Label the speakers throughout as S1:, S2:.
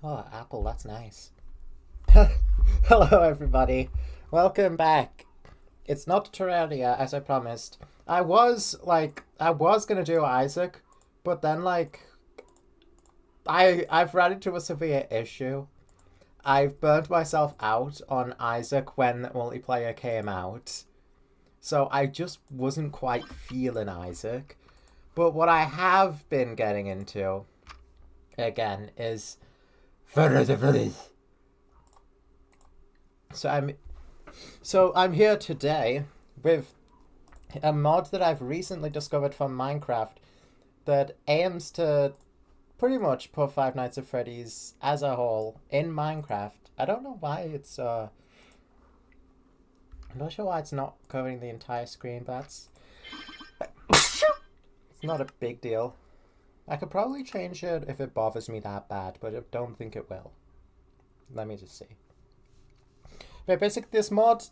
S1: Oh, apple, that's nice. Hello, everybody. Welcome back. It's not Terraria, as I promised. I was gonna do Isaac, but then, I've run into a severe issue. I've burnt myself out on Isaac when multiplayer came out, so I just wasn't quite feeling Isaac. But what I have been getting into, again, is so I'm here today with a mod that I've recently discovered from Minecraft that aims to pretty much put Five Nights at Freddy's as a whole in Minecraft. I don't know why I'm not sure why it's not covering the entire screen, but it's not a big deal. I could probably change it if it bothers me that bad, but I don't think it will. Let me just see. But basically, this mod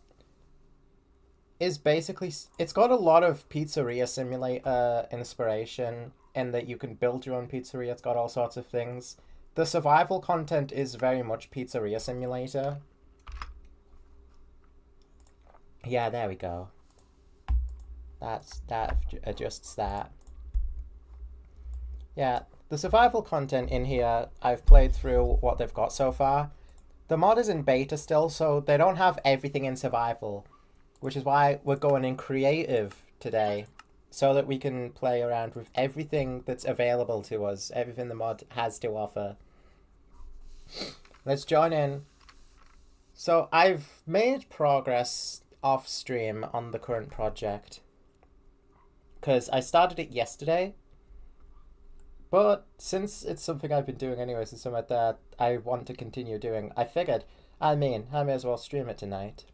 S1: is basically, it's got a lot of pizzeria simulator inspiration in that you can build your own pizzeria. It's got all sorts of things. The survival content is very much pizzeria simulator. Yeah, there we go. That adjusts that. Yeah, the survival content in here, I've played through what they've got so far. The mod is in beta still, so they don't have everything in survival, which is why we're going in creative today, so that we can play around with everything that's available to us, everything the mod has to offer. Let's join in. So I've made progress off stream on the current project, because I started it yesterday. But since it's something I've been doing anyway, since I'm at that, I want to continue doing. I figured, I may as well stream it tonight.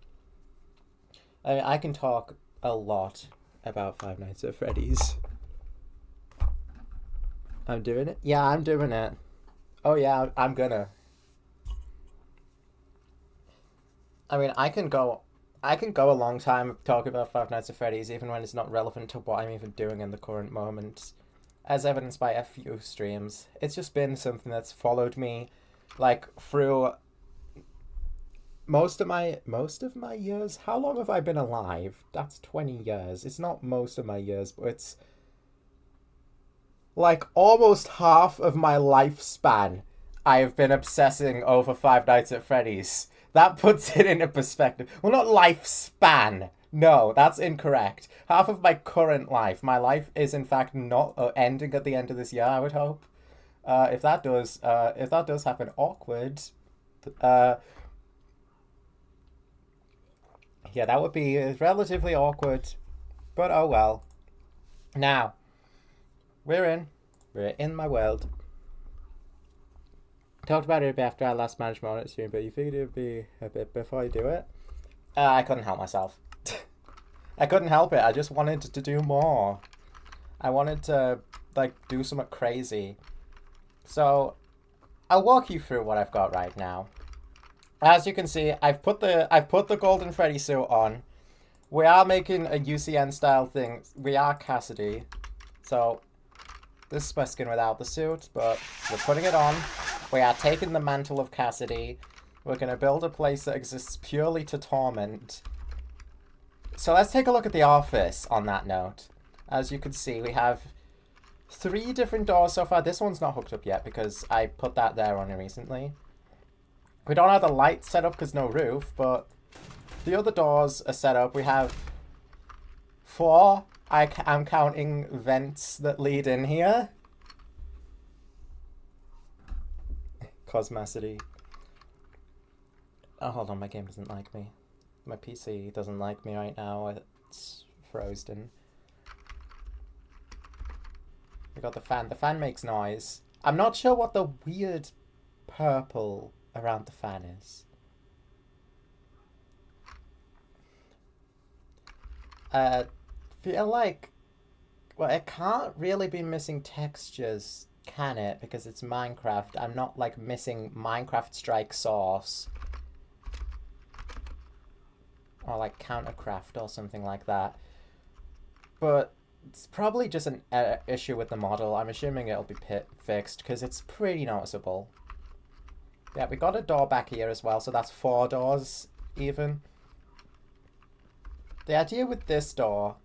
S1: I can talk a lot about Five Nights at Freddy's. I'm doing it? Yeah, I'm doing it. Oh yeah, I'm gonna. I mean, I can go a long time talking about Five Nights at Freddy's, even when it's not relevant to what I'm even doing in the current moment, as evidenced by a few streams. It's just been something that's followed me, through most of my years. How long have I been alive? That's 20 years. It's not most of my years, but it's almost half of my lifespan. I have been obsessing over Five Nights at Freddy's. That puts it into perspective. Well, not lifespan. No, that's incorrect. Half of my current life. My life is in fact not ending at the end of this year, I would hope. If that does happen, awkward. Yeah, that would be relatively awkward. But oh well. Now, we're in my world. Talked about it a bit after our last management audit stream, but you figured it would be a bit before I do it? I couldn't help myself. I couldn't help it. I just wanted to do more. I wanted to do something crazy. So I'll walk you through what I've got right now. As you can see, I've put the Golden Freddy suit on. We are making a UCN style thing. We are Cassidy. So this is my skin without the suit, but we're putting it on. We are taking the mantle of Cassidy. We're gonna build a place that exists purely to torment. So let's take a look at the office on that note. As you can see, we have 3 different doors so far. This one's not hooked up yet because I put that there on recently. We don't have the lights set up because no roof, but the other doors are set up. We have 4. I'm counting vents that lead in here. Cosmacity. Oh, hold on, my game doesn't like me. My PC doesn't like me right now. It's frozen. We got the fan. The fan makes noise. I'm not sure what the weird purple around the fan is. Feel like, well, it can't really be missing textures, can it? Because it's Minecraft. I'm not missing Minecraft strike source. Or Countercraft or something like that. But it's probably just an issue with the model. I'm assuming it'll be fixed because it's pretty noticeable. Yeah, we got a door back here as well, so that's 4 doors even. The idea with this door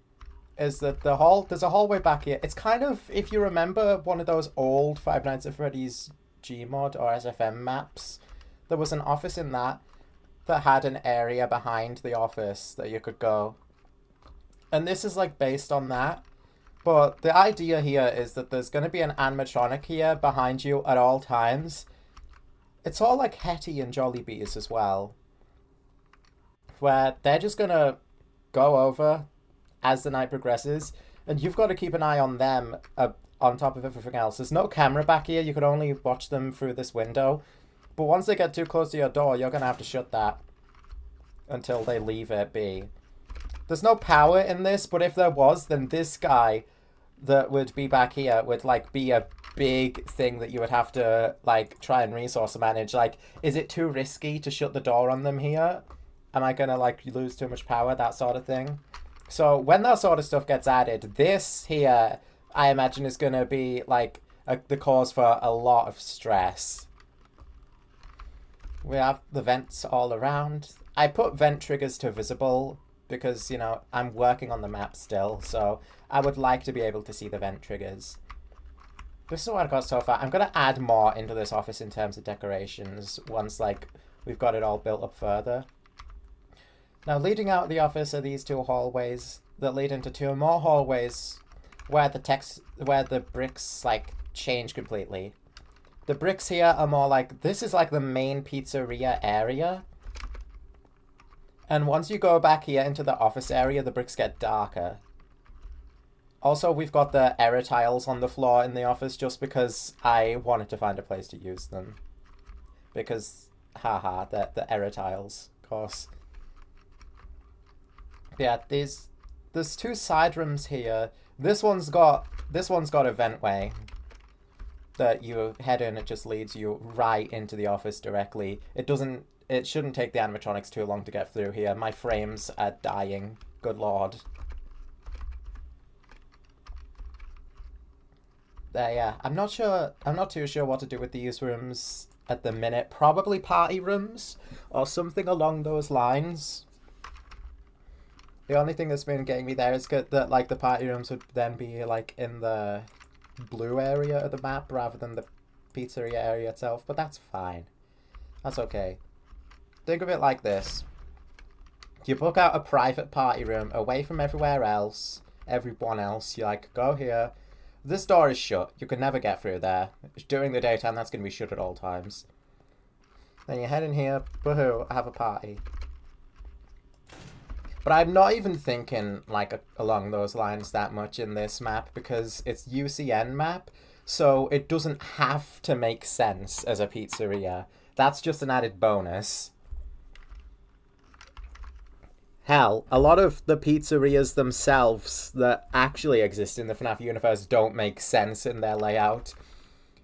S1: is that there's a hallway back here. It's kind of, if you remember one of those old Five Nights at Freddy's Gmod or SFM maps, there was an office in that had an area behind the office that you could go. And this is like based on that. But the idea here is that there's going to be an animatronic here behind you at all times. It's all like Hetty and Jollibees as well, where they're just going to go over as the night progresses, and you've got to keep an eye on them on top of everything else. There's no camera back here. You can only watch them through this window. But once they get too close to your door, you're going to have to shut that until they leave it be. There's no power in this, but if there was, then this guy that would be back here would like be a big thing that you would have to like try and resource manage. Like, is it too risky to shut the door on them here? Am I gonna like lose too much power? That sort of thing. So when that sort of stuff gets added, this here I imagine is gonna be like the cause for a lot of stress. We have the vents all around. I put vent triggers to visible because, you know, I'm working on the map still, so I would like to be able to see the vent triggers. This is what I've got so far. I'm going to add more into this office in terms of decorations once, like, we've got it all built up further. Now, leading out of the office are these 2 hallways that lead into 2 more hallways where the bricks, like, change completely. The bricks here are more like, this is like the main pizzeria area. And once you go back here into the office area, the bricks get darker. Also, we've got the error tiles on the floor in the office just because I wanted to find a place to use them. Because, haha, the error tiles, of course. Yeah, there's 2 side rooms here. This one's got a ventway that you head in. It just leads you right into the office directly. It shouldn't take the animatronics too long to get through here. My frames are dying. Good lord. Yeah, I'm not too sure what to do with these rooms at the minute. Probably party rooms or something along those lines. The only thing that's been getting me there is that like the party rooms would then be like in the blue area of the map rather than the pizzeria area itself, but that's fine. That's okay. Think of it like this. You book out a private party room away from everywhere else, everyone else. You like, go here. This door is shut. You can never get through there. During the daytime, that's going to be shut at all times. Then you head in here. Woohoo, have a party. But I'm not even thinking like along those lines that much in this map because it's UCN map, so it doesn't have to make sense as a pizzeria. That's just an added bonus. Hell, a lot of the pizzerias themselves that actually exist in the FNAF universe don't make sense in their layout.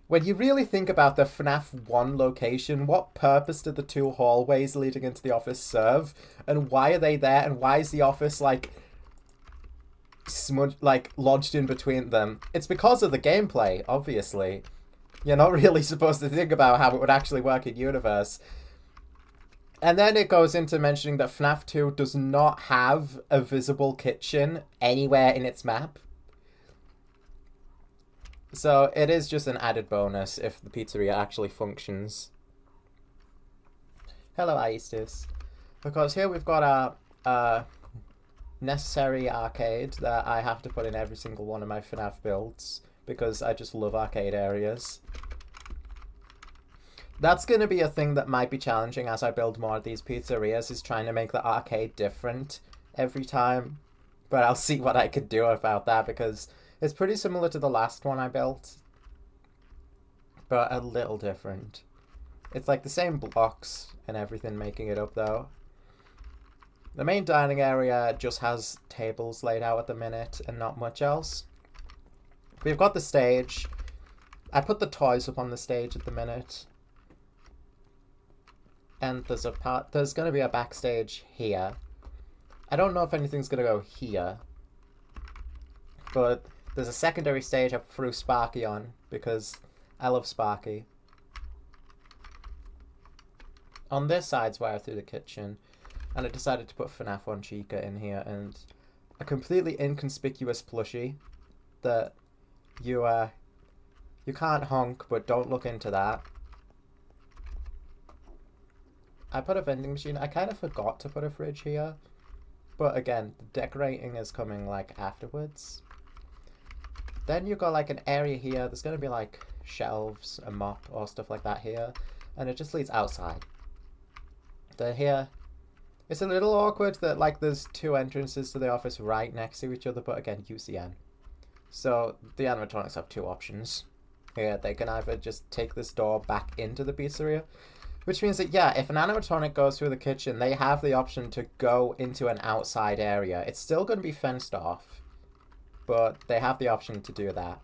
S1: When you really think about the FNAF 1 location, what purpose do the 2 hallways leading into the office serve? And why are they there? And why is the office, like, lodged in between them? It's because of the gameplay, obviously. You're not really supposed to think about how it would actually work in universe. And then it goes into mentioning that FNAF 2 does not have a visible kitchen anywhere in its map. So it is just an added bonus if the pizzeria actually functions. Hello, Aestus. Because here we've got our necessary arcade that I have to put in every single one of my FNAF builds because I just love arcade areas. That's going to be a thing that might be challenging as I build more of these pizzerias, is trying to make the arcade different every time. But I'll see what I could do about that because it's pretty similar to the last one I built, but a little different. It's like the same blocks and everything making it up though. The main dining area just has tables laid out at the minute and not much else. We've got the stage. I put the toys up on the stage at the minute. And there's going to be a backstage here. I don't know if anything's going to go here. But there's a secondary stage I threw Sparky on because I love Sparky. on this side's where through the kitchen, and I decided to put FNAF 1 Chica in here, and a completely inconspicuous plushie that you can't honk, but don't look into that. I put a vending machine. I kind of forgot to put a fridge here, but again, the decorating is coming like afterwards. Then you've got like an area here. There's going to be like shelves, a mop or stuff like that here, and it just leads outside. Then here, it's a little awkward that like there's two entrances to the office right next to each other, but again, UCN. So the animatronics have two options. Here, they can either just take this door back into the pizzeria, which means that, yeah, if an animatronic goes through the kitchen, they have the option to go into an outside area. It's still going to be fenced off, but they have the option to do that.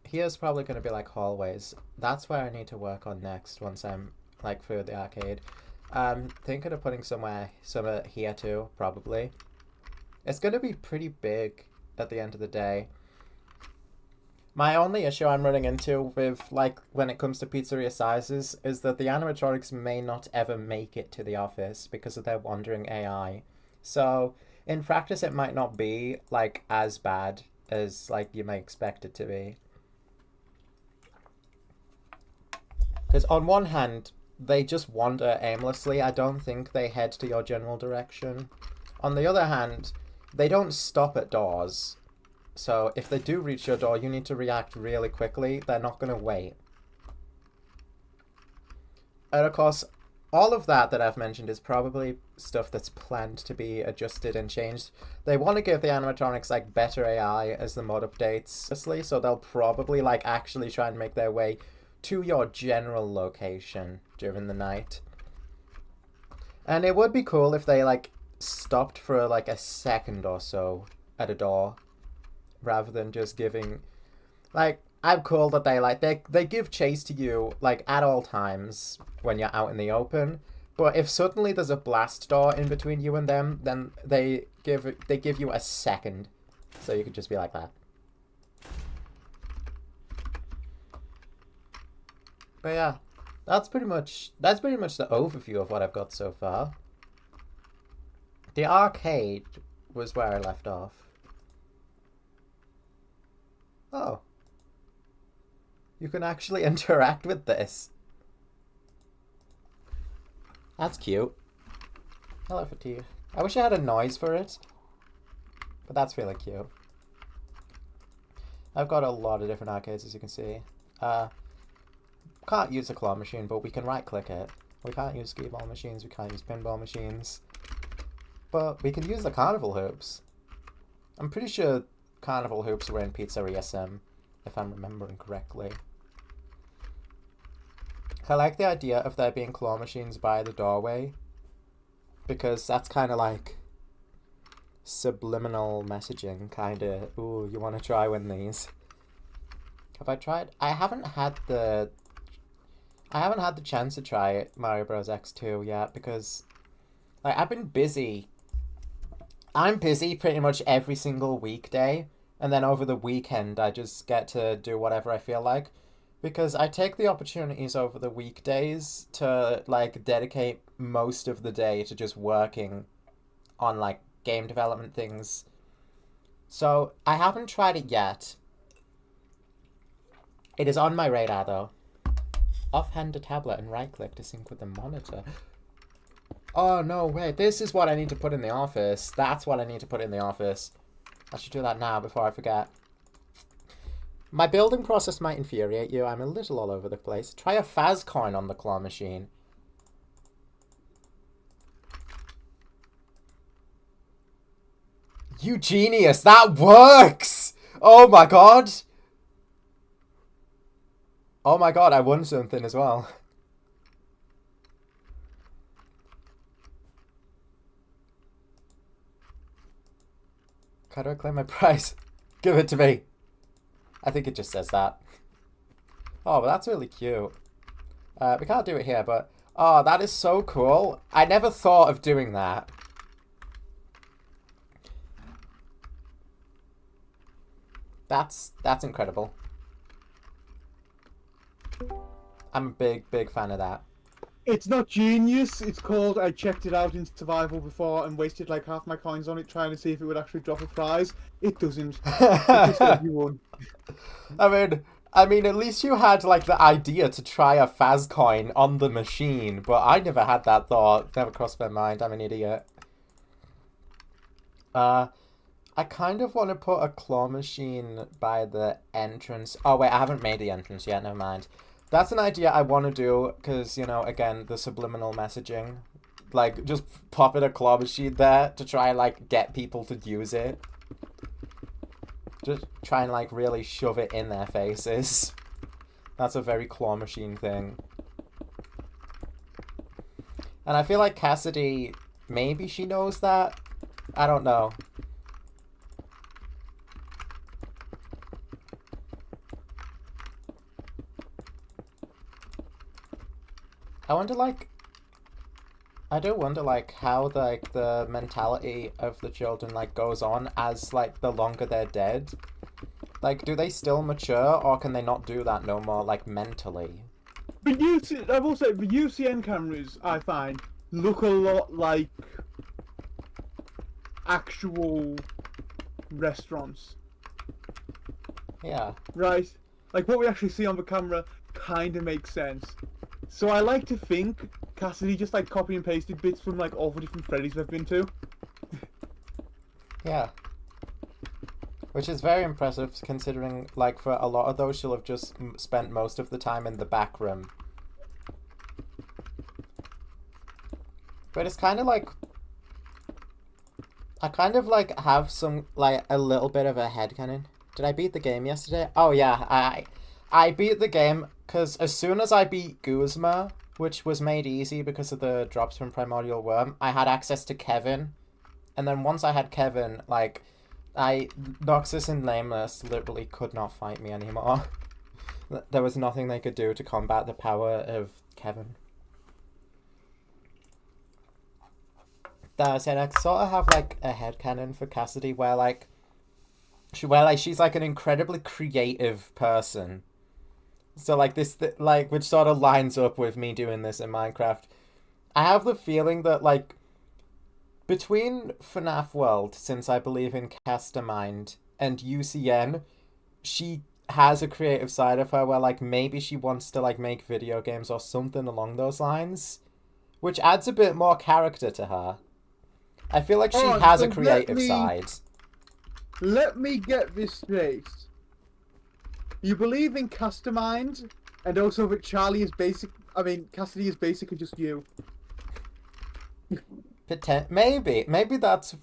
S1: Here's probably going to be like hallways. That's where I need to work on next once I'm like through the arcade. Thinking of putting some here too, probably. It's going to be pretty big at the end of the day. My only issue I'm running into with, like, when it comes to pizzeria sizes is that the animatronics may not ever make it to the office because of their wandering AI. So, in practice, it might not be, like, as bad as, like, you may expect it to be. Because on one hand, they just wander aimlessly. I don't think they head to your general direction. On the other hand, they don't stop at doors. So if they do reach your door, you need to react really quickly. They're not going to wait. And of course, all of that I've mentioned is probably stuff that's planned to be adjusted and changed. They want to give the animatronics like better AI as the mod updates, honestly, so they'll probably like actually try and make their way to your general location during the night. And it would be cool if they like stopped for like a second or so at a door, rather than just giving, like, I'm cool that they give chase to you like at all times when you're out in the open, but if suddenly there's a blast door in between you and them, then they give you a second, so you could just be like that. But yeah, that's pretty much the overview of what I've got so far. The arcade was where I left off. Oh. You can actually interact with this. That's cute. Hello, Fatigue. I wish I had a noise for it, but that's really cute. I've got a lot of different arcades, as you can see. Can't use a claw machine, but we can right-click it. We can't use skee-ball machines, we can't use pinball machines. But we can use the carnival hoops. I'm pretty sure carnival hoops were in Pizzeria Sim, if I'm remembering correctly. I like the idea of there being claw machines by the doorway, because that's kind of like subliminal messaging, kind of, ooh, you want to try one of these. Have I tried? I haven't had the chance to try Mario Bros. X2 yet, because like I've been busy. I'm busy pretty much every single weekday, and then over the weekend I just get to do whatever I feel like, because I take the opportunities over the weekdays to like dedicate most of the day to just working on like game development things. So I haven't tried it yet. It is on my radar though. Offhand a tablet and right click to sync with the monitor. Oh no, wait, this is what I need to put in the office. That's what I need to put in the office. I should do that now before I forget. My building process might infuriate you. I'm a little all over the place. Try a Faz coin on the claw machine. You genius! That works! Oh my god! Oh my god, I won something as well. How do I claim my prize? Give it to me. I think it just says that. Oh, but that's really cute. We can't do it here, but... Oh, that is so cool. I never thought of doing that. That's incredible. I'm a big fan of that.
S2: It's not genius. It's called. I checked it out in survival before and wasted like half my coins on it trying to see if it would actually drop a prize. It doesn't. It just gives you one.
S1: I mean, at least you had like the idea to try a Faz coin on the machine, but I never had that thought. Never crossed my mind. I'm an idiot. I kind of want to put a claw machine by the entrance. Oh wait, I haven't made the entrance yet. Never mind. That's an idea I want to do because, you know, again, the subliminal messaging. Like, just popping a claw machine there to try and, like, get people to use it. Just try and, like, really shove it in their faces. That's a very claw machine thing. And I feel like Cassidy, maybe she knows that? I don't know. I wonder, like, I do wonder, like, how, like, the mentality of the children, like, goes on as, like, the longer they're dead. Like, do they still mature, or can they not do that no more, like, mentally?
S2: I will say, the UCN cameras, I find, look a lot like actual restaurants.
S1: Yeah.
S2: Right? Like, what we actually see on the camera kind of makes sense. So I like to think Cassidy just, like, copy and pasted bits from, like, all the different Freddy's we've been to.
S1: Yeah. Which is very impressive, considering, like, for a lot of those, she'll have just spent most of the time in the back room. But it's kind of like... I kind of, like, have some, like, a little bit of a headcanon. Did I beat the game yesterday? Oh, yeah, I beat the game, because as soon as I beat Guzma, which was made easy because of the drops from Primordial Worm, I had access to Kevin. And then once I had Kevin, like... Noxus and Nameless literally could not fight me anymore. There was nothing they could do to combat the power of Kevin. That said, I sort of have like a headcanon for Cassidy where like she's like an incredibly creative person. So like this like which sort of lines up with me doing this in Minecraft. I have the feeling that like between FNAF World, since I believe in Castermind, and UCN, she has a creative side of her where, like, maybe she wants to, like, make video games or something along those lines, which adds a bit more character to her. I feel like she has a creative side.
S2: Let me get this straight. You believe in Castermind, and also that Cassidy is basically just you.
S1: Maybe that's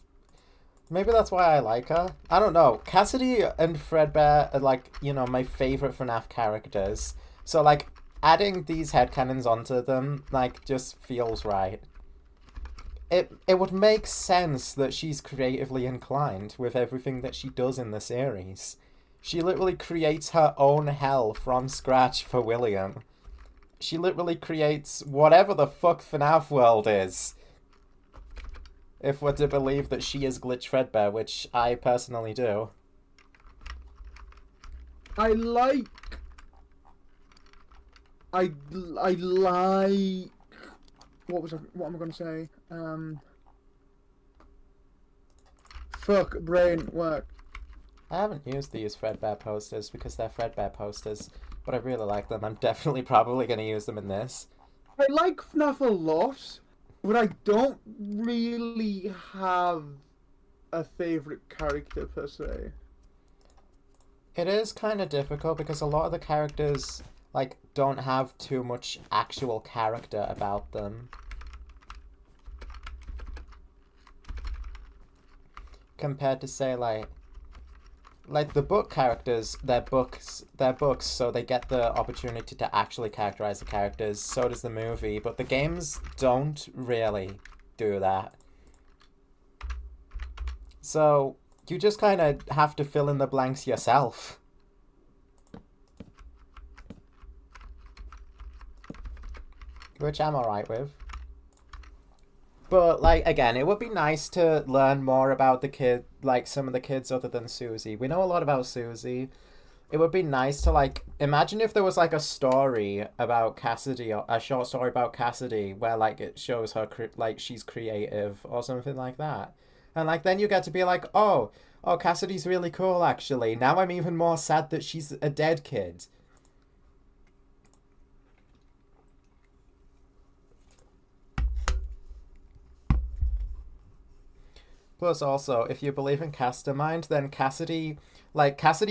S1: why I like her. I don't know. Cassidy and Fredbear are like, you know, my favorite FNAF characters. So like adding these headcanons onto them like just feels right. It would make sense that she's creatively inclined with everything that she does in the series. She literally creates her own hell from scratch for William. She literally creates whatever the fuck FNAF World is. If we're to believe that she is Glitch Fredbear, which I personally do.
S2: I like... What am I going to say? Fuck, brain work.
S1: I haven't used these Fredbear posters because they're Fredbear posters, but I really like them. I'm definitely probably going to use them in this.
S2: I like FNAF a lot, but I don't really have a favourite character per se.
S1: It is kind of difficult because a lot of the characters like don't have too much actual character about them. Compared to say like the book characters, they're books, so they get the opportunity to actually characterize the characters. So does the movie, but the games don't really do that. So you just kind of have to fill in the blanks yourself. Which I'm alright with. But, like, again, it would be nice to learn more about the kid, like, some of the kids other than Susie. We know a lot about Susie. It would be nice to, like, Imagine if there was like a story about Cassidy, or a short story about Cassidy, where like it shows her like she's creative or something like that, and like then you get to be like, oh, Cassidy's really cool actually. Now I'm even more sad that she's a dead kid. Plus, also, if you believe in Castermind, then Cassidy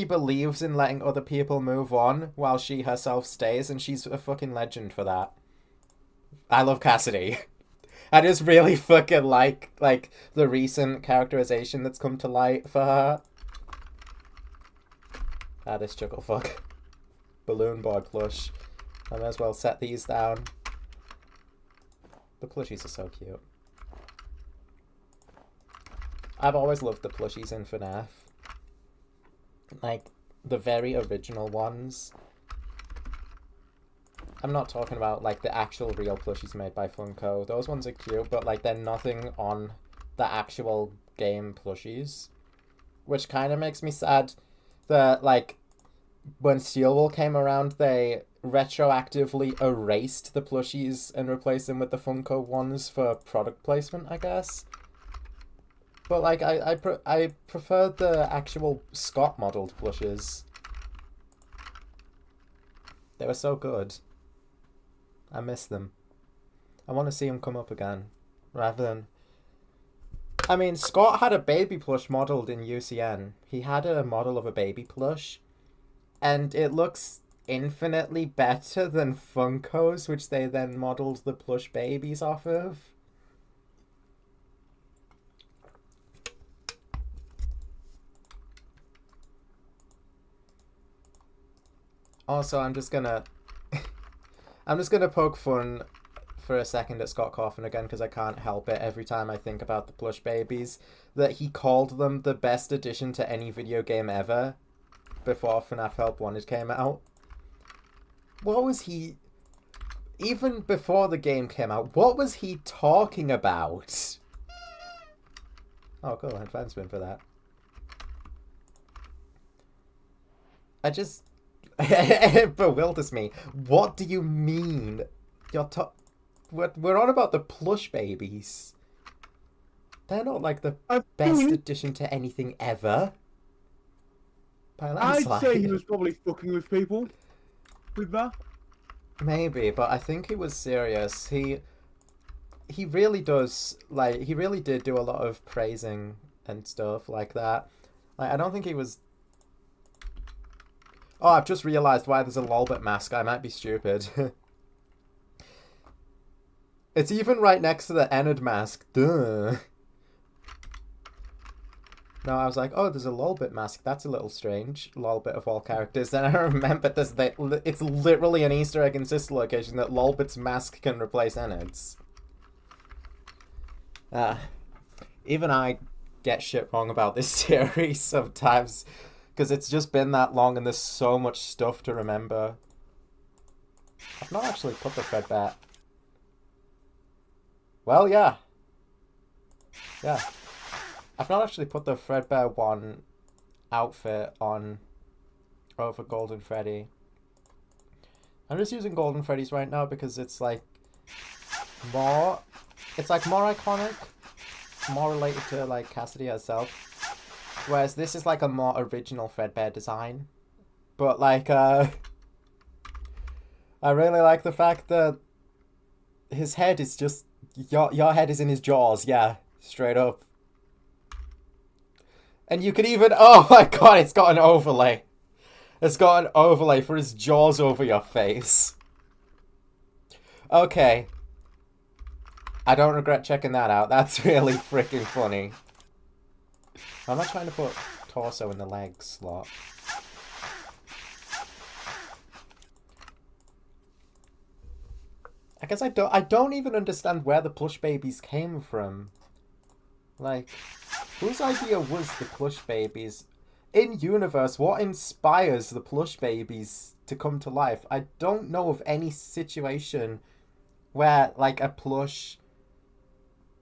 S1: believes in letting other people move on while she herself stays, and she's a fucking legend for that. I love Cassidy. I just really fucking like the recent characterization that's come to light for her. Ah, this chuckle fuck. Balloon board plush. I may as well set these down. The plushies are so cute. I've always loved the plushies in FNAF. Like, the very original ones. I'm not talking about, like, the actual real plushies made by Funko. Those ones are cute, but, like, they're nothing on the actual game plushies. Which kind of makes me sad that, like, when Steelwool came around, they retroactively erased the plushies and replaced them with the Funko ones for product placement, I guess. But, like, I prefer the actual Scott-modelled plushes. They were so good. I miss them. I want to see them come up again. Rather than... I mean, Scott had a baby plush modelled in UCN. He had a model of a baby plush. And it looks infinitely better than Funko's, which they then modelled the plush babies off of. Also, I'm just gonna poke fun for a second at Scott Cawthon again, because I can't help it every time I think about the plush babies, that he called them the best addition to any video game ever before FNAF Help Wanted came out. What was he... Even before the game came out, what was he talking about? Oh, cool, advancement for that. It bewilders me. What do you mean? We're on about the plush babies. They're not like the best addition to anything ever. By a landslide.
S2: I'd say he was probably fucking with people with that.
S1: Maybe, but I think he was serious. He really does, like, he really did do a lot of praising and stuff like that. Like, I don't think he was... Oh, I've just realised why there's a Lolbit mask. I might be stupid. It's even right next to the Ennard mask. Duh. No, I was like, oh, there's a Lolbit mask. That's a little strange. Lolbit of all characters. Then I remembered it's literally an Easter egg in Sister Location that Lolbit's mask can replace Ennard's. Even I get shit wrong about this series sometimes. Because it's just been that long and there's so much stuff to remember. I've not actually put the threadbare... Well, yeah. Yeah. I've not actually put the Threadbare 1 outfit on over Golden Freddy. I'm just using Golden Freddy's right now because it's like more... It's like more iconic. More related to like Cassidy herself. Whereas this is like a more original Threadbare design. But like, I really like the fact that his head is just... Your head is in his jaws, yeah. Straight up. And you could even... Oh my god, it's got an overlay. It's got an overlay for his jaws over your face. Okay. I don't regret checking that out. That's really freaking funny. Why am I trying to put torso in the leg slot? I guess I don't even understand where the plush babies came from. Like, whose idea was the plush babies? In universe, what inspires the plush babies to come to life? I don't know of any situation where like a plush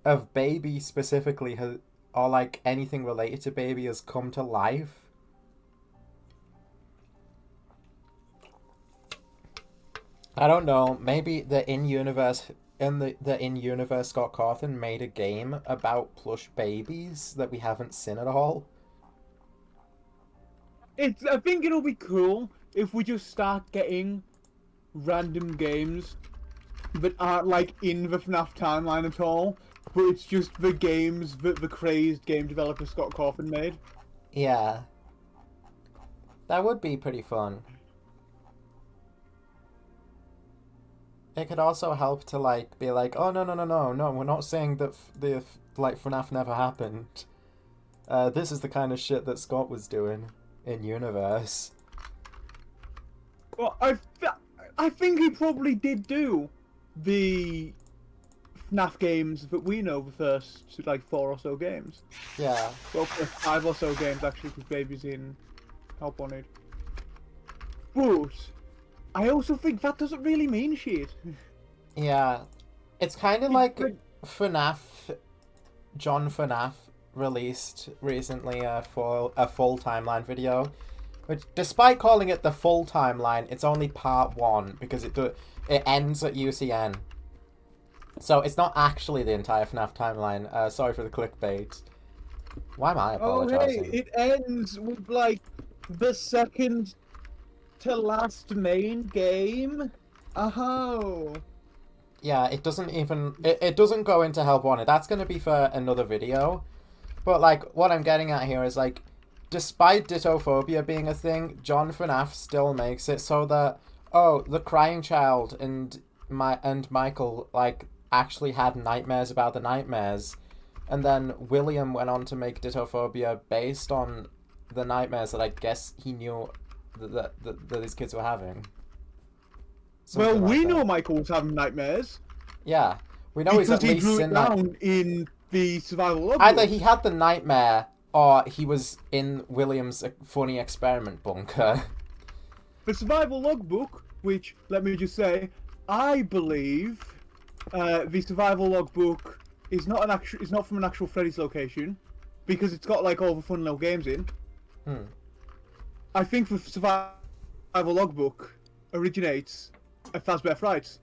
S1: of baby specifically has, or like anything related to baby has come to life. I don't know. Maybe the in-universe Scott Cawthon made a game about plush babies that we haven't seen at all.
S2: I think it'll be cool if we just start getting random games that aren't like in the FNAF timeline at all, but it's just the games that the crazed game developer Scott Cawthon made.
S1: Yeah. That would be pretty fun. It could also help to like be like, oh no, we're not saying that the like FNAF never happened. This is the kind of shit that Scott was doing in universe.
S2: Well, I think he probably did do the FNAF games that we know, the first like 4 or so games.
S1: Yeah.
S2: Well, first 5 or so games actually with babies in Help Wanted. But I also think that doesn't really mean shit.
S1: Yeah. It's kind of like FNAF, John FNAF released recently a full timeline video, which despite calling it the full timeline, it's only part 1 because it ends at UCN. So it's not actually the entire FNAF timeline. Sorry for the clickbait. Why am I apologizing?
S2: Oh hey, it ends with like the second to last main game. Oh.
S1: Yeah, it doesn't even it doesn't go into Help Wanted. That's gonna be for another video. But like what I'm getting at here is like, despite dittophobia being a thing, John FNAF still makes it so that the crying child and Michael like actually had nightmares about the nightmares, and then William went on to make dittophobia based on the nightmares that I guess he knew that these kids were having.
S2: Well,
S1: Something
S2: we
S1: like
S2: know
S1: that.
S2: Michael was having nightmares
S1: Yeah, we know he's
S2: because
S1: at
S2: he
S1: least
S2: drew it
S1: in that.
S2: down in the survival logbook.
S1: Either he had the nightmare or he was in William's funny experiment bunker.
S2: The survival logbook, which let me just say, I believe the survival logbook is not from an actual Freddy's location, because it's got like all the fun little games in. I think the survival logbook originates at Fazbear Frights.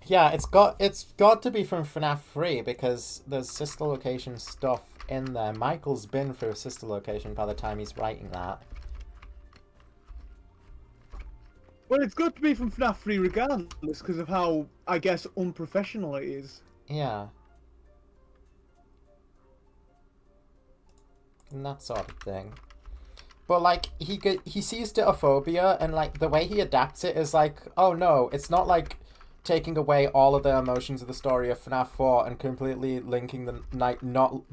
S1: Yeah, it's got to be from FNAF 3 because there's sister location stuff in there. Michael's been through sister location by the time he's writing that.
S2: Well, it's got to be from FNAF 3 regardless, because of how, I guess, unprofessional it is.
S1: Yeah. And that sort of thing. But like he sees dittophobia and like the way he adapts it is like, oh no, it's not like taking away all of the emotions of the story of FNAF 4 and completely linking the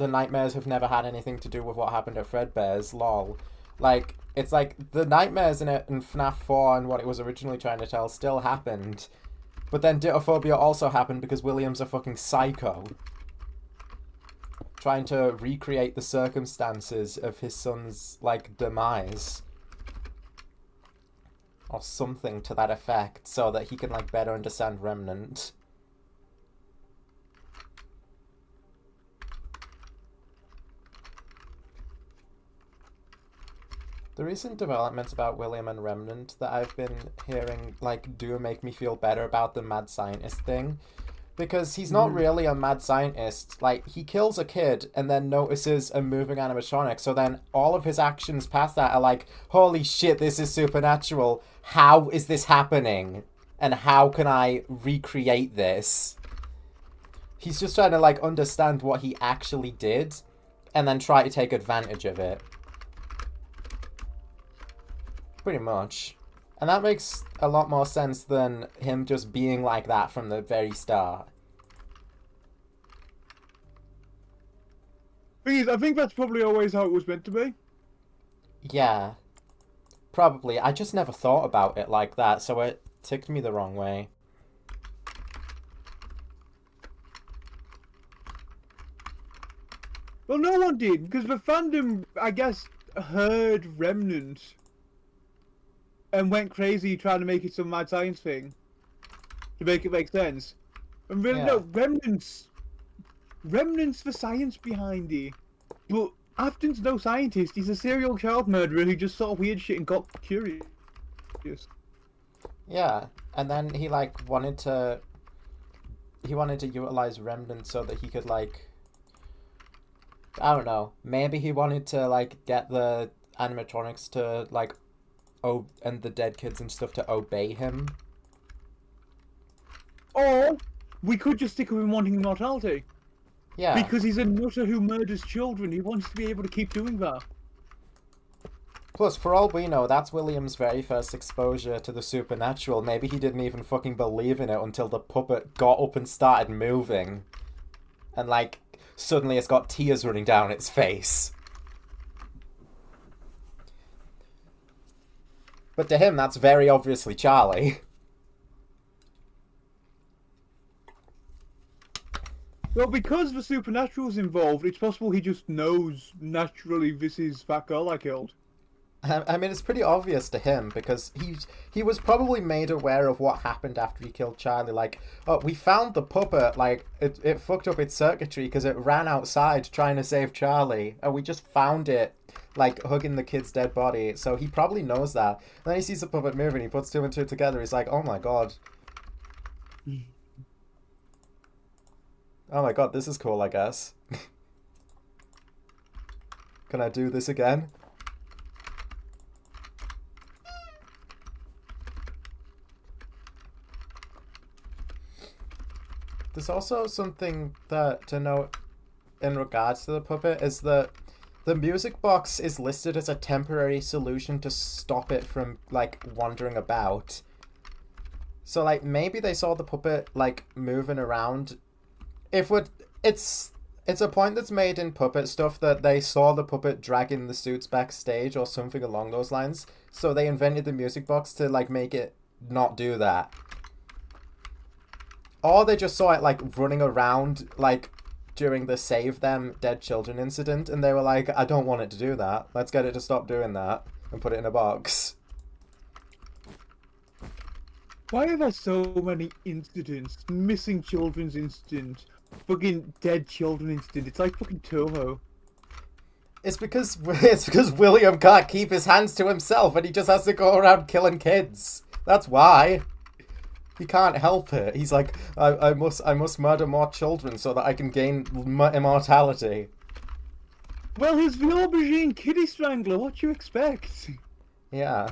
S1: nightmares have never had anything to do with what happened at Fredbear's, lol. Like, it's like the nightmares in FNAF 4 and what it was originally trying to tell still happened. But then dittophobia also happened because William's a fucking psycho. Trying to recreate the circumstances of his son's, like, demise. Or something to that effect, so that he can, like, better understand Remnant. The recent developments about William and Remnant that I've been hearing, like, do make me feel better about the mad scientist thing. Because he's not really a mad scientist. Like, he kills a kid and then notices a moving animatronic. So then all of his actions past that are like, holy shit, this is supernatural. How is this happening? And how can I recreate this? He's just trying to, like, understand what he actually did and then try to take advantage of it. Pretty much. And that makes a lot more sense than him just being like that from the very start.
S2: I think that's probably always how it was meant to be.
S1: Yeah. Probably. I just never thought about it like that, so it ticked me the wrong way.
S2: Well, no one did, because the fandom, I guess, heard Remnant and went crazy trying to make it some mad science thing to make it make sense. And really, no, Remnant's the science behind it. But Afton's no scientist. He's a serial child murderer who just saw weird shit and got curious.
S1: Yeah, and then he like wanted to utilize Remnant so that he could like, I don't know, maybe he wanted to like get the animatronics to like and the dead kids and stuff to obey him.
S2: Or we could just stick with him wanting immortality.
S1: Yeah.
S2: Because he's a nutter who murders children. He wants to be able to keep doing that.
S1: Plus, for all we know, that's William's very first exposure to the supernatural. Maybe he didn't even fucking believe in it until the puppet got up and started moving. And, like, suddenly it's got tears running down its face. But to him, that's very obviously Charlie.
S2: Well, because the supernatural's involved, it's possible he just knows naturally this is that girl I killed.
S1: I mean, it's pretty obvious to him because he was probably made aware of what happened after he killed Charlie. Like, oh, we found the puppet, like, it fucked up its circuitry because it ran outside trying to save Charlie. And we just found it, like, hugging the kid's dead body. So he probably knows that. And then he sees the puppet moving, he puts two and two together. He's like, oh my god. Oh my god, this is cool, I guess. Can I do this again? There's also something that to note in regards to the puppet is that the music box is listed as a temporary solution to stop it from, like, wandering about. So, like, maybe they saw the puppet, like, moving around. It's a point that's made in puppet stuff that they saw the puppet dragging the suits backstage or something along those lines. So they invented the music box to, like, make it not do that. Or they just saw it, like, running around, like, during the Save Them Dead Children incident, and they were like, I don't want it to do that. Let's get it to stop doing that, and put it in a box.
S2: Why are there so many incidents? Missing children's incident. Fucking dead children incident. It's like fucking Toho.
S1: It's because William can't keep his hands to himself, and he just has to go around killing kids. That's why. He can't help it. He's like, I must murder more children so that I can gain immortality.
S2: Well, he's the aubergine kitty strangler. What you expect?
S1: Yeah.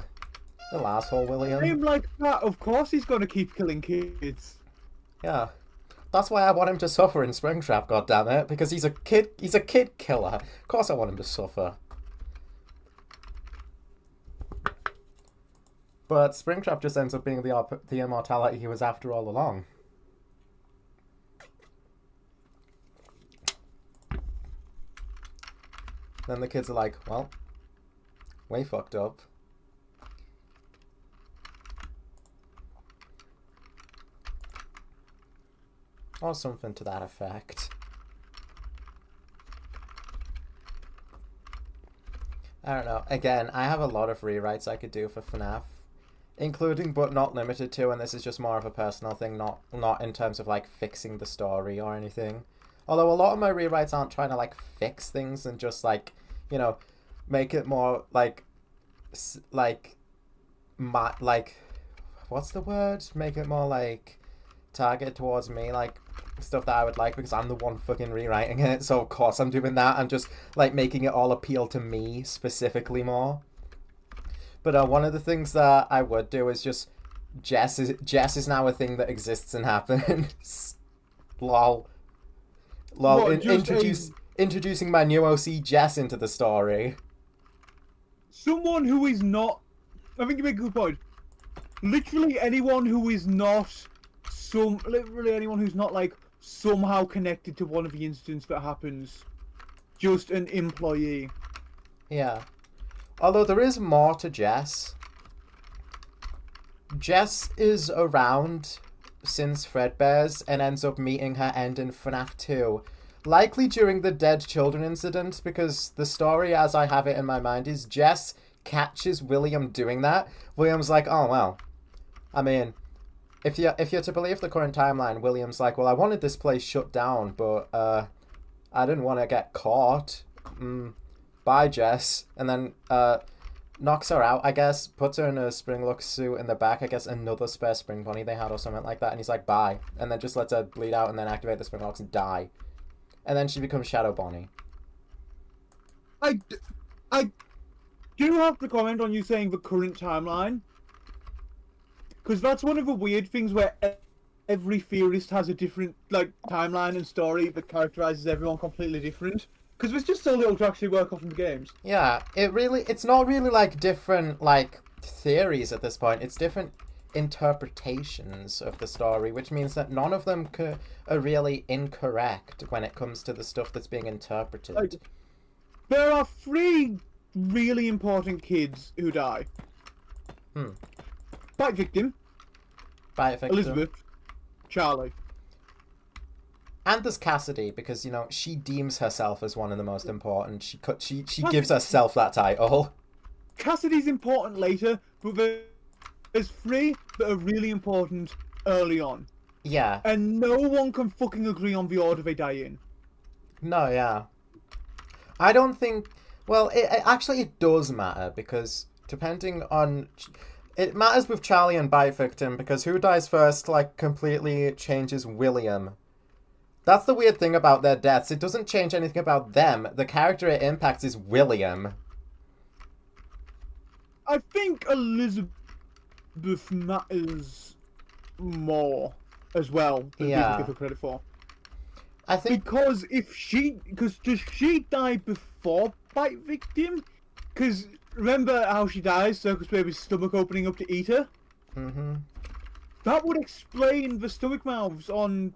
S1: The asshole, William.
S2: Name like that, of course he's gonna keep killing kids.
S1: Yeah. That's why I want him to suffer in Springtrap, goddammit, because he's a kid killer. Of course I want him to suffer. But Springtrap just ends up being the immortality he was after all along. Then the kids are like, well, we fucked up. Or something to that effect. I don't know. Again, I have a lot of rewrites I could do for FNAF. Including but not limited to, and this is just more of a personal thing, not in terms of like fixing the story or anything. Although a lot of my rewrites aren't trying to like fix things and just like, you know, make it more like what's the word? Make it more like targeted towards me, like stuff that I would like because I'm the one fucking rewriting it. So of course I'm doing that. I'm just like making it all appeal to me specifically more. But one of the things that I would do is just Jess is now a thing that exists and happens. Lol.
S2: What,
S1: Introducing my new OC Jess into the story.
S2: Someone who is not... I think you make a good point. Literally anyone who is not literally anyone who's not like somehow connected to one of the incidents that happens. Just an employee.
S1: Yeah. Although there is more to Jess. Jess is around since Fredbear's and ends up meeting her end in FNAF 2. Likely during the Dead Children incident, because the story as I have it in my mind is Jess catches William doing that. William's like, oh well. I mean, if you're to believe the current timeline, William's like, well, I wanted this place shut down, but I didn't want to get caught. Bye, Jess. And then knocks her out, I guess, puts her in a Springlock suit in the back, I guess another spare spring bunny they had or something like that, and he's like, bye. And then just lets her bleed out and then activate the Springlocks and die. And then she becomes Shadow Bonnie.
S2: I do have to comment on you saying the current timeline. Because that's one of the weird things where every theorist has a different like timeline and story that characterizes everyone completely different. Because there's just so little to actually work off in the games.
S1: Yeah, it's not really like different like theories at this point. It's different interpretations of the story, which means that none of them are really incorrect when it comes to the stuff that's being interpreted.
S2: Like, there are 3 really important kids who die. Bite victim.
S1: Bite victim.
S2: Elizabeth. Charlie.
S1: And there's Cassidy, because, you know, she deems herself as one of the most important. She gives herself that title.
S2: Cassidy's important later, but there's 3 that are really important early on.
S1: Yeah.
S2: And no one can fucking agree on the order they die in.
S1: No, yeah. I don't think... Well, it does matter, because depending on... It matters with Charlie and Bite Victim, because who dies first, like, completely changes William. That's the weird thing about their deaths. It doesn't change anything about them. The character it impacts is William.
S2: I think Elizabeth matters more as well than people give her credit for.
S1: I think
S2: because does she die before Bite Victim? Because remember how she dies? Circus Baby's stomach opening up to eat her.
S1: Mm-hmm.
S2: That would explain the stomach mouths on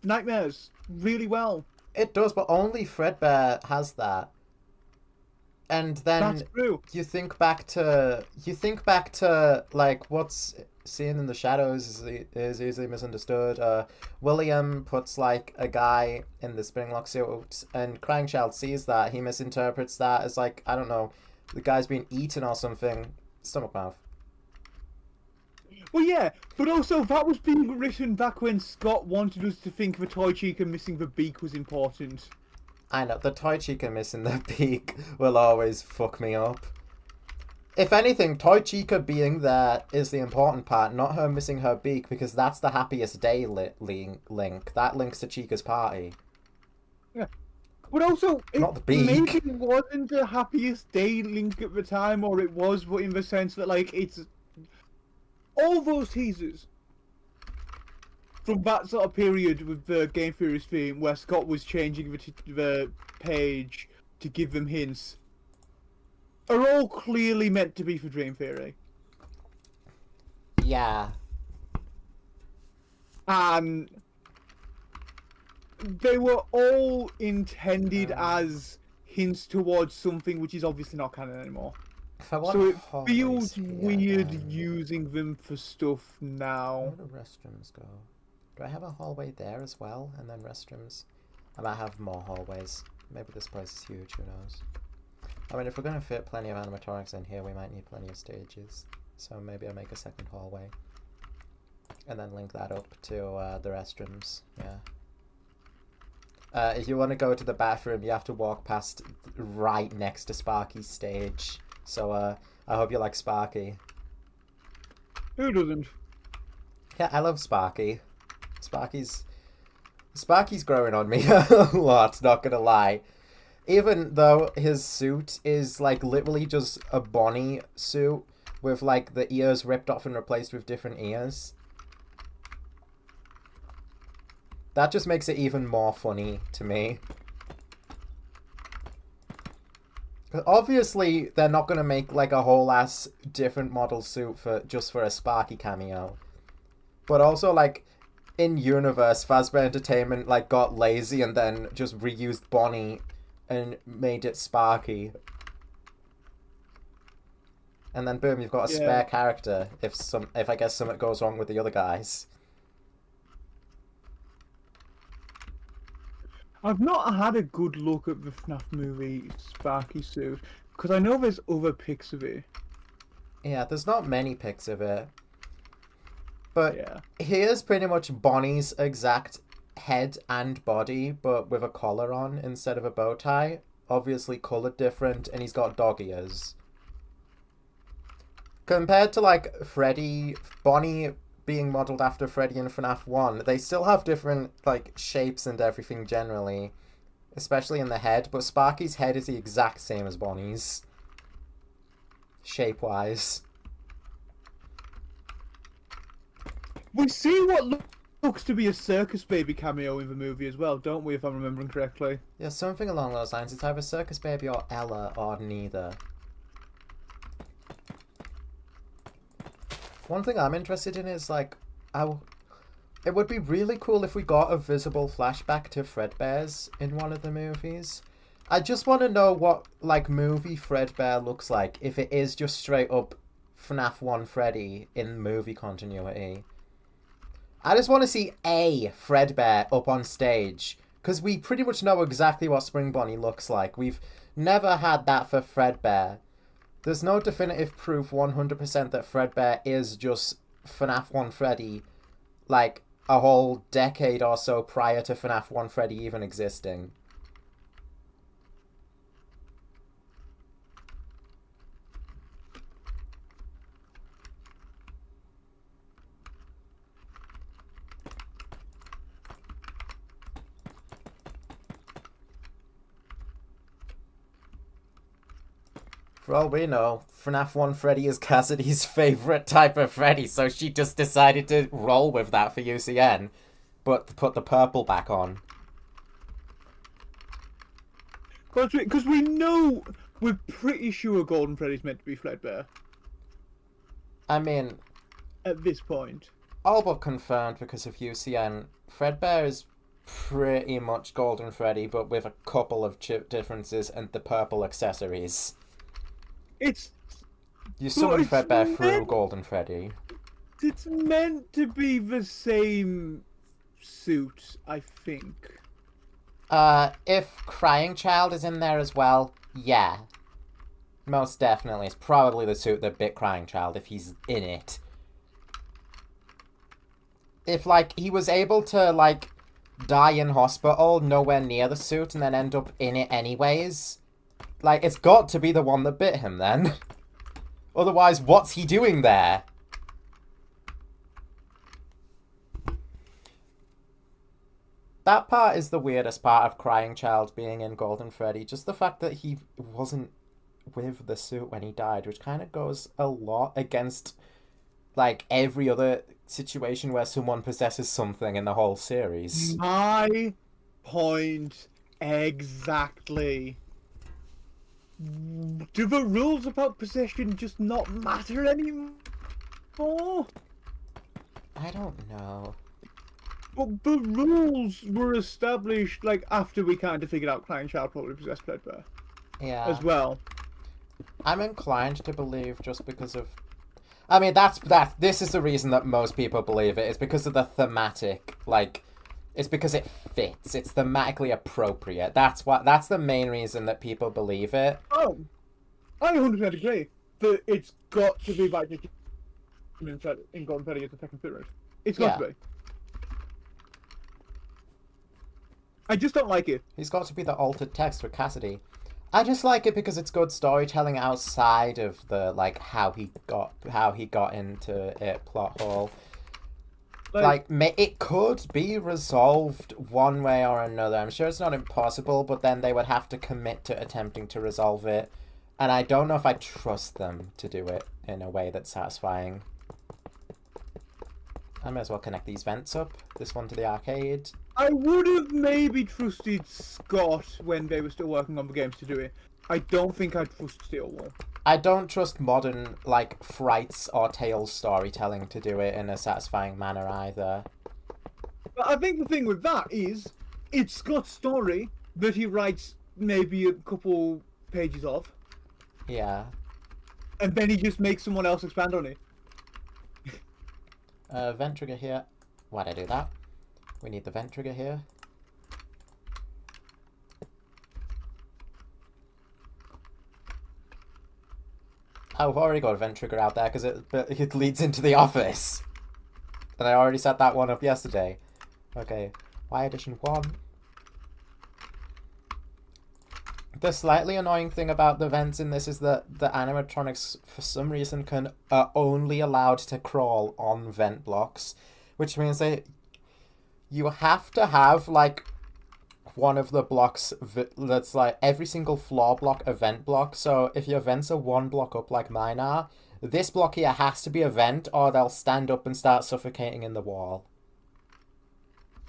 S2: Nightmares really well.
S1: It does, but only Fredbear has that. And then
S2: that's true.
S1: You think back to like what's seen in the shadows is easily misunderstood. William puts like a guy in the Springlock suit, and Crying Child sees that. He misinterprets that as like, I don't know, the guy's being eaten or something. Stomach mouth.
S2: Well, yeah, but also that was being written back when Scott wanted us to think the Toy Chica missing the beak was important.
S1: I know, the Toy Chica missing the beak will always fuck me up. If anything, Toy Chica being there is the important part, not her missing her beak, because that's the happiest day link. That links to Chica's party.
S2: Yeah. But also,
S1: not the beak.
S2: Maybe it wasn't the happiest day link at the time, or it was, but in the sense that, like, it's... All those teasers from that sort of period with the Game Theorist theme, where Scott was changing the page to give them hints, are all clearly meant to be for Dream Theory.
S1: Yeah.
S2: And they were all intended as hints towards something which is obviously not canon anymore. So it feels weird using them for stuff now.
S1: Where do restrooms go? Do I have a hallway there as well? And then restrooms? I might have more hallways. Maybe this place is huge, who knows? I mean, if we're going to fit plenty of animatronics in here, we might need plenty of stages. So maybe I'll make a second hallway. And then link that up to the restrooms, yeah. If you want to go to the bathroom, you have to walk past right next to Sparky's stage. So, I hope you like Sparky.
S2: Who doesn't?
S1: Yeah, I love Sparky. Sparky's growing on me a lot, not gonna lie. Even though his suit is, like, literally just a Bonnie suit with, like, the ears ripped off and replaced with different ears. That just makes it even more funny to me. Obviously, they're not going to make, like, a whole-ass different model suit just for a Sparky cameo. But also, like, in universe, Fazbear Entertainment, like, got lazy and then just reused Bonnie and made it Sparky. And then, boom, you've got a spare character if I guess something goes wrong with the other guys.
S2: I've not had a good look at the FNAF movie Sparky suit, because I know there's other pics of it.
S1: Yeah, there's not many pics of it. But here's pretty much Bonnie's exact head and body, but with a collar on instead of a bow tie. Obviously coloured different, and he's got dog ears. compared to like Bonnie being modeled after Freddy in FNAF 1, they still have different like shapes and everything generally, especially in the head, but Sparky's head is the exact same as Bonnie's, shape-wise.
S2: We see what looks to be a circus baby cameo in the movie as well, don't we, if I'm remembering correctly?
S1: Yeah, something along those lines. It's either Circus Baby or Ella, or neither. One thing I'm interested in is, like, it would be really cool if we got a visible flashback to Fredbear's in one of the movies. I just want to know what, like, movie Fredbear looks like if it is just straight up FNAF 1 Freddy in movie continuity. I just want to see a Fredbear up on stage, because we pretty much know exactly what Spring Bonnie looks like. We've never had that for Fredbear. There's no definitive proof 100% that Fredbear is just FNAF 1 Freddy, like, a whole decade or so prior to FNAF 1 Freddy even existing. For all we know, FNAF 1 Freddy is Cassidy's favourite type of Freddy, so she just decided to roll with that for UCN, but put the purple back on.
S2: Because we know, we're pretty sure Golden Freddy's meant to be Fredbear.
S1: I mean,
S2: at this point.
S1: All but confirmed because of UCN. Fredbear is pretty much Golden Freddy, but with a couple of differences and the purple accessories. You summon Fredbear through Golden Freddy.
S2: It's meant to be the same suit, I think.
S1: If Crying Child is in there as well, yeah. Most definitely. It's probably the suit that bit Crying Child if he's in it. If, like, he was able to, like, die in hospital nowhere near the suit and then end up in it anyways, like, it's got to be the one that bit him then. Otherwise, what's he doing there? That part is the weirdest part of Crying Child being in Golden Freddy. Just the fact that he wasn't with the suit when he died, which kind of goes a lot against, like, every other situation where someone possesses something in the whole series.
S2: My point exactly. Do the rules about possession just not matter anymore?
S1: I don't know.
S2: But the rules were established, like, after we kind of figured out Crying Child probably possessed Fredbear.
S1: Yeah.
S2: As well.
S1: I'm inclined to believe just because of... I mean, this is the reason that most people believe it. It's because of the thematic, like... It's because it fits. It's thematically appropriate. That's the main reason that people believe it.
S2: Oh, I 100% agree that it's got to be by in Golden Freddy as the second spirit. It's got to be. I just don't like it.
S1: He's got to be the altered text for Cassidy. I just like it because it's good storytelling outside of the, like, how he got into it plot hole. Like, it could be resolved one way or another. I'm sure it's not impossible, but then they would have to commit to attempting to resolve it. And I don't know if I trust them to do it in a way that's satisfying. I may as well connect these vents up. This one to the arcade.
S2: I would have maybe trusted Scott when they were still working on the games to do it. I don't think I'd trust Steelwall.
S1: I don't trust modern, like, Frights or Tales storytelling to do it in a satisfying manner either.
S2: But I think the thing with that is, it's Scott's story that he writes maybe a couple pages of.
S1: Yeah.
S2: And then he just makes someone else expand on it.
S1: Vent trigger here. Why'd I do that? We need the vent trigger here. Oh, we've already got a vent trigger out there because it leads into the office. And I already set that one up yesterday. Okay, Y edition 1. The slightly annoying thing about the vents in this is that the animatronics, for some reason, are only allowed to crawl on vent blocks, which means that you have to have, like, one of the blocks that's, like, every single floor block a vent block. So if your vents are one block up like mine are, this block here has to be a vent or they'll stand up and start suffocating in the wall.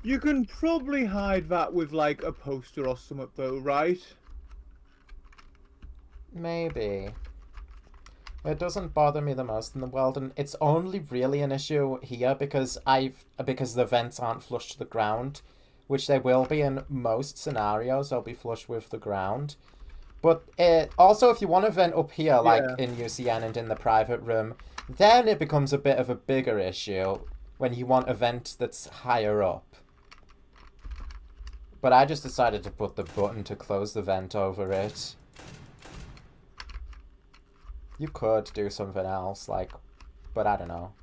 S2: You can probably hide that with, like, a poster or something, though, right?
S1: Maybe. It doesn't bother me the most in the world, and it's only really an issue here because the vents aren't flush to the ground, which they will be in most scenarios. They'll be flush with the ground. But also, if you want to vent up here, like in UCN and in the private room, then it becomes a bit of a bigger issue when you want a vent that's higher up. But I just decided to put the button to close the vent over it. You could do something else, like, but I don't know.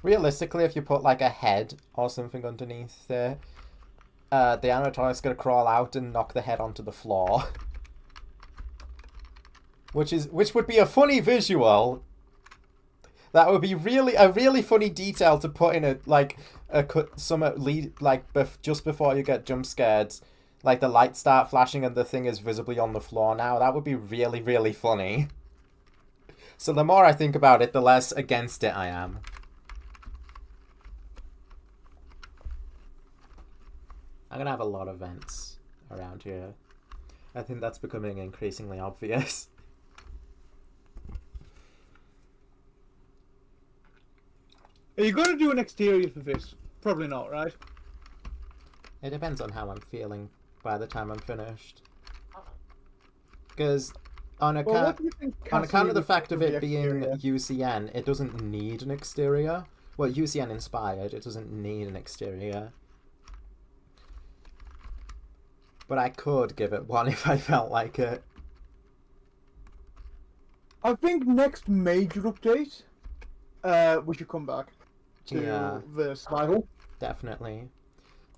S1: Realistically, if you put, like, a head or something underneath it, the animatronic's gonna crawl out and knock the head onto the floor. Which would be a funny visual. That would be a really funny detail to put in just before you get jump scared. Like, the lights start flashing and the thing is visibly on the floor now. That would be really, really funny. So the more I think about it, the less against it I am. I'm gonna have a lot of vents around here. I think that's becoming increasingly obvious.
S2: Are you going to do an exterior for this? Probably not, right?
S1: It depends on how I'm feeling by the time I'm finished. Because on account of the fact of it being UCN, it doesn't need an exterior. Well, UCN inspired, it doesn't need an exterior. But I could give it one if I felt like it.
S2: I think next major update, we should come back to the survival.
S1: Definitely.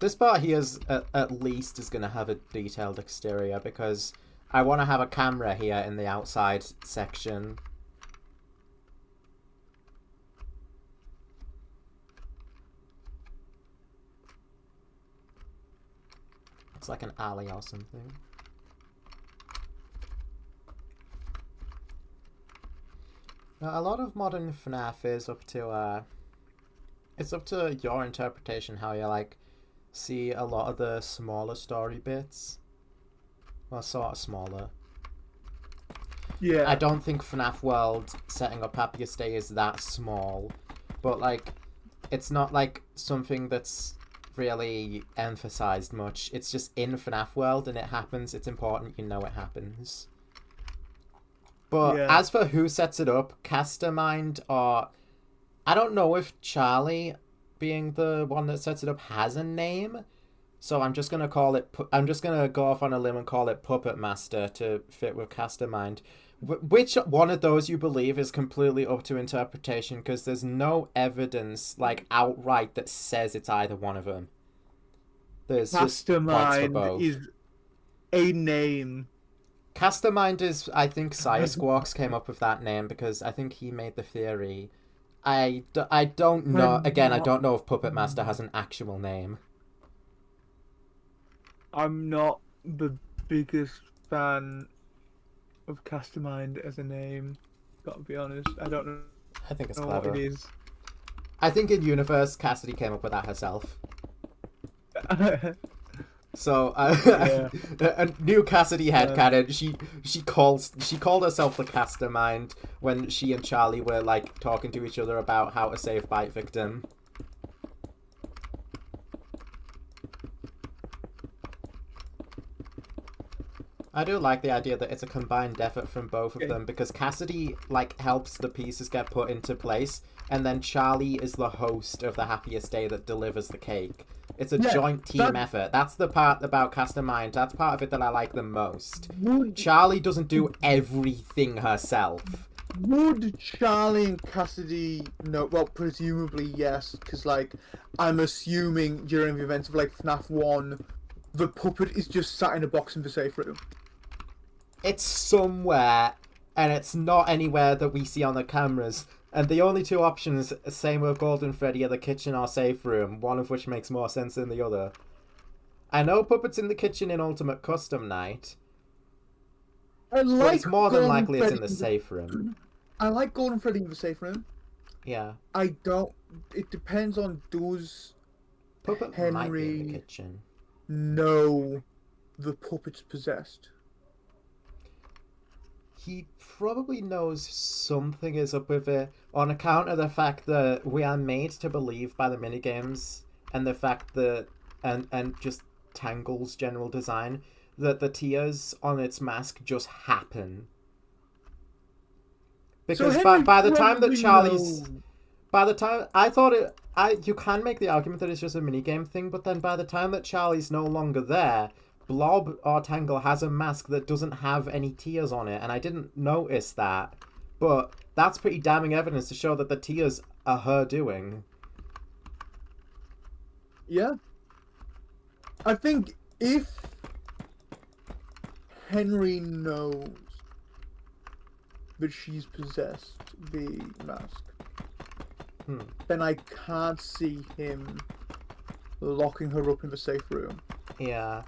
S1: This part here is, at least is going to have a detailed exterior because I want to have a camera here in the outside section. It's like an alley or something. Now, a lot of modern FNAF is up to, it's up to your interpretation how you, like, see a lot of the smaller story bits. Well, sort of smaller.
S2: Yeah.
S1: I don't think FNAF World setting up Happiest Day is that small. But, like, it's not, like, something that's really emphasized much. It's just in FNAF World and it happens. It's important you know it happens. But as for who sets it up, Castermind or... I don't know if Charlie, being the one that sets it up, has a name. So I'm just going to call it... I'm just going to go off on a limb and call it Puppet Master to fit with Castermind. Which one of those you believe is completely up to interpretation, because there's no evidence, like, outright that says it's either one of them. There's just points for both.
S2: Is a name.
S1: Castermind is, I think, Squawks came up with that name because I think he made the theory. I don't know. Again, I don't know if Puppet Master has an actual name.
S2: I'm not the biggest fan of Castermind as a name. Gotta be honest. I don't know.
S1: I think it's clever.
S2: What it is.
S1: I think in universe, Cassidy came up with that herself. So a new Cassidy headcanon. She called herself the Castermind when she and Charlie were like talking to each other about how to save Bite Victim. I do like the idea that it's a combined effort from both of them, because Cassidy like helps the pieces get put into place, and then Charlie is the host of the Happiest Day that delivers the cake. It's a joint team effort. That's the part about Castermind. That's part of it that I like the most. Charlie doesn't do everything herself.
S2: Would Charlie and Cassidy know? Well, presumably yes, because like I'm assuming during the events of like FNAF 1, the puppet is just sat in a box in the safe room.
S1: It's somewhere, and it's not anywhere that we see on the cameras. And the only two options, same with Golden Freddy, are the kitchen or safe room, one of which makes more sense than the other. I know puppets in the kitchen in Ultimate Custom Night, but it's more than likely it's in the safe room.
S2: I like Golden Freddy in the safe room.
S1: Yeah.
S2: I don't... It depends on does
S1: Puppet
S2: Henry
S1: might be in the kitchen.
S2: know the puppet's possessed.
S1: He probably knows something is up with it on account of the fact that we are made to believe by the minigames and the fact that and just Tangle's general design that the tears on its mask just happen. Because
S2: So
S1: by the time that Charlie's
S2: knows.
S1: by the time you can make the argument that it's just a minigame thing, but then by the time that Charlie's no longer there, Blob or Tangle has a mask that doesn't have any tears on it, and I didn't notice that. But that's pretty damning evidence to show that the tears are her doing.
S2: Yeah. I think if Henry knows that she's possessed the mask, then I can't see him locking her up in the safe room.
S1: Yeah.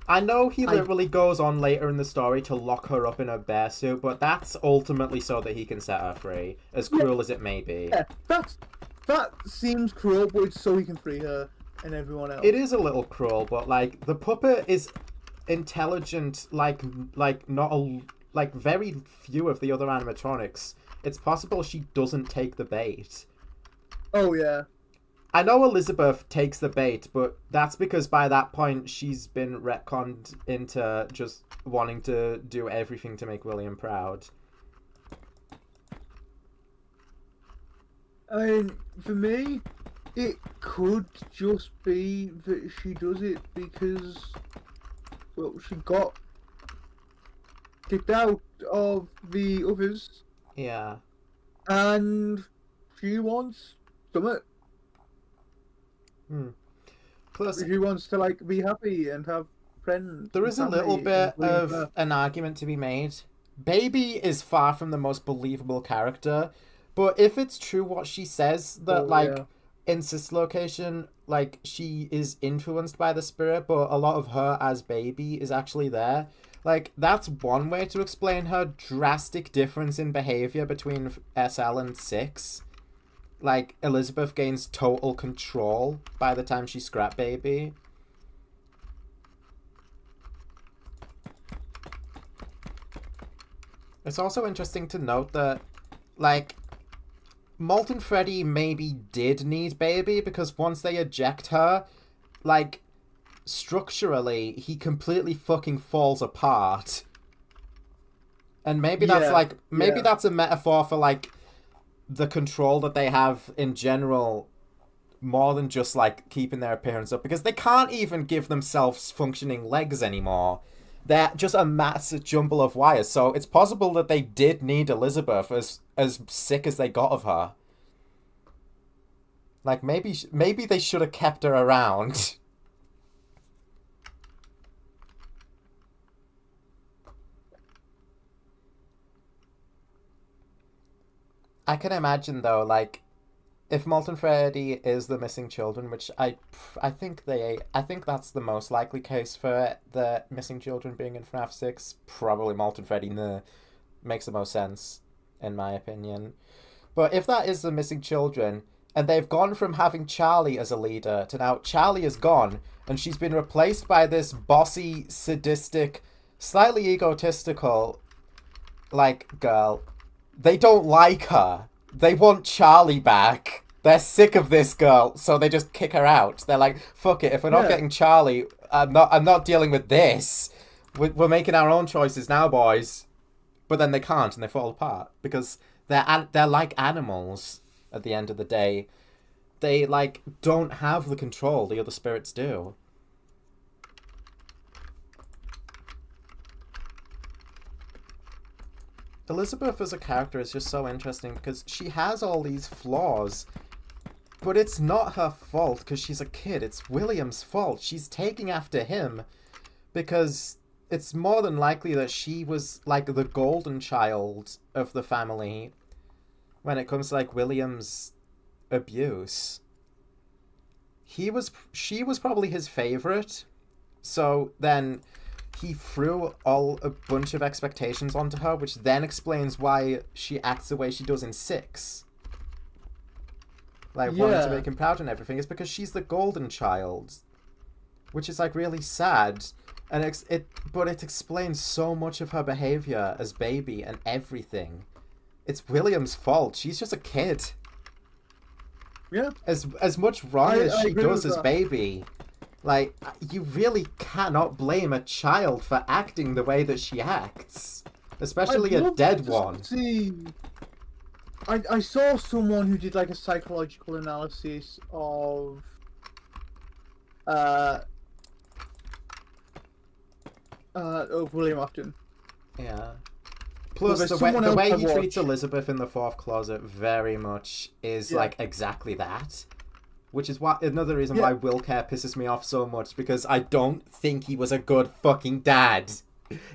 S1: I know he literally goes on later in the story to lock her up in a bear suit, but that's ultimately so that he can set her free, as cruel as it may be.
S2: Yeah, that seems cruel, but it's so he can free her and everyone else.
S1: It is a little cruel, but like the puppet is intelligent, like very few of the other animatronics. It's possible she doesn't take the bait.
S2: Oh yeah.
S1: I know Elizabeth takes the bait, but that's because by that point she's been retconned into just wanting to do everything to make William proud.
S2: I mean, for me, it could just be that she does it because, well, she got kicked out of the others.
S1: Yeah.
S2: And she wants something.
S1: Plus,
S2: she wants to like be happy and have friends.
S1: There is a little bit of an argument to be made. Baby is far from the most believable character, but if it's true what she says that in Sis location, like she is influenced by the spirit, but a lot of her as Baby is actually there. Like that's one way to explain her drastic difference in behavior between SL and 6. Like, Elizabeth gains total control by the time she scrap Baby. It's also interesting to note that, like, Molten Freddy maybe did need Baby because once they eject her, like, structurally, he completely fucking falls apart. And maybe that's, like, that's a metaphor for, like, the control that they have in general more than just like keeping their appearance up, because they can't even give themselves functioning legs anymore. They're just a massive jumble of wires, so it's possible that they did need Elizabeth as sick as they got of her. Like maybe they should have kept her around. I can imagine though, like, if Molten Freddy is the missing children, which I think that's the most likely case for the missing children being in FNAF 6. Probably Molten Freddy makes the most sense, in my opinion. But if that is the missing children, and they've gone from having Charlie as a leader to now Charlie is gone, and she's been replaced by this bossy, sadistic, slightly egotistical, like, girl. They don't like her. They want Charlie back. They're sick of this girl, so they just kick her out. They're like, fuck it, if we're not getting Charlie, I'm not dealing with this. We're making our own choices now, boys. But then they can't, and they fall apart. Because they're like animals at the end of the day. They, like, don't have the control the other spirits do. Elizabeth as a character is just so interesting because she has all these flaws, But it's not her fault because she's a kid. It's William's fault. She's taking after him because it's more than likely that she was like the golden child of the family when it comes to like William's abuse. She was probably his favorite. So then he threw a bunch of expectations onto her, which then explains why she acts the way she does in 6. Like, wanting to make him proud and everything. It's because she's the golden child. Which is, like, really sad. And but it explains so much of her behavior as baby and everything. It's William's fault. She's just a kid.
S2: Yeah.
S1: As much wrong as she does as
S2: that.
S1: baby. Like, you really cannot blame a child for acting the way that she acts. Especially a dead one.
S2: I saw someone who did like a psychological analysis of William Afton.
S1: Yeah. Plus, the way he treats Elizabeth in the fourth closet very much is like exactly that. Which is another reason why Will Care pisses me off so much, because I don't think he was a good fucking dad.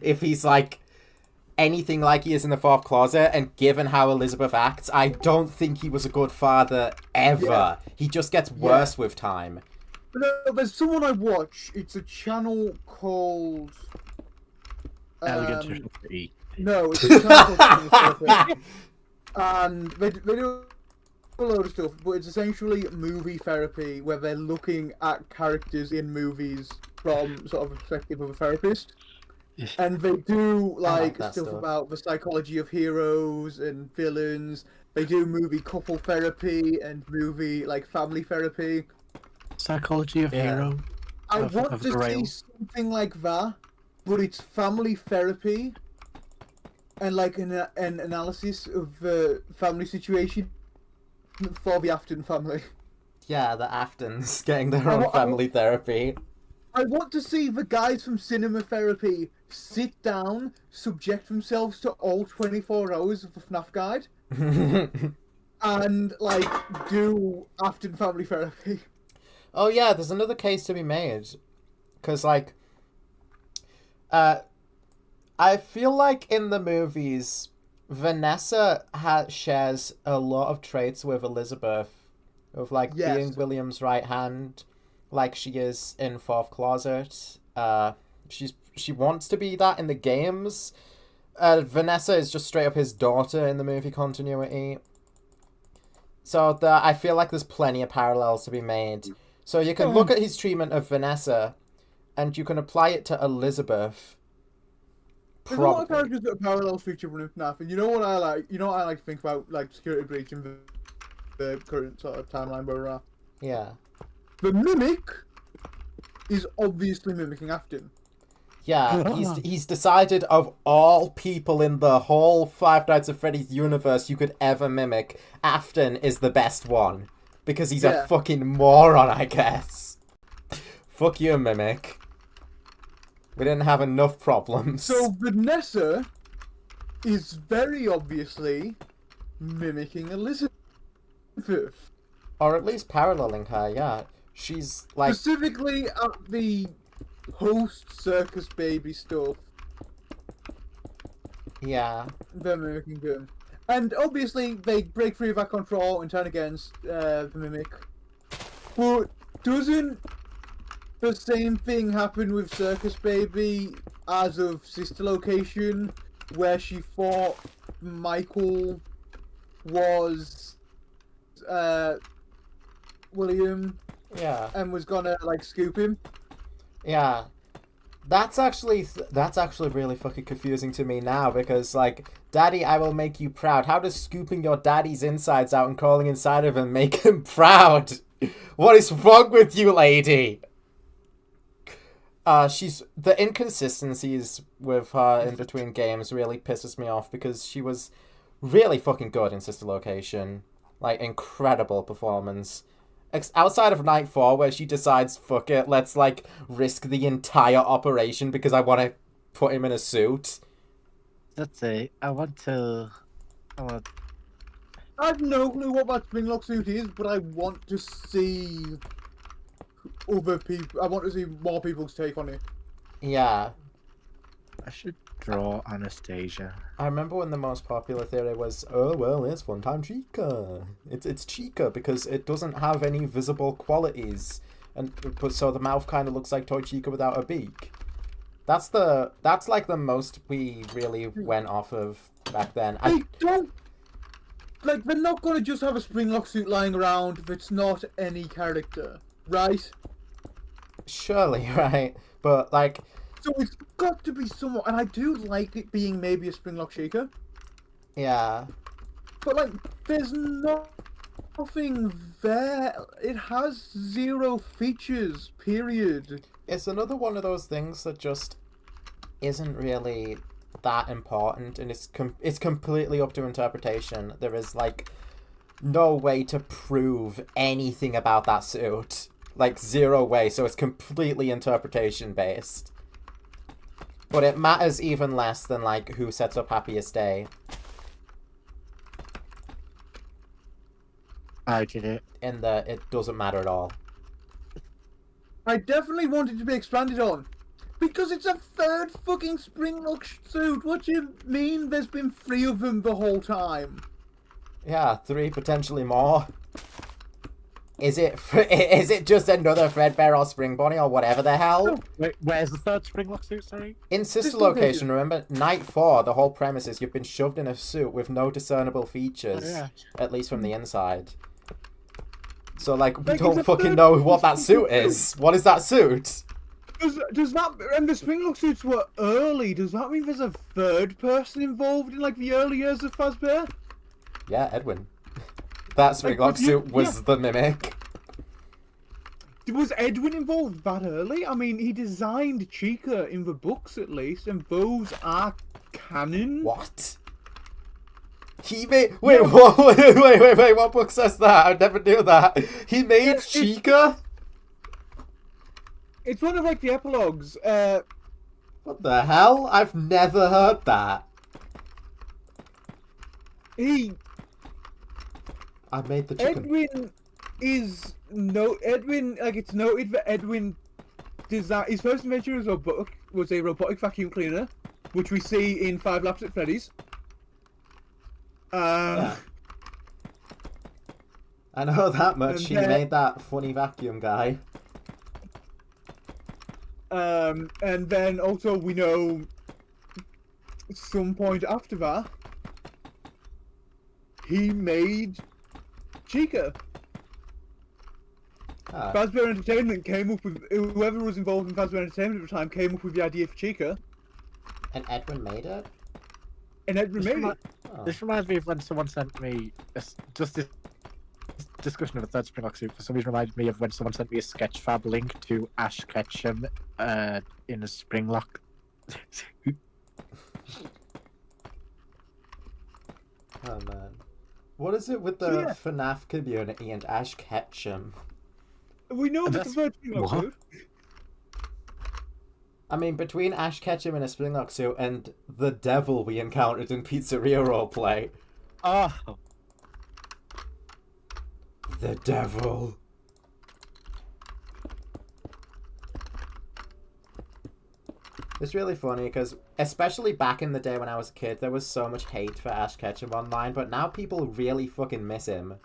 S1: If he's like anything like he is in the fourth closet, and given how Elizabeth acts, I don't think he was a good father ever. Yeah. He just gets worse with time.
S2: No, there's someone I watch. It's a channel called
S3: Elegant
S2: No, it's a channel called and they do a load of stuff, but it's essentially movie therapy where they're looking at characters in movies from sort of a perspective of a therapist. And they do like stuff about the psychology of heroes and villains. They do movie couple therapy and movie like family therapy.
S3: Psychology of hero.
S2: I want to see something like that, but it's family therapy and like an analysis of the family situation for the Afton family.
S1: Yeah, the Aftons getting their own family therapy.
S2: I want to see the guys from Cinema Therapy sit down, subject themselves to all 24 hours of the FNAF guide, and, like, do Afton family therapy.
S1: Oh yeah, there's another case to be made. Because, like, I feel like in the movies, Vanessa shares a lot of traits with Elizabeth, of, like, being William's right hand, like she is in Fourth Closet. She wants to be that in the games. Vanessa is just straight up his daughter in the movie continuity. So I feel like there's plenty of parallels to be made. So you can look at his treatment of Vanessa, and you can apply it to Elizabeth.
S2: There's a lot of characters that are parallels to each other in FNAF, and you know what I like? You know what I like to think about, like Security Breach and the current sort of timeline where we're at.
S1: Yeah.
S2: The Mimic is obviously mimicking Afton.
S1: Yeah, he's decided of all people in the whole Five Nights at Freddy's universe you could ever mimic, Afton is the best one. Because he's a fucking moron, I guess. Fuck you, Mimic. We didn't have enough problems.
S2: So Vanessa is very obviously mimicking Elizabeth.
S1: Or at least paralleling her, yeah. She's like...
S2: Specifically at the post-circus baby stuff.
S1: Yeah.
S2: They're mimicking them. And obviously they break free of that control and turn against the Mimic. But doesn't the same thing happen with Circus Baby as of Sister Location, where she thought Michael was William, and was gonna like scoop him?
S1: Yeah, that's actually really fucking confusing to me now, because like, Daddy, I will make you proud. How does scooping your daddy's insides out and crawling inside of him make him proud? What is wrong with you, lady? The inconsistencies with her in between games really pisses me off, because she was really fucking good in Sister Location. Like, incredible performance. Outside of Night 4, where she decides, fuck it, let's, like, risk the entire operation because I want to put him in a suit.
S3: Let's say, I
S2: I've no clue what that springlock suit is, but I want to see other people. I want to see more people's take on it.
S1: Yeah.
S3: I should draw Anastasia.
S1: I remember when the most popular theory was, oh, well, it's Funtime Chica. It's Chica because it doesn't have any visible qualities. But so the mouth kind of looks like Toy Chica without a beak. That's like the most we really went off of back then.
S2: They don't... Like, they're not going to just have a springlock suit lying around if it's not any character, right?
S1: Surely, right? But, like...
S2: So it's got to be somewhat... And I do like it being maybe a springlock shaker.
S1: Yeah.
S2: But, like, there's nothing there. It has 0 features, period.
S1: It's another one of those things that just isn't really that important, and it's completely up to interpretation. There is, like, no way to prove anything about that suit. Like, 0 way, so it's completely interpretation based. But it matters even less than, like, who sets up Happiest Day.
S3: I did it.
S1: In that it doesn't matter at all.
S2: I definitely want it to be expanded on. Because it's a 3rd fucking springlock suit. What do you mean there's been 3 of them the whole time?
S1: Yeah, 3, potentially more. Is it just another Fredbear or Spring Bonnie or whatever the hell?
S3: Wait, where's the 3rd springlock suit, sorry?
S1: In Sister Location, remember? Night 4, the whole premise is you've been shoved in a suit with no discernible features.
S3: Oh, yeah.
S1: At least from the inside. So, like, we
S2: Like,
S1: don't
S2: it's a
S1: fucking
S2: third
S1: know what that
S2: person
S1: suit
S2: suit.
S1: is. What is that suit?
S2: Does that... And the springlock suits were early. Does that mean there's a 3rd person involved in, like, the early years of Fazbear?
S1: Yeah, Edwin. That Springlock suit was the Mimic.
S2: Was Edwin involved that early? I mean, he designed Chica in the books, at least, and those are canon.
S1: What? He made... Wait, wait, what book says that? I never knew that. He made Chica?
S2: It's one of, like, the epilogues.
S1: What the hell? I've never heard that. I made the chicken.
S2: Edwin is... Edwin, like, it's noted that Edwin designed... His first invention was a robotic vacuum cleaner, which we see in 5 Laps at Freddy's.
S1: Yeah. I know that much. He made that funny vacuum guy.
S2: And then also we know at some point after that he made Chica. Fazbear Entertainment came up with... Whoever was involved in Fazbear Entertainment at the time came up with the idea for Chica.
S1: And Edwin made it?
S2: And Edwin made it.
S1: Oh.
S3: This reminds me of when someone sent me just this discussion of a 3rd springlock suit. For some reason, reminded me of when someone sent me a Sketchfab link to Ash Ketchum in a springlock.
S1: Oh man, what is it with the FNAF community and Ash Ketchum?
S2: We know that the 3rd springlock suit.
S1: I mean, between Ash Ketchum in a springlock suit and the devil we encountered in Pizzeria Roleplay.
S3: Oh.
S1: The devil. It's really funny because, especially back in the day when I was a kid, there was so much hate for Ash Ketchum online, but now people really fucking miss him.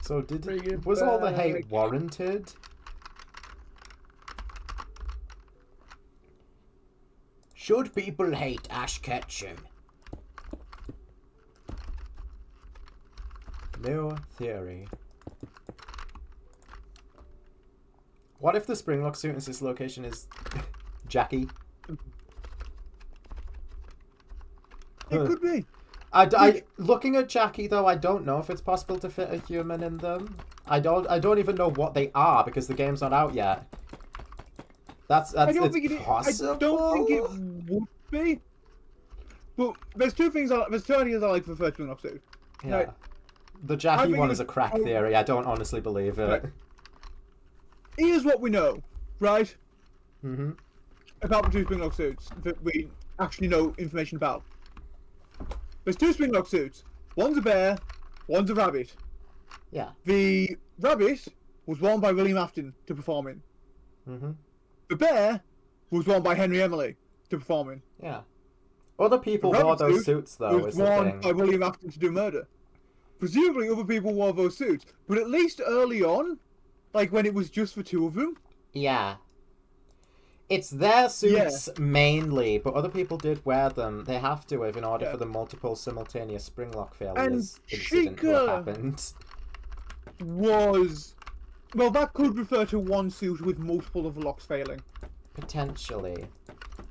S1: So was all the hate warranted? Should people hate Ash Ketchum? New theory. What if the springlock suit in this location is Jackie?
S2: It could be.
S1: Looking at Jackie though, I don't know if it's possible to fit a human in them. I don't even know what they are because the game's not out yet. It's possible.
S2: I don't think it would be. But there's 2 things. There's 2 ideas I like for the 1st springlock suit.
S1: Yeah.
S2: Right.
S1: The Jackie one is a crack theory. I don't honestly believe it.
S2: Right. Here's what we know, right?
S1: Mm-hmm.
S2: about the two Springlock suits that we actually know information about. There's two Springlock suits. One's a bear, one's a rabbit.
S1: Yeah.
S2: The rabbit was worn by William Afton to perform in.
S1: Mm-hmm.
S2: The bear was worn by Henry Emily to perform in.
S1: Yeah. Other people
S2: The
S1: wore
S2: rabbit
S1: those
S2: suit
S1: suits, though,
S2: was
S1: is the
S2: worn
S1: thing.
S2: by William Afton to do murder. Presumably other people wore those suits, but at least early on, like when it was just for two of them.
S1: Yeah. It's their suits mainly, but other people did wear them. They have to have in order for the multiple simultaneous springlock failures incident to have happened.
S2: Was... Well, that could refer to one suit with multiple of the locks failing.
S1: Potentially.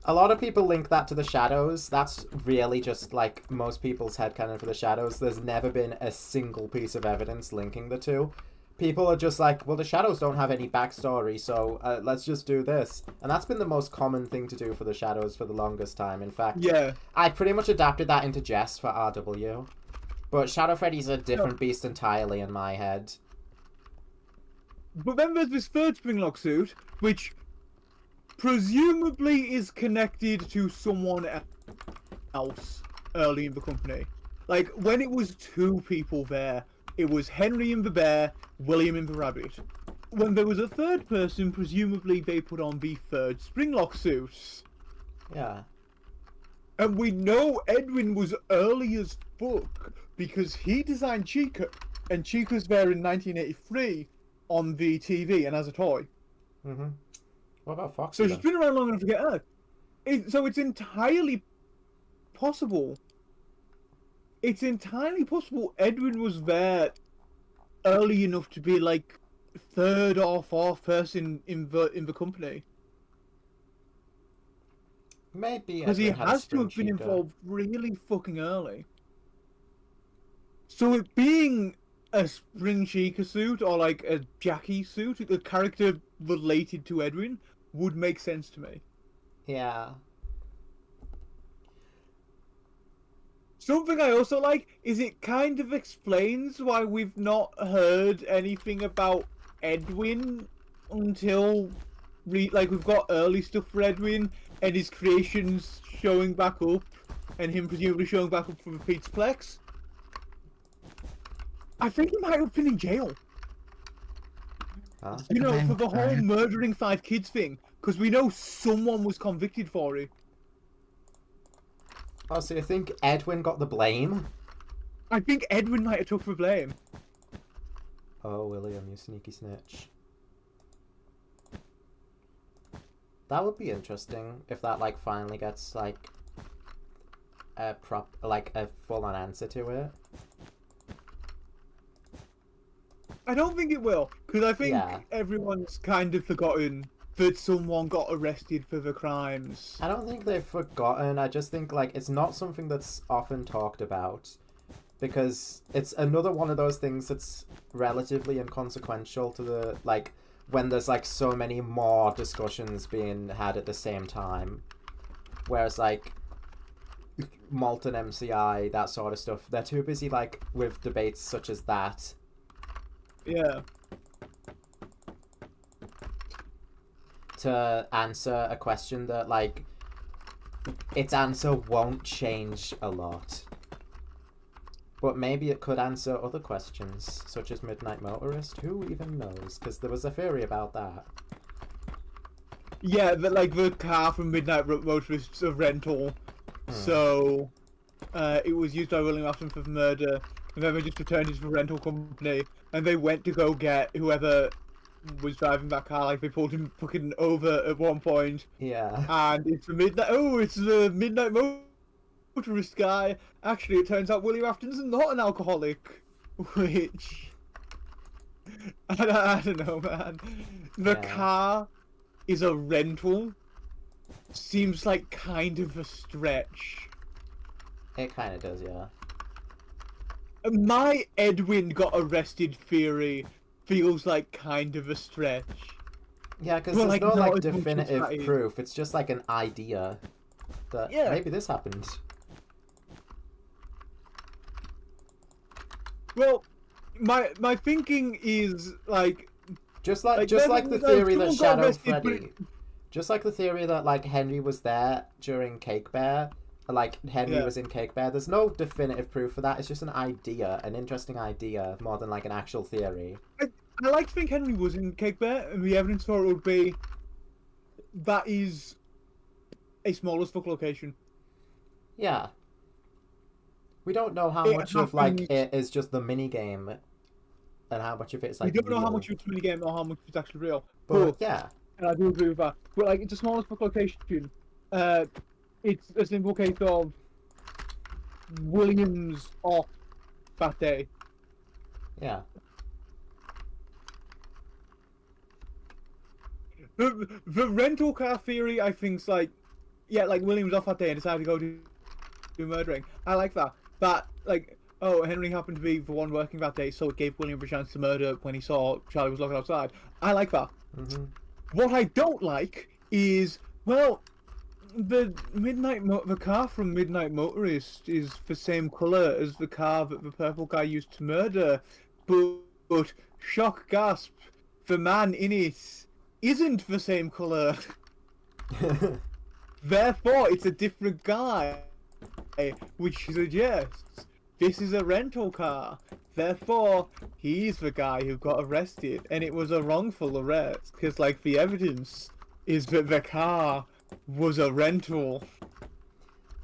S1: A lot of people link that to the shadows. That's really just like most people's headcanon for the shadows. There's never been a single piece of evidence linking the two. People are just like, well, the shadows don't have any backstory, so let's just do this. And that's been the most common thing to do for the shadows for the longest time. In fact, I pretty much adapted that into Jess for RW. But Shadow Freddy's a different beast entirely in my head.
S2: But then there's this third Springlock suit, which presumably is connected to someone else early in the company. Like, when it was two people there, it was Henry and the bear, William and the rabbit. When there was a third person, presumably they put on the third Springlock suit.
S1: Yeah.
S2: And we know Edwin was early as fuck, because he designed Chica, and Chica's there in 1983 on the TV and as a toy.
S1: Mm-hmm. What about Foxy?
S2: So she's been around long enough to get her. So it's entirely possible. It's entirely possible Edwin was there early enough to be like third or fourth person in the company.
S1: Maybe
S2: because he
S1: Edwin had
S2: has to have been involved really fucking early. So it being a Spring Chica suit or like a Jackie suit, a character related to Edwin, would make sense to me.
S1: Yeah.
S2: Something I also like is it kind of explains why we've not heard anything about Edwin until like we've got early stuff for Edwin and his creations showing back up and him presumably showing back up for the Pizzaplex. I think he might have been in jail.
S1: Huh?
S2: You know, for the whole murdering 5 kids thing, because we know someone was convicted for it.
S1: Oh, so you think Edwin got the blame?
S2: I think Edwin might have took the blame.
S1: Oh, William, you sneaky snitch. That would be interesting if that like finally gets like a full-on answer to it.
S2: I don't think it will, because I think everyone's kind of forgotten that someone got arrested for the crimes.
S1: I don't think they've forgotten. I just think like it's not something that's often talked about because it's another one of those things that's relatively inconsequential to the like when there's like so many more discussions being had at the same time. Whereas like Molten MCI, that sort of stuff, they're too busy like with debates such as that.
S2: Yeah.
S1: To answer a question that like its answer won't change a lot, but maybe it could answer other questions such as Midnight Motorist. Who even knows? Because there was a theory about that.
S2: Yeah, that like the car from Midnight Motorist's a rental, so it was used by William Afton for murder, and then they just returned it to the rental company, and they went to go get whoever was driving that car. Like they pulled him fucking over at one point.
S1: Yeah.
S2: And it's the Midnight Motorist guy. Actually, it turns out William Afton's not an alcoholic, which I don't know, man. The car is a rental. Seems like kind of a stretch.
S1: It kind of does, yeah.
S2: My Edwin got arrested theory feels like kind of a stretch.
S1: Yeah, because there's no like definitive proof. It's just like an idea that maybe this happened.
S2: Well, my thinking is like
S1: just like the theory that Shadow Freddy. Just like the theory that like Henry was there during Cake Bear, like Henry was in Cake Bear. There's no definitive proof for that. It's just an idea, an interesting idea, more than like an actual theory.
S2: I like to think Henry was in Cake Bear, and the evidence for it would be that is a small as fuck location.
S1: Yeah. We don't know how much of like it is just the mini game, and how much of it's like.
S2: We don't know how
S1: real.
S2: much of it's a mini game or how much it's actually real.
S1: But yeah.
S2: And I do agree with that. But like, it's a small as fuck location. It's a simple case of Williams off that day.
S1: Yeah.
S2: The rental car theory, I think's like, yeah, like Williams off that day and decided to go do murdering. I like that. But like, oh, Henry happened to be the one working that day, so it gave William a chance to murder when he saw Charlie was locked outside. I like that.
S1: Mm-hmm.
S2: What I don't like is, well, the car from Midnight Motorist is the same colour as the car that the purple guy used to murder, but shock gasp, the man in it isn't the same colour. Therefore, it's a different guy, which suggests this is a rental car. Therefore, he's the guy who got arrested, and it was a wrongful arrest, because, like, the evidence is that the car was a rental.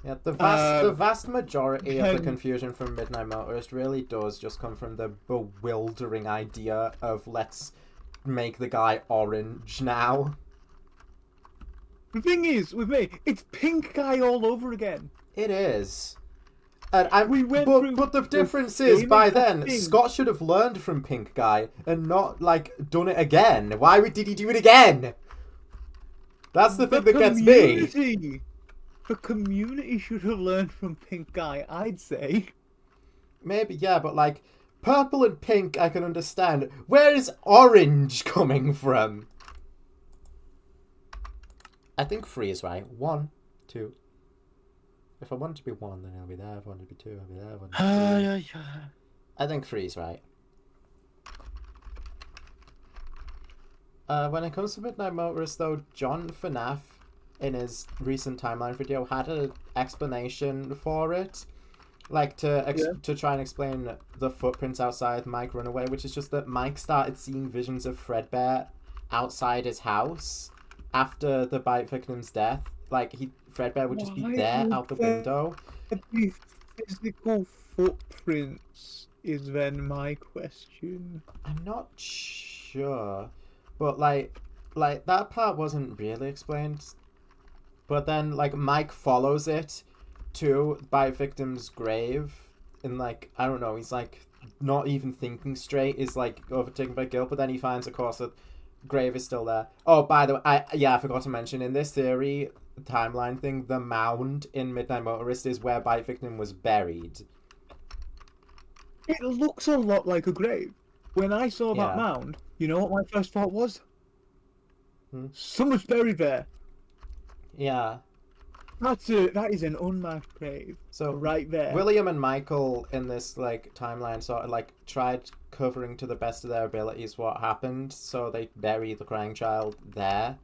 S1: Yeah, the vast majority of the confusion from Midnight Motorist really does just come from the bewildering idea of let's make the guy orange now.
S2: The thing is, with me, it's pink guy all over again.
S1: It is. And but the difference
S2: the
S1: is, by then,
S2: thing.
S1: Scott should have learned from Pink Guy and not, like, done it again. Why did he do it again? That's the thing that gets me.
S2: The community should have learned from Pink Guy, I'd say.
S1: Maybe, yeah, but, like, purple and pink I can understand. Where is orange coming from? I think 3 is right. 1, 2... If I want it to be 1, then I'll be there. If I want it to be 2, I'll be there. If I want it to be 3. I think 3 is right. When it comes to Midnight Motorist, though, John FNAF, in his recent timeline video, had an explanation for it. Like, to try and explain the footprints outside Mike Runaway, which is just that Mike started seeing visions of Fredbear outside his house after the bite victim's death. Like, Fredbear would just be there out the window.
S2: The physical footprints is then my question.
S1: I'm not sure, but like that part wasn't really explained. But then like Mike follows it to bite victim's grave, and like I don't know, he's like not even thinking straight. Is like overtaken by guilt, but then he finds, of course, that grave is still there. Oh, by the way, I forgot to mention in this theory. Timeline thing, the mound in Midnight Motorist is where bite victim was buried.
S2: It looks a lot like a grave. When I saw that mound, you know what my first thought was? Someone's buried there.
S1: Yeah.
S2: That is an unmarked grave.
S1: So
S2: right there.
S1: William and Michael in this like timeline sort of like tried covering to the best of their abilities what happened, so they bury the crying child there.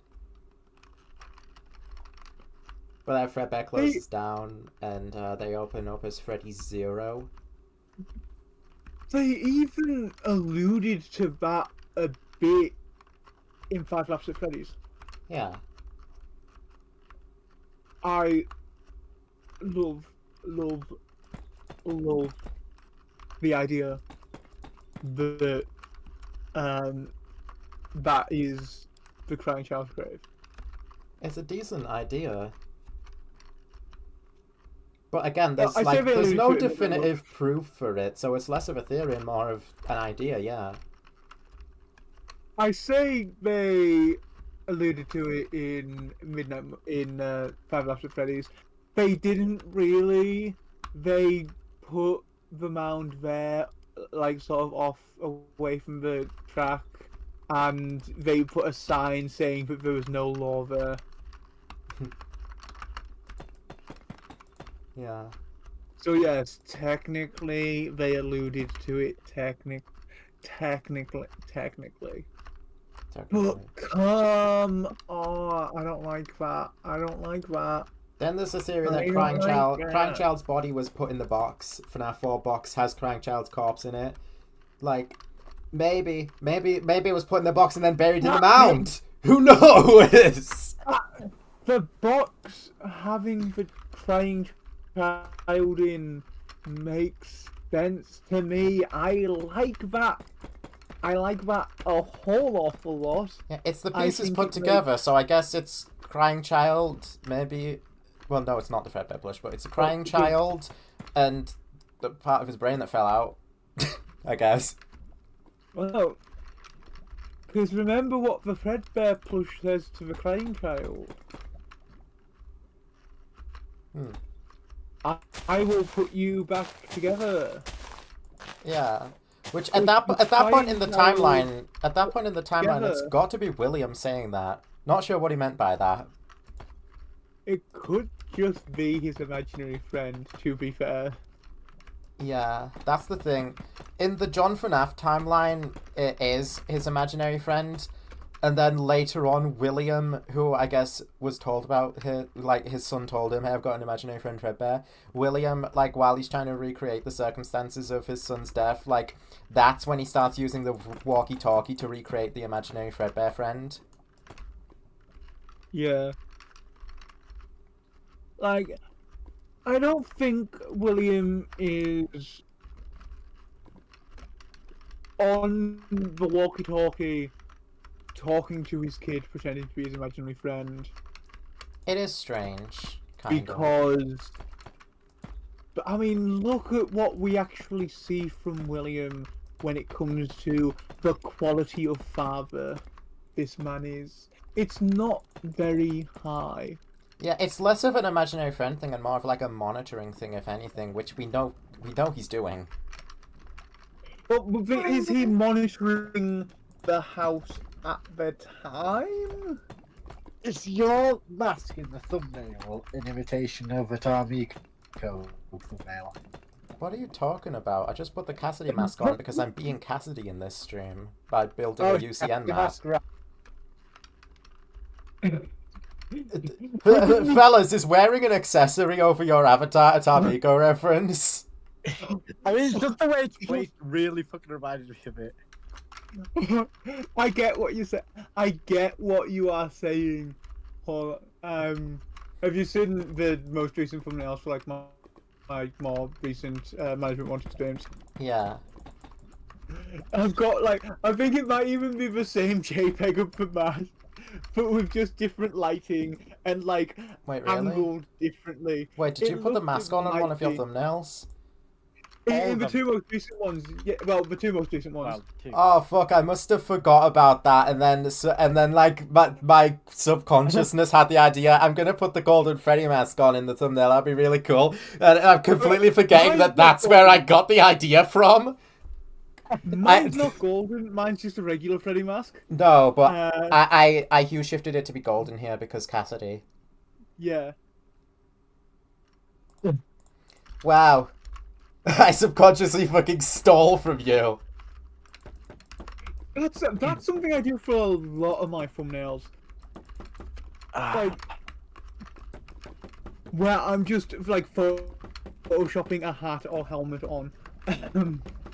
S1: But then Fredbear closes down, and they open up as Freddy Zero.
S2: They even alluded to that a bit in 5 Laps at Freddy's.
S1: Yeah.
S2: I love the idea that that is the crying child's grave.
S1: It's a decent idea. But again, there's no definitive proof for it, so it's less of a theory and more of an idea, yeah.
S2: I say they alluded to it in 5 Laps at Freddy's. They didn't really. They put the mound there, like sort of off away from the track, and they put a sign saying that there was no law there.
S1: Yeah.
S2: So yes, technically they alluded to it. Technically. But come on, I don't like that. I don't like that.
S1: Then there's a theory that
S2: I
S1: Crying
S2: don't
S1: Child,
S2: like
S1: Crying
S2: that.
S1: Child's body was put in the box. FNAF 4 box has Crying Child's corpse in it. Like, maybe it was put in the box and then buried in the mound. Who knows?
S2: The box having the crying child in makes sense to me. I like that. I like that a whole awful lot.
S1: Yeah, it's the
S2: I
S1: pieces
S2: think
S1: put
S2: it
S1: together, so I guess it's Crying Child, maybe. Well, no, it's not the Fredbear plush, but it's a Crying Child and the part of his brain that fell out. I guess.
S2: Well, because remember what the Fredbear plush says to the crying child. I will put you back together.
S1: Yeah. Which at that point in the timeline, it's got to be William saying that. Not sure what he meant by that.
S2: It could just be his imaginary friend, to be fair.
S1: Yeah, that's the thing. In the John FNAF timeline, it is his imaginary friend. And then later on, William, who I guess was told about, his son told him, hey, I've got an imaginary friend, Fredbear. William, like, while he's trying to recreate the circumstances of his son's death, like, that's when he starts using the walkie-talkie to recreate the imaginary Fredbear friend.
S2: Yeah. Like, I don't think William is on the walkie-talkie talking to his kid, pretending to be his imaginary friend.
S1: It is strange, kind of.
S2: Because, but I mean, look at what we actually see from William when it comes to the quality of father this man is. It's not very high.
S1: Yeah, it's less of an imaginary friend thing and more of like a monitoring thing, if anything, which we know he's doing.
S2: But is he monitoring the house at the time?
S3: Is your mask in the thumbnail an imitation of a Tarmico thumbnail?
S1: What are you talking about? I just put the Cassidy mask on because I'm being Cassidy in this stream by building a UCN map. Fellas, is wearing an accessory over your avatar a Tarmico reference?
S3: I mean, it's just the way it's placed really fucking reminded me of it.
S2: I get what you say. I get what you are saying. Have you seen the most recent thumbnails for like my more recent management wanted games?
S1: Yeah.
S2: I've got like, I think it might even be the same JPEG of the mask, but with just different lighting and like angled differently.
S1: Wait, did you put the mask on one of your thumbnails?
S2: In the two most recent ones, yeah. Well, the two most recent ones.
S1: Oh fuck! I must have forgot about that, and then like my subconsciousness had the idea. I'm gonna put the Golden Freddy mask on in the thumbnail. That'd be really cool. And I'm completely forgetting that that's where I got the idea from.
S2: Mine's not golden. Mine's just a regular Freddy mask.
S1: No, but I hue shifted it to be golden here because Cassidy.
S2: Yeah.
S1: Wow. I subconsciously fucking stole from you.
S2: That's something I do for a lot of my thumbnails. Like, where I'm just like photoshopping a hat or helmet on.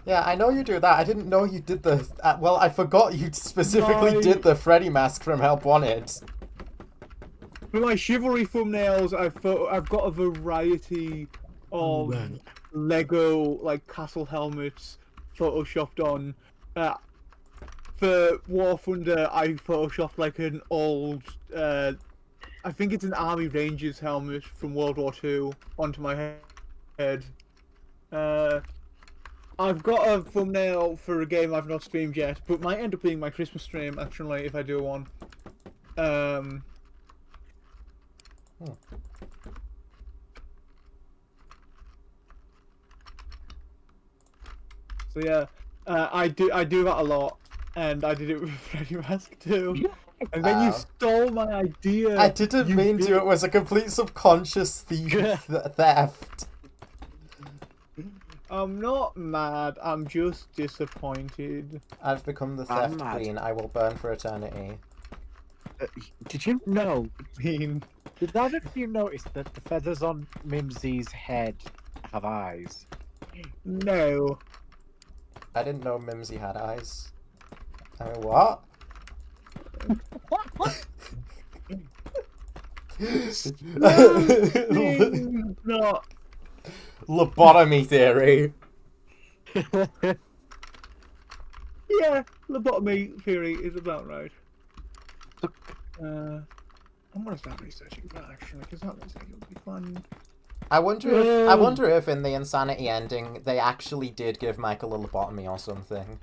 S1: Yeah, I know you do that. I didn't know you did the. Well, I forgot you specifically did the Freddy mask from Help Wanted.
S2: For my chivalry thumbnails, I've got a variety of Lego like castle helmets photoshopped on. For War Thunder, I photoshopped like an old, I think it's an Army Rangers helmet from World War II onto my head. I've got a thumbnail for a game I've not streamed yet, but might end up being my Christmas stream actually if I do one. So yeah, I do that a lot, and I did it with Freddy Mask too. And then you stole my idea.
S1: I didn't mean to. It was a complete subconscious theft.
S2: I'm not mad. I'm just disappointed.
S1: I've become the
S3: I'm
S1: theft
S3: mad.
S1: queen. I will burn for eternity.
S3: Did you know?
S2: Mean.
S3: Did either of you notice that the feathers on Mimsy's head have eyes?
S2: No.
S1: I didn't know Mimsy had eyes. I mean, what?
S2: Not.
S1: Lobotomy theory.
S2: Yeah, lobotomy theory is about right. I'm gonna start researching that actually, because that looks like it would be fun.
S1: I wonder if in the Insanity ending they actually did give Michael a lobotomy or something.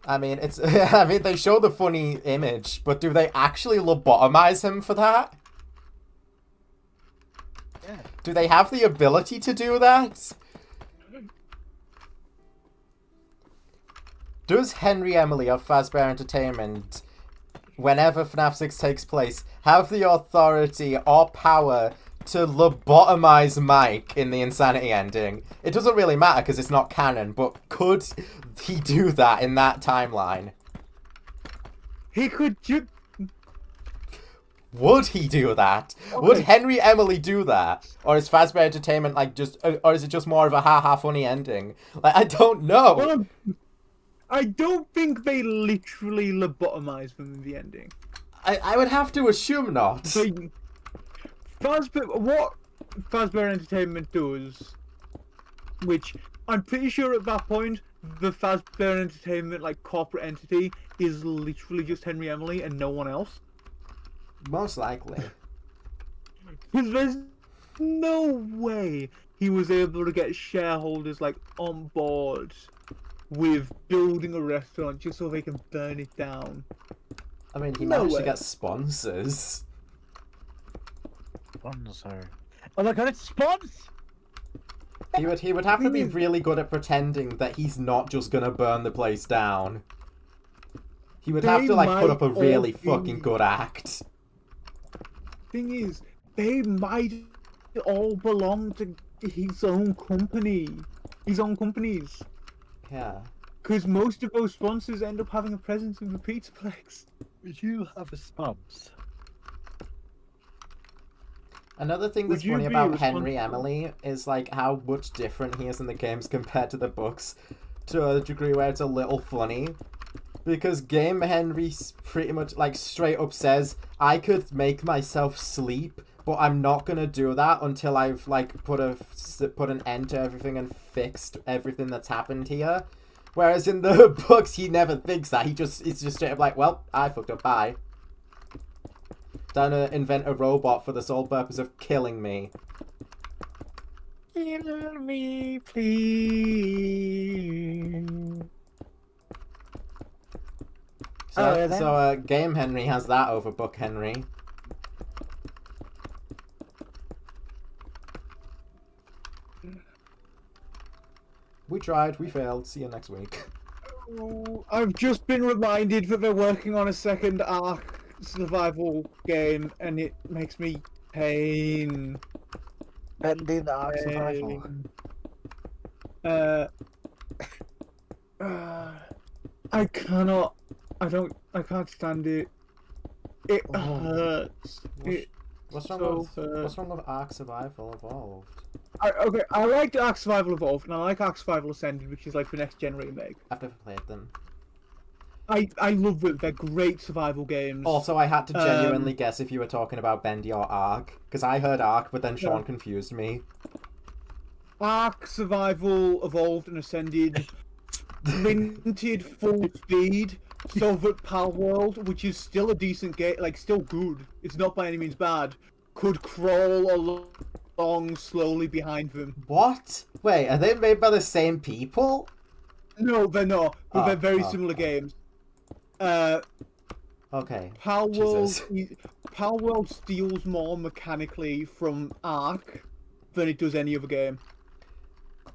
S1: I mean, it's I mean they show the funny image, but do they actually lobotomize him for that?
S3: Yeah.
S1: Do they have the ability to do that? Does Henry Emily of Fazbear Entertainment, whenever FNAF 6 takes place, have the authority or power to lobotomize Mike in the Insanity ending? It doesn't really matter because it's not canon, but could he do that in that timeline?
S2: He could just.
S1: Would he do that?
S2: Okay.
S1: Would Henry Emily do that? Or is Fazbear Entertainment like just, or is it just more of a ha-ha funny ending? Like, I don't know.
S2: Well, I don't think they literally lobotomize them in the ending.
S1: I would have to assume not.
S2: What Fazbear Entertainment does, which I'm pretty sure at that point, the Fazbear Entertainment like corporate entity is literally just Henry Emily and no one else.
S1: Most likely.
S2: Because there's no way he was able to get shareholders like on board with building a restaurant just so they can burn it down.
S1: I mean, he
S2: No
S1: managed to
S2: way.
S1: get sponsors.
S3: Sponsor. Oh my god, it's Spons!
S1: He would have to be really good at pretending that he's not just gonna burn the place down. He would have
S2: They
S1: to like put
S2: might
S1: up a
S2: all
S1: really
S2: be-
S1: fucking good act.
S2: Thing is, they might all belong to his own company. His own companies.
S1: Yeah.
S2: Because most of those sponsors end up having a presence in the Pizzaplex.
S3: Would you have a Spons?
S1: Another thing that's
S2: Would you
S1: funny
S2: be
S1: about Henry
S2: responsible?
S1: Emily is like how much different he is in the games compared to the books, to a degree where it's a little funny. Because Game Henry pretty much like straight up says, I could make myself sleep, but I'm not gonna do that until I've like put an end to everything and fixed everything that's happened here. Whereas in the books, he never thinks that. It's just straight up like, well, I fucked up, bye. Time to invent a robot for the sole purpose of killing me.
S3: Kill me, please.
S1: So Game Henry has that over Book Henry. We tried, we failed. See you next week.
S2: I've just been reminded that they're working on a second Ark survival game, and it makes me pain.
S3: Ending the Ark Survival.
S2: I cannot. I can't stand it. It
S1: Oh.
S2: hurts.
S1: What's
S2: So
S1: what's wrong with Ark Survival Evolved?
S2: Okay, I like Ark Survival Evolved, and I like Ark Survival Ascended, which is like the next gen remake.
S1: I've never played them.
S2: I love them. They're great survival games.
S1: Also, I had to genuinely guess if you were talking about Bendy or Ark, because I heard Ark, but then Sean
S2: Yeah.
S1: confused me.
S2: Ark Survival Evolved and Ascended sprinted full speed so that Pal World, which is still a decent game, like still good, it's not by any means bad, could crawl along slowly behind them.
S1: What? Wait, are they made by the same people?
S2: No, they're not, but they're very
S1: Oh.
S2: similar games.
S1: Okay.
S2: Pal
S1: Jesus.
S2: World steals more mechanically from Ark than it does any other game.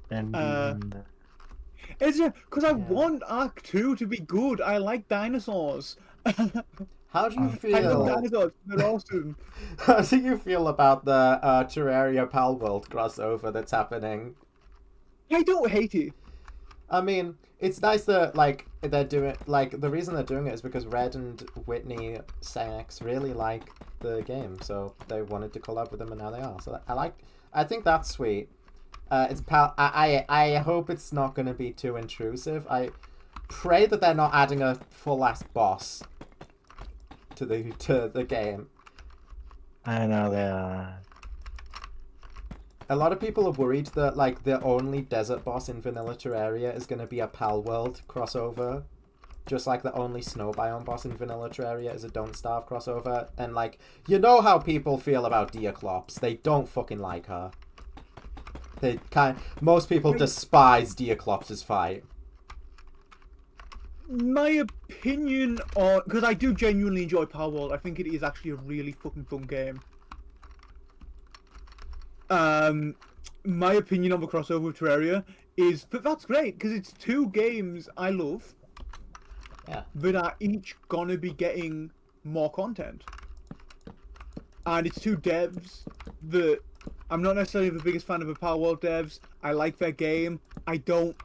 S3: And
S2: It's because I
S1: Yeah.
S2: want Ark 2 to be good. I like dinosaurs.
S1: How do you
S2: I love
S1: feel?
S2: dinosaurs. They're awesome.
S1: How do you feel about the Terraria Palworld crossover that's happening?
S2: I don't hate it.
S1: I mean, it's nice that like they're doing like the reason they're doing it is because Red and Whitney Sax really like the game, so they wanted to collab with them, and now they are. So I think that's sweet. It's I hope it's not going to be too intrusive. I pray that they're not adding a full ass boss to the game.
S3: I know they are.
S1: A lot of people are worried that like the only desert boss in Vanilla Terraria is going to be a Palworld crossover, just like the only snow biome boss in Vanilla Terraria is a Don't Starve crossover. And like, you know how people feel about Deerclops. They don't fucking like her. Most people despise Deerclops' fight.
S2: My opinion on, because I do genuinely enjoy Palworld. I think it is actually a really fucking fun game. My opinion on the crossover with Terraria is that that's great because it's two games I love.
S1: Yeah.
S2: That are each gonna be getting more content, and it's two devs that I'm not necessarily the biggest fan of the Palworld devs. I like their game. I don't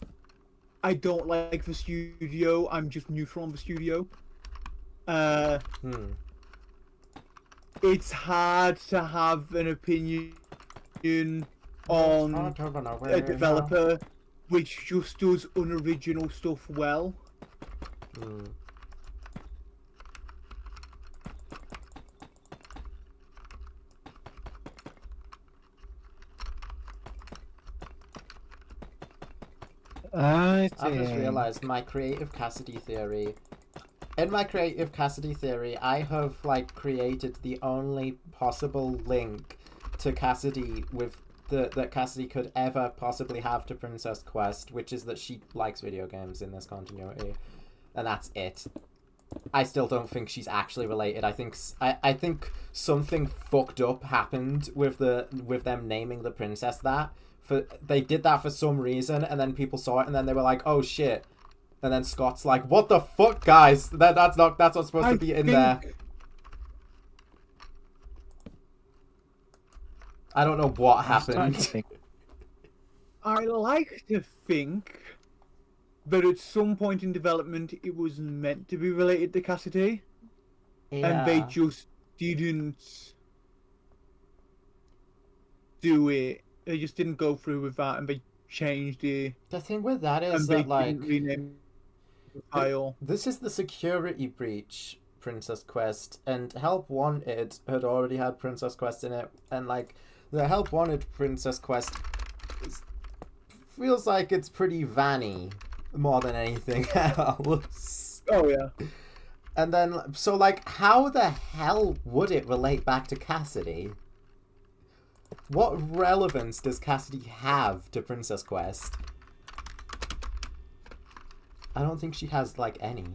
S2: like the studio. I'm just neutral on the studio. It's hard to have an opinion on a developer which just does unoriginal stuff well.
S1: I've just realized my creative Cassidy theory. In my creative Cassidy theory, I have like created the only possible link to Cassidy that Cassidy could ever possibly have to Princess Quest, which is that she likes video games in this continuity, and that's it. I still don't think she's actually related. I think something fucked up happened with them naming the princess that. They did that for some reason, and then people saw it, and then they were like, "Oh shit!" And then Scott's like, "What the fuck, guys? That's not supposed to be in there." I don't know what happened.
S2: I like to think that at some point in development it was meant to be related to Cassidy, and they just didn't do it. They just didn't go through with that, and they changed it.
S1: The thing with that is
S2: that
S1: like
S2: rename the file.
S1: This is the security breach Princess Quest, and Help Wanted had already had Princess Quest in it, and like the Help Wanted Princess Quest feels like it's pretty vanny more than anything else.
S2: Oh yeah.
S1: And then so like how the hell would it relate back to Cassidy? What relevance does Cassidy have to Princess Quest? I don't think she has like any.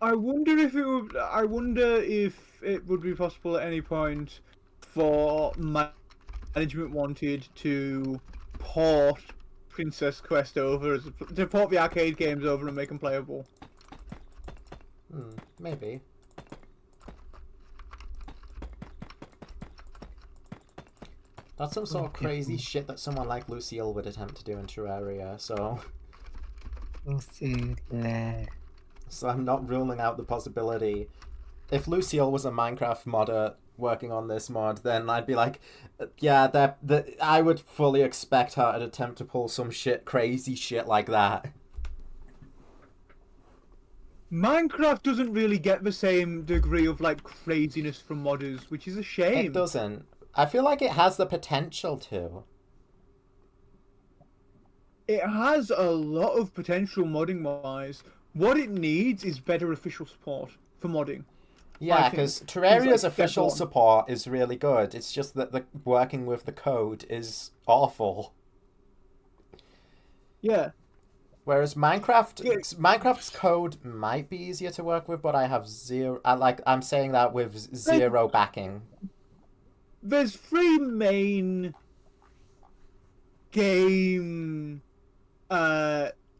S2: I wonder if it would be possible at any point for management wanted to port Princess Quest over to port the arcade games over and make them playable.
S1: Maybe. That's some sort of crazy shit that someone like Lucille would attempt to do in Terraria, so... So I'm not ruling out the possibility. If Lucille was a Minecraft modder working on this mod, then I'd be like, yeah, I would fully expect her to attempt to pull some crazy shit like that.
S2: Minecraft doesn't really get the same degree of like craziness from modders, which is a shame.
S1: It doesn't. I feel like it has the potential to.
S2: It has a lot of potential modding wise. What it needs is better official support for modding.
S1: Yeah, because Terraria's official support is really good. It's just that the working with the code is awful.
S2: Yeah.
S1: Whereas Minecraft's code might be easier to work with, but I have zero. I'm saying that with zero backing.
S2: There's three main game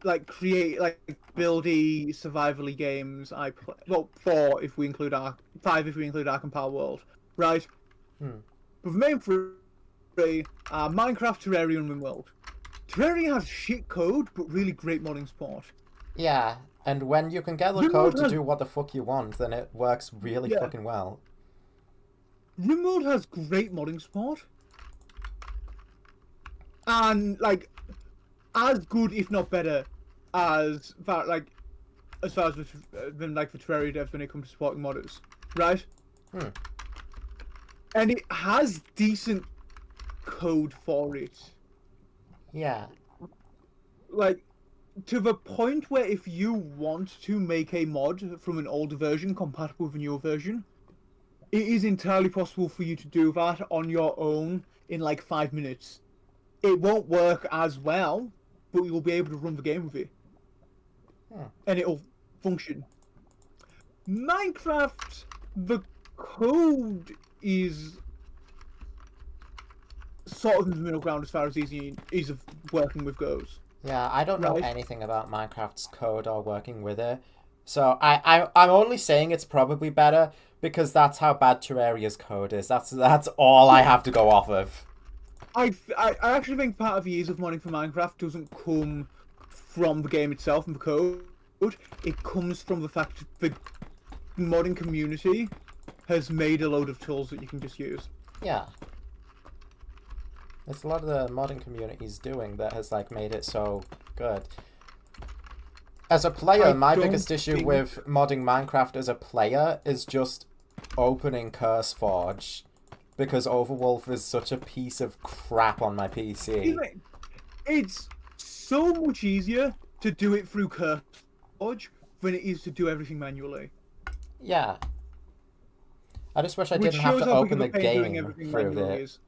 S2: like create like buildy survivally games I play. Well, 4 if we include 5 if we include Ark and Power World, right? But the main 3 are Minecraft, Terraria, and RimWorld. Terraria has shit code, but really great modding support.
S1: Yeah, and when you can get the code to do what the fuck you want, then it works really fucking well.
S2: RimWorld has great modding support. And, like, as good, if not better, as far as than like for Terraria devs when it comes to supporting modders, right? And it has decent code for it.
S1: Yeah.
S2: Like, to the point where if you want to make a mod from an older version compatible with a newer version, it is entirely possible for you to do that on your own in like 5 minutes. It won't work as well, but you'll be able to run the game with it. And it'll function. Minecraft, the code is sort of in the middle ground as far as ease of working with goes.
S1: Yeah, I don't know anything about Minecraft's code or working with it. So I'm only saying it's probably better because that's how bad Terraria's code is. That's all I have to go off of.
S2: I actually think part of the ease of modding for Minecraft doesn't come from the game itself and the code. It comes from the fact that the modding community has made a load of tools that you can just use.
S1: Yeah. There's a lot of the modding community's doing that has like made it so good. As a player, my biggest issue with modding Minecraft as a player is just opening CurseForge. Because Overwolf is such a piece of crap on my PC.
S2: It's so much easier to do it through CurseForge than it is to do everything manually.
S1: Yeah. I just wish I didn't have to open the game through it.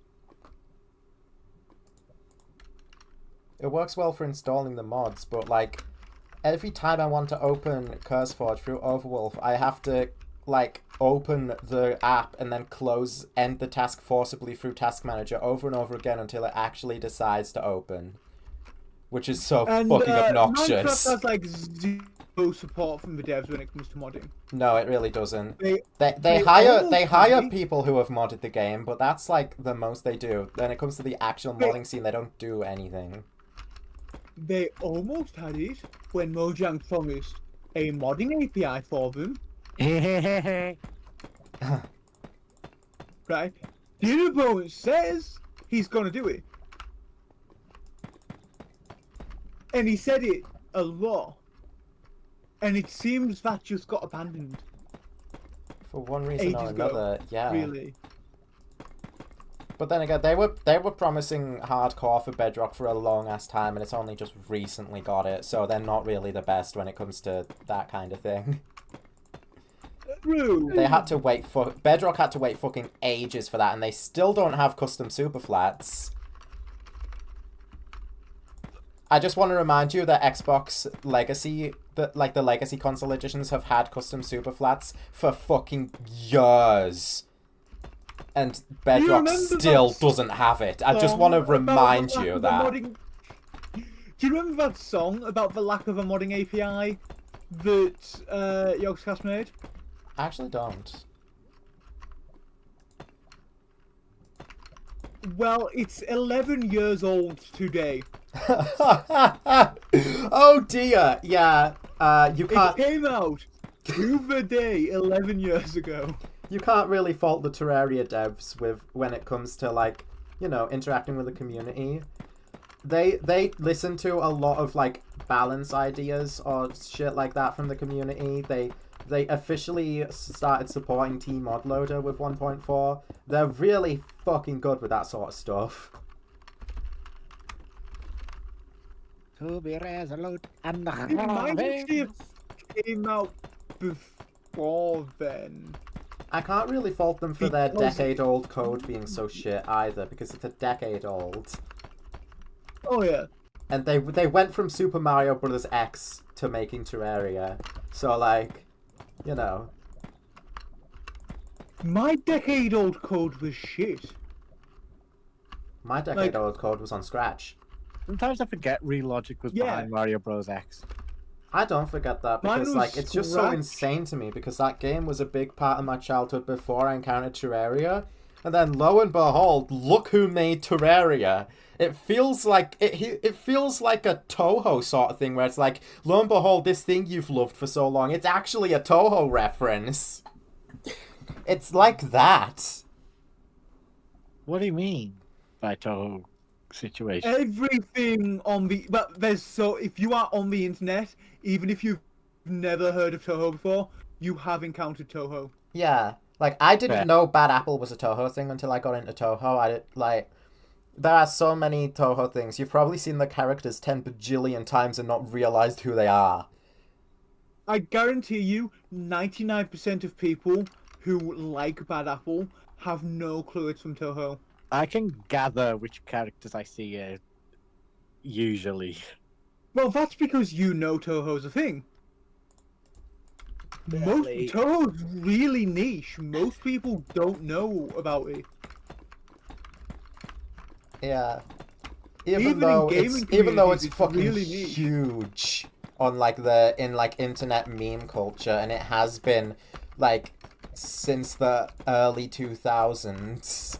S1: It works well for installing the mods, but like, every time I want to open CurseForge through Overwolf, I have to like open the app and then end the task forcibly through Task Manager over and over again until it actually decides to open, which is so fucking obnoxious.
S2: Minecraft has like zero support from the devs when it comes to modding.
S1: No, it really doesn't. They hire people who have modded the game, but that's like the most they do. When it comes to the actual modding scene, they don't do anything.
S2: They almost had it when Mojang promised a modding API for them. Right? Unibone says he's gonna do it. And he said it a lot. And it seems that just got abandoned.
S1: For one reason or another, yeah.
S2: Really.
S1: But then again, they were promising hardcore for Bedrock for a long ass time, and it's only just recently got it, so they're not really the best when it comes to that kind of thing.
S2: True.
S1: They had to wait Bedrock had to wait fucking ages for that, and they still don't have custom superflats. I just want to remind you that Xbox Legacy, the Legacy console editions have had custom superflats for fucking years. And Bedrock still doesn't have it. I just want to remind you that.
S2: Do you remember that song about the lack of a modding API that Yogscast made?
S1: I actually don't.
S2: Well, it's 11 years old today.
S1: Oh dear, yeah. You can't.
S2: It came out to the day 11 years ago.
S1: You can't really fault the Terraria devs when it comes to like, you know, interacting with the community. They listen to a lot of like balance ideas or shit like that from the community. They officially started supporting T-Mod Loader with 1.4. They're really fucking good with that sort of stuff.
S3: To be resolute and
S2: came out before then.
S1: I can't really fault them for their decade-old code being so shit either, because it's a decade old.
S2: Oh yeah.
S1: And they went from Super Mario Bros. X to making Terraria. So like, you know.
S2: My decade-old code was shit.
S1: My decade-old code was on Scratch.
S3: Sometimes I forget Real Logic was
S2: Yeah.
S3: behind Mario Bros. X.
S1: I don't forget that
S2: Mine
S1: because
S2: was
S1: like it's just so
S2: Scratch.
S1: insane to me because that game was a big part of my childhood before I encountered Terraria, and then lo and behold, look who made Terraria. It feels like it feels like a Toho sort of thing where it's like, lo and behold, this thing you've loved for so long, it's actually a Toho reference. It's like that.
S3: What do you mean by Toho situation?
S2: Everything on the if you are on the internet, even if you've never heard of Toho before, you have encountered Toho.
S1: Yeah, like I didn't
S3: Yeah.
S1: know Bad Apple was a Toho thing until I got into Toho. I did like. There are so many Toho things. You've probably seen the characters 10 bajillion times and not realized who they are.
S2: I guarantee you, 99% of people who like Bad Apple have no clue it's from Toho.
S3: I can gather which characters I see usually.
S2: Well, that's because you know Toho's a thing.
S3: Barely.
S2: Toho's really niche. Most people don't know about it.
S1: Yeah.
S2: Even
S1: Even
S2: in
S1: though
S2: gaming
S1: it's
S2: it's
S1: fucking
S2: really niche.
S1: huge on like internet meme culture, and it has been like since the early 2000s.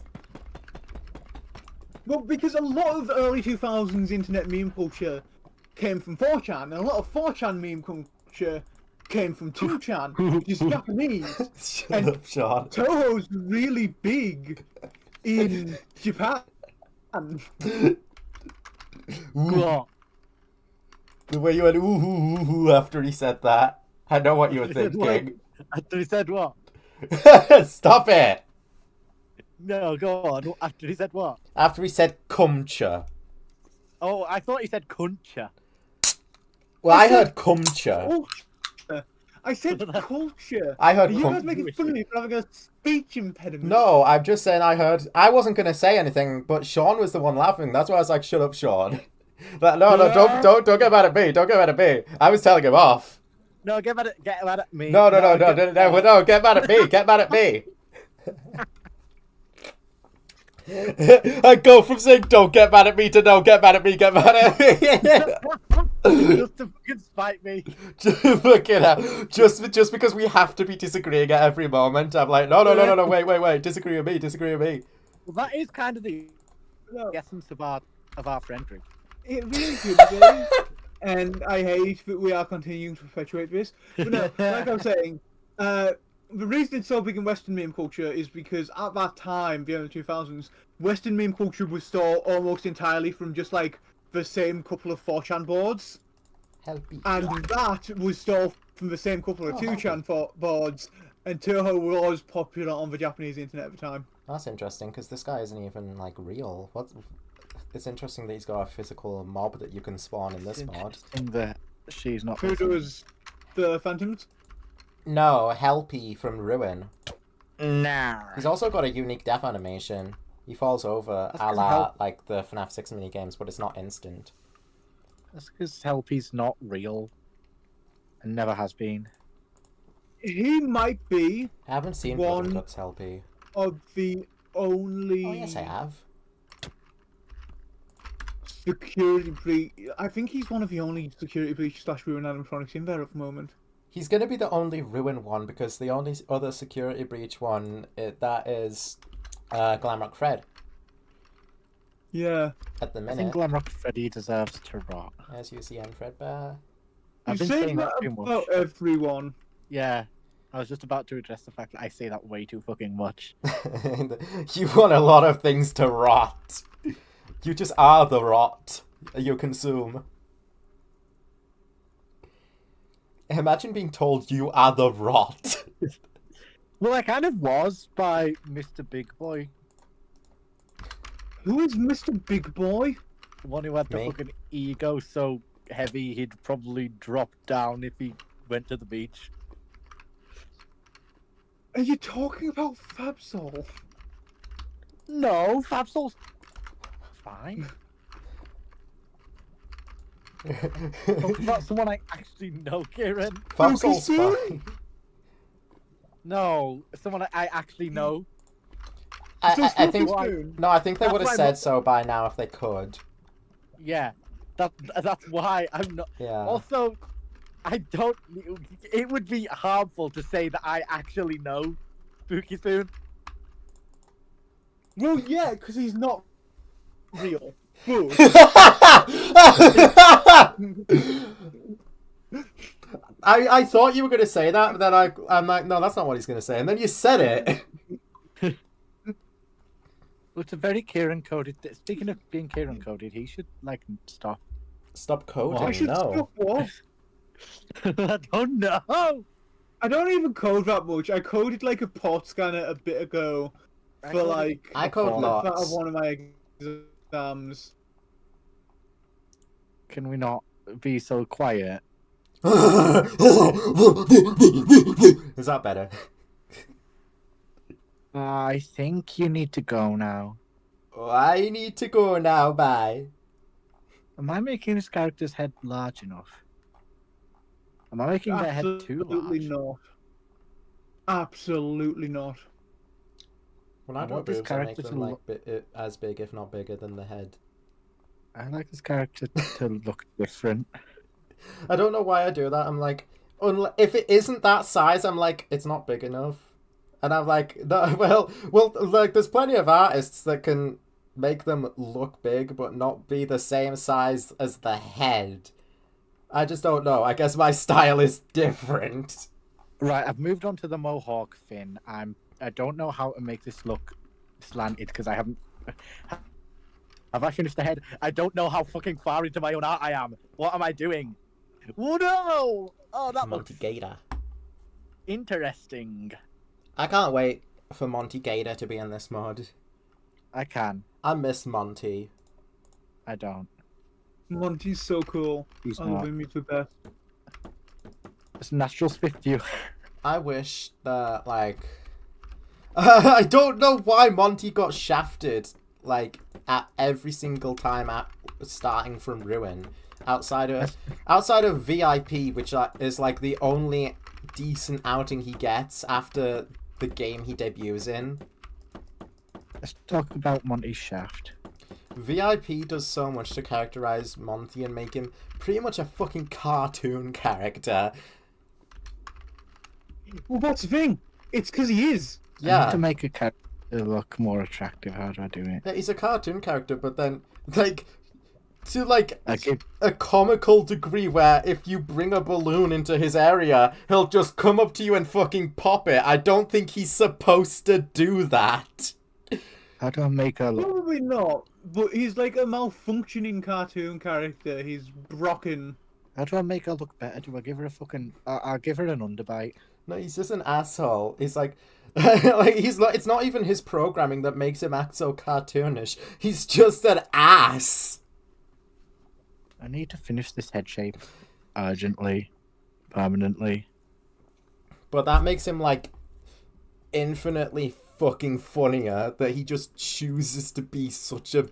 S2: Well, because a lot of early 2000s internet meme culture came from 4chan, and a lot of 4chan meme culture came from 2chan, which is Japanese.
S1: Shut
S2: And-
S1: up, Sean.
S2: Toho's really big in Japan.
S3: What?
S1: The way you went ooh after he said that. I know what you were
S3: He said
S1: thinking.
S3: After he said what?
S1: Stop it!
S3: No, go on. After he said what?
S1: After he said cumcha.
S3: Oh, I thought he said kuncha.
S1: Well, I
S2: I said
S1: heard cumcha.
S2: Culture. I said culture.
S1: I heard
S2: Are you guys
S1: cum.
S2: making fun of me for having a speech impediment?
S1: No, I'm just saying I heard. I wasn't going to say anything, but Sean was the one laughing. That's why I was like, shut up, Sean. But no, don't get mad at me. Don't get mad at me. I was telling him off.
S3: No, get mad at me.
S1: No, get mad at me. Get mad at me. I go from saying don't get mad at me to no, get mad at me, get mad at me.
S3: Just to fucking spite me.
S1: Fucking hell. Just because we have to be disagreeing at every moment, I'm like, no, wait, disagree with me.
S3: Well, that is kind of the
S2: No,
S3: essence of our friend group.
S2: it really should be. And I hate that we are continuing to perpetuate this. But no, like I was saying, the reason it's so big in Western meme culture is because at that time, the early 2000s, Western meme culture was still almost entirely from just like the same couple of 4chan boards.
S1: Help me.
S2: And that was still from the same couple of 2chan boards. And Toho was popular on the Japanese internet at the time.
S1: That's interesting because this guy isn't even like real. It's interesting that he's got a physical mob that you can spawn in this mod.
S3: In the she's not.
S2: Who does the Phantoms?
S1: No, Helpy from Ruin.
S3: Nah.
S1: He's also got a unique death animation. He falls over
S3: That's
S1: a
S3: 'cause
S1: la
S3: Help-
S1: like the FNAF 6 minigames, but it's not instant.
S3: That's because Helpy's not real, and never has been.
S2: He might be
S1: I haven't seen Blood and
S2: One-
S1: Guts Helpy.
S2: of the only
S1: Oh yes, I have.
S2: security breach. I think he's one of the only security breach / ruin animatronics in there at the moment.
S1: He's gonna be the only Ruin one because the only other security breach one that is Glamrock Fred
S2: Yeah.
S1: at the
S3: I
S1: minute.
S3: think Glamrock Freddy deserves to rot.
S1: As UCN Fredbear.
S3: I've
S2: You
S3: been
S2: say
S3: saying that
S2: that
S3: too much.
S2: about everyone.
S3: Yeah, I was just about to address the fact that I say that way too fucking much.
S1: You want a lot of things to rot. You just are the rot you consume. Imagine being told you are the rot.
S3: Well, I kind of was by Mr. Big Boy,
S2: Who is Mr. Big Boy?
S3: the one who had the
S1: Me?
S3: fucking ego so heavy he'd probably drop down if he went to the beach.
S2: Are you talking about Fabsol?
S3: No, Fabsol's fine. Talking about someone I actually know, Kieran.
S1: Fabsol's
S2: soon?
S1: fine.
S3: No, someone I actually know.
S1: I think
S2: Spoon?
S1: no, I think they
S3: That's
S1: would have
S3: why
S1: said
S3: I'm-
S1: so by now if they could.
S3: Yeah, that's why I'm not.
S1: Yeah.
S3: Also, I don't. It would be harmful to say that I actually know Spooky Spoon.
S2: Well, yeah, because he's not real. But
S1: I thought you were going to say that, but then I'm like, no, that's not what he's going to say. And then you said it.
S3: Well, it's a very Kieran coded. Speaking of being Kieran coded, he should like stop.
S1: Stop coding,
S2: I should
S1: no.
S2: stop what?
S3: I don't know.
S2: I don't even code that much. I coded like a port scanner a bit ago for like
S1: I code
S2: that
S1: lots.
S2: of one of my exams.
S3: Can we not be so quiet?
S1: Is that better?
S3: I think you need to go now.
S1: I need to go now, bye.
S3: Am I making this character's head large enough? Am I making their head too
S2: Absolutely
S3: large?
S2: not. Absolutely not.
S1: When I
S3: I
S1: draw
S3: want this
S1: boobs, I make
S3: character
S1: them
S3: to
S1: like as big, if not bigger, than the head.
S3: I like this character to look different.
S1: I don't know why I do that. I'm like, if it isn't that size, I'm like, it's not big enough. And I'm like, no, well, like, there's plenty of artists that can make them look big, but not be the same size as the head. I just don't know. I guess my style is different.
S3: Right, I've moved on to the mohawk fin. I don't know how to make this look slanted because I haven't. Have I finished the head? I don't know how fucking far into my own art I am. What am I doing? Oh no! Oh, that looks
S1: Monty Gator.
S3: interesting.
S1: I can't wait for Monty Gator to be in this mod.
S3: I can.
S1: I miss Monty.
S3: I don't.
S2: Monty's so cool.
S3: He's
S2: I love
S3: not.
S2: him. He's the best.
S3: It's natural Swift you.
S1: I wish that, like... I don't know why Monty got shafted, like, at every single time at starting from Ruin. Outside of VIP, which is, like, the only decent outing he gets after the game he debuts in.
S3: Let's talk about Monty's shaft.
S1: VIP does so much to characterize Monty and make him pretty much a fucking cartoon character.
S2: Well, that's the thing. It's because he is.
S3: I need
S1: Yeah.
S3: to make a character look more attractive. How do I do it?
S1: Yeah, he's a cartoon character, but then, like, to, like,
S3: Okay.
S1: a comical degree where if you bring a balloon into his area, he'll just come up to you and fucking pop it. I don't think he's supposed to do that.
S3: How do I make her look?
S2: Probably not. But he's like a malfunctioning cartoon character. He's broken.
S3: How do I make her look better? Do I give her a fucking? I'll give her an underbite.
S1: No, he's just an asshole. He's like, like he's not. It's not even his programming that makes him act so cartoonish. He's just an ass.
S3: I need to finish this head shape urgently, permanently.
S1: But that makes him like infinitely fucking funnier that he just chooses to be such a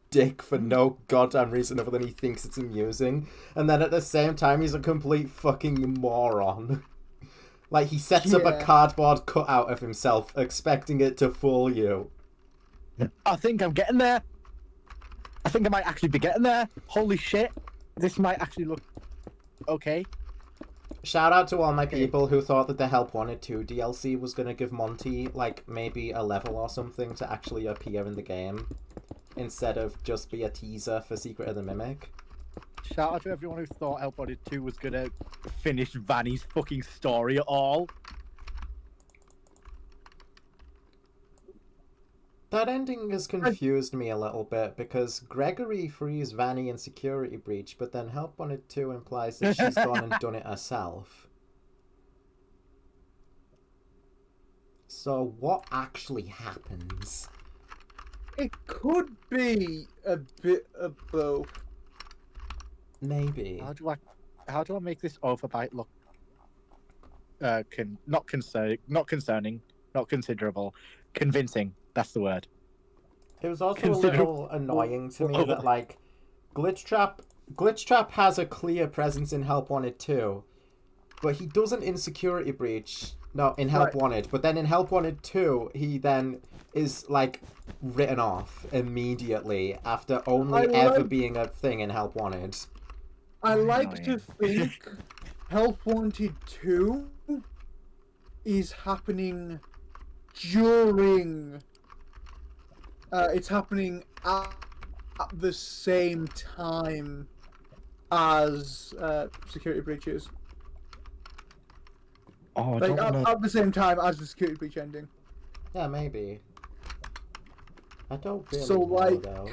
S1: dick for no goddamn reason other than he thinks it's amusing. And then at the same time, he's a complete fucking moron. Like, he sets up a
S2: Yeah.
S1: cardboard cutout of himself, expecting it to fool you.
S3: I think I'm getting there. I think I might actually be getting there. Holy shit. This might actually look okay.
S1: Shout out to all my people who thought that the Help Wanted 2 DLC was going to give Monty, like, maybe a level or something to actually appear in the game, instead of just be a teaser for Secret of the Mimic.
S3: Shout out to everyone who thought Help Wanted 2 was gonna finish Vanny's fucking story at all.
S1: That ending has confused me a little bit, because Gregory frees Vanny in Security Breach, but then Help Wanted 2 implies that she's gone and done it herself. So what actually happens?
S2: It could be a bit of both.
S1: Maybe.
S3: How do I make this overbite look not concerning, not considerable, convincing. That's the word.
S1: It was also a little annoying to me that, like, Glitch Trap has a clear presence in Help Wanted 2, but he doesn't in Security Breach. No, in Help
S2: Right.
S1: Wanted. But then in Help Wanted 2, he then is, like, written off immediately after only ever being a thing in Help Wanted.
S2: I like to
S3: Annoying.
S2: think Help Wanted 2 is happening during. It's happening at the same time as security breaches.
S3: Oh, I
S2: Like
S3: don't know.
S2: at the same time as the security breach ending.
S1: Yeah, maybe. I don't really
S2: So,
S1: know,
S2: like-
S1: though.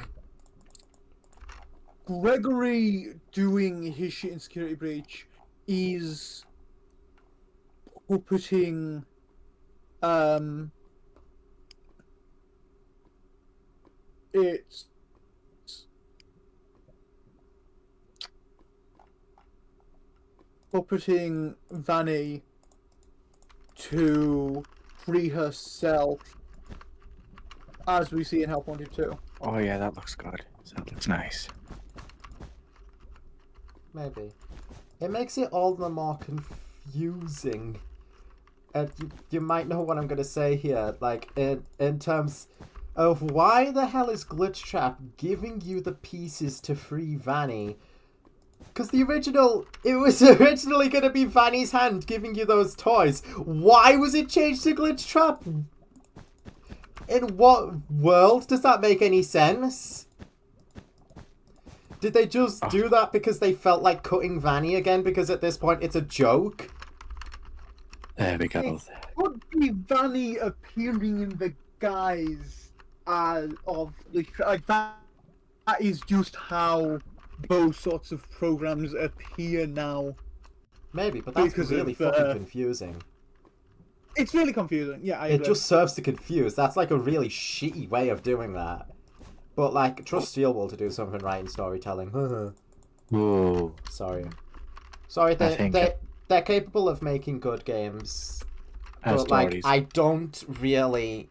S2: Gregory doing his shit in security breach is puppeting it's puppeting Vanny to free herself, as we see in Help Wanted 2.
S3: Oh yeah, that looks good. That looks nice.
S1: Maybe. It makes it all the more confusing. And you might know what I'm going to say here. Like, in terms of why the hell is Glitch Trap giving you the pieces to free Vanny? Because it was originally going to be Vanny's hand giving you those toys. Why was it changed to Glitch Trap? In what world does that make any sense? Did they just do that because they felt like cutting Vanny again? Because at this point it's a joke?
S3: There we go.
S2: Could be Vanny appearing in the guise of like that. That is just how those sorts of programs appear now.
S1: Maybe, but that's
S2: Because
S1: really
S2: of,
S1: fucking confusing.
S2: It's really confusing. Yeah, I
S1: It
S2: agree.
S1: just serves to confuse. That's like a really shitty way of doing that. But like, trust Steelwool to do something right in storytelling.
S3: Whoa.
S1: Sorry,
S3: I think-
S1: they're capable of making good games.
S3: And
S1: But like,
S3: stories.
S1: I don't really.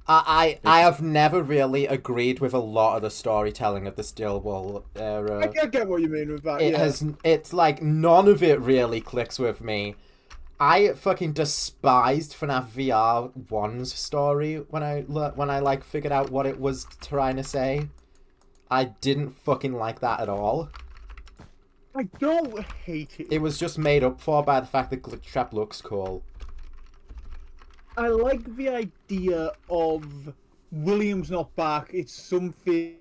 S1: I have never really agreed with a lot of the storytelling of the Steelwool era.
S2: I get what you mean with that.
S1: It's like none of it really clicks with me. I fucking despised FNAF VR 1's story when I like figured out what it was trying to say. I didn't fucking like that at all.
S2: I don't hate it.
S1: It was just made up for by the fact that Glitch Trap looks cool.
S2: I like the idea of William's not back. It's something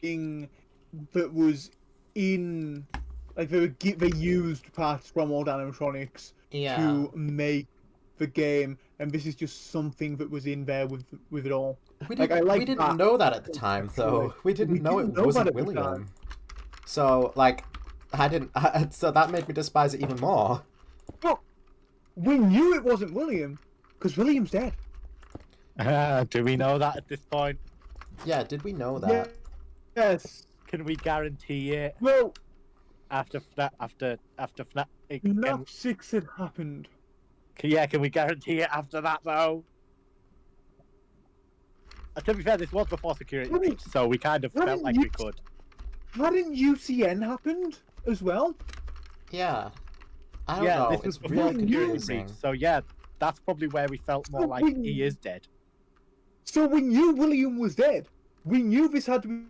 S2: that was in, like they used parts from old animatronics
S1: Yeah.
S2: to make the game, and this is just something that was in there with it all.
S1: We
S2: Like,
S1: didn't,
S2: I like
S1: we didn't
S2: that
S1: know that at the time, though. We didn't know it wasn't
S2: that at the time.
S1: William. So, like, I didn't. So that made me despise it even more.
S2: Well, we knew it wasn't William because William's dead.
S3: Do we know that at this point?
S1: Yeah, did we know that?
S2: Yeah. Yes.
S3: Can we guarantee it
S2: Well,
S3: after FNAF? After FNAF?
S2: FNAF 6 had happened.
S3: Yeah, can we guarantee it after that though? To be fair, this was before security
S2: Hadn't-
S3: breach, so we kind of felt
S2: hadn't
S3: like
S2: you-
S3: we could.
S2: Hadn't UCN happened as well?
S1: Yeah. I don't
S3: Yeah,
S1: know.
S3: this was
S1: It's
S3: before
S1: really
S3: security
S1: confusing.
S3: breach, so yeah, that's probably where we felt more like he is dead.
S2: So we knew William was dead. We knew this had to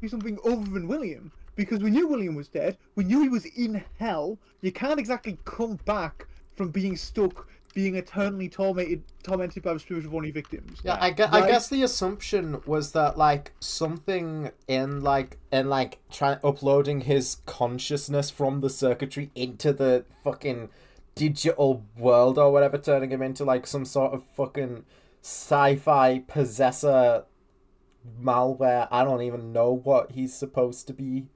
S2: be something other than William. Because we knew William was dead. We knew he was in hell. You can't exactly come back from being stuck, being eternally tormented by the spirit of one of your victims.
S1: Yeah, I
S2: Right?
S1: guess the assumption was that like something in uploading his consciousness from the circuitry into the fucking digital world or whatever, turning him into like some sort of fucking sci-fi possessor malware. I don't even know what he's supposed to be.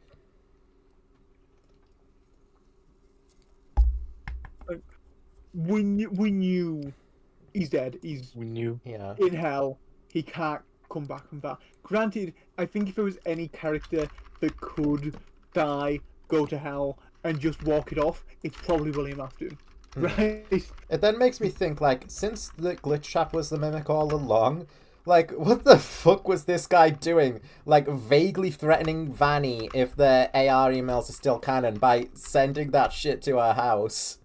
S2: We knew he's dead. He's
S3: We knew.
S1: Yeah.
S2: in hell. He can't come back from that. Granted, I think if there was any character that could die, go to hell, and just walk it off, it's probably William Afton. Right?
S1: It then makes me think, like, since the Glitch Trap was the mimic all along, like, what the fuck was this guy doing? Like, vaguely threatening Vanny if the AR emails are still canon by sending that shit to her house.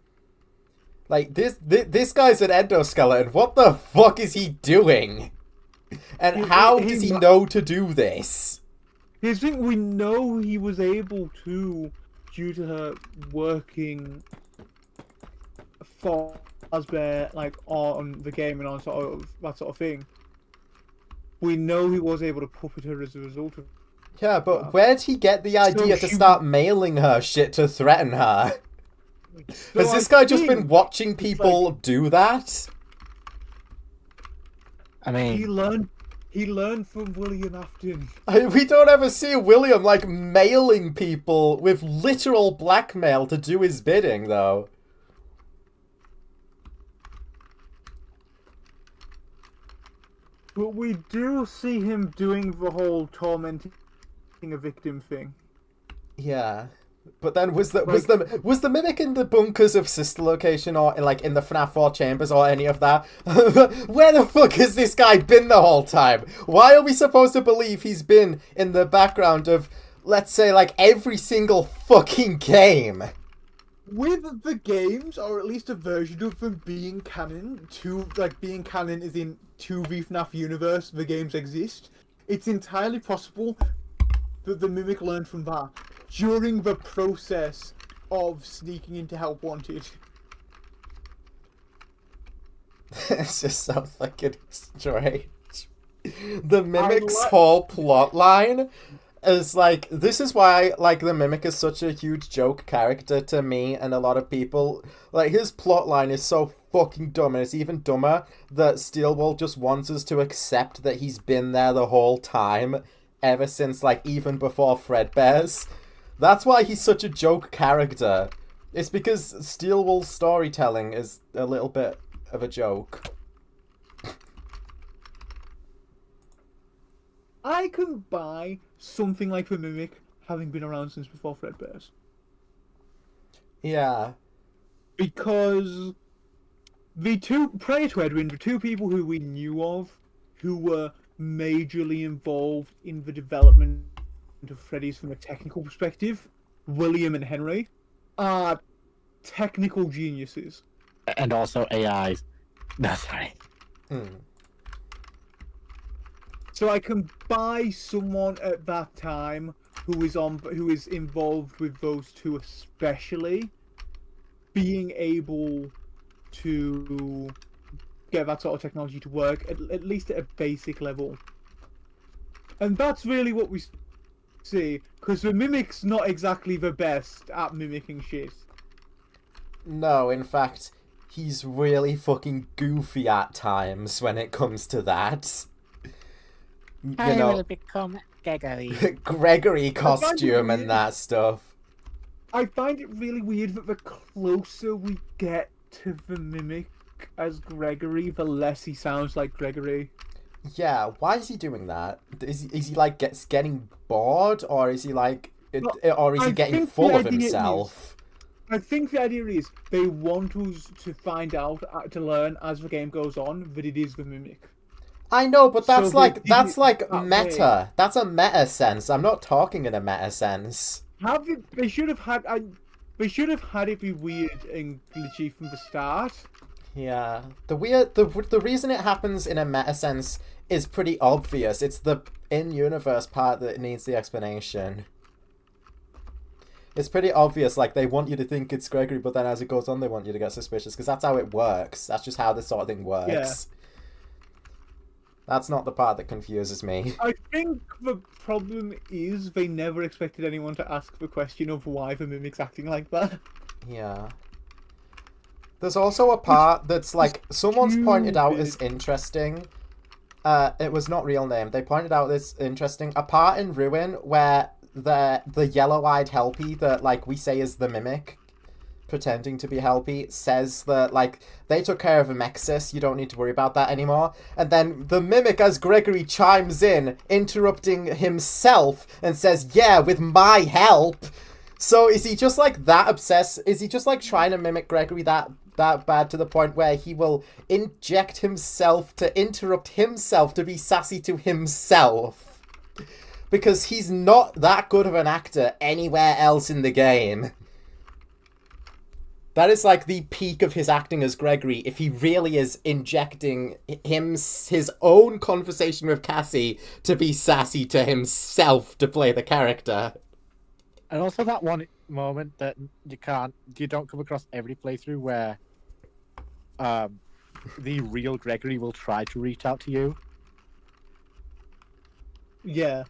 S1: Like, this guy's an endoskeleton. What the fuck is he doing? And how does he know to do this?
S2: Here's the thing, we know he was able to, due to her working for Fazbear, like, on the game and on sort of that sort of thing. We know he was able to puppet her as a result of
S1: Yeah, but where'd he get the idea to start mailing her shit to threaten her?
S2: So
S1: Has this guy just been watching people do that?
S3: I mean,
S2: he learned from William Afton.
S1: We don't ever see William, like, mailing people with literal blackmail to do his bidding, though.
S2: But we do see him doing the whole tormenting a victim thing.
S1: Yeah. But then was the mimic in the bunkers of Sister Location or like in the FNAF 4 chambers or any of that? Where the fuck has this guy been the whole time? Why are we supposed to believe he's been in the background of, let's say, like every single fucking game?
S2: With the games, or at least a version of them being canon, being canon is in to the FNAF universe, the games exist, it's entirely possible that the mimic learned from that during the process of sneaking into Help Wanted.
S1: It's just so fucking strange. The Mimic's whole plot line is like, this is why, like, the Mimic is such a huge joke character to me and a lot of people. Like, his plot line is so fucking dumb, and it's even dumber that Steelwall just wants us to accept that he's been there the whole time, ever since, like, even before Fredbear's. That's why he's such a joke character. It's because Steelwall's storytelling is a little bit of a joke.
S2: I can buy something like the Mimic having been around since before Fredbear's.
S1: Yeah.
S2: Because prior to Edwin, the two people who we knew of who were majorly involved in the development of Freddy's from a technical perspective, William and Henry, are technical geniuses.
S3: And also AIs. No, sorry.
S2: So I can buy someone at that time who is involved with those two especially being able to get that sort of technology to work at least at a basic level. And that's really what we see, because the Mimic's not exactly the best at mimicking shit.
S1: No, in fact, he's really fucking goofy at times when it comes to that.
S3: I will become Gregory.
S1: Gregory costume and that stuff.
S2: I find it really weird that the closer we get to the Mimic as Gregory, the less he sounds like Gregory.
S1: Yeah, why is he doing that? Is he like getting bored, or is he like, or is he getting full of himself?
S2: I think the idea is they want us to find out, to learn as the game goes on, that it is the Mimic.
S1: I know, but that's
S2: So
S1: like
S2: that
S1: meta.
S2: way.
S1: That's a meta sense. I'm not talking in a meta sense.
S2: They should have had it be weird and glitchy from the start.
S1: Yeah, the reason it happens in a meta sense is pretty obvious. It's the in-universe part that needs the explanation. It's pretty obvious, like, they want you to think it's Gregory, but then as it goes on, they want you to get suspicious, because that's how it works. That's just how this sort of thing works.
S2: Yeah.
S1: That's not the part that confuses me.
S2: I think the problem is they never expected anyone to ask the question of why the Mimic's acting like that.
S1: Yeah. There's also a part that's, like, someone's pointed out as interesting. It was not real name. They pointed out this interesting. A part in Ruin where the yellow-eyed Helpy that, like, we say is the Mimic, pretending to be Helpy, says that, like, they took care of Amexis, you don't need to worry about that anymore. And then the Mimic, as Gregory, chimes in, interrupting himself, and says, yeah, with my help. So is he just, like, that obsessed? Is he just, like, trying to mimic Gregory that bad to the point where he will inject himself to interrupt himself to be sassy to himself? Because he's not that good of an actor anywhere else in the game. That is like the peak of his acting as Gregory, if he really is injecting his own conversation with Cassie to be sassy to himself to play the character.
S3: And also that one moment that you don't come across every playthrough where the real Gregory will try to reach out to you.
S2: Yeah.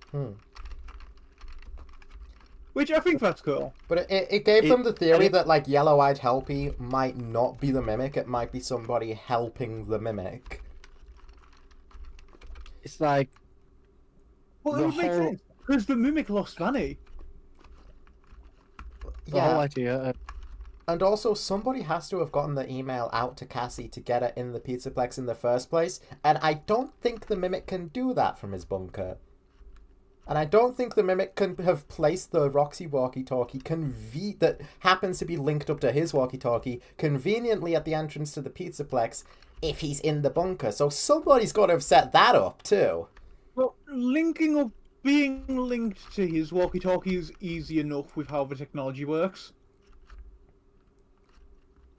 S2: Which I think that's cool.
S1: But it gave them the theory that, like, yellow-eyed Helpy might not be the Mimic, it might be somebody helping the Mimic.
S3: It's like...
S2: Well, it would make sense, because the Mimic lost Vanny.
S3: The whole idea...
S1: And also, somebody has to have gotten the email out to Cassie to get her in the Pizzaplex in the first place, and I don't think the Mimic can do that from his bunker. And I don't think the Mimic can have placed the Roxy walkie-talkie that happens to be linked up to his walkie-talkie conveniently at the entrance to the Pizzaplex if he's in the bunker. So somebody's got to have set that up too.
S2: Well, being linked to his walkie-talkie is easy enough with how the technology works.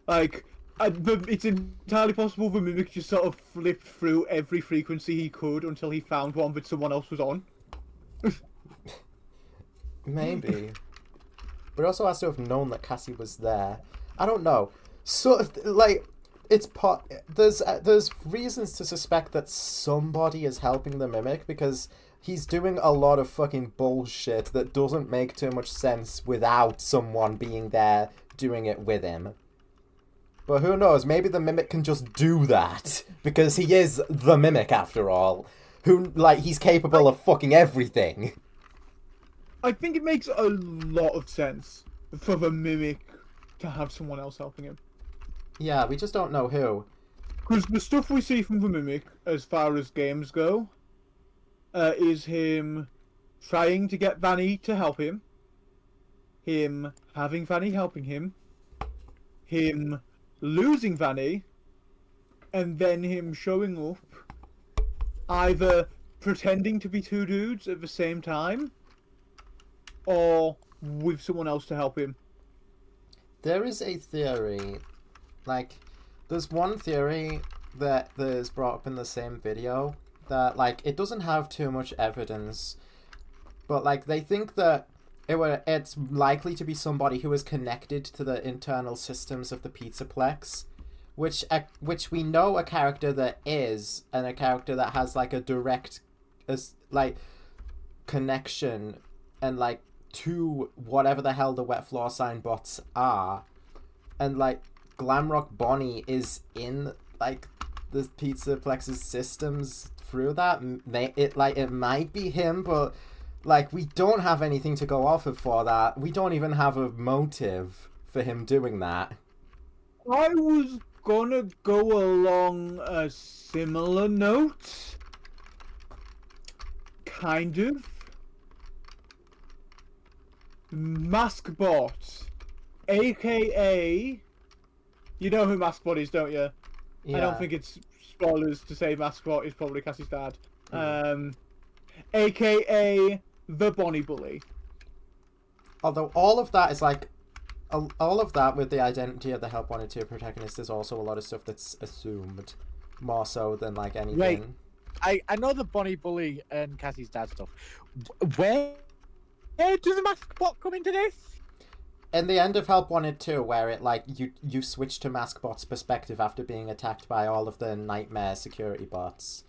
S2: Like, it's entirely possible the Mimic just sort of flipped through every frequency he could until he found one that someone else was on.
S1: Maybe. But it also has to have known that Cassie was there. I don't know. So, like, there's reasons to suspect that somebody is helping the Mimic because he's doing a lot of fucking bullshit that doesn't make too much sense without someone being there doing it with him. But who knows, maybe the Mimic can just do that because he is the Mimic after all. He's capable of fucking everything.
S2: I think it makes a lot of sense for the Mimic to have someone else helping him.
S1: Yeah, we just don't know who.
S2: Because the stuff we see from the Mimic, as far as games go, is him trying to get Vanny to help him having Vanny helping him losing Vanny, and then him showing up either pretending to be two dudes at the same time, or with someone else to help him.
S1: There is a theory, like, there's one theory that is brought up in the same video that, like, it doesn't have too much evidence, but, like, they think that it's likely to be somebody who is connected to the internal systems of the Pizzaplex, which we know a character that is, and a character that has, like, a direct, like, connection, and, like, to whatever the hell the wet floor sign bots are. And, like, Glamrock Bonnie is in, like, the Pizzaplex's systems through that. It might be him, but, like, we don't have anything to go off of for that. We don't even have a motive for him doing that.
S2: I was gonna go along a similar note. Kind of. Maskbot, aka, you know who Maskbot is, don't you?
S1: Yeah.
S2: I don't think it's spoilers to say Maskbot is probably Cassie's dad. AKA the Bonnie Bully.
S1: Although all of that is like, all of that with the identity of the Help Wanted 2 protagonist is also a lot of stuff that's assumed, more so than like anything.
S3: Wait, I know the Bonnie Bully and Cassie's dad stuff. Where does the Maskbot come into this?
S1: In the end of Help Wanted 2, where it like you switch to Maskbot's perspective after being attacked by all of the nightmare security bots.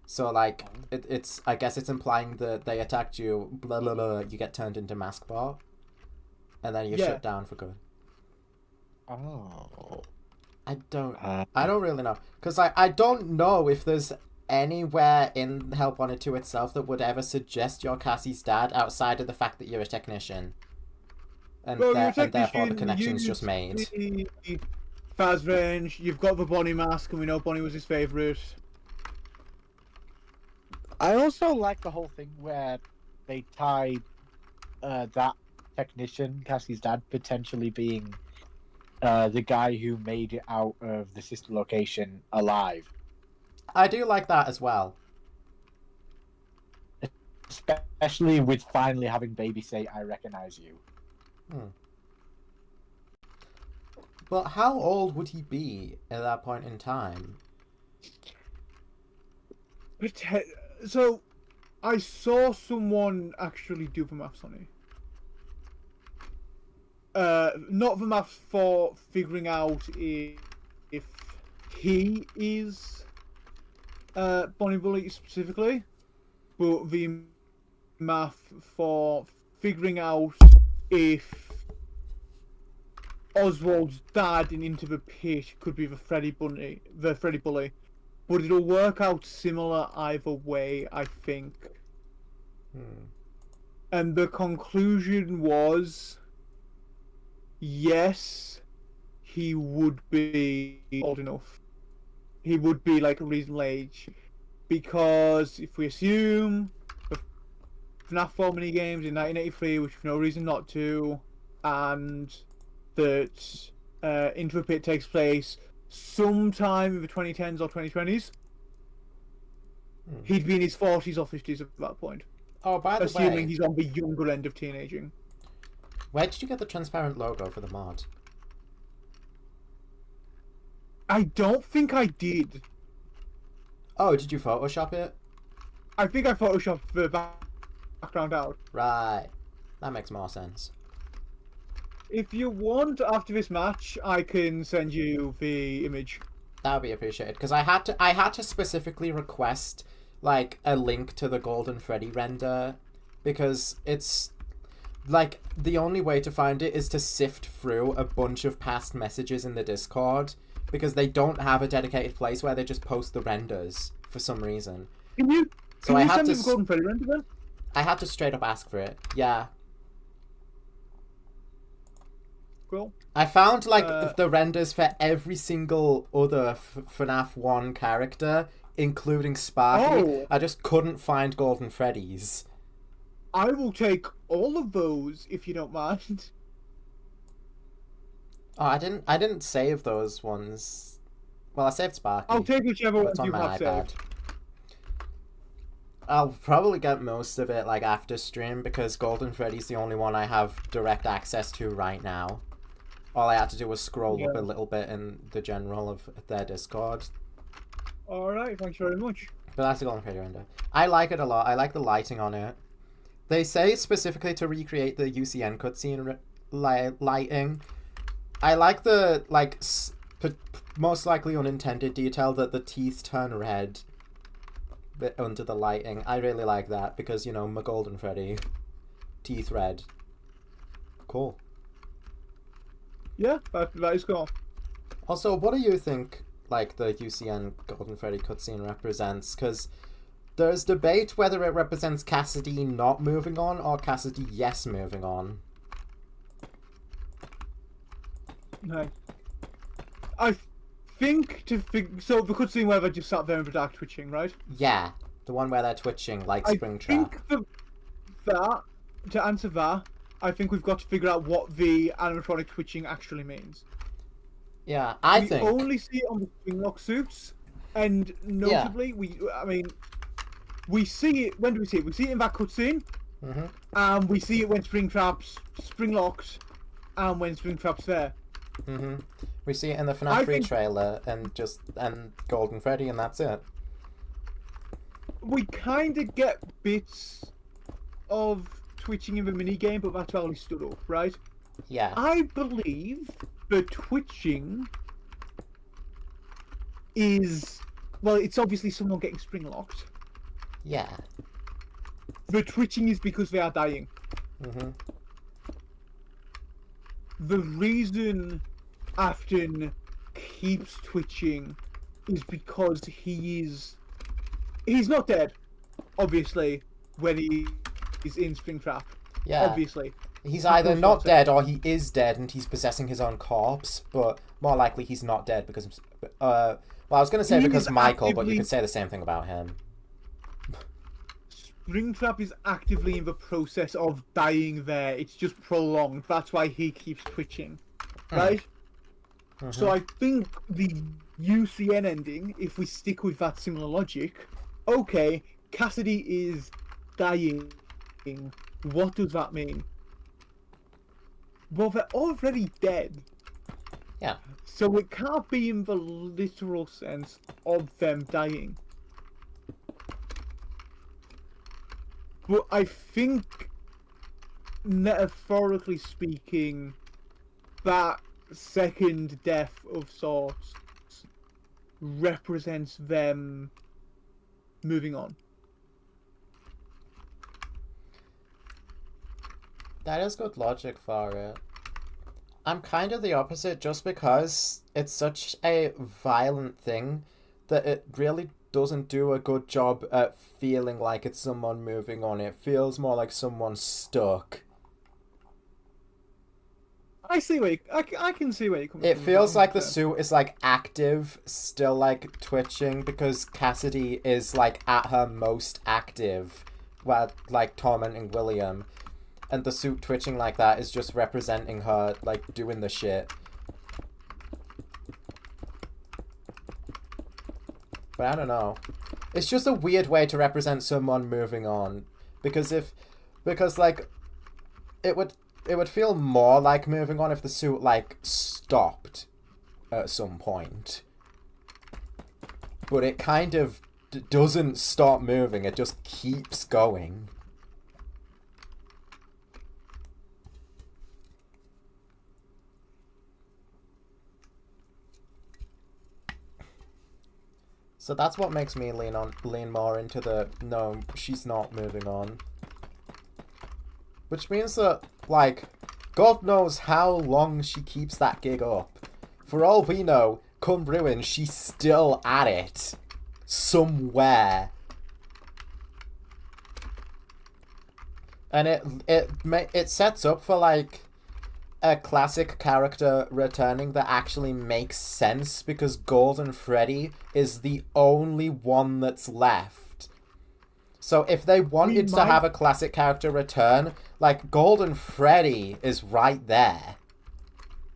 S1: So like it's I guess it's implying that they attacked you, blah blah blah, you get turned into Maskbot, and then you're shut down for good.
S3: Oh.
S1: I don't really know, because I don't know if there's anywhere in Help Wanted 2 itself that would ever suggest you're Cassie's dad outside of the fact that you're a technician. And, and therefore the connection's just made.
S2: Faz range, you've got the Bonnie mask, and we know Bonnie was his favourite.
S3: I also like the whole thing where they tied that technician, Cassie's dad, potentially being the guy who made it out of the sister location alive.
S1: I do like that as well.
S3: Especially with finally having Baby say, "I recognize you."
S1: But how old would he be at that point in time?
S2: So, I saw someone actually do the maths on it. Not the maths for figuring out if he is Bonnie Bully specifically, but the math for figuring out if Oswald's dad in Into the Pit could be the Freddy Bully, but it'll work out similar either way, I think. And the conclusion was, yes, he would be old enough. He would be like a reasonable age, because if we assume the FNAF 4 minigames in 1983, which we've no reason not to, and that Into the Pit takes place sometime in the 2010s or 2020s, he'd be in his 40s or 50s at that point.
S1: Oh, by the
S2: assuming
S1: way,
S2: he's on the younger end of teenaging.
S1: where did you get the transparent logo for the mod?
S2: I don't think I did.
S1: Oh, did you Photoshop it?
S2: I think I photoshopped the background out.
S1: Right. That makes more sense.
S2: If you want, after this match, I can send you the image.
S1: That would be appreciated, because I had to specifically request like a link to the Golden Freddy render, because it's like the only way to find it is to sift through a bunch of past messages in the Discord, because they don't have a dedicated place where they just post the renders for some reason.
S2: Can you
S1: I
S2: send me the Golden Freddy render then?
S1: I had to straight up ask for it. Yeah.
S2: Cool.
S1: I found like the renders for every single other FNAF 1 character, including Sparky.
S2: Oh.
S1: I just couldn't find Golden Freddy's.
S2: I will take all of those if you don't mind.
S1: Oh, I didn't save those ones. Well, I saved Sparky.
S2: I'll take whichever
S1: It's
S2: ones
S1: on
S2: you
S1: my
S2: have
S1: iPad.
S2: saved.
S1: I'll probably get most of it like after stream, because Golden Freddy's the only one I have direct access to right now. All I had to do was scroll up a little bit in the general of their Discord.
S2: Alright, thanks very much.
S1: But that's the Golden Freddy render. I like it a lot. I like the lighting on it. They say specifically to recreate the UCN cutscene lighting. I like the most likely unintended detail that the teeth turn red under the lighting. I really like that, because, you know, my Golden Freddy, teeth red. Cool.
S2: Yeah, that is cool.
S1: Also, what do you think, like, the UCN Golden Freddy cutscene represents? Because there's debate whether it represents Cassidy not moving on or Cassidy yes moving on.
S2: No. I think so the cutscene where they just sat there in the dark twitching, right?
S1: Yeah, the one where they're twitching like Springtrap.
S2: I think to answer that, I think we've got to figure out what the animatronic twitching actually means.
S1: Yeah,
S2: We only see it on the Springlock suits, and notably, we see it. When do we see it? We see it in that cutscene, and we see it when Springtrap's Springlocked, and when Springtrap's there.
S1: We see it in the FNAF 3 trailer, and Golden Freddy, and that's it.
S2: We kind of get bits of twitching in the minigame, but that's only stood up, right?
S1: Yeah.
S2: I believe the twitching is... Well, it's obviously someone getting spring-locked.
S1: Yeah.
S2: The twitching is because they are dying. The reason Afton keeps twitching is because he's not dead, obviously, when he's in Springtrap.
S1: Yeah.
S2: Obviously.
S1: He's either not dead or he is dead and he's possessing his own corpse, but more likely he's not dead because... well, I was going to say because Michael, but you could say the same thing about him.
S2: Springtrap is actively in the process of dying there. It's just prolonged. That's why he keeps twitching. Right? So I think the UCN ending, if we stick with that similar logic, okay, Cassidy is dying. What does that mean? Well, they're already dead.
S1: Yeah.
S2: So it can't be in the literal sense of them dying. But I think, metaphorically speaking, that second death of sorts represents them moving on.
S1: That is good logic for it. I'm kind of the opposite just because it's such a violent thing that it really doesn't do a good job at feeling like it's someone moving on. It feels more like someone stuck.
S2: I see where I can see where you're coming
S1: It
S2: from.
S1: feels like the suit is like active, still like twitching, because Cassidy is like at her most active, while like tormenting William. And the suit twitching like that is just representing her, like, doing the shit. But I don't know. It's just a weird way to represent someone moving on. Because like, it would feel more like moving on if the suit, like, stopped at some point. But it kind of doesn't stop moving, it just keeps going. So that's what makes me lean more into the no, she's not moving on. Which means that, like, God knows how long she keeps that gig up. For all we know, come ruin, she's still at it. Somewhere. And it sets up for, like, a classic character returning that actually makes sense, because Golden Freddy is the only one that's left. So if they wanted to have a classic character return, like, Golden Freddy is right there.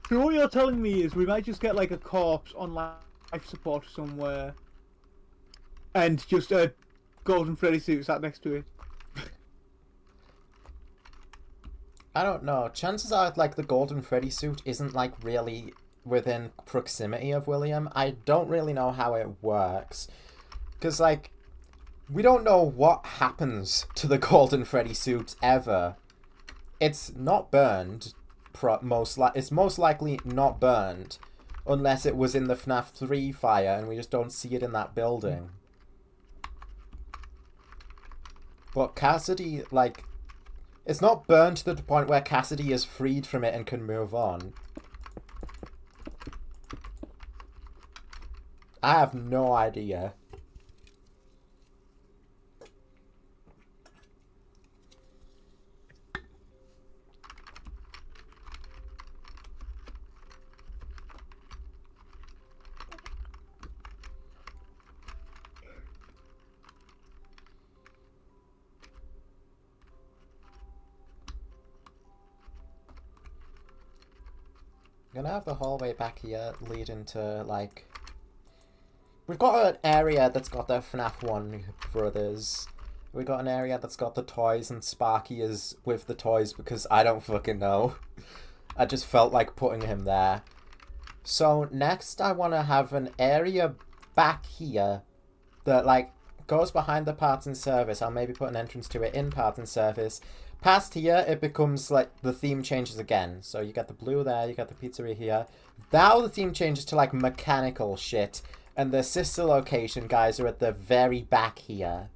S2: So what you're telling me is we might just get like a corpse on life support somewhere and just a Golden Freddy suit sat next to it.
S1: I don't know. Chances are, like, the Golden Freddy suit isn't, like, really within proximity of William. I don't really know how it works. Because, like, we don't know what happens to the Golden Freddy suit ever. It's not burned. It's most likely not burned. Unless it was in the FNAF 3 fire and we just don't see it in that building. But Cassidy, like... It's not burned to the point where Cassidy is freed from it and can move on. I have no idea. I'm gonna have the hallway back here lead into, like... We've got an area that's got the FNAF 1 brothers. We've got an area that's got the toys, and Sparky is with the toys because I don't fucking know. I just felt like putting him there. So next I want to have an area back here that, like, goes behind the parts and service. I'll maybe put an entrance to it in parts and service. Past here, it becomes, like, the theme changes again. So you got the blue there, you got the pizzeria here. Now the theme changes to, like, mechanical shit. And the sister location guys are at the very back here.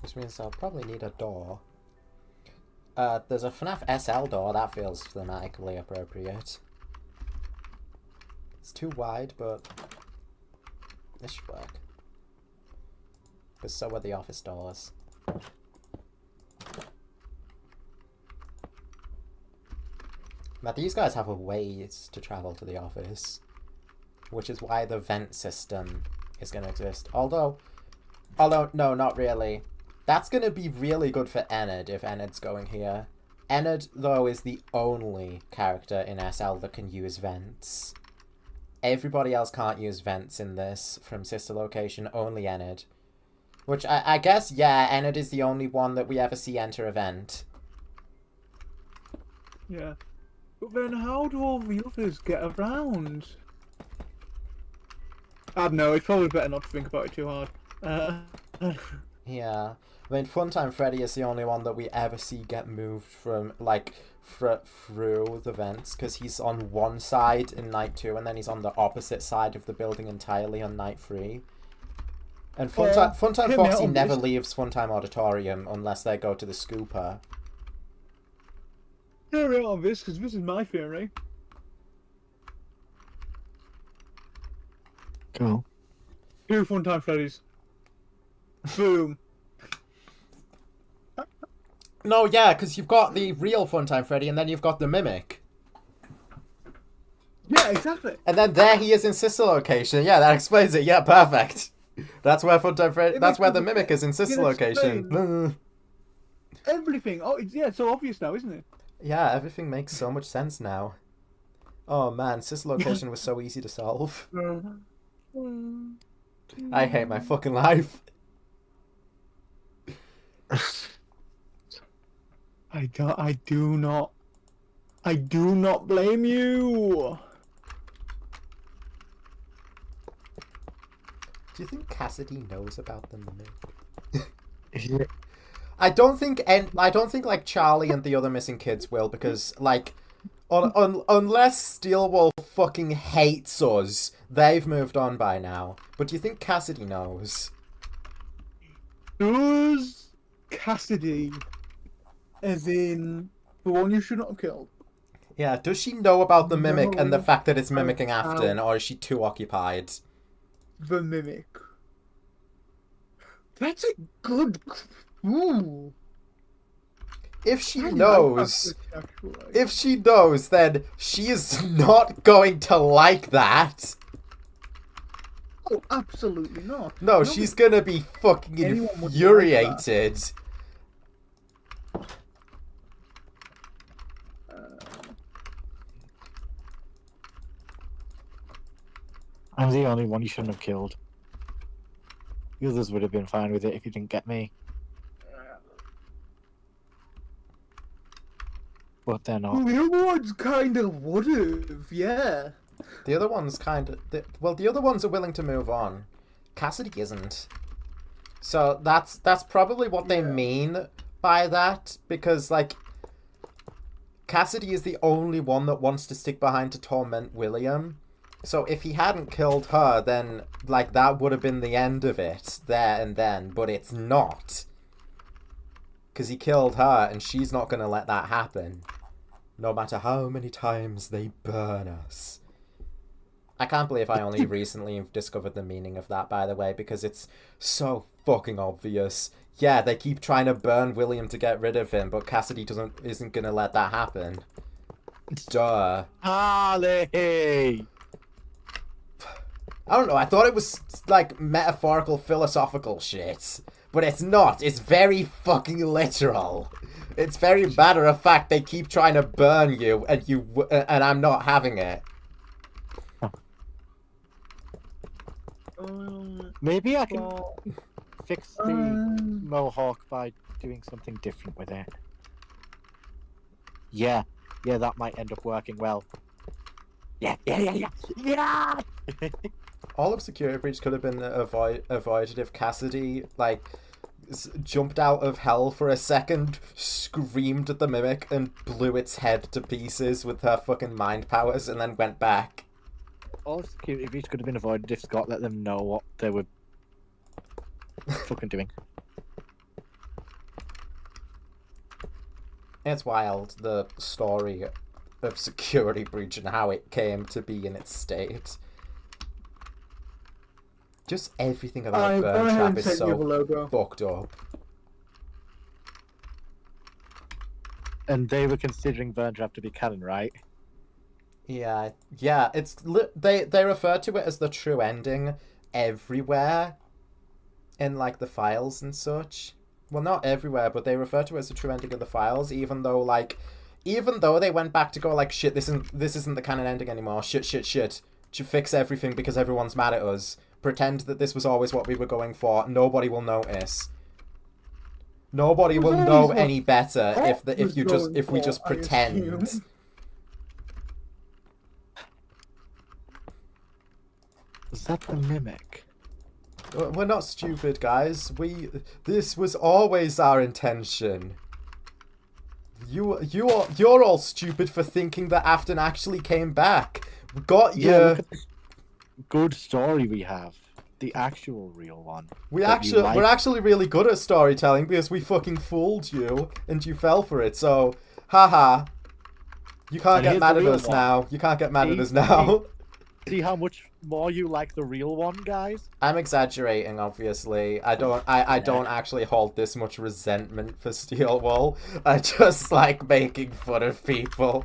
S1: Which means I'll probably need a door. There's a FNAF SL door, that feels thematically appropriate. It's too wide, but this should work. Because so are the office doors. Now these guys have a ways to travel to the office, which is why the vent system is going to exist. Although, no, not really. That's going to be really good for Enid if Enid's going here. Ennard, though, is the only character in SL that can use vents. Everybody else can't use vents in this from sister location, only Ennard. Which I guess, yeah, Ennard is the only one that we ever see enter a vent.
S2: Yeah. But then how do all the others get around? I don't know, it's probably better not to think about it too hard.
S1: Yeah. I mean, Funtime Freddy is the only one that we ever see get moved from, like, through the vents, because he's on one side in Night 2, and then he's on the opposite side of the building entirely on Night 3. And Funtime Foxy never leaves Funtime Auditorium unless they go to the Scooper.
S2: Hear me out on this, because this is my theory.
S3: Cool.
S2: 2 Funtime Freddy's. Boom.
S1: No, yeah, because you've got the real Funtime Freddy, and then you've got the Mimic.
S2: Yeah, exactly.
S1: And then there he is in sister location. Yeah, that explains it. Yeah, perfect. That's where Funtime Freddy. That's where the Mimic is in sister location.
S2: Everything. Oh, it's so obvious now, isn't it?
S1: Yeah, everything makes so much sense now. Oh man, sister location was so easy to solve. I hate my fucking life.
S2: I do not blame you.
S1: Do you think Cassidy knows about the Mimic?
S3: Yeah.
S1: I don't think like Charlie and the other missing kids will, because like unless Steelwolf fucking hates us, they've moved on by now. But do you think Cassidy knows?
S2: Does Cassidy, as in the one you should not have killed?
S1: Yeah, does she know about the Mimic and the fact that it's mimicking Afton, or is she too occupied?
S2: The Mimic. That's a good. Ooh.
S1: If she knows, then she is not going to like that.
S2: Oh, absolutely not.
S1: No, she's gonna be fucking infuriated.
S3: I'm the only one you shouldn't have killed. The others would have been fine with it if you didn't get me. But they're not.
S2: Well, the other ones kind of would have, yeah.
S1: The other ones the other ones are willing to move on. Cassidy isn't. So that's probably what they mean by that, because like Cassidy is the only one that wants to stick behind to torment William. So if he hadn't killed her, then like that would have been the end of it there and then, but it's not. Because he killed her, and she's not going to let that happen. No matter how many times they burn us. I can't believe I only recently discovered the meaning of that, by the way, because it's so fucking obvious. Yeah, they keep trying to burn William to get rid of him, but Cassidy isn't going to let that happen. Duh.
S3: Harley!
S1: I don't know, I thought it was, like, metaphorical, philosophical shit. But it's not. It's very fucking literal. It's very matter of fact. They keep trying to burn you, and I'm not having it.
S3: Maybe I can fix the mohawk by doing something different with it. Yeah, that might end up working well. Yeah!
S1: All of Security Breach could have been avoided if Cassidy, like, jumped out of hell for a second, screamed at the Mimic, and blew its head to pieces with her fucking mind powers, and then went back.
S3: All of Security Breach could have been avoided if Scott let them know what they were fucking doing.
S1: It's wild, the story of Security Breach and how it came to be in its state. Just everything about Burn Trap is so fucked up.
S3: And they were considering Burn Trap to be canon, right?
S1: Yeah. It's they refer to it as the true ending everywhere in like the files and such. Well, not everywhere, but they refer to it as the true ending of the files, even though they went back to go like, shit, this isn't the canon ending anymore. Shit. To fix everything because everyone's mad at us. Pretend that this was always what we were going for. Nobody will notice. Nobody will know any better if we just pretend.
S3: Is that the mimic?
S1: We're not stupid, guys. This was always our intention. You're all stupid for thinking that Afton actually came back. Got you.
S3: Look at this good story we have. The actual real one.
S1: We're actually really good at storytelling because we fucking fooled you and you fell for it. So, haha. You can't get mad at us now. You can't get mad at us now.
S3: See how much more you like the real one, guys?
S1: I'm exaggerating, obviously. I don't actually hold this much resentment for Steelwool. I just like making fun of people.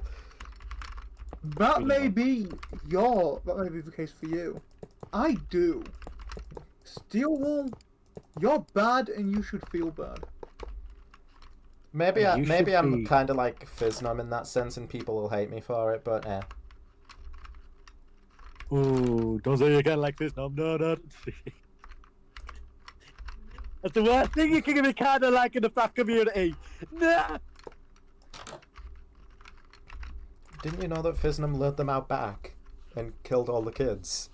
S2: That may be the case for you. I do. Steelwool, you're bad and you should feel bad.
S1: Maybe I'm kind of like Fiznum in that sense and people will hate me for it, but eh.
S3: Ooh, don't say you again like this. No, no. That's the worst thing you can be kind of like in the FNAF community. Nah.
S1: Didn't you know that Fiznum lured them out back and killed all the kids?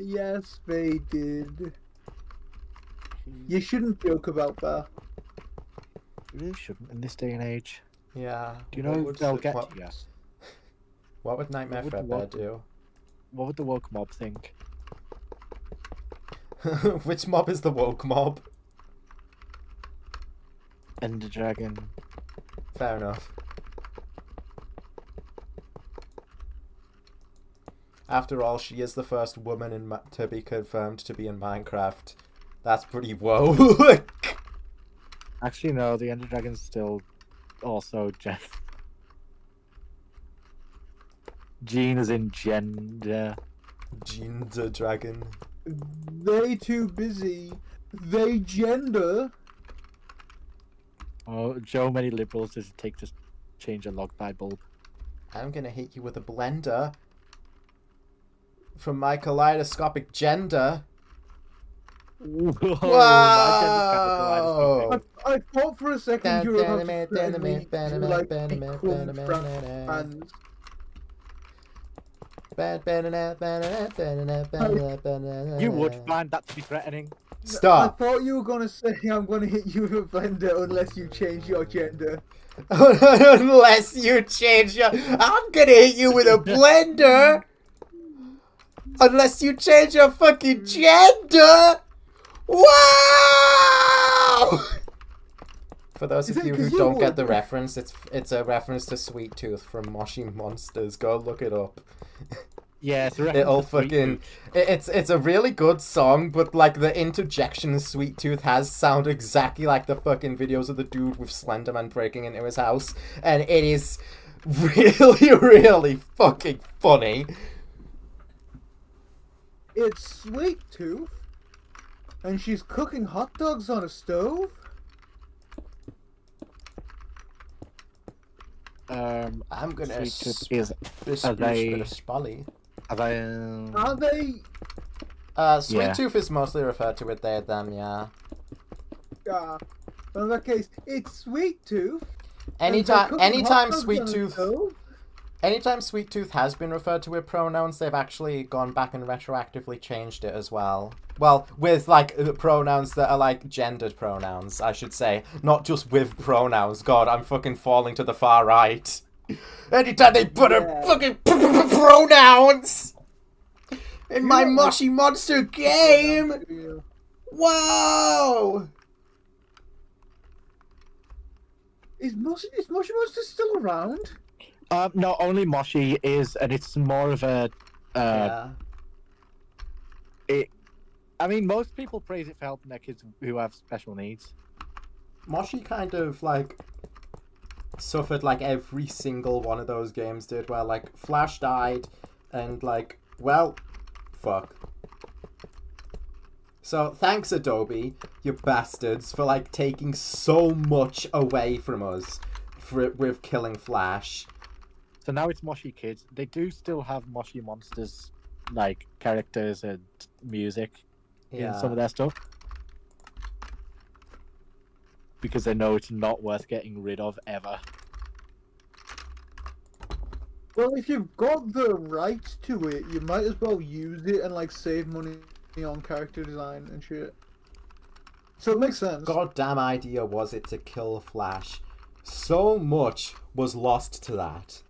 S2: Yes, they did. You shouldn't joke about that.
S3: You really shouldn't in this day and age.
S1: Yeah.
S3: Do you know they'll get to you?
S1: What would Nightmare Fredbear do?
S3: What would the woke mob think?
S1: Which mob is the woke mob?
S3: Ender Dragon.
S1: Fair enough. After all, she is the first woman to be confirmed to be in Minecraft. That's pretty woke.
S3: Actually, no, the Ender Dragon's still also Gene is in gender.
S1: Gender Dragon.
S2: They too busy. They gender.
S3: Oh, Joe, many liberals does it take to change a log light bulb?
S1: I'm gonna hit you with a blender. From my kaleidoscopic gender.
S3: Whoa!
S1: Wow!
S2: I thought for a second you were about to threaten me to like become fans.
S3: You would find that to be threatening.
S1: Stop.
S2: I thought you were gonna say I'm gonna hit you with a blender unless you change your gender.
S1: Unless you change your... I'm gonna hit you with a blender! Unless you change your fucking gender! Wow! For those of you who don't get the reference, it's a reference to Sweet Tooth from Moshi Monsters. Go look it up.
S3: Yeah, it's
S1: It'll fucking... It's a really good song, but like the interjections Sweet Tooth has sound exactly like the fucking videos of the dude with Slenderman breaking into his house. And it is really, really fucking funny.
S2: It's Sweet Tooth, and she's cooking hot dogs on a stove?
S1: I'm gonna
S3: is
S1: are they Spolly.
S3: are they
S2: Are they?
S1: Sweet
S3: Yeah.
S1: Tooth is mostly referred to with they, them, yeah.
S2: Yeah. In that case, it's Sweet Tooth.
S1: Anytime Sweet Tooth has been referred to with pronouns, they've actually gone back and retroactively changed it as well. Well, with like pronouns that are like gendered pronouns, I should say, not just with pronouns. God, I'm fucking falling to the far right. Anytime they put a fucking pronouns in my Moshi Monster game. Whoa!
S2: Is Moshi Monster still around?
S3: no, only Moshi is, and it's more of a
S1: Yeah.
S3: I mean, most people praise it for helping their kids who have special needs.
S1: Moshi kind of like suffered like every single one of those games did, where like Flash died and like, well, fuck. So thanks Adobe, you bastards, for like taking so much away from us with killing Flash.
S3: So now it's Moshi Kids. They do still have Moshi Monsters, like characters and music in some of their stuff. Because they know it's not worth getting rid of ever.
S2: Well, if you've got the rights to it, you might as well use it and like save money on character design and shit. So it makes sense.
S1: Goddamn idea was it to kill Flash? So much was lost to that.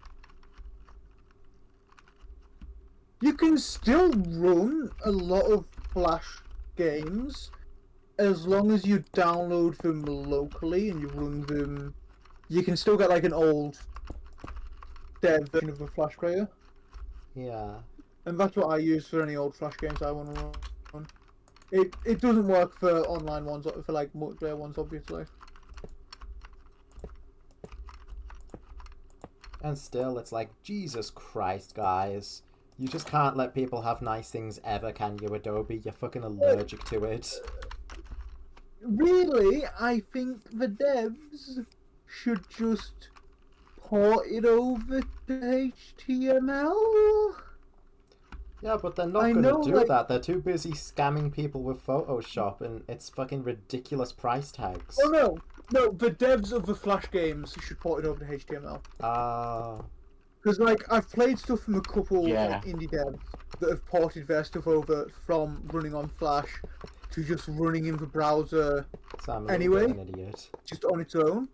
S2: You can still run a lot of Flash games as long as you download them locally and you run them. You can still get like an old dev version of a Flash player.
S1: Yeah.
S2: And that's what I use for any old Flash games I want to run. It doesn't work for online ones, for like multiplayer ones, obviously.
S1: And still, it's like, Jesus Christ, guys. You just can't let people have nice things ever, can you, Adobe? You're fucking allergic to it.
S2: Really, I think the devs should just port it over to HTML.
S1: Yeah, but they're not gonna do that. They're too busy scamming people with Photoshop and it's fucking ridiculous price tags.
S2: Oh no, the devs of the Flash games should port it over to HTML. Because like I've played stuff from a couple like, indie devs that have ported their stuff over from running on Flash to just running in the browser anyway,
S1: an idiot.
S2: just on its own,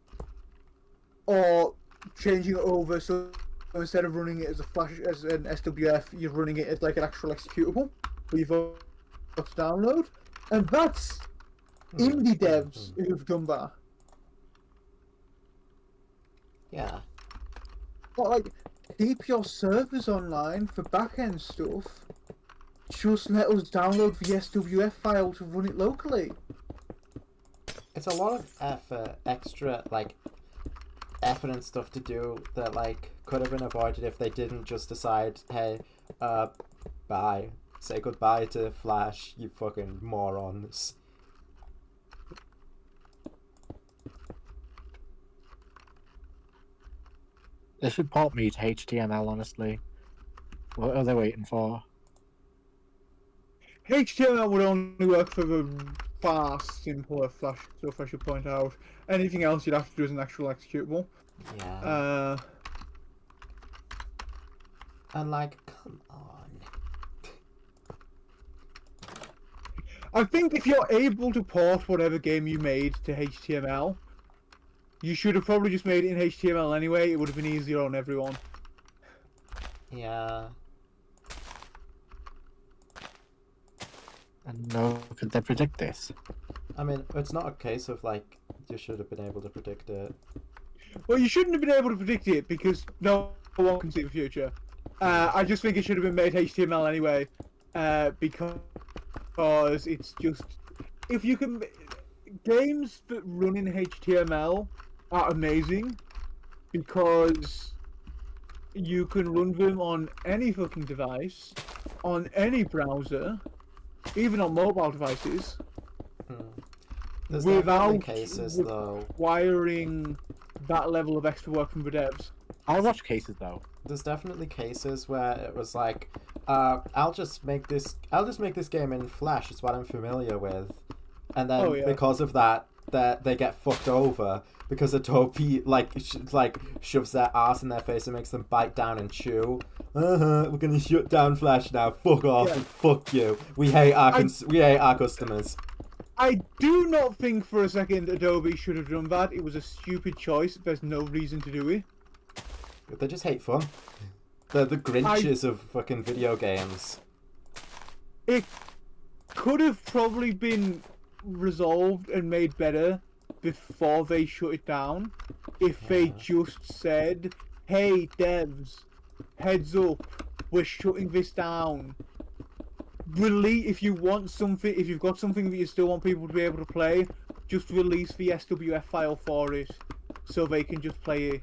S2: or changing it over so instead of running it as a Flash as an SWF, you're running it as like an actual executable where you've got to download, and that's indie devs who've done that.
S1: Yeah.
S2: But like, keep your servers online for backend stuff. Just let us download the SWF file to run it locally.
S1: It's a lot of effort, extra like effort and stuff to do that like could have been avoided if they didn't just decide, hey, bye. Say goodbye to Flash, you fucking morons.
S3: They should port me to HTML, honestly. What are they waiting for?
S2: HTML would only work for the far simpler Flash stuff, I should point out. Anything else you'd have to do as an actual executable.
S1: Yeah. And like, come on.
S2: I think if you're able to port whatever game you made to HTML, you should have probably just made it in HTML anyway. It would have been easier on everyone.
S1: Yeah.
S3: And no, could they predict this?
S1: I mean, it's not a case of like you should have been able to predict it.
S2: Well, you shouldn't have been able to predict it because no one can see the future. I just think it should have been made HTML anyway, because it's just if you can games that run in HTML are amazing because you can run them on any fucking device, on any browser, even on mobile devices,
S1: There's
S2: without
S1: cases though.
S2: requiring that level of extra work from the devs.
S3: I'll watch cases though.
S1: There's definitely cases where it was like, I'll just make this game in Flash. It's what I'm familiar with, and then because of that, they get fucked over because Adobe shoves their ass in their face and makes them bite down and chew. We're gonna shut down Flash now. Fuck off and fuck you. We hate our customers.
S2: I do not think for a second Adobe should have done that. It was a stupid choice. There's no reason to do it.
S1: They just hate fun. They're the Grinches of fucking video games.
S2: It could have probably been resolved and made better before they shut it down if they just said, hey devs, heads up, we're shutting this down. If you want something, if you've got something that you still want people to be able to play, just release the SWF file for it so they can just play it.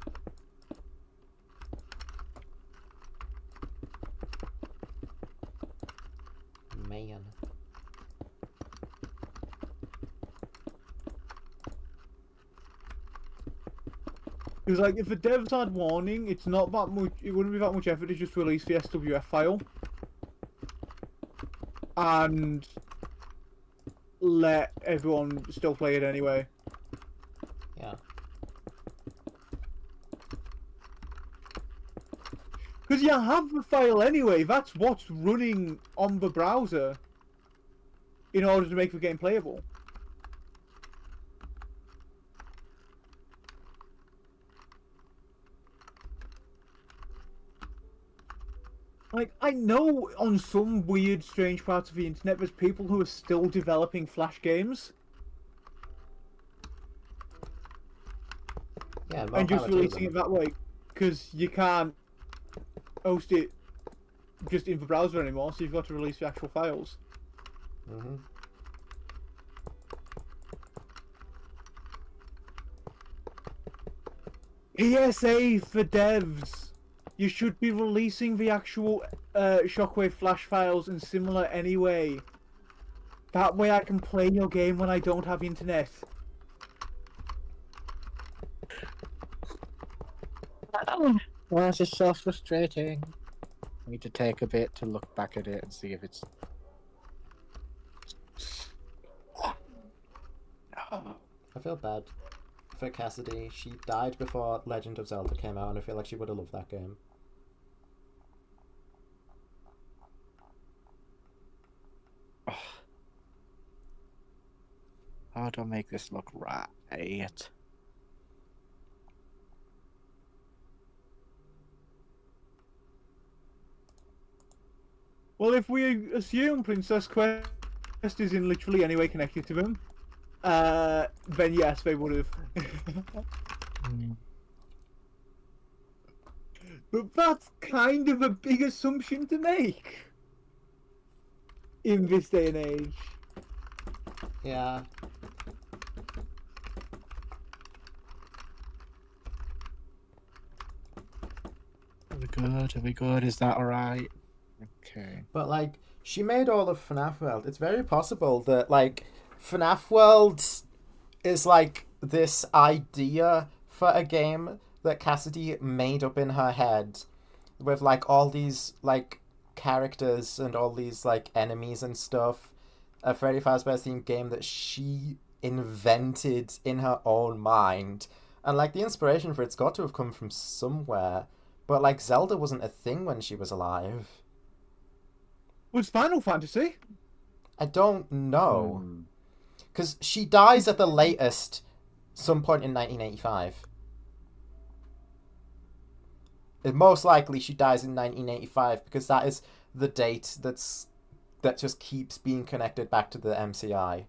S1: Man.
S2: Because like, if the devs had warning, it's not that much. It wouldn't be that much effort to just release the SWF file and let everyone still play it anyway.
S1: Yeah.
S2: Because you have the file anyway. That's what's running on the browser in order to make the game playable. Like, I know on some weird, strange parts of the internet there's people who are still developing Flash games
S1: Yeah,
S2: and just releasing it that way, because you can't host it just in the browser anymore, so you've got to release the actual files.
S1: Mm-hmm.
S2: PSA for devs. You should be releasing the actual Shockwave Flash files and similar anyway. That way I can play your game when I don't have internet.
S3: Oh, this is so frustrating. I need to take a bit to look back at it and see if it's...
S1: I feel bad for Cassidy. She died before Legend of Zelda came out, and I feel like she would have loved that game.
S3: How do I make this look right?
S2: Well, if we assume Princess Quest is in literally any way connected to them, then yes, they would have. But that's kind of a big assumption to make in this day and age.
S1: Yeah.
S3: Are we good? Are we good? Is that alright? Okay.
S1: But, like, she made all of FNAF World. It's very possible that, like, FNAF World is, like, this idea for a game that Cassidy made up in her head with, like, all these, like, characters and all these, like, enemies and stuff. A Freddy Fazbear's themed game that she invented in her own mind. And, like, the inspiration for it's got to have come from somewhere. But, like, Zelda wasn't a thing when she was alive.
S2: Was Final Fantasy?
S1: I don't know. Because she dies at the latest some point in 1985. Most likely she dies in 1985 because that is the date that just keeps being connected back to the MCI.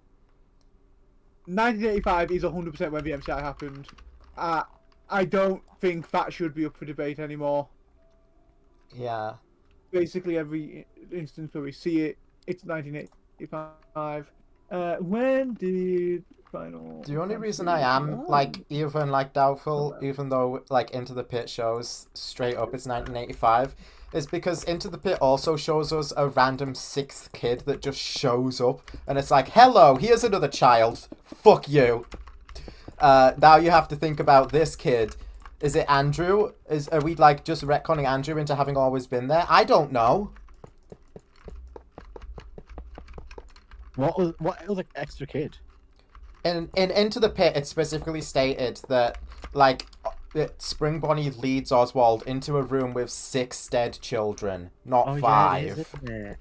S2: 1985 is 100% when the MCI happened. I don't think that should be up for debate anymore.
S1: Yeah.
S2: Basically, every instance where we see it, it's 1985. When did Final...
S1: The only reason I am, like, even, like, doubtful, even though, like, Into the Pit shows straight up it's 1985, is because Into the Pit also shows us a random 6th kid that just shows up, and it's like, hello, here's another child, fuck you. Now you have to think about this kid. Is it Andrew? Are we, like, just retconning Andrew into having always been there? I don't know.
S3: What other extra kid?
S1: In Into the Pit, it specifically stated that, like, Spring Bonnie leads Oswald into a room with 6 dead children, not 5.
S3: Yeah, it is, isn't it?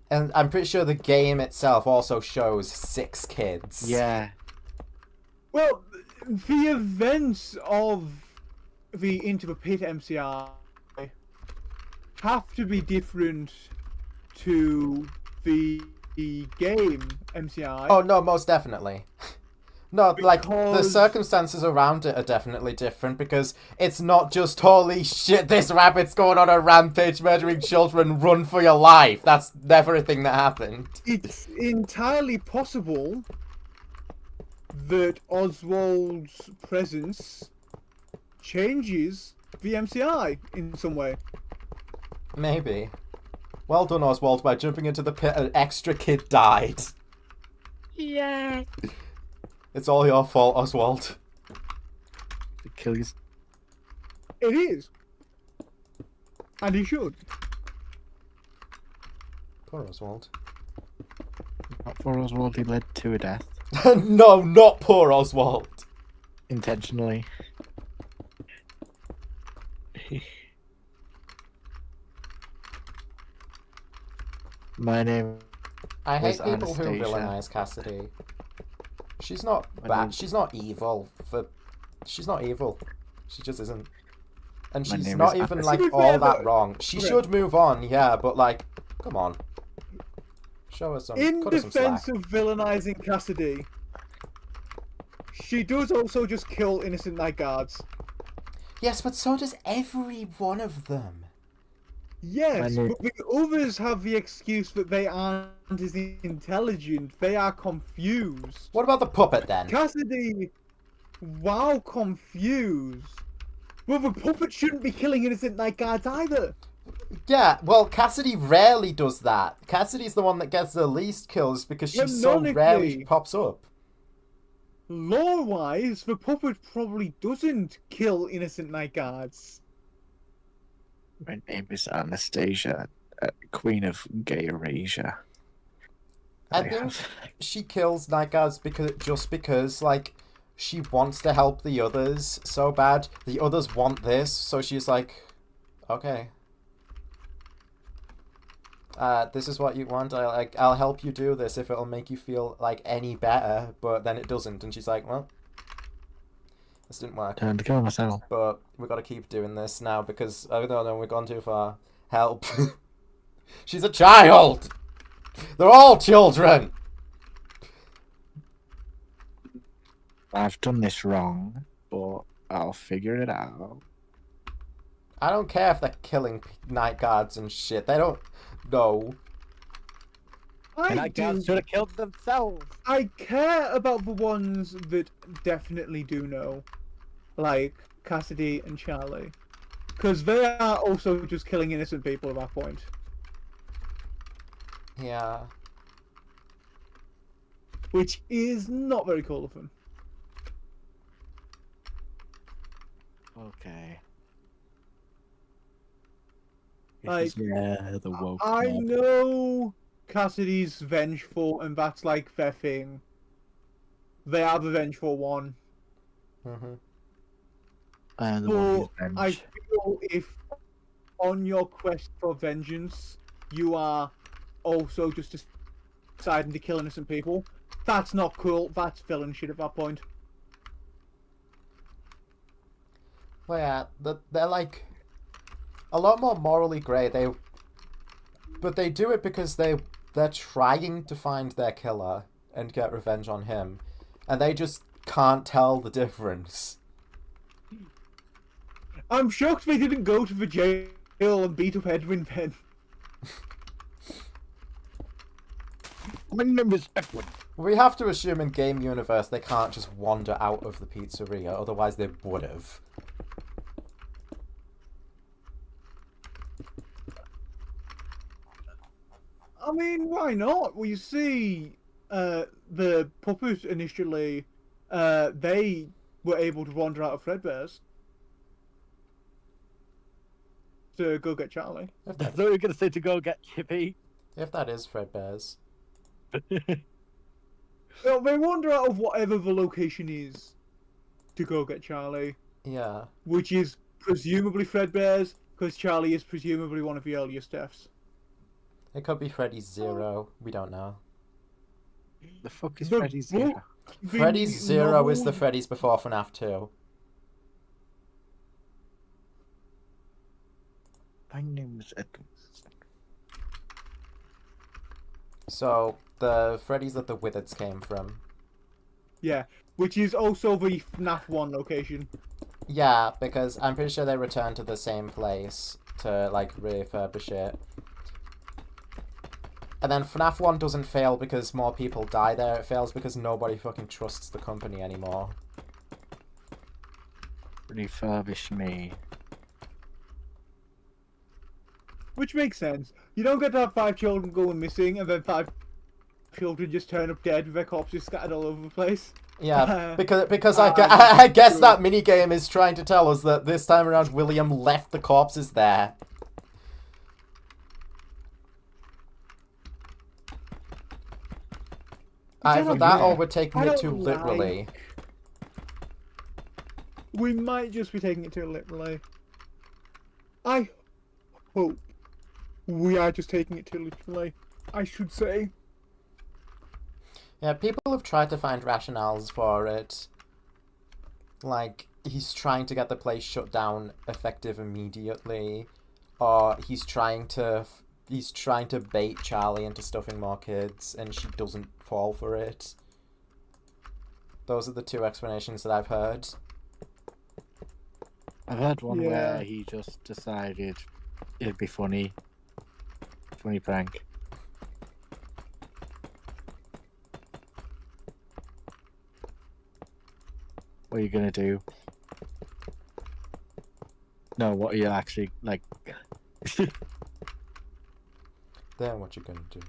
S1: And I'm pretty sure the game itself also shows 6 kids.
S3: Yeah.
S2: Well, the events of the Into the Pit MCI have to be different to the game MCI.
S1: Oh, no, most definitely. No, like, the
S2: Because-
S1: circumstances around it are definitely different because it's not just, holy shit, this rabbit's going on a rampage murdering children, run for your life. That's never a thing that happened.
S2: It's entirely possible that Oswald's presence changes the MCI in some way.
S1: Maybe. Well done, Oswald, by jumping into the pit. An extra kid died.
S3: Yeah.
S1: It's all your fault, Oswald.
S3: Kill you.
S2: It is. And he should.
S1: Poor Oswald.
S3: Not for Oswald, he led to a death.
S1: No, not poor Oswald.
S3: Intentionally. My name
S1: I hate
S3: was
S1: people who
S3: Anastasia.
S1: villainize Cassidy. She's not
S3: My
S1: bad.
S3: name-
S1: She's not evil. She's not evil. She just isn't. And
S3: My
S1: she's
S3: name
S1: not
S3: is
S1: even
S3: Anastasia.
S1: like
S2: To be
S1: all
S2: fair,
S1: that
S2: though-
S1: wrong. She
S2: okay.
S1: should move on, yeah, but like, come on. Show us some.
S2: In
S1: cut her some
S2: defense
S1: slack.
S2: of villainizing Cassidy, she does also just kill innocent night guards.
S1: Yes, but so does every one of them.
S2: Yes,
S3: When
S2: but the others have the excuse that they aren't as intelligent. They are confused.
S1: What about the puppet then?
S2: Cassidy, while confused, well, the puppet shouldn't be killing innocent night guards either.
S1: Yeah, well, Cassidy rarely does that. Cassidy's the one that gets the least kills because she so rarely
S2: Canonically.
S1: pops up.
S2: Lore-wise, the puppet probably doesn't kill innocent night guards.
S3: My name is Anastasia, Queen of Gay Eurasia.
S1: I think she kills night guards because like she wants to help the others so bad. The others want this, so she's like, okay. This is what you want. I'll help you do this if it'll make you feel like any better. But then it doesn't, and she's like, well, this didn't work.
S3: Time to kill myself.
S1: But we gotta keep doing this now because oh no, we've gone too far. Help! She's a child. They're all children.
S3: I've done this wrong, but I'll figure it out.
S1: I don't care if they're killing night guards and shit. They don't know.
S3: And
S2: I
S3: I guards should have killed themselves.
S2: I care about the ones that definitely do know, like Cassidy and Charlie, because they are also just killing innocent people at that point.
S1: Yeah.
S2: Which is not very cool of them.
S3: Okay.
S2: Like,
S3: yeah, the woke.
S2: I
S3: mob.
S2: know Cassidy's vengeful, and that's like their thing. They are the vengeful one.
S1: Mhm.
S3: The one who's
S2: But I
S3: venge.
S2: feel if on your quest for vengeance, you are also just deciding to kill innocent people, that's not cool. That's villain shit at that point.
S1: Well, yeah, they're like a lot more morally grey. But they do it because they're trying to find their killer and get revenge on him, and they just can't tell the difference.
S2: I'm shocked they didn't go to the jail and beat up Edwin then.
S3: My name is Edwin.
S1: We have to assume in game universe they can't just wander out of the pizzeria, otherwise they would have.
S2: I mean, why not? Well, you see, the puppet initially, they were able to wander out of Fredbear's to go get Charlie.
S1: If
S3: I
S1: that,
S3: thought you were going to say to go get Chippy.
S1: if that is Fredbear's.
S2: Well, they wander out of whatever the location is to go get Charlie,
S1: Yeah.
S2: which is presumably Fredbear's, because Charlie is presumably one of the earliest deaths.
S1: It could be Freddy's Zero. We don't know.
S3: The fuck is
S2: The
S3: Freddy's
S2: book-
S3: Zero?
S1: Freddy's Zero is the
S2: novel-
S1: Freddy's before FNAF 2.
S3: My name is Edwin.
S1: So, the Freddy's that the Wizards came from.
S2: Yeah, which is also the FNAF 1 location.
S1: Yeah, because I'm pretty sure they returned to the same place to, like, refurbish it. And then FNAF 1 doesn't fail because more people die there. It fails because nobody fucking trusts the company anymore.
S3: Refurbish me.
S2: Which makes sense. You don't get to have 5 children going missing and then 5 children just turn up dead with their corpses scattered all over the place.
S1: Yeah, because I guess that minigame is trying to tell us that this time around William left the corpses there. Either that or we're taking it too literally.
S2: We might just be taking it too literally. I hope we are just taking it too literally, I should say.
S1: Yeah, people have tried to find rationales for it. Like, he's trying to get the place shut down effective immediately, or he's trying to bait Charlie into stuffing more kids, and she doesn't fall for it. Those are the two explanations that I've heard.
S3: I've heard one where he just decided it'd be funny. Funny prank. What are you gonna do? No, what are you actually, like...
S1: Then what you gonna do?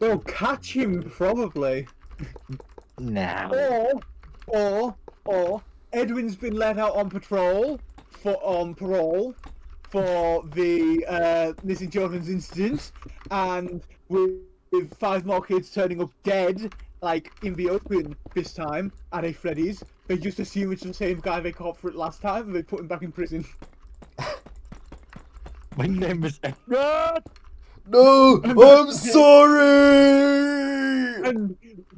S2: Well, catch him, probably.
S3: Nah.
S2: Or Edwin's been let out on parole for the missing children's incident, and with 5 more kids turning up dead, like in the open this time at a Freddy's, they just assume it's the same guy they caught for it last time, and they put him back in prison.
S3: My name is Edward!
S1: No! I'm sorry!
S2: And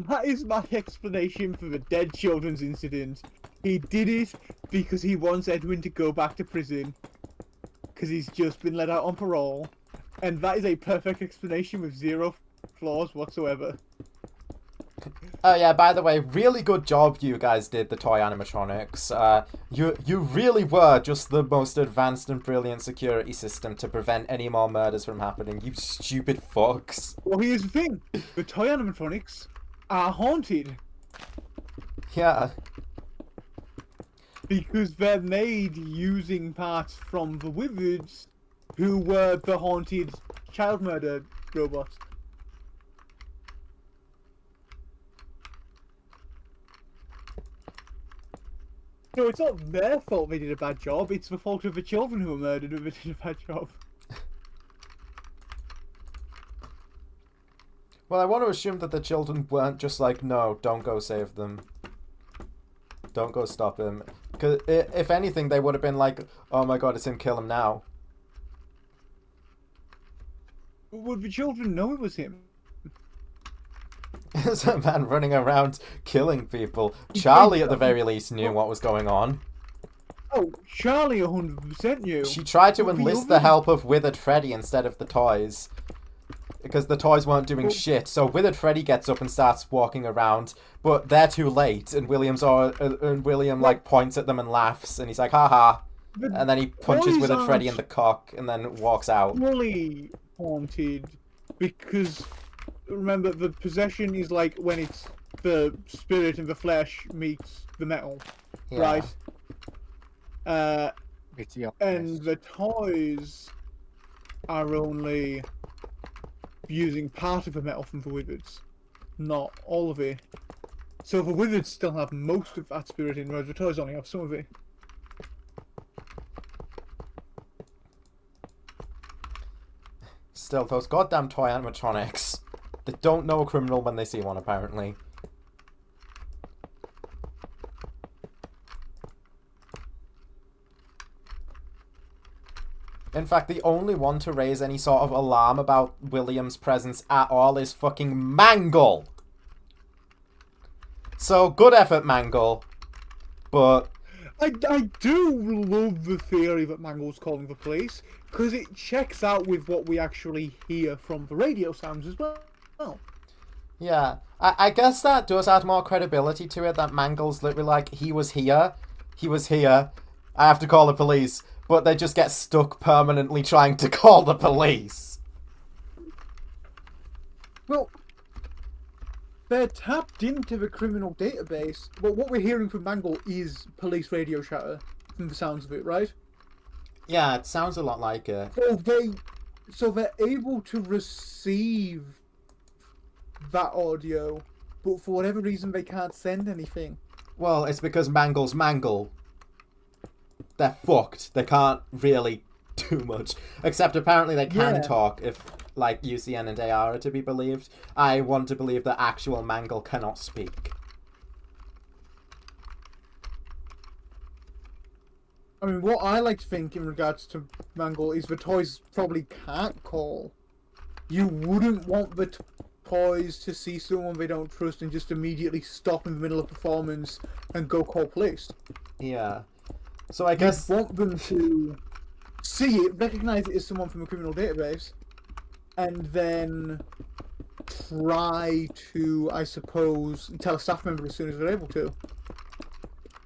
S2: that is my explanation for the dead children's incident. He did it because he wants Edwin to go back to prison. Because he's just been let out on parole. And that is a perfect explanation with 0 flaws whatsoever.
S1: Oh yeah, by the way, really good job you guys did, the toy animatronics. You really were just the most advanced and brilliant security system to prevent any more murders from happening, you stupid fucks.
S2: Well, here's the thing. The toy animatronics are haunted.
S1: Yeah.
S2: Because they're made using parts from the Wizards, who were the haunted child murder robots. No, it's not their fault they did a bad job, it's the fault of the children who were murdered who did a bad job.
S1: Well, I want to assume that the children weren't just like, no, don't go save them. Don't go stop him. Because if anything, they would have been like, oh my god, it's him, kill him now.
S2: Would the children know it was him?
S1: There's a man running around killing people. Charlie, at the very least, knew what was going on.
S2: Oh, Charlie 100% knew.
S1: She tried to enlist the help of Withered Freddy instead of the toys. Because the toys weren't doing shit. So Withered Freddy gets up and starts walking around, but they're too late. And William like points at them and laughs, and he's like, haha. And then he punches Withered Freddy in the cock and then walks out.
S2: Fully haunted, because remember the possession is like when it's the spirit and the flesh meets the metal, right?
S3: It's the
S2: and the toys are only using part of the metal from the Wizards, not all of it. So the Wizards still have most of that spirit in, whereas the toys only have some of it.
S1: Still, those goddamn toy animatronics. They don't know a criminal when they see one, apparently. In fact, the only one to raise any sort of alarm about William's presence at all is fucking Mangle. So, good effort, Mangle. But...
S2: I do love the theory that Mangle's calling the police, because it checks out with what we actually hear from the radio sounds as well.
S1: Yeah, I guess that does add more credibility to it, that Mangle's literally like, he was here, I have to call the police, but they just get stuck permanently trying to call the police.
S2: Well, they're tapped into the criminal database, but what we're hearing from Mangle is police radio chatter, from the sounds of it, right?
S1: Yeah, it sounds a lot like it.
S2: So they're able to receive that audio but for whatever reason they can't send anything.
S1: Well, it's because Mangle's Mangle. They're fucked. They can't really do much. Except apparently they can
S2: Yeah.
S1: talk if, like, UCN and AR are to be believed. I want to believe that actual Mangle cannot speak.
S2: I mean, what I like to think in regards to Mangle is the toys probably can't call. You wouldn't want the toys to see someone they don't trust and just immediately stop in the middle of performance and go call police.
S1: Yeah. So I guess...
S2: You want them to see it, recognize it as someone from a criminal database, and then try to, I suppose, tell a staff member as soon as they're able to.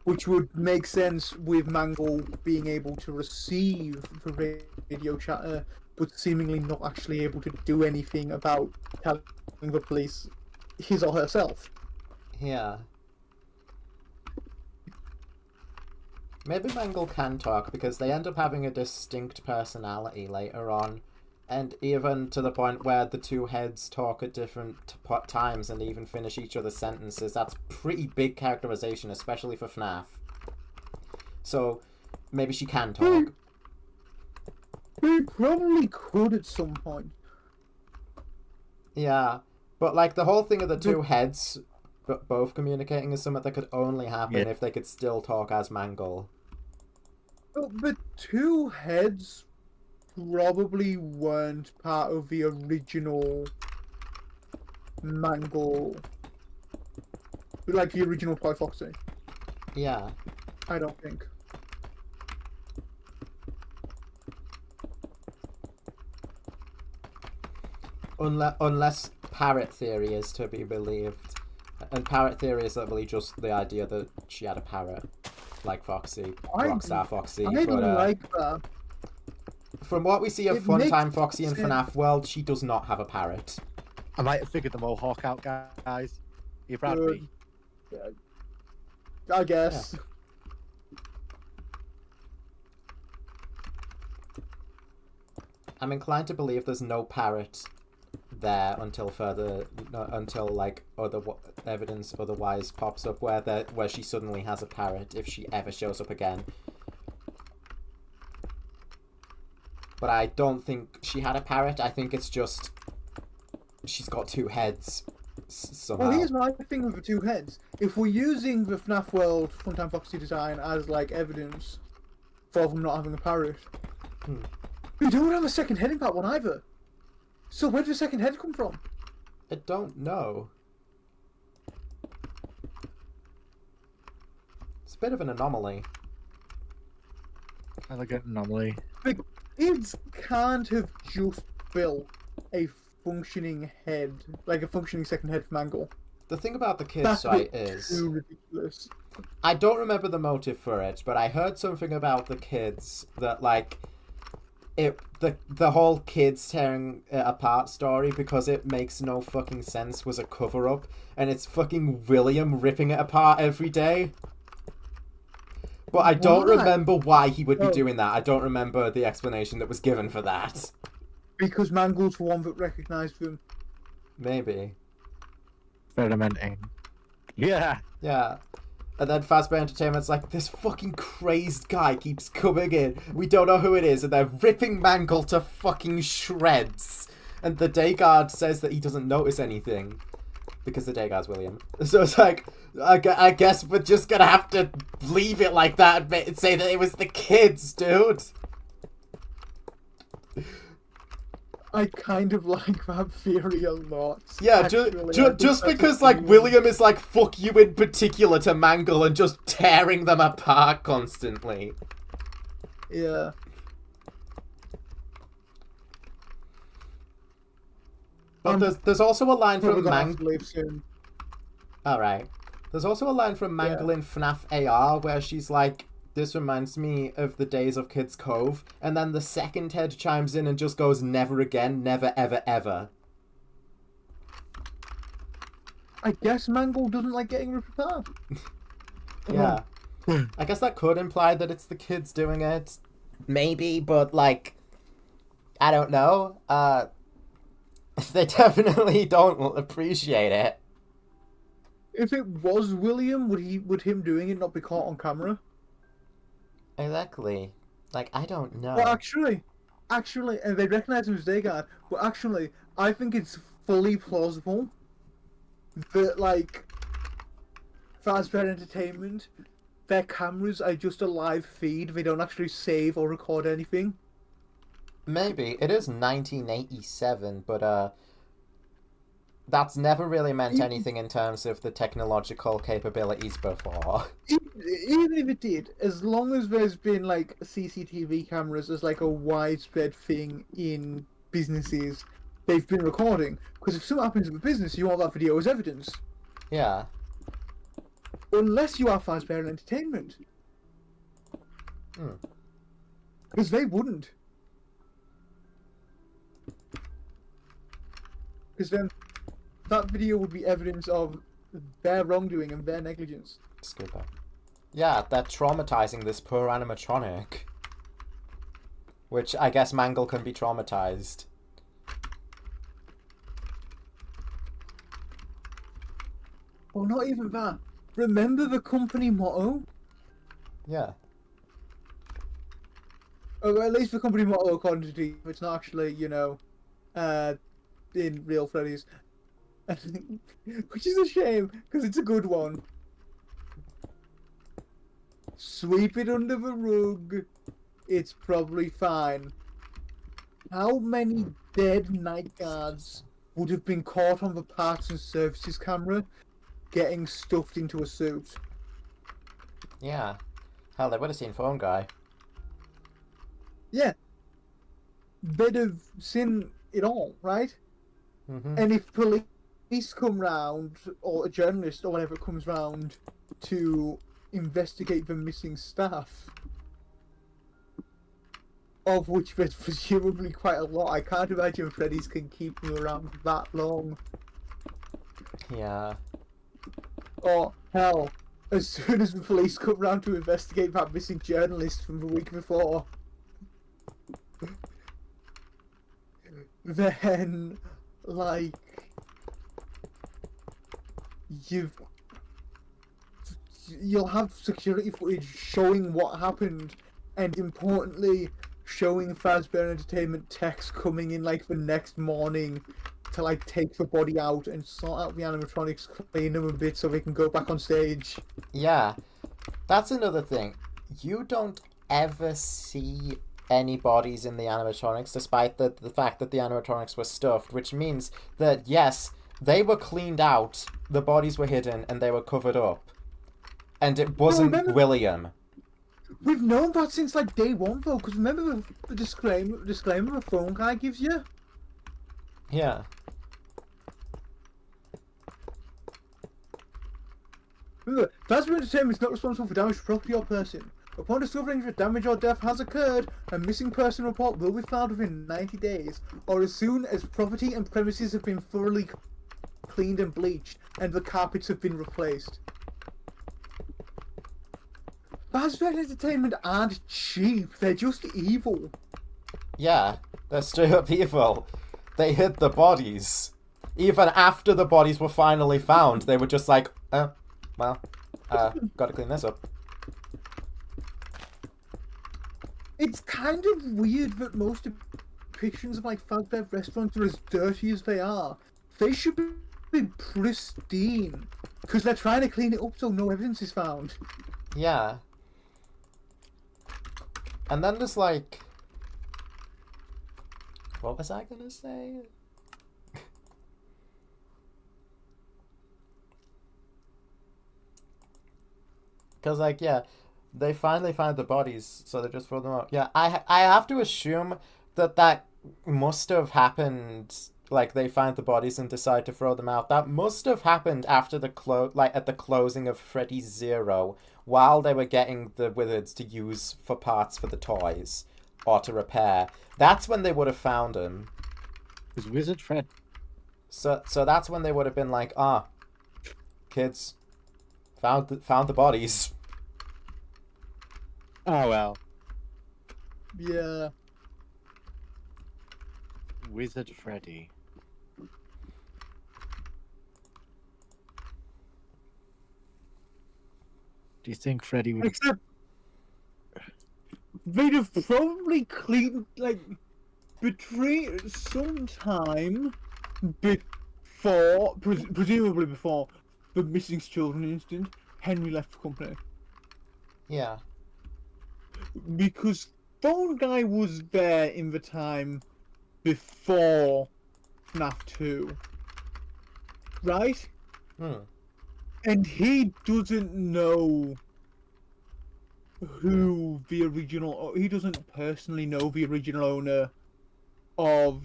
S2: Which would make sense with Mangle being able to receive the radio chatter, but seemingly not actually able to do anything about telling the police his or herself.
S1: Yeah. Maybe Mangle can talk because they end up having a distinct personality later on. And even to the point where the two heads talk at different times and even finish each other's sentences. That's pretty big characterization, especially for FNAF. So, maybe she can talk.
S2: We probably could at some point.
S1: Yeah, but like the whole thing of the two heads both communicating is something that could only happen if they could still talk as Mangle.
S2: Well, the two heads probably weren't part of the original Mangle, like the original Toy Foxy.
S1: Yeah.
S2: I don't think.
S1: Unless Parrot Theory is to be believed. And Parrot Theory is literally just the idea that she had a parrot. Like Foxy. Rockstar Foxy.
S2: I don't like that.
S1: From what we see of Funtime Foxy in FNAF World, she does not have a parrot.
S3: I might have figured the Mohawk out, guys. Are you proud of me?
S2: I guess.
S1: Yeah. I'm inclined to believe there's no parrot there until like other evidence otherwise pops up where she suddenly has a parrot if she ever shows up again. But I don't think she had a parrot. I think it's just she's got two heads somehow.
S2: Well, here's my thing with the two heads. If we're using the FNAF World Funtime Foxy design as like evidence for them not having a parrot, we don't have a second head in that one either. So where did the second head come from?
S1: I don't know. It's a bit of an anomaly.
S3: I like an anomaly.
S2: The kids can't have just built a functioning head, like a functioning second head from Mangle.
S1: The thing about the kids
S2: That's
S1: site is...
S2: too ridiculous.
S1: I don't remember the motive for it, but I heard something about the kids that, like... The whole kids tearing it apart story, because it makes no fucking sense, was a cover-up, and it's fucking William ripping it apart every day. But I don't remember why he would be doing that. I don't remember the explanation that was given for that.
S2: Because Mangle's the one that recognised them.
S1: Maybe.
S3: Experimenting. Yeah.
S1: Yeah. And then Fazbear Entertainment's like, this fucking crazed guy keeps coming in. We don't know who it is. And they're ripping Mangle to fucking shreds. And the day guard says that he doesn't notice anything. Because the day guard's William. So it's like, I guess we're just gonna have to leave it like that and say that it was the kids, dude.
S2: I kind of like that theory a lot.
S1: Yeah, just because, like, William is like, fuck you in particular to Mangle and just tearing them apart constantly.
S2: Yeah.
S1: But there's also a line from Mangle...
S2: soon.
S1: Alright. There's also a line from Mangle in FNAF AR where she's like, this reminds me of the days of Kids Cove. And then the second head chimes in and just goes, never again, never, ever, ever.
S2: I guess Mangle doesn't like getting ripped apart.
S1: Yeah. I guess that could imply that it's the kids doing it. Maybe, but like, I don't know. They definitely don't appreciate it.
S2: If it was William, would him doing it not be caught on camera?
S1: Exactly. Like, I don't know.
S2: Well, actually, and they recognize him as Dagard, but actually, I think it's fully plausible that, like, Fazbear Entertainment, their cameras are just a live feed. They don't actually save or record anything.
S1: Maybe. It is 1987, but, that's never really meant anything in terms of the technological capabilities before.
S2: Even if it did, as long as there's been, like, CCTV cameras as, like, a widespread thing in businesses, they've been recording. Because if something happens in a business, you want that video as evidence.
S1: Yeah.
S2: Unless you are Fazbear Entertainment. Because they wouldn't. Because then that video would be evidence of their wrongdoing and their negligence.
S1: Scuba. Yeah, they're traumatizing this poor animatronic. Which I guess Mangle can be traumatized.
S2: Well, not even that. Remember the company motto?
S1: Yeah.
S2: Or at least the company motto according to Steve. It's not actually, you know, in real Freddy's. Which is a shame, because it's a good one. Sweep it under the rug. It's probably fine. How many dead night guards would have been caught on the parts and services camera getting stuffed into a suit?
S1: Yeah. Hell, they would have seen Phone Guy.
S2: Yeah. They'd have seen it all, right?
S1: Mm-hmm.
S2: And if police come round, or a journalist or whatever comes round to investigate the missing staff, of which there's presumably quite a lot, I can't imagine Freddy's can keep them around that long.
S1: Yeah.
S2: Or, hell, as soon as the police come round to investigate that missing journalist from the week before, then, like, you'll have security footage showing what happened, and importantly, showing Fazbear Entertainment techs coming in, like, the next morning to, like, take the body out and sort out the animatronics, clean them a bit so they can go back on stage.
S1: Yeah. That's another thing. You don't ever see any bodies in the animatronics, despite the fact that the animatronics were stuffed, which means that, yes, they were cleaned out, the bodies were hidden, and they were covered up. And it wasn't William.
S2: We've known that since, like, day one, though, because remember the disclaimer the phone guy gives you?
S1: Yeah.
S2: Remember, Fazbear Entertainment is not responsible for damage to property or person. Upon discovering that damage or death has occurred, a missing person report will be filed within 90 days, or as soon as property and premises have been thoroughly cleaned and bleached, and the carpets have been replaced. Fazbear Entertainment aren't cheap, they're just evil.
S1: Yeah, they're straight up evil. They hid the bodies. Even after the bodies were finally found, they were just like, gotta clean this up.
S2: It's kind of weird that most depictions of, like, Fazbear restaurants are as dirty as they are. They should be pristine, because they're trying to clean it up so no evidence is found.
S1: Yeah. And then there's like... What was I gonna say? Because, like, yeah, they finally found the bodies, so they just throw them out. Yeah, I have to assume that must have happened, like, they found the bodies and decided to throw them out. That must have happened after the at the closing of Freddy Zero, while they were getting the wizards to use for parts for the toys, or to repair. That's when they would have found him.
S3: Is Wizard Fred?
S1: So that's when they would have been like, kids, found the bodies.
S3: Oh well.
S2: Yeah.
S3: Wizard Freddy. Do you think Freddy would?
S2: Except they'd have probably cleaned betrayed sometime before, presumably before the missing children incident. Henry left the company
S1: Yeah.
S2: because Phone Guy was there in the time before FNAF 2, right?
S1: Hmm.
S2: And he doesn't know who the original. He doesn't personally know the original owner of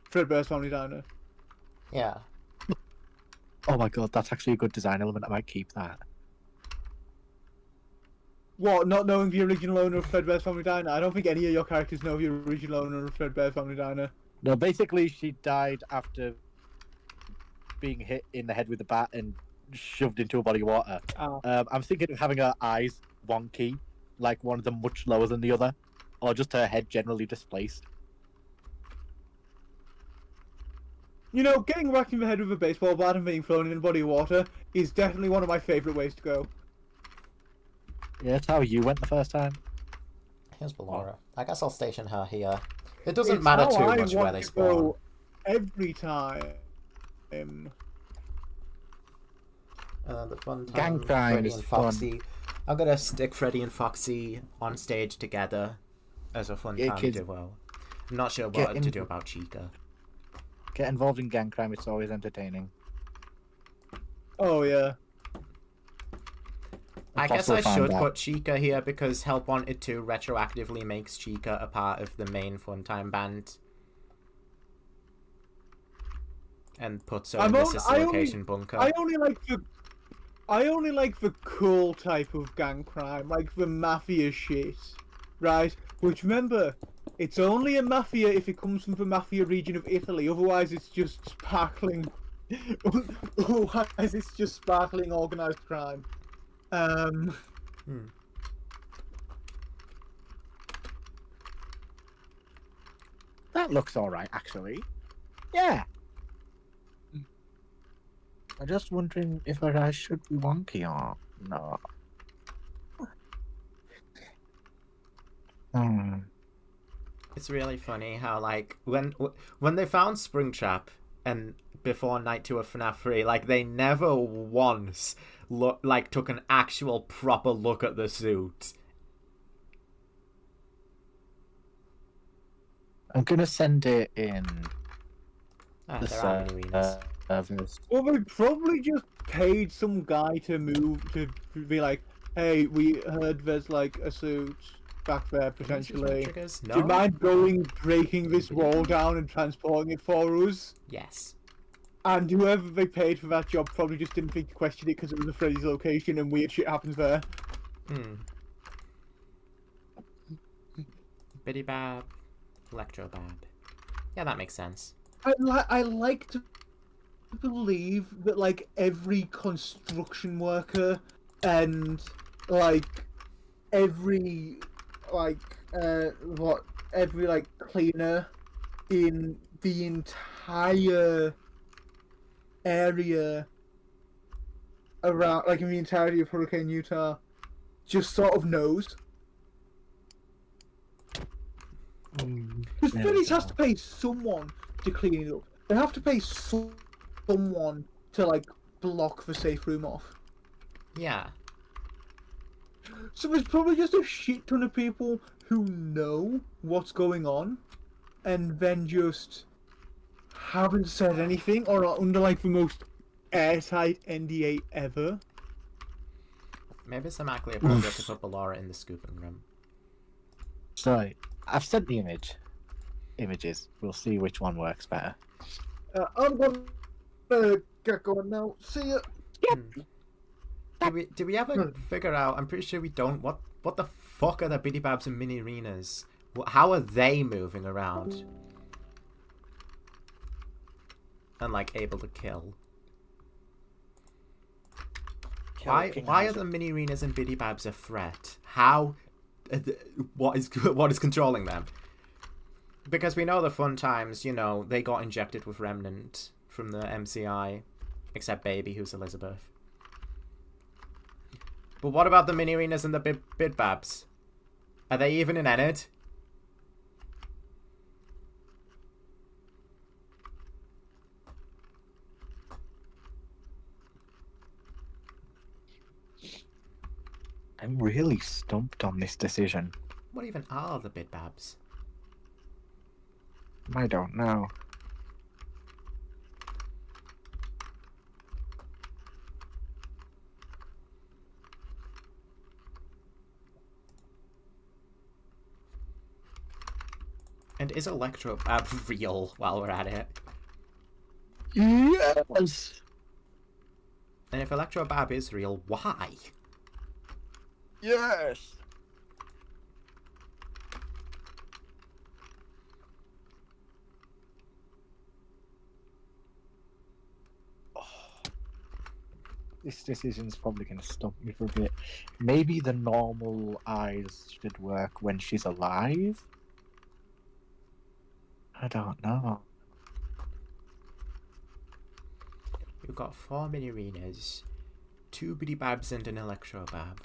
S2: Fredbear's Family Diner.
S1: Yeah.
S3: Oh my god, that's actually a good design element. I might keep that.
S2: What? Not knowing the original owner of Fredbear's Family Diner? I don't think any of your characters know the original owner of Fredbear's Family Diner.
S3: No, basically, she died after being hit in the head with a bat and shoved into a body of water. I'm thinking of having her eyes wonky, like one of them much lower than the other, or just her head generally displaced.
S2: You know, getting whacked in the head with a baseball bat and being thrown in a body of water is definitely one of my favourite ways to go.
S3: Yeah, that's how you went the first time.
S1: Here's Ballora. I guess I'll station her here. It doesn't
S2: It's
S1: matter
S2: how
S1: too
S2: I
S1: much where
S2: want
S1: they
S2: to
S1: spawn.
S2: go every time.
S1: The fun
S3: Gang
S1: time,
S3: crime
S1: Freddy
S3: is
S1: and
S3: fun.
S1: Foxy. I'm gonna stick Freddy and Foxy on stage together as a fun
S3: Yeah,
S1: time
S3: kids,
S1: duo. I'm not sure
S3: get
S1: what
S3: in-
S1: to do about Chica.
S3: Get involved in gang crime, it's always entertaining.
S2: Oh yeah.
S1: I guess
S3: Also
S1: I
S3: find
S1: should
S3: that-
S1: put Chica here because Help Wanted 2 retroactively makes Chica a part of the main Funtime band. And puts her in the sister location bunker.
S2: I only like the cool type of gang crime, like the mafia shit, right? Which remember, it's only a mafia if it comes from the mafia region of Italy. Otherwise, it's just sparkling. Otherwise, it's just sparkling organized crime.
S3: That looks alright, actually. Yeah. I'm just wondering if her eyes should be wonky or not.
S1: It's really funny how, like, when they found Springtrap and before Night 2 of FNAF 3, like, they never once took an actual proper look at the suit.
S3: I'm gonna send it in the
S1: There are many arenas.
S3: service.
S2: Well, they probably just paid some guy to be like, hey, we heard there's like a suit back there potentially.
S1: Triggers?
S2: Do you
S1: No?
S2: mind breaking this wall down and transporting it for us?
S1: Yes.
S2: And whoever they paid for that job probably just didn't think to question it because it was a Freddy's location and weird shit happens there.
S1: Biddy Bab. Electro Bab. Yeah, that makes sense.
S2: I like to believe that like every construction worker and like every cleaner in the entire area around, like in the entirety of Hurricane Utah, just sort of knows. Because Freddy's has to pay someone to clean it up. They have to pay someone to like block the safe room off.
S1: Yeah.
S2: So there's probably just a shit ton of people who know what's going on and then just haven't said anything or are under like the most airtight NDA ever.
S1: Maybe it's actually appropriate to put Ballora in the scooping room.
S3: Sorry, I've sent the images. We'll see which one works better.
S2: I'm gonna get going now. See ya.
S1: Do we ever figure out? I'm pretty sure we don't. What the fuck are the Biddy Babs and Mini Arenas? How are they moving around? And like able to kill? Why are the Mini Arenas and Biddy Babs a threat? How? What is controlling them? Because we know the fun times, you know, they got injected with Remnant from the MCI, except Baby, who's Elizabeth. But what about the mini arenas and the bid babs? Are they even in Enid?
S3: I'm really stumped on this decision.
S1: What even are the bid babs?
S3: I don't know.
S1: And is Electro Bab real while we're at it?
S3: Yes!
S1: And if Electro Bab is real, why?
S3: Yes! This decision's probably going to stump me for a bit. Maybe the normal eyes should work when she's alive? I don't know.
S1: We've got 4 mini arenas, 2 biddy babs and an Electro Bab.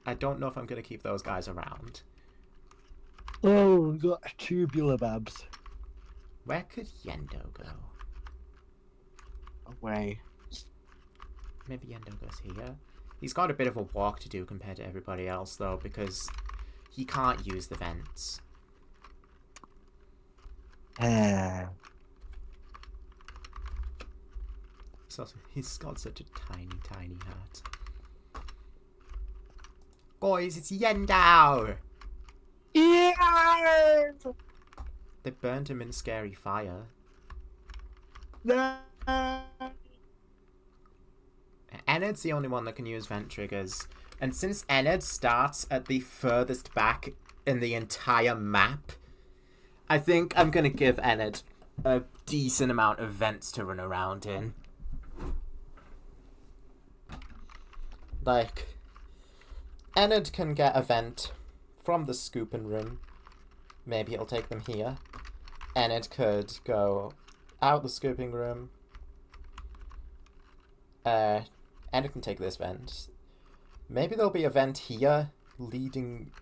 S1: I don't know if I'm going to keep those guys around.
S3: Oh, we've got tubular babs.
S1: Where could Yendo go?
S3: Away.
S1: Maybe Yendo goes here. He's got a bit of a walk to do compared to everybody else, though, because he can't use the vents. He's got such a tiny, tiny hat. Boys, it's Yendo!
S3: Yes!
S1: They burned him in scary fire. Enid's the only one that can use vent triggers. And since Enid starts at the furthest back in the entire map, I think I'm going to give Enid a decent amount of vents to run around in. Like, Enid can get a vent from the scooping room. Maybe it'll take them here. Enid could go out the scooping room. Enid can take this vent. Maybe there'll be a vent here leading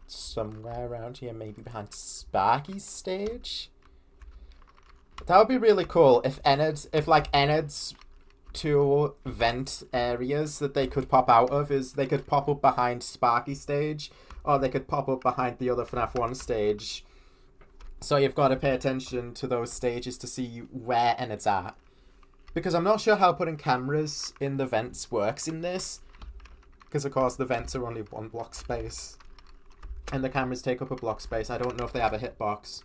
S1: somewhere around here, maybe behind Sparky's stage. That would be really cool if Enid's 2 vent areas that they could pop out of is they could pop up behind Sparky's stage, or they could pop up behind the other FNAF 1 stage. So you've got to pay attention to those stages to see where Enid's at. Because I'm not sure how putting cameras in the vents works in this. Because, of course, the vents are only 1 block space. And the cameras take up a block space. I don't know if they have a hitbox.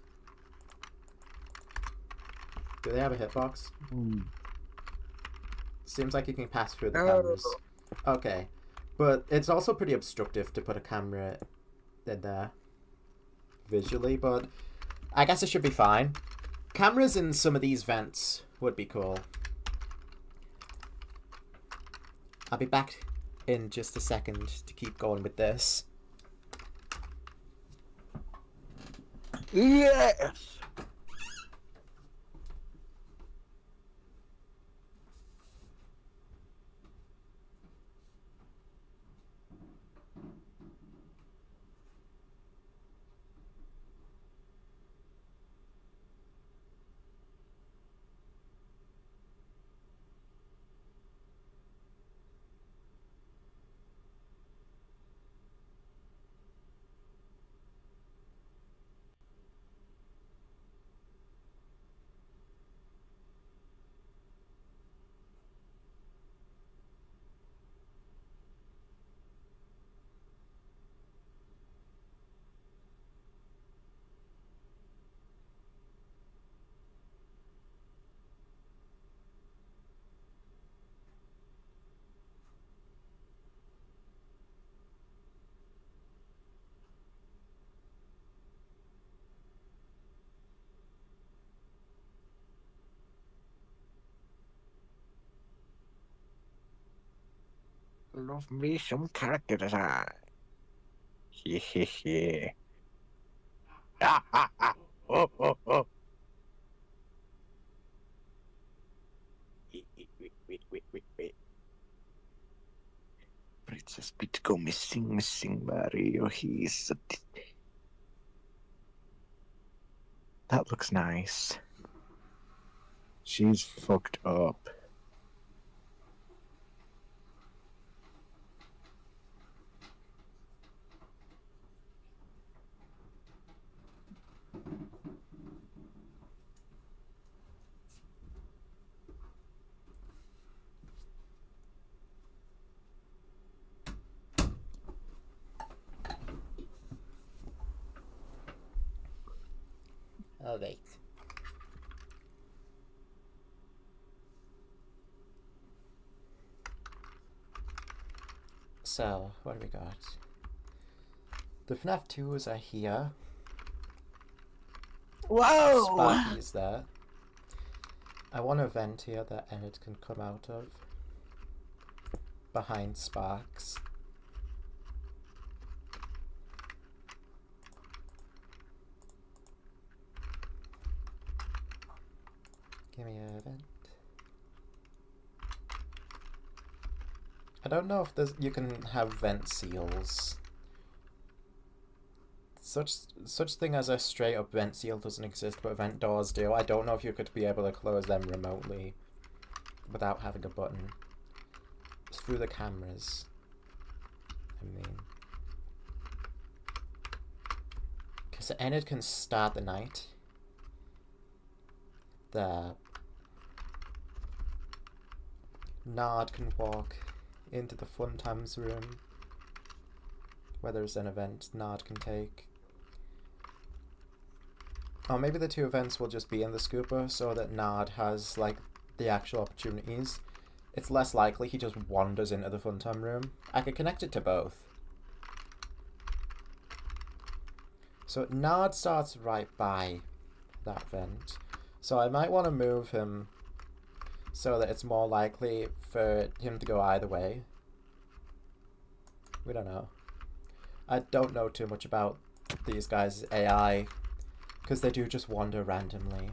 S1: Do they have a hitbox? Seems like you can pass through the cameras. Okay. But it's also pretty obstructive to put a camera in there. Visually, but I guess it should be fine. Cameras in some of these vents would be cool. I'll be back in just a second to keep going with this.
S3: Yes! Love me some character design. Hehehe. Ha ha ha. Oh oh oh. Wait. It says bit go missing Mario. That looks nice. She's fucked up.
S1: Oh, wait. So, what do we got? The FNAF 2s are here.
S3: Whoa!
S1: Sparky's there. I want a vent here that Enid can come out of. Behind Sparks. Give me a vent. I don't know if you can have vent seals. Such thing as a straight up vent seal doesn't exist, but vent doors do. I don't know if you could be able to close them remotely without having a button. Through the cameras. I mean. Because Enid can start the night. There. Nard can walk into the fun times room where there's an event Nard can take. Or maybe the two events will just be in the scooper so that Nard has like the actual opportunities. It's less likely he just wanders into the fun time room. I could connect it to both. So Nard starts right by that vent. So I might want to move him so that it's more likely for him to go either way. We don't know. I don't know too much about these guys' AI, because they do just wander randomly.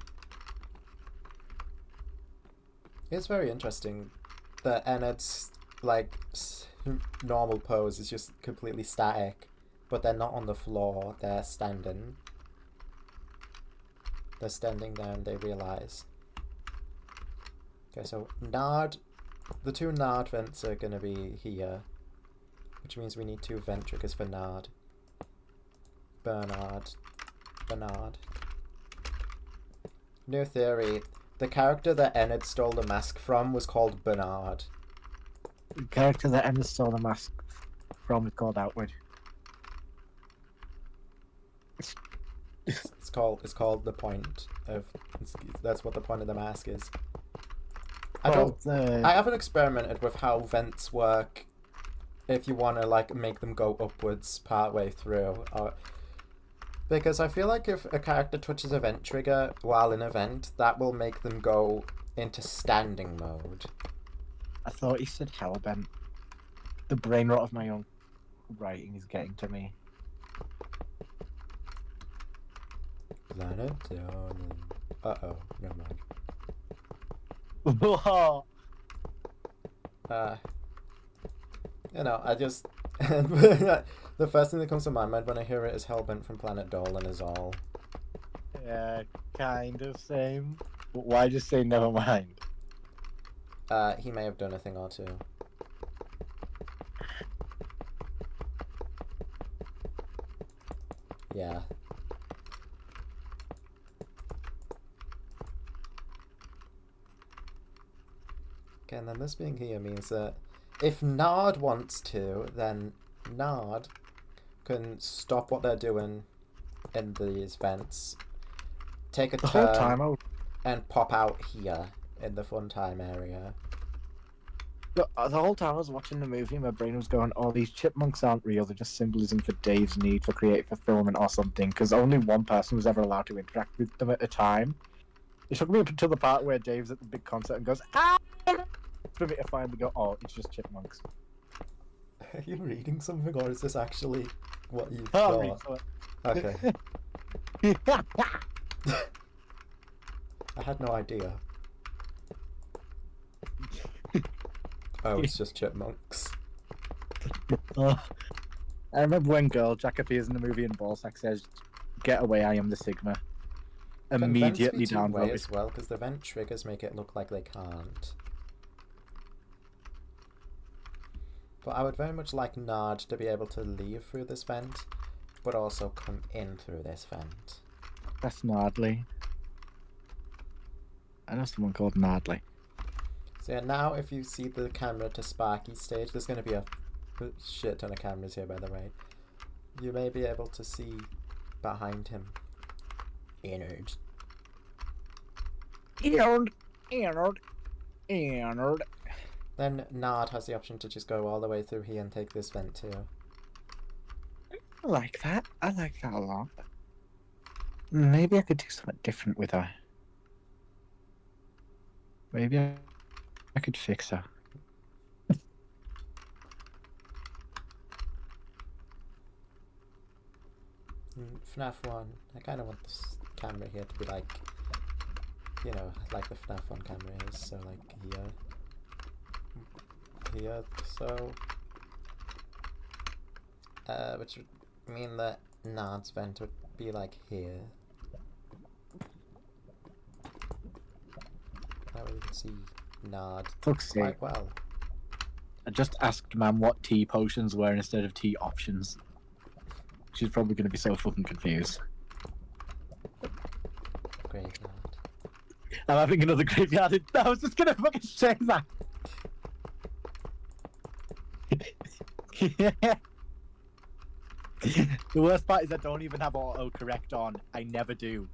S1: It's very interesting that Enid's like normal pose is just completely static, but they're not on the floor, they're standing. They're standing there and they realise. Okay, so Nard, the two Nard vents are going to be here, which means we need two vent triggers for Nard. Bernard. New theory. The character that Enid stole the mask from was called Bernard.
S3: The character that Enid stole the mask from is called Outward.
S1: It's called the point of. That's what the point of the mask is. I haven't experimented with how vents work. If you want to like make them go upwards part way through, because I feel like if a character touches a vent trigger while in a vent, that will make them go into standing mode.
S3: I thought he said hellbent. The brain rot of my own writing is getting to me.
S1: Planet down. Uh-oh, never mind. You know, I just the first thing that comes to my mind when I hear it is Hellbent from Planet Dolan is all.
S3: Yeah, kind of same. But why just say never mind?
S1: He may have done a thing or two. Yeah. Okay, and then this being here means that if Nard wants to, then Nard can stop what they're doing in these vents, take a turn, and pop out here in the fun time area.
S3: The whole time I was watching the movie, my brain was going, oh, these chipmunks aren't real, they're just symbolism for Dave's need for creative fulfillment or something, because only one person was ever allowed to interact with them at a time. It took me up until the part where Dave's at the big concert and goes, ah! For me to finally go, oh, it's just chipmunks.
S1: Are you reading something, or is this actually what you
S3: Oh,
S1: thought? Okay. I had no idea. Oh, it's just chipmunks.
S3: Oh, I remember when Girl Jack appears in the movie and Ballsack says, "Get away, I am the Sigma."
S1: Can vents be
S3: Immediately
S1: two-way
S3: downvoted.
S1: as well? Because the vent triggers make it look like they can't. But I would very much like Nard to be able to leave through this vent, but also come in through this vent.
S3: That's Nardley. I know someone called Nardley.
S1: So yeah, now if you see the camera to Sparky's stage, there's going to be a shit ton of cameras here, by the way. You may be able to see behind him. Innard. Then Nard has the option to just go all the way through here and take this vent too.
S3: I like that. I like that a lot. Maybe I could do something different with her. Maybe I could fix her.
S1: In FNAF 1, I kind of want this camera here to be like, you know, like the FNAF 1 camera is, so like here, so, which would mean that Nard's vent would be like here. That way you can see Nard
S3: Fuck's sake.
S1: quite well.
S3: I just asked Mum what tea potions were instead of tea options. She's probably going to be so fucking confused.
S1: Graveyard.
S3: I'm having another graveyard. I was just going to fucking say that. The worst part is I don't even have autocorrect on. I never do.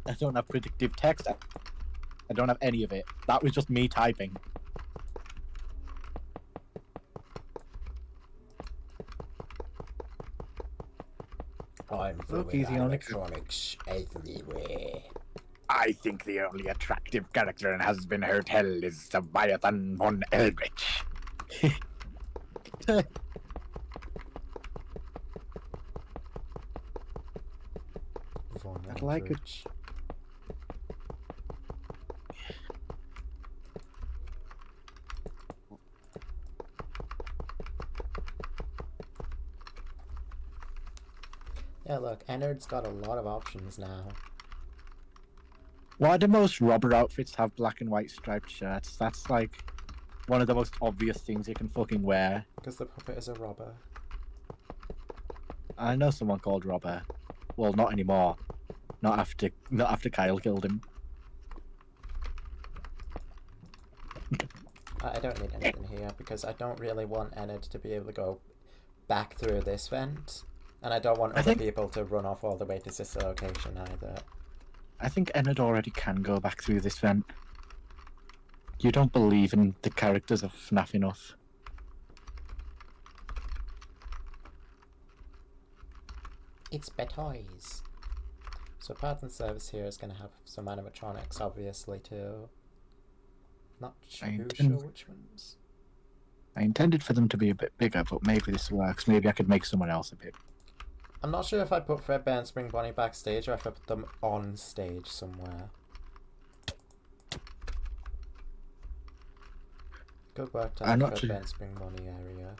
S3: I don't have predictive text. I don't have any of it. That was just me typing.
S1: I'm
S3: Look, he's the only
S1: electronics everywhere.
S3: I think the only attractive character in Has Been Heard Hell is Leviathan von Eldritch. I'd like it.
S1: Yeah, look, Ennard's got a lot of options now.
S3: Why do most robber outfits have black and white striped shirts? That's like one of the most obvious things you can fucking wear.
S1: Because the puppet is a robber.
S3: I know someone called Robber. Well, not anymore. Not after Kyle killed him.
S1: I don't need anything here because I don't really want Ennard to be able to go back through this vent. And I don't want other people to run off all the way to sister location either.
S3: I think Ennard already can go back through this vent. You don't believe in the characters of FNAF enough.
S1: It's toys. So parts and service here is going to have some animatronics, obviously, too. Not sure which ones.
S3: I intended for them to be a bit bigger, but maybe this works. Maybe I could make someone else a bit.
S1: I'm not sure if I put Fredbear and Spring Bonnie backstage or if I put them on stage somewhere. Good work to the Fredbear and Spring Bonnie area.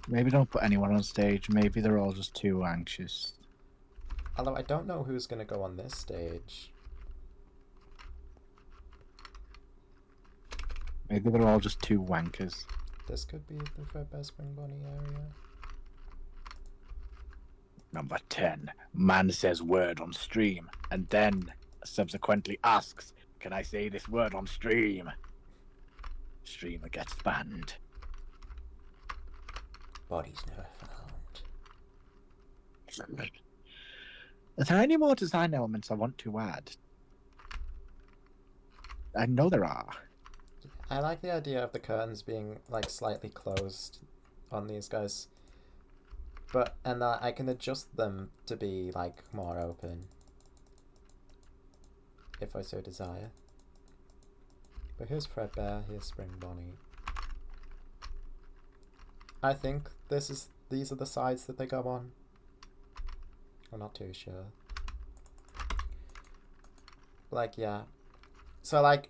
S3: Maybe don't put anyone on stage. Maybe they're all just too anxious.
S1: Although I don't know who's going to go on this stage.
S3: Maybe they're all just too wankers.
S1: This could be the Fredbear Spring Bonnie area.
S3: Number 10. Man says word on stream, and then subsequently asks, "Can I say this word on stream?" Streamer gets banned.
S1: Bodies never found.
S3: Are there any more design elements I want to add? I know there are.
S1: I like the idea of the curtains being like slightly closed on these guys. And that I can adjust them to be like more open. If I so desire. But here's Fredbear, here's Spring Bonnie. I think these are the sides that they go on. I'm not too sure. Like, yeah. So, like,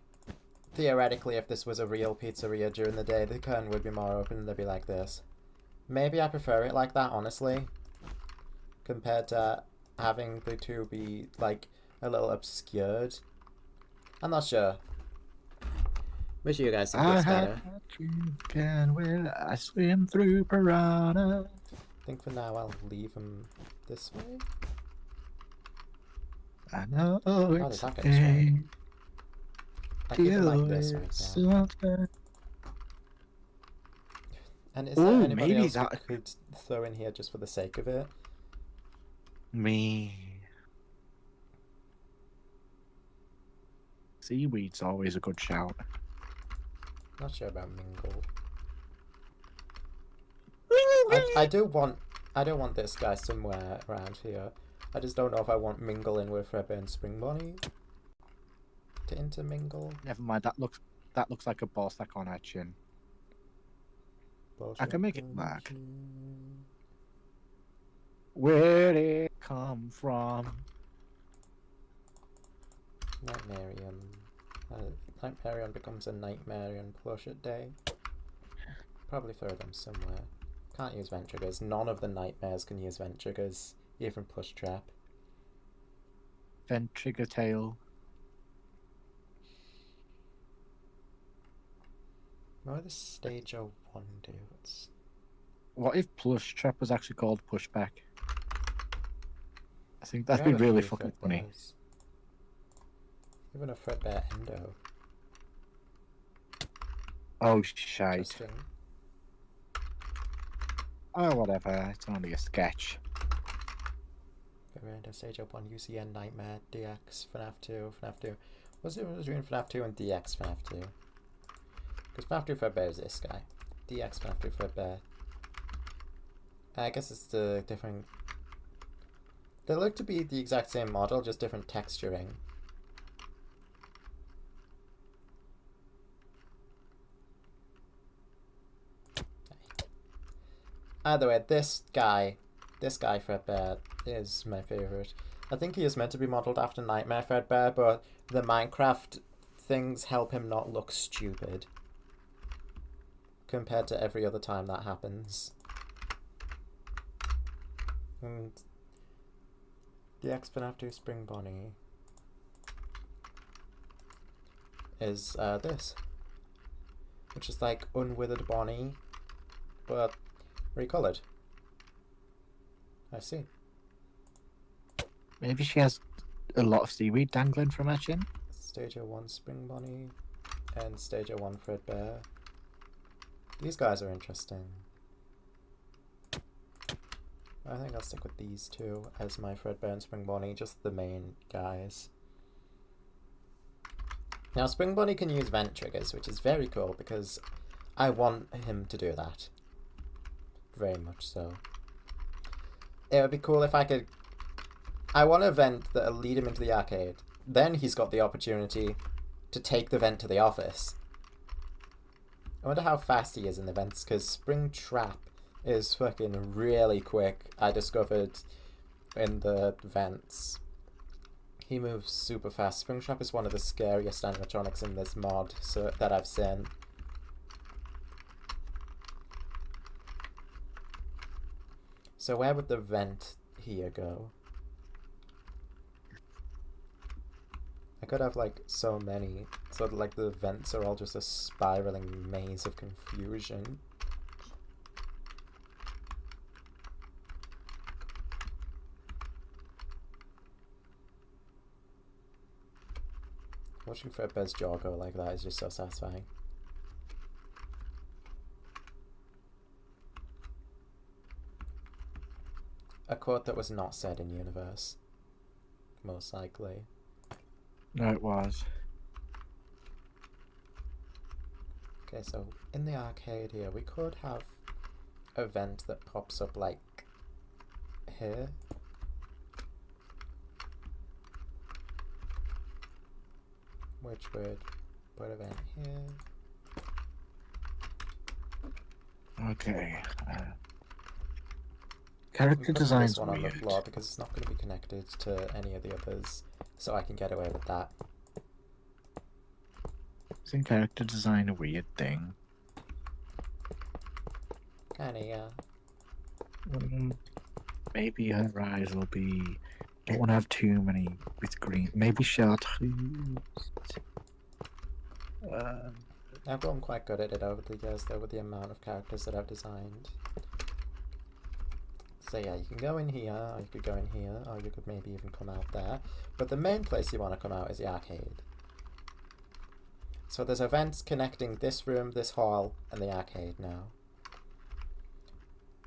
S1: theoretically, if this was a real pizzeria during the day, the curtain would be more open and they'd be like this. Maybe I prefer it like that, honestly, compared to having the two be, like, a little obscured. I'm not sure. Wish you guys think it's better.
S3: And where I swim through piranha.
S1: I think for now I'll leave them this way.
S3: I know it's
S1: that gets right. I keep them like this right now.
S3: something.
S1: And is there
S3: Ooh,
S1: anybody
S3: maybe
S1: else
S3: that-
S1: we could throw in here just for the sake of it?
S3: Me. Seaweed's always a good shout.
S1: Not sure about mingle. I do want this guy somewhere around here. I just don't know if I want mingle in with Rebbe and Spring Bonnie to intermingle.
S3: Never mind. That looks like a ball stack on our chin.
S1: Bullshit.
S3: I can make it black. Where'd it come from?
S1: Nightmarion. Nightmarion becomes a Nightmarion plush at day. Probably throw them somewhere. Can't use vent triggers. None of the nightmares can use vent triggers. Even plush trap.
S3: Vent trigger tail.
S1: What does stage 01 do?
S3: What if plush trap was actually called pushback? I think that'd
S1: We
S3: be
S1: have a
S3: really
S1: few
S3: fucking funny.
S1: threadbares. Even a threadbare endo.
S3: Oh shite.
S1: Interesting.
S3: Oh whatever. It's only a sketch.
S1: Random stage 01 UCN Nightmare DX FNAF 2 FNAF 2. What's the difference between FNAF 2 and DX FNAF 2? Because FNAF 2 Fredbear is this guy. DX FNAF 2 Fredbear. I guess it's the different. They look to be the exact same model, just different texturing. Either way, this guy Fredbear is my favourite. I think he is meant to be modelled after Nightmare Fredbear, but the Minecraft things help him not look stupid compared to every other time that happens. And the FNAF 2 Spring Bonnie is this, which is like Unwithered Bonnie, but recoloured. I see.
S3: Maybe she has a lot of seaweed dangling from her chin.
S1: Stage 01 Spring Bonnie and Stage 01 Fredbear. These guys are interesting. I think I'll stick with these two as my Fredbear and Spring Bonnie, just the main guys. Now Spring Bonnie can use vent triggers, which is very cool because I want him to do that. Very much so. It would be cool if I could. I want a vent that'll lead him into the arcade. Then he's got the opportunity to take the vent to the office. I wonder how fast he is in the vents, because Spring Trap is fucking really quick. I discovered in the vents. He moves super fast. Spring Trap is one of the scariest animatronics in this mod that I've seen. So where would the vent here go? I could have like so many, so like the vents are all just a spiraling maze of confusion. Watching Fredbear's jaw go like that is just so satisfying. A quote that was not said in universe. Most likely.
S3: No, it was.
S1: Okay, so in the arcade here, we could have a vent that pops up like here. Which would put a vent here.
S3: Okay.
S1: I'm
S3: Character
S1: putting
S3: design's
S1: this one on the
S3: weird.
S1: floor because it's not going to be connected to any of the others, so I can get away with that.
S3: Isn't character design a weird thing?
S1: Kinda, yeah.
S3: Maybe her eyes will be. Don't want to have too many with green. Maybe chartreuse.
S1: I've gotten quite good at it over the years, though, with the amount of characters that I've designed. So yeah, you can go in here, or you could go in here, or you could maybe even come out there. But the main place you want to come out is the arcade. So there's events connecting this room, this hall, and the arcade now.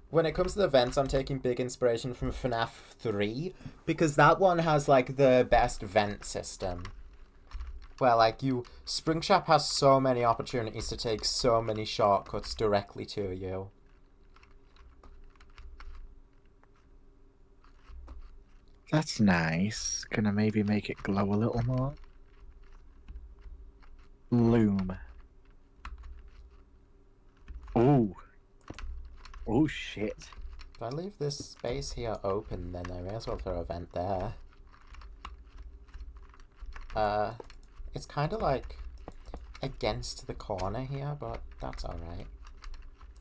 S1: When it comes to the vents, I'm taking big inspiration from FNAF 3, because that one has, like, the best vent system. Where, like, Springtrap has so many opportunities to take so many shortcuts directly to you.
S3: That's nice. Can I maybe make it glow a little more? Loom. Ooh. Oh shit.
S1: If I leave this space here open, then I may as well throw a vent there. It's kind of like against the corner here, but that's alright.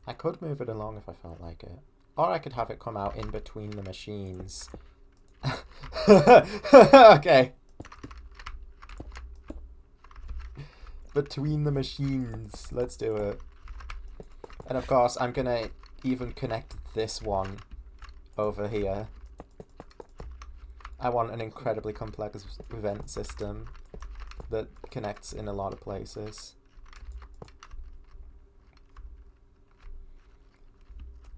S1: I could move it along if I felt like it. Or I could have it come out in between the machines. Okay. Between the machines. Let's do it. And of course, I'm gonna even connect this one over here. I want an incredibly complex vent system that connects in a lot of places.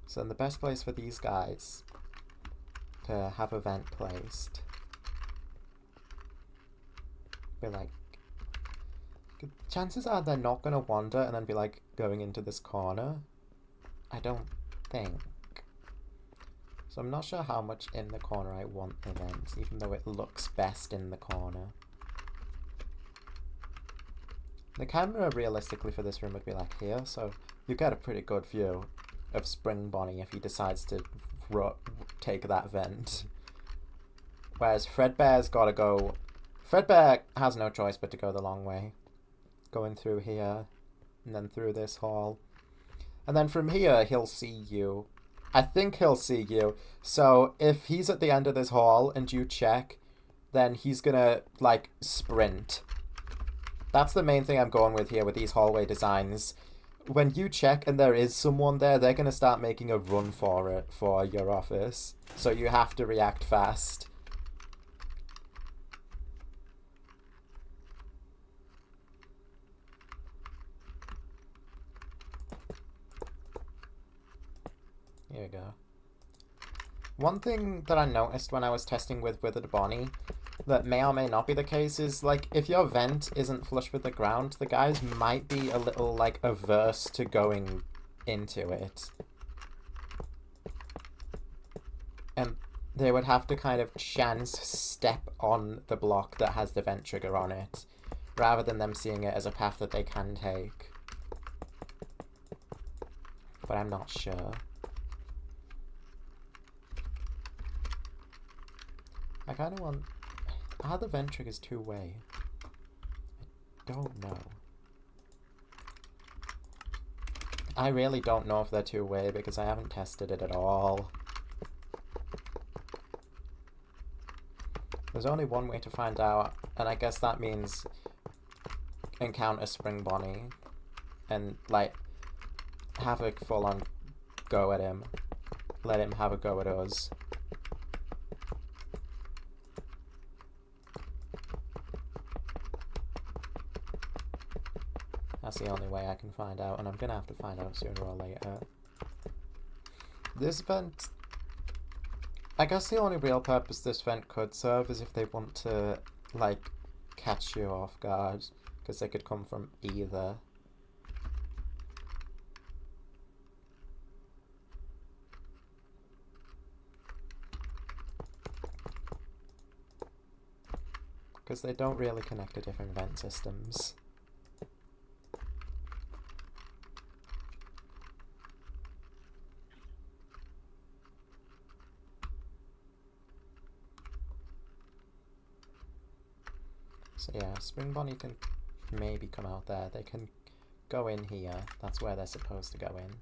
S1: So the best place for these guys to have a vent placed, be like, chances are they're not going to wander and then be like going into this corner. I don't think. So I'm not sure how much in the corner I want the vents, even though it looks best in the corner. The camera realistically for this room would be like here, so you get a pretty good view of Spring Bonnie if he decides to take that vent. Whereas Fredbear's gotta go. Fredbear has no choice but to go the long way. Going through here, and then through this hall. And then from here, he'll see you. I think he'll see you. So if he's at the end of this hall and you check, then he's gonna, like, sprint. That's the main thing I'm going with here with these hallway designs. When you check and there is someone there, they're gonna start making a run for it, for your office. So you have to react fast. Here we go. One thing that I noticed when I was testing with Withered Bonnie that may or may not be the case is, like, if your vent isn't flush with the ground, the guys might be a little, like, averse to going into it. And they would have to kind of chance step on the block that has the vent trigger on it, rather than them seeing it as a path that they can take. But I'm not sure. I kind of want... Are the vent triggers two-way? I don't know. I really don't know if they're two-way because I haven't tested it at all. There's only one way to find out, and I guess that means encounter Spring Bonnie and, like, have a full-on go at him. Let him have a go at us. That's the only way I can find out, and I'm gonna have to find out sooner or later. This vent... I guess the only real purpose this vent could serve is if they want to, like, catch you off guard, because they could come from either. Because they don't really connect to different vent systems. So yeah, Spring Bonnie can maybe come out there. They can go in here. That's where they're supposed to go in.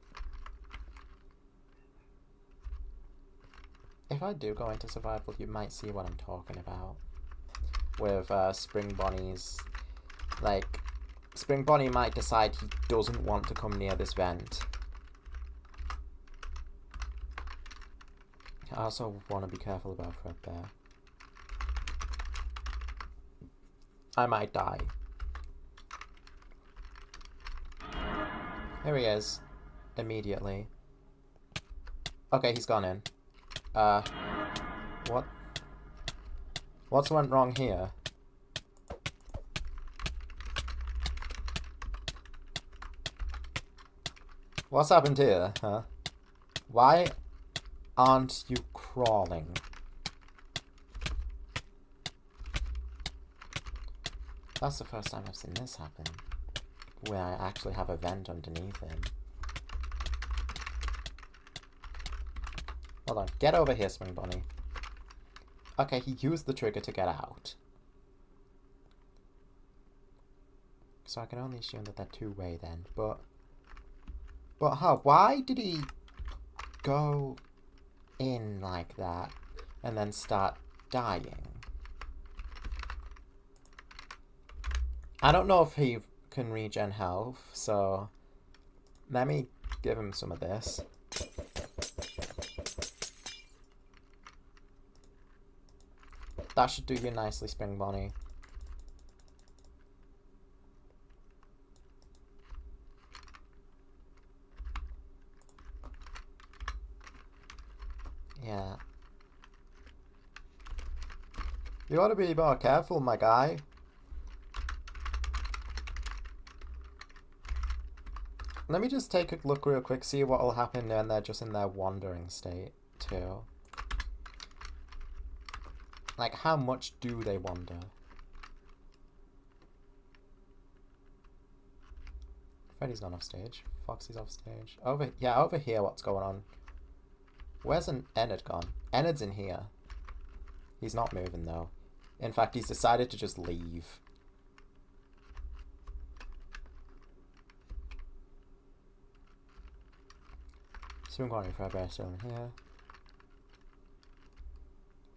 S1: If I do go into survival, you might see what I'm talking about. With Spring Bonnie's... Like, Spring Bonnie might decide he doesn't want to come near this vent. I also want to be careful about Fredbear. I might die. Here he is. Immediately. Okay, he's gone in. What? What's went wrong here? What's happened here, huh? Why aren't you crawling? That's the first time I've seen this happen. Where I actually have a vent underneath him. Hold on. Get over here, Spring Bonnie. Okay, he used the trigger to get out. So I can only assume that they're two-way then. But how? Why did he go in like that and then start dying? I don't know if he can regen health, so let me give him some of this. That should do you nicely, Spring Bonnie. Yeah. You ought to be more careful, my guy. Let me just take a look real quick, see what will happen when they're just in their wandering state, too. Like, how much do they wander? Freddy's gone off stage. Foxy's off stage. Over here, what's going on? Where's Ennard gone? Ennard's in here. He's not moving, though. In fact, he's decided to just leave. Spring Bonnie Fredbear still in here.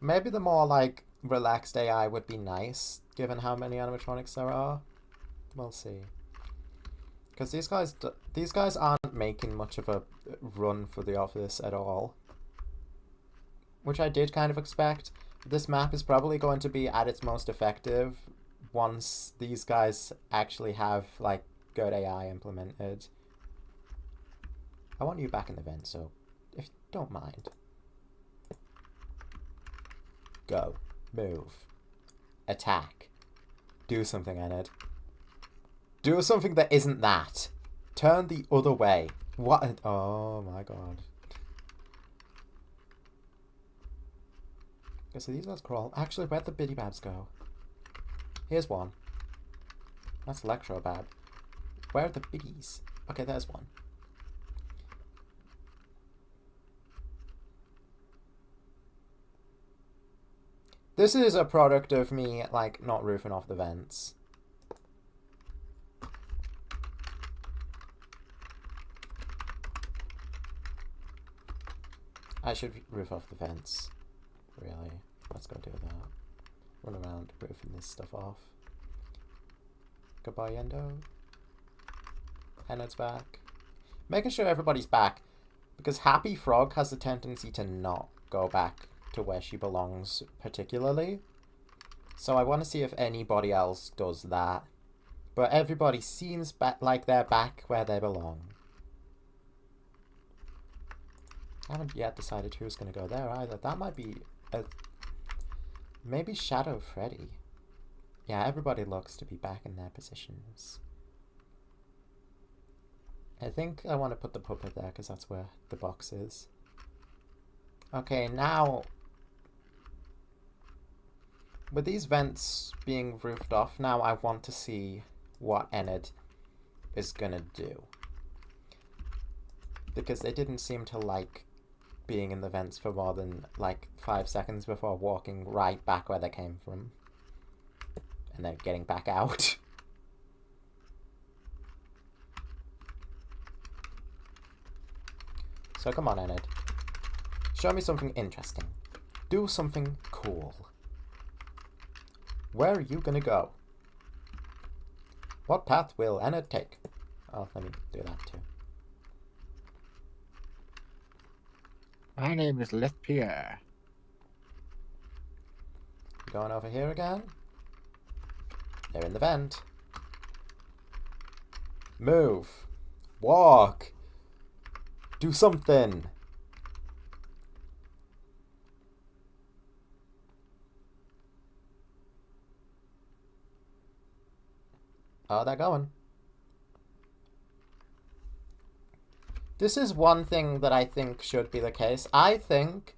S1: Maybe the more, like, relaxed AI would be nice, given how many animatronics there are. We'll see. Because these guys aren't making much of a run for the office at all. Which I did kind of expect. This map is probably going to be at its most effective once these guys actually have, like, good AI implemented. I want you back in the vent, so if you don't mind. Go. Move. Attack. Do something, Ennard. Do something that isn't that. Turn the other way. What? Oh my god. Okay, so these guys crawl. Actually, where'd the Biddy Babs go? Here's one. That's Electrobab. Where are the biddies? Okay, there's one. This is a product of me, like, not roofing off the vents. I should roof off the vents. Really. Let's go do that. Run around roofing this stuff off. Goodbye, Endo. Ennard's back. Making sure everybody's back. Because Happy Frog has a tendency to not go back to where she belongs particularly. So I want to see if anybody else does that. But everybody seems like they're back where they belong. I haven't yet decided who's going to go there either. That might be maybe Shadow Freddy. Yeah, everybody looks to be back in their positions. I think I want to put the puppet there because that's where the box is. Okay, now with these vents being roofed off, now I want to see what Ennard is gonna do. Because they didn't seem to like being in the vents for more than like 5 seconds before walking right back where they came from. And then getting back out. So come on, Enid. Show me something interesting. Do something cool. Where are you gonna go? What path will Enid take? Oh, let me do that too.
S3: My name is Pierre.
S1: Going over here again? They're in the vent. Move. Walk. Do something. Oh, they're going. This is one thing that I think should be the case. I think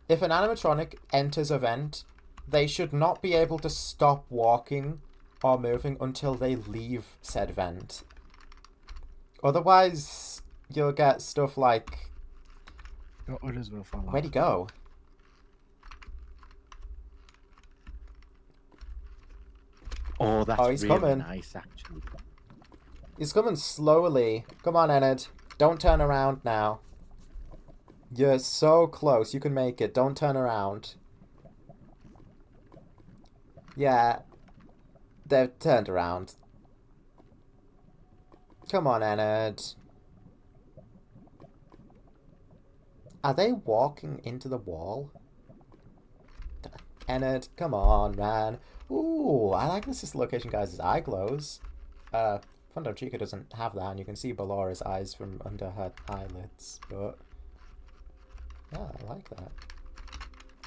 S1: if an animatronic enters a vent, they should not be able to stop walking or moving until they leave said vent. Otherwise, you'll get stuff like...
S3: Your orders will follow.
S1: Where'd he go?
S3: Oh, that's
S1: he's
S3: really
S1: coming.
S3: nice, actually.
S1: He's coming slowly. Come on, Enid. Don't turn around now. You're so close. You can make it. Don't turn around. Yeah. They've turned around. Come on, Enid. Are they walking into the wall? Enid, come on, man. Ooh, I like this location, guys' eye glows. Fundo Chica doesn't have that, and you can see Bellora's eyes from under her eyelids, but... yeah, I like that.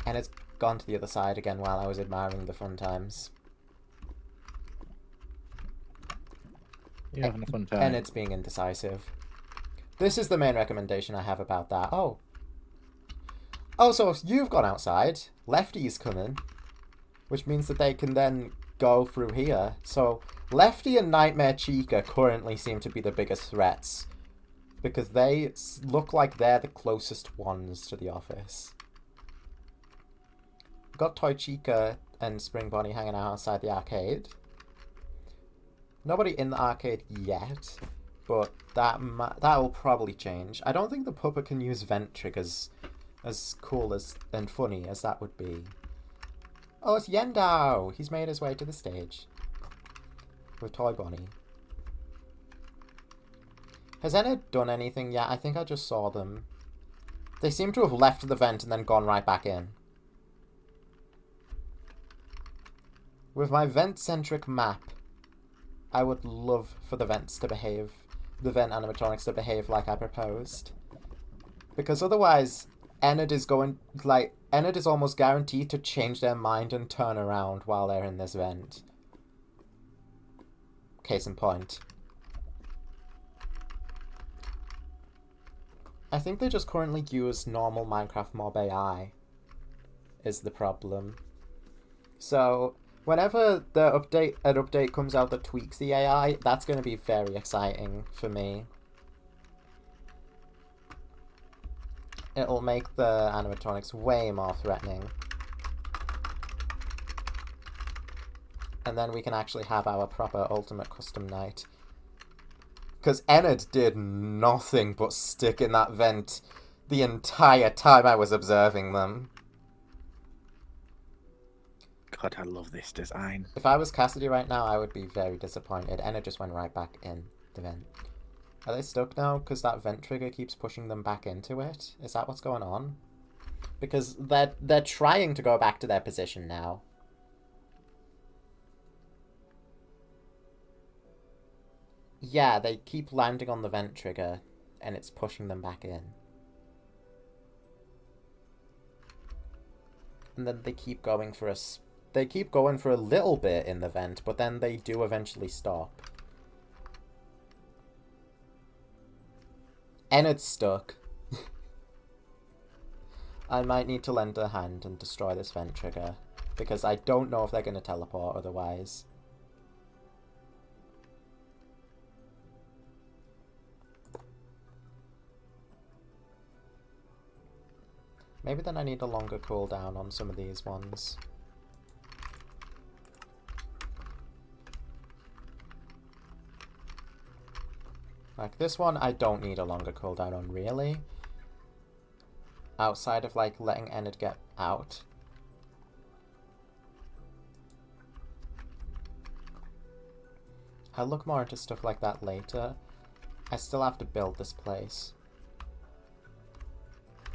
S1: And it's gone to the other side again while I was admiring the fun times.
S3: You're having a fun time.
S1: And it's being indecisive. This is the main recommendation I have about that. Oh, so you've gone outside. Lefty's coming. Which means that they can then go through here. So Lefty and Nightmare Chica currently seem to be the biggest threats. Because they look like they're the closest ones to the office. We've got Toy Chica and Spring Bonnie hanging out outside the arcade. Nobody in the arcade yet, but that will probably change. I don't think the puppet can use vent triggers as cool as and funny as that would be. Oh, it's Yendao! He's made his way to the stage. With Toy Bonnie. Has Enid done anything yet? I think I just saw them. They seem to have left the vent and then gone right back in. With my vent-centric map, I would love for the vents to behave, the vent animatronics to behave like I proposed. Because otherwise, Enid is almost guaranteed to change their mind and turn around while they're in this vent. Case in point. I think they just currently use normal Minecraft Mob AI, is the problem. So, whenever an update comes out that tweaks the AI, that's going to be very exciting for me. It'll make the animatronics way more threatening. And then we can actually have our proper Ultimate Custom Night. Because Enid did nothing but stick in that vent the entire time I was observing them.
S3: God, I love this design.
S1: If I was Cassidy right now, I would be very disappointed. Enid just went right back in the vent. Are they stuck now because that vent trigger keeps pushing them back into it? Is that what's going on? Because they're trying to go back to their position now. Yeah, they keep landing on the vent trigger, and it's pushing them back in. And then they keep going for a little bit in the vent, but then they do eventually stop. And it's stuck. I might need to lend a hand and destroy this vent trigger, because I don't know if they're going to teleport otherwise. Maybe then I need a longer cooldown on some of these ones. Like this one, I don't need a longer cooldown on, really. outside of like letting Ennard get out. I'll look more into stuff like that later. I still have to build this place.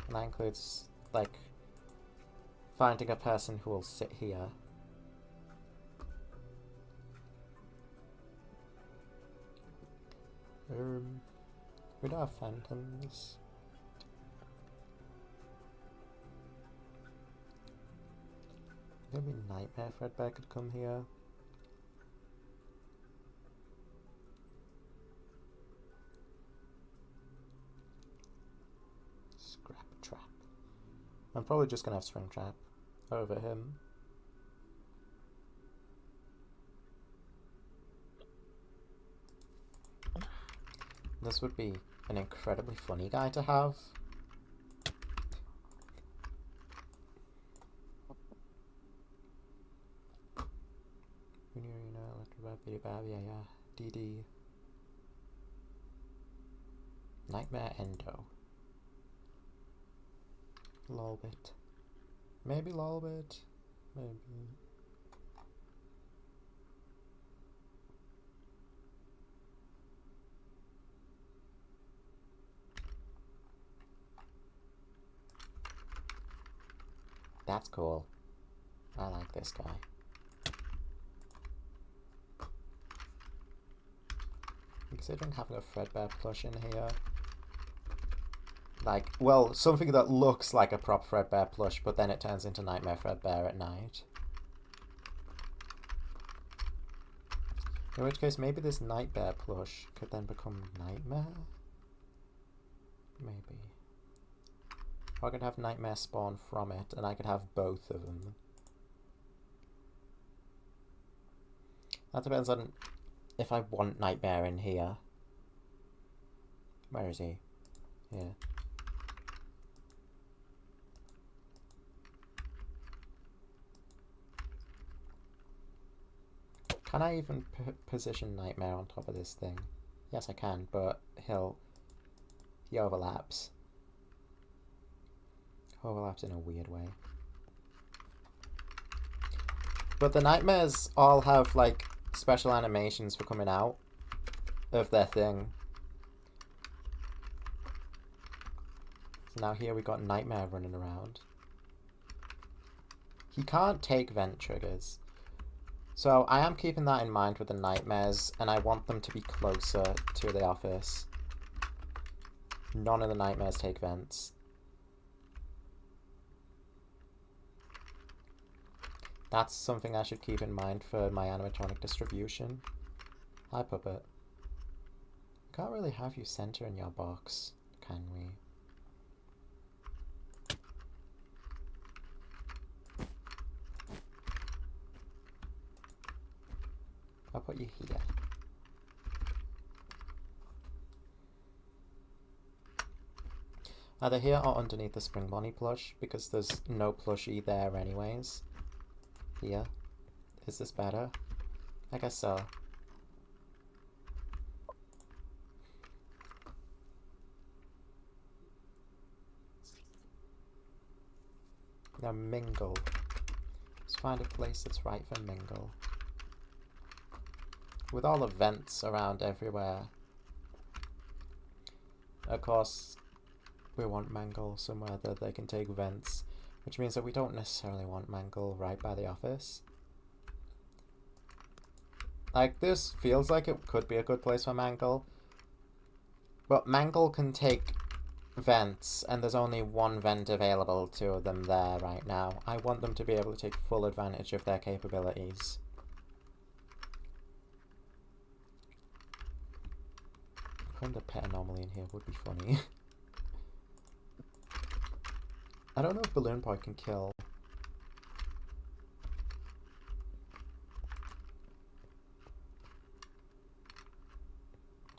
S1: And that includes, like, finding a person who will sit here. We don't have phantoms. Maybe Nightmare Fredbear could come here. Scrap Trap. I'm probably just gonna have Springtrap over him. This would be an incredibly funny guy to have. DD. Nightmare Endo. Lolbit. Maybe Lolbit. Maybe. That's cool. I like this guy. Considering having a Fredbear plush in here. Like, well, something that looks like a prop Fredbear plush, but then it turns into Nightmare Fredbear at night. In which case, maybe this Nightmare plush could then become Nightmare? Maybe. Or I could have Nightmare spawn from it, and I could have both of them. That depends on if I want Nightmare in here. Where is he? Yeah. Can I even position Nightmare on top of this thing? Yes, I can, but he overlaps. Overlaps in a weird way. But the Nightmares all have, like, special animations for coming out of their thing. So now here we got Nightmare running around. He can't take vent triggers. So I am keeping that in mind with the Nightmares, and I want them to be closer to the office. None of the Nightmares take vents. That's something I should keep in mind for my animatronic distribution. Hi, Puppet. Can't really have you center in your box, can we? I'll put you here. Either here or underneath the Spring Bonnie plush, because there's no plushie there anyways. Here. Is this better? I guess so. Now mingle. Let's find a place that's right for mingle. With all the vents around everywhere. Of course, we want Mangle somewhere that they can take vents. Which means that we don't necessarily want Mangle right by the office. Like, this feels like it could be a good place for Mangle. But Mangle can take vents, and there's only one vent available to them there right now. I want them to be able to take full advantage of their capabilities. Putting the pet anomaly in here would be funny. I don't know if Balloon Boy can kill.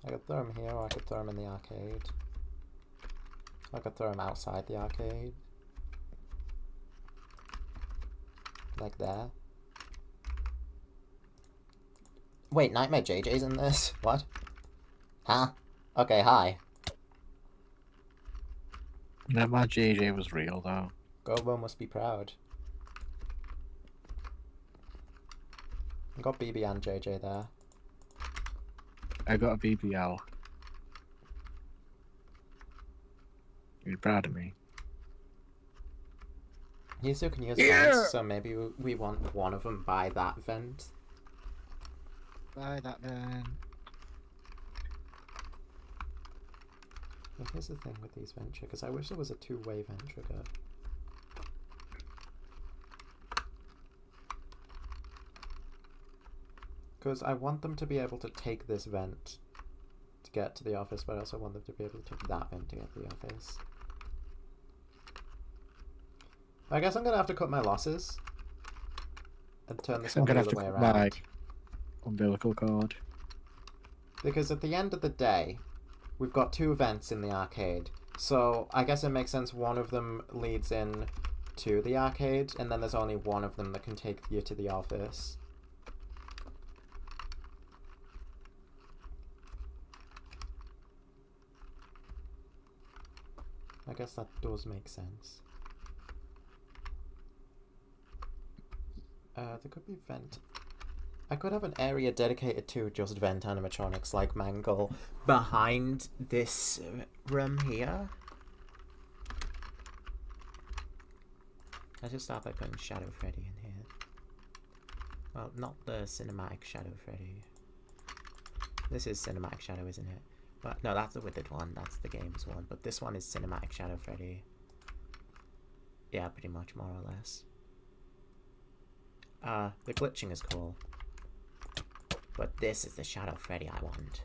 S1: I could throw him here, or I could throw him in the arcade. I could throw him outside the arcade. Like there. Wait, Nightmare JJ's in this? What? Huh? Okay, hi.
S3: No, my JJ was real though.
S1: Gobo must be proud. I got BB and JJ there.
S3: I got a BBL. You're proud of me.
S1: You still can use vents, so maybe we want one of them by that vent.
S3: Buy that then.
S1: Well, here's the thing with these vent triggers. I wish there was a two-way vent trigger. Because I want them to be able to take this vent to get to the office, but I also want them to be able to take that vent to get to the office. I guess I'm going to have to cut my losses and turn this one the other way around.
S3: My umbilical cord.
S1: Because at the end of the day, we've got two vents in the arcade. So I guess it makes sense one of them leads in to the arcade, and then there's only one of them that can take you to the office. I guess that does make sense. There could be vent. I could have an area dedicated to just vent animatronics like Mangle behind this room here. I just thought by putting Shadow Freddy in here. Well, not the cinematic Shadow Freddy. This is cinematic Shadow, isn't it? But no, that's the Withered one. That's the games one. But this one is cinematic Shadow Freddy. Yeah, pretty much, more or less. The glitching is cool. But this is the Shadow Freddy I want.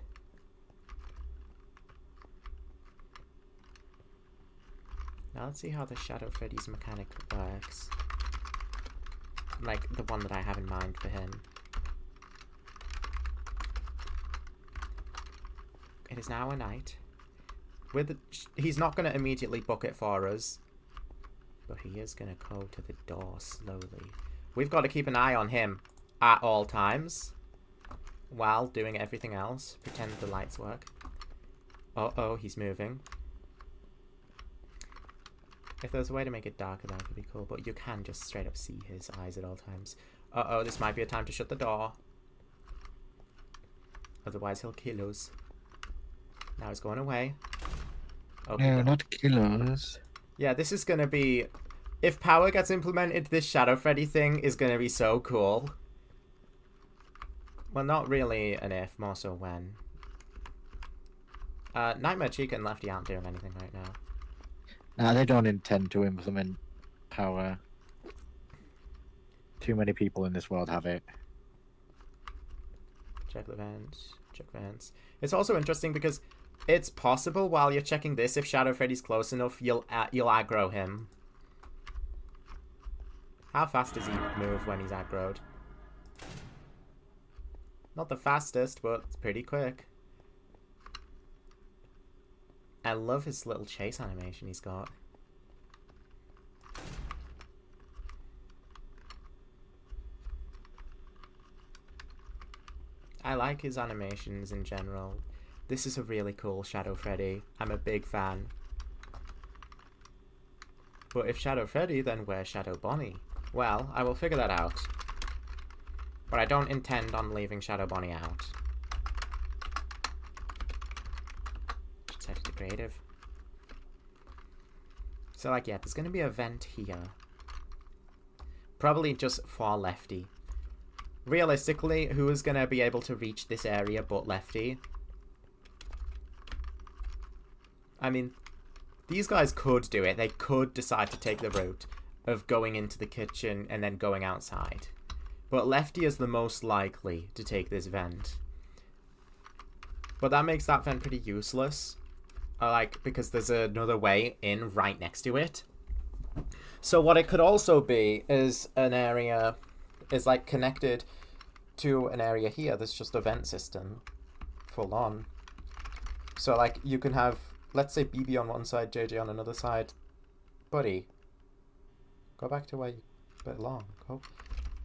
S1: Now let's see how the Shadow Freddy's mechanic works. Like, the one that I have in mind for him. It is now a night. He's not going to immediately book it for us. But he is going to go to the door slowly. We've got to keep an eye on him at all times. While doing everything else. Pretend the lights work. Uh-oh, he's moving. If there's a way to make it darker, that would be cool. But you can just straight up see his eyes at all times. Uh-oh, this might be a time to shut the door. Otherwise, he'll kill us. Now he's going away. Oh,
S3: no, not kill us.
S1: Yeah, this is going to be... If power gets implemented, this Shadow Freddy thing is going to be so cool. Well, not really an if, more so when. Nightmare Chica and Lefty aren't doing anything right now.
S3: Nah, they don't intend to implement power. Too many people in this world have it.
S1: Check the vents. Check vents. It's also interesting because it's possible while you're checking this, if Shadow Freddy's close enough, you'll aggro him. How fast does he move when he's aggroed? Not the fastest, but it's pretty quick. I love his little chase animation he's got. I like his animations in general. This is a really cool Shadow Freddy. I'm a big fan. But if Shadow Freddy, then where's Shadow Bonnie? Well, I will figure that out. But I don't intend on leaving Shadow Bonnie out. Should set it to creative. So, like, yeah, there's going to be a vent here. Probably just for Lefty. Realistically, who is going to be able to reach this area but Lefty? I mean, these guys could do it. They could decide to take the route of going into the kitchen and then going outside. But Lefty is the most likely to take this vent. But that makes that vent pretty useless. Because there's another way in right next to it. So what it could also be is an area is like connected to an area here. There's just a vent system full on. So like you can have, let's say BB on one side, JJ on another side. Buddy, go back to where you belong.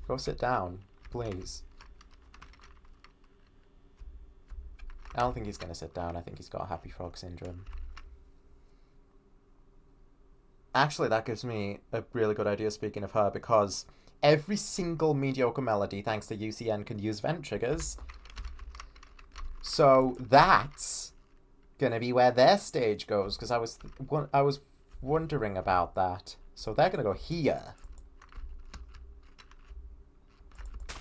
S1: Go sit down, please. I don't think he's going to sit down. I think he's got a Happy Frog syndrome. Actually, that gives me a really good idea, speaking of her, because every single mediocre melody, thanks to UCN, can use vent triggers. So that's gonna be where their stage goes, because I was wondering about that. So they're gonna go here.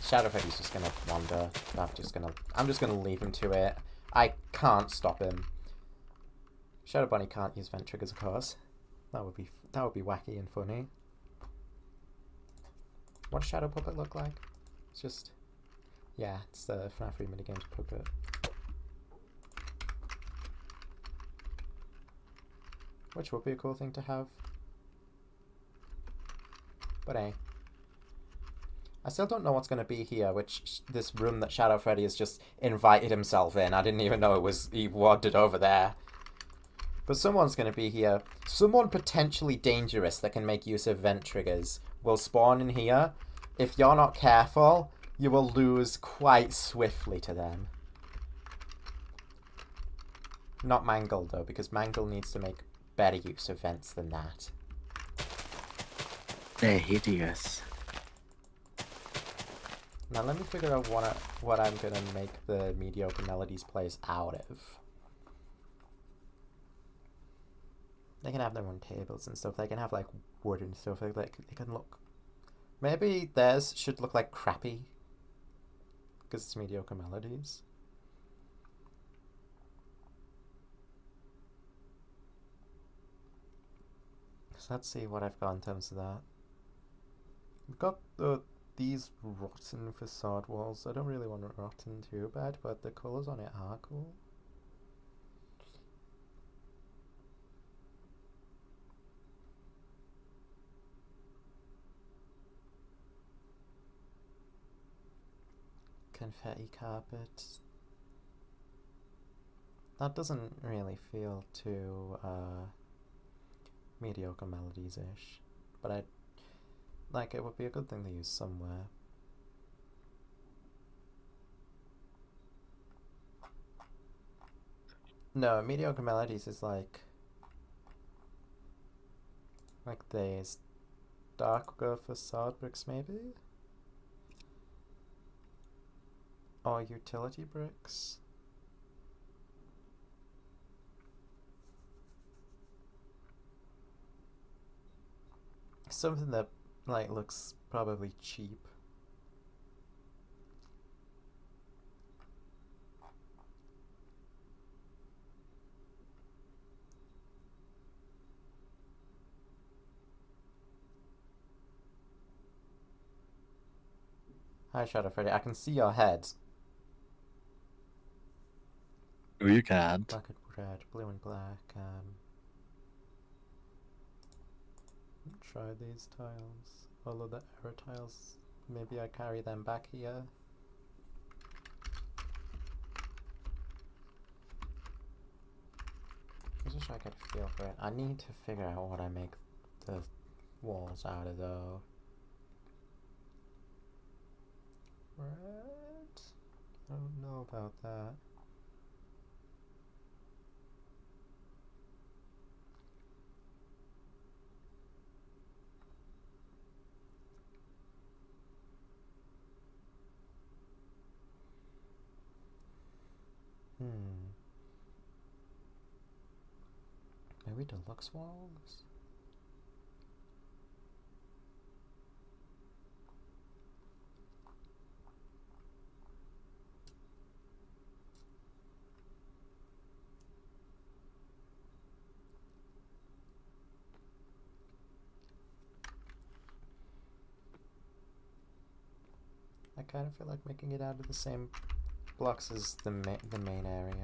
S1: Shadow Freddy's just gonna wander. I'm just gonna leave him to it. I can't stop him. Shadow Bunny can't use vent triggers, of course. That would be wacky and funny. What does Shadow Puppet look like? It's just, yeah, it's the FNAF 3 minigames puppet. Which would be a cool thing to have. But hey. I still don't know what's going to be here, this room that Shadow Freddy has just invited himself in. I didn't even know he wandered over there. But someone's going to be here. Someone potentially dangerous that can make use of vent triggers will spawn in here. If you're not careful, you will lose quite swiftly to them. Not Mangle, though, because Mangle needs to make better use of vents than that.
S3: They're hideous.
S1: Now let me figure out what I'm going to make the mediocre melodies place out of. They can have their own tables and stuff. They can have like wood and stuff. Like they can look. Maybe theirs should look like crappy, because it's mediocre melodies. So let's see what I've got in terms of that. We've got these rotten facade walls. I don't really want it rotten too bad, but the colours on it are cool. Confetti carpet. That doesn't really feel too mediocre melodies-ish, but it would be a good thing to use somewhere. No, mediocre melodies is like these darker facade bricks maybe? Or utility bricks? Something that looks probably cheap. Hi Shadow Freddy, I can see your head.
S3: Oh, you can't.
S1: Black and red, blue and black. Try these tiles. All of the error tiles, maybe I carry them back here. I'm just trying to get a feel for it. I need to figure out what I make the walls out of though. Red? I don't know about that. Maybe deluxe walls? I kind of feel like making it out of the same blocks as the main area.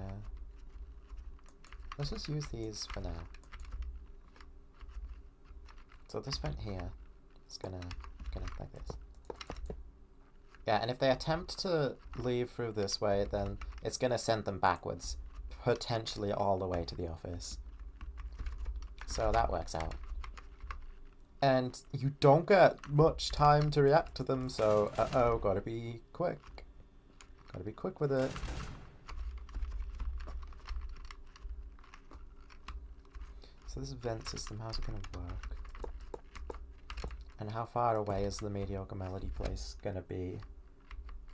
S1: Let's just use these for now. So this vent here is gonna connect like this. Yeah, and if they attempt to leave through this way, then it's gonna send them backwards, potentially all the way to the office. So that works out. And you don't get much time to react to them, so gotta be quick. Gotta be quick with it. So this vent system, how's it gonna work? And how far away is the mediocre melody place gonna be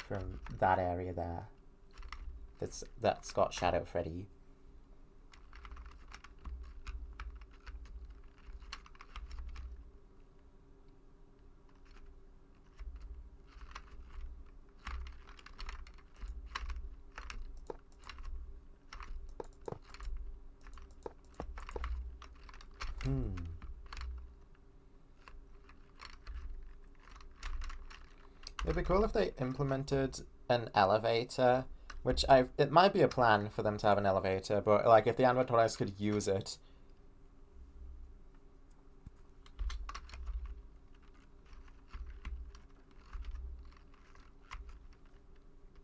S1: from that area there? That's got Shadow Freddy. It'd be cool if they implemented an elevator, which it might be a plan for them to have an elevator, but like if the animatronics could use it.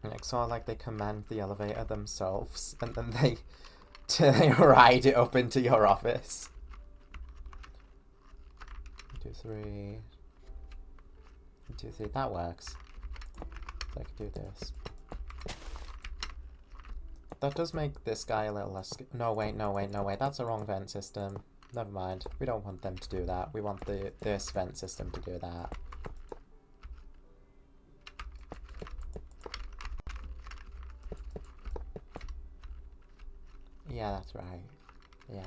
S1: Like sort of like they command the elevator themselves and then they ride it up into your office. 1, 2, 3. 1, 2, 3. That works. So I could do this. That does make this guy a little less... No, wait. That's a wrong vent system. Never mind. We don't want them to do that. We want this vent system to do that. Yeah, that's right. Yeah.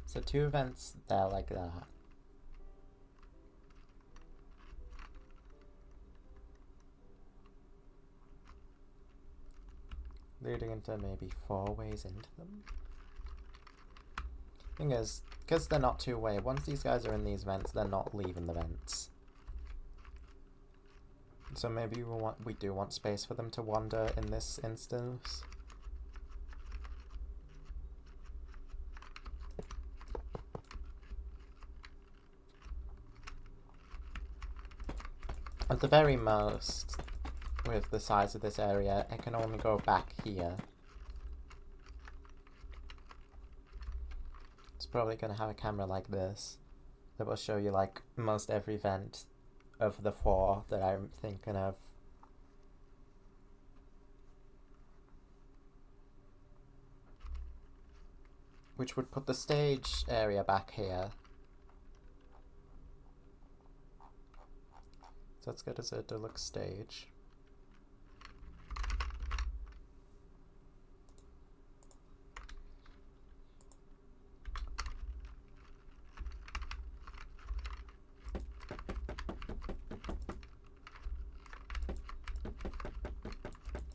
S1: So 2 vents there like that. Leading into maybe 4 ways into them. Thing is, because they're not 2-way, once these guys are in these vents, they're not leaving the vents. So maybe we do want space for them to wander in this instance. At the very most, with the size of this area, it can only go back here. It's probably going to have a camera like this that will show you like most every vent of the 4 that I'm thinking of. Which would put the stage area back here. So let's get us a deluxe stage.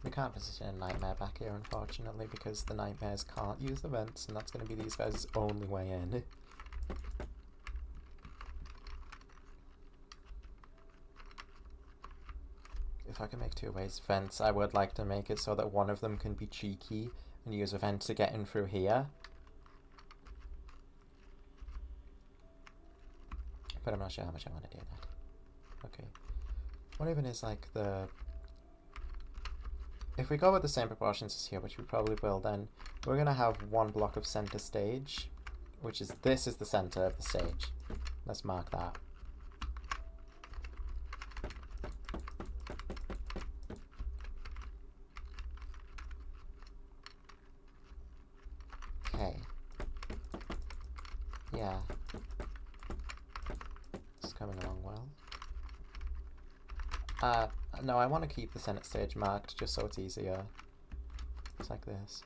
S1: We can't position a nightmare back here, unfortunately, because the nightmares can't use the vents, and that's going to be these guys' only way in. If I can make 2-ways vents, I would like to make it so that one of them can be cheeky and use a vent to get in through here. But I'm not sure how much I want to do that. Okay. What even is like the... If we go with the same proportions as here, which we probably will, then we're going to have 1 block of center stage, which is this is the center of the stage. Let's mark that. Okay. Yeah. It's coming along well. No, I want to keep the Senate stage marked just so it's easier. It's like this.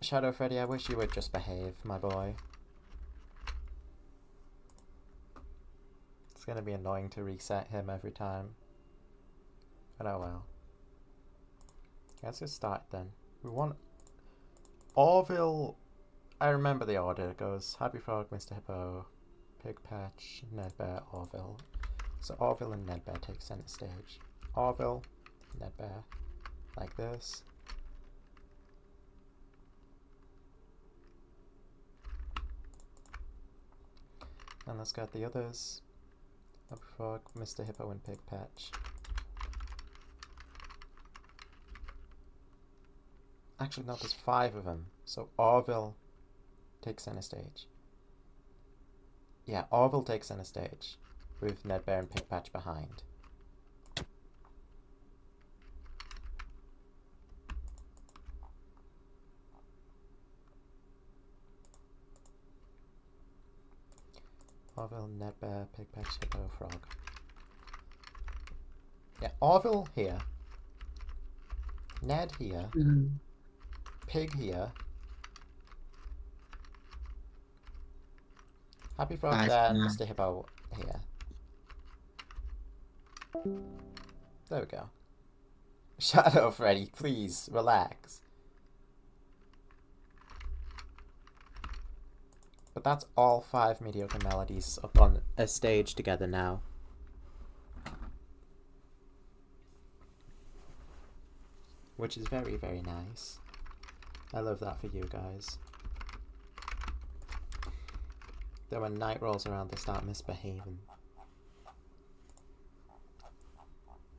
S1: Shadow Freddy, I wish you would just behave, my boy. It's gonna be annoying to reset him every time. But oh well. Let's just start then. We want... Orville... I remember the order. It goes Happy Frog, Mr. Hippo, Pig Patch, Nedbear, Orville. So Orville and Nedbear take center stage. Orville, Nedbear, like this. And let's get the others. Happy Frog, Mr. Hippo, and Pig Patch. Actually, no, there's 5 of them. So Orville takes center stage. Yeah, Orville takes center stage. with Ned Bear and Pigpatch behind. Orville, Ned Bear, Pigpatch, Hippo, Frog. Yeah, Orville here. Ned here. Pig here. Happy Frog there, and Mr. Hippo here. There we go. Shadow Freddy, please, relax. But that's all 5 mediocre melodies up on a stage together now. Which is very, very nice. I love that for you guys. Then when night rolls around, they start misbehaving.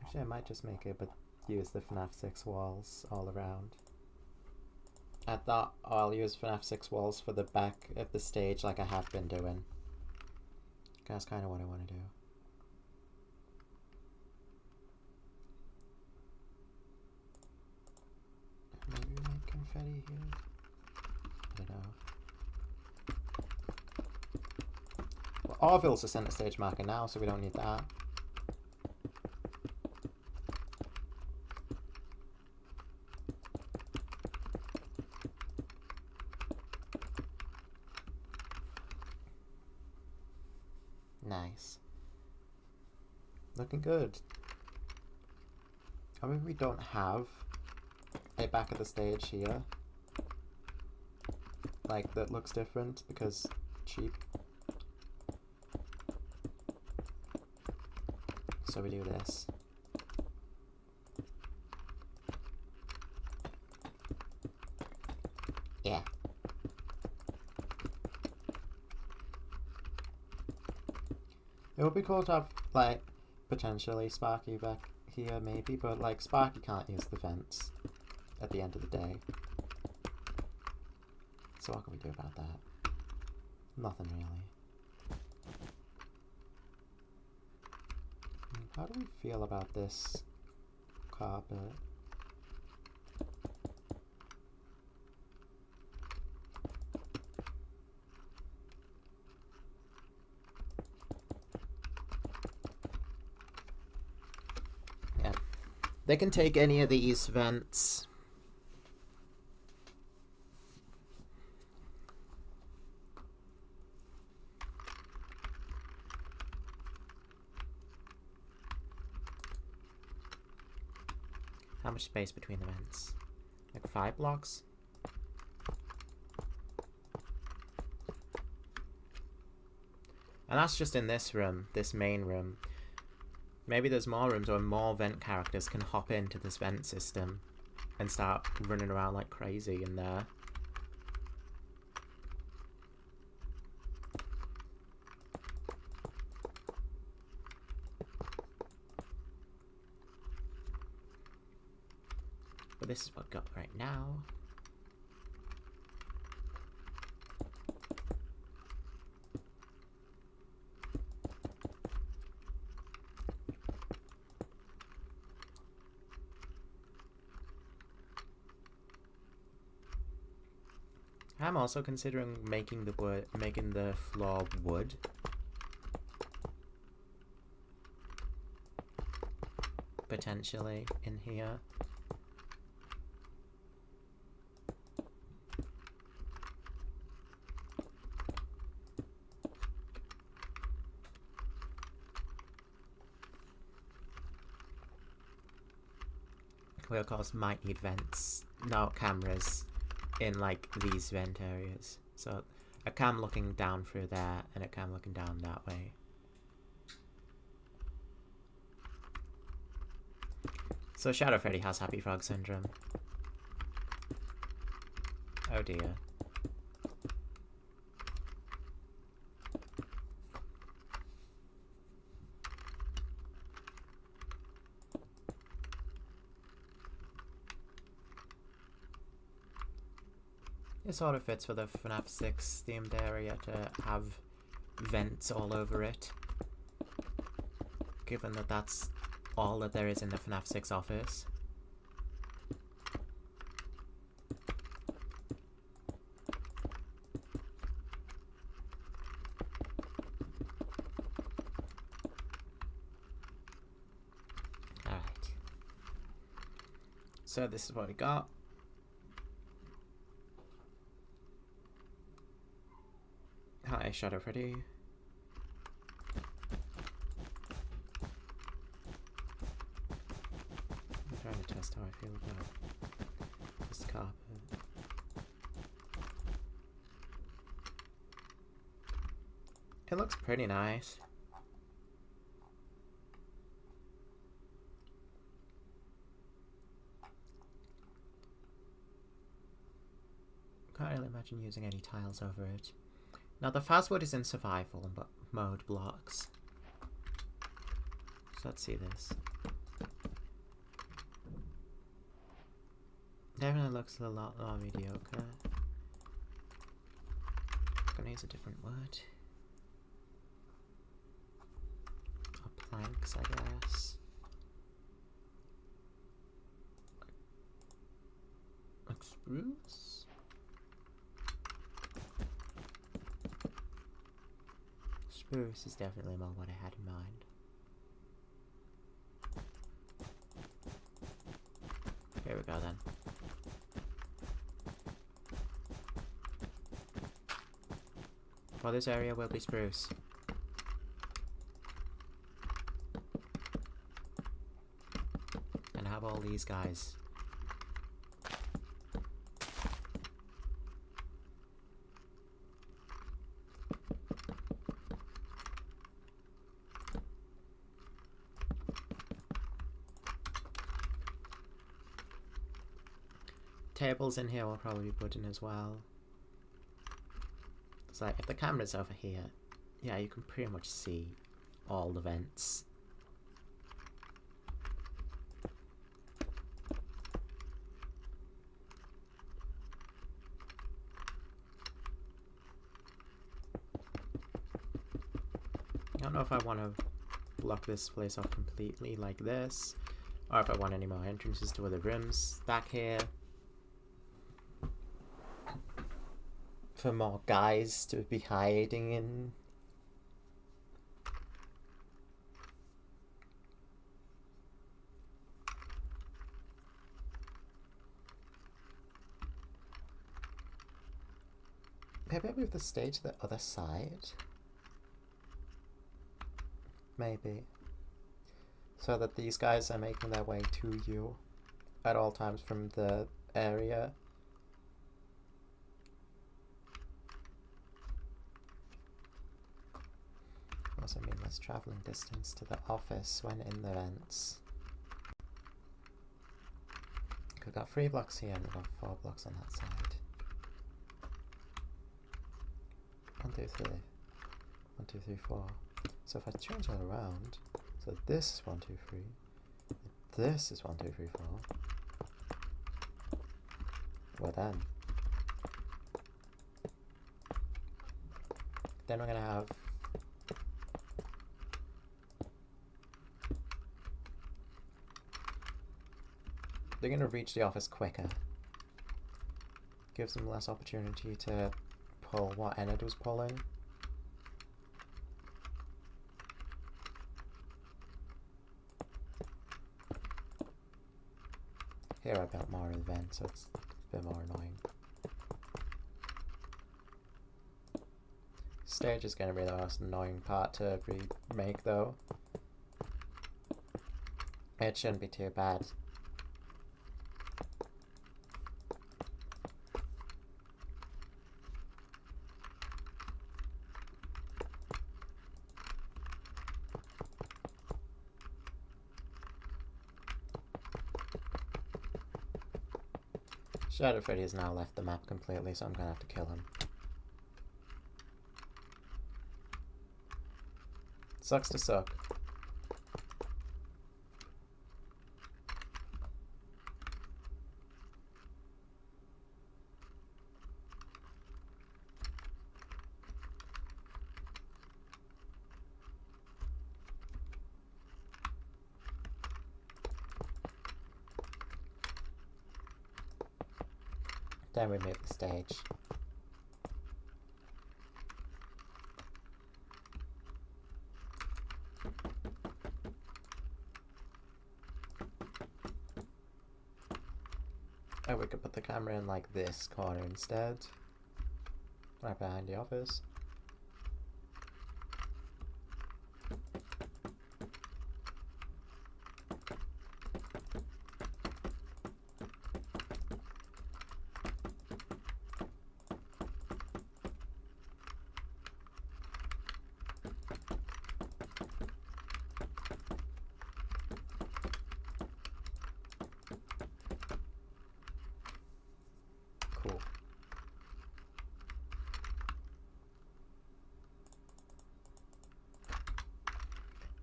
S1: Actually, I might just make it, but use the FNAF 6 walls all around. I thought I'll use FNAF 6 walls for the back of the stage like I have been doing. That's kind of what I want to do. Maybe make confetti here? I don't know. Well, Orville's a center stage marker now, so we don't need that. Nice. Looking good. I mean, we don't have a back of the stage here. Like, that looks different because cheap. So we do this. Yeah. It would be cool to have, like, potentially Sparky back here, maybe, but, like, Sparky can't use the vents at the end of the day. So what can we do about that? Nothing really. How do we feel about this carpet? Yeah, they can take any of these vents. How much space between the vents? Like 5 blocks? And that's just in this room, this main room. Maybe there's more rooms where more vent characters can hop into this vent system and start running around like crazy in there. But this is what I've got right now. I'm also considering making the floor wood. Potentially in here. We of course might need vents, no cameras, in like these vent areas. So a cam looking down through there and a cam looking down that way. So Shadow Freddy has Happy Frog Syndrome. Oh dear. It sort of fits for the FNAF 6 themed area to have vents all over it. given that that's all that there is in the FNAF 6 office. Alright. So this is what we got. Hi, Shadow Freddy. I'm trying to test how I feel about this carpet. It looks pretty nice. Can't really imagine using any tiles over it. Now the fastwood is in survival mode blocks. So let's see this. Definitely looks a lot more mediocre. Gonna use a different word. Or planks, I guess. Like spruce? Spruce is definitely more what I had in mind. Here we go then. For this area will be spruce. And have all these guys. Tables in here will probably be put in as well. It's like if the camera's over here, yeah, you can pretty much see all the vents. I don't know if I want to block this place off completely like this, or if I want any more entrances to other rooms back here. For more guys to be hiding in. Maybe I move the stage to the other side? Maybe. So that these guys are making their way to you at all times from the area. Also mean less travelling distance to the office when in the vents. We've got 3 blocks here and we've got 4 blocks on that side. 1, 2, 3. 1, 2, 3, 4. So if I change that around, so this is 1, 2, 3. This is 1, 2, 3, 4. Well then. Then we're gonna have they're going to reach the office quicker. Gives them less opportunity to pull what Enid was pulling. Here I built more of the vent, so it's a bit more annoying. Stage is going to be the most annoying part to remake though. It shouldn't be too bad. Shadow Freddy has now left the map completely, so I'm gonna have to kill him. Sucks to suck. Then we move the stage. Oh, we could put the camera in like this corner instead. Right behind the office. Cool.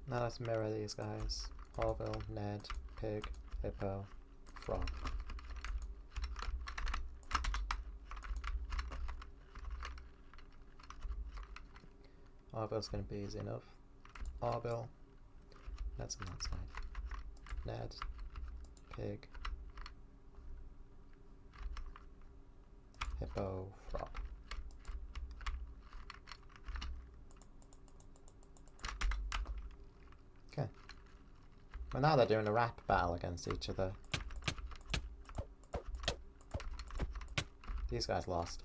S1: Now let's mirror these guys. Orville, Ned, Pig, Hippo, Frog. Orville's gonna be easy enough. Orville, that's on that side. Ned, Pig, Hippo, Frog. Okay. Well, now they're doing a rap battle against each other. These guys lost.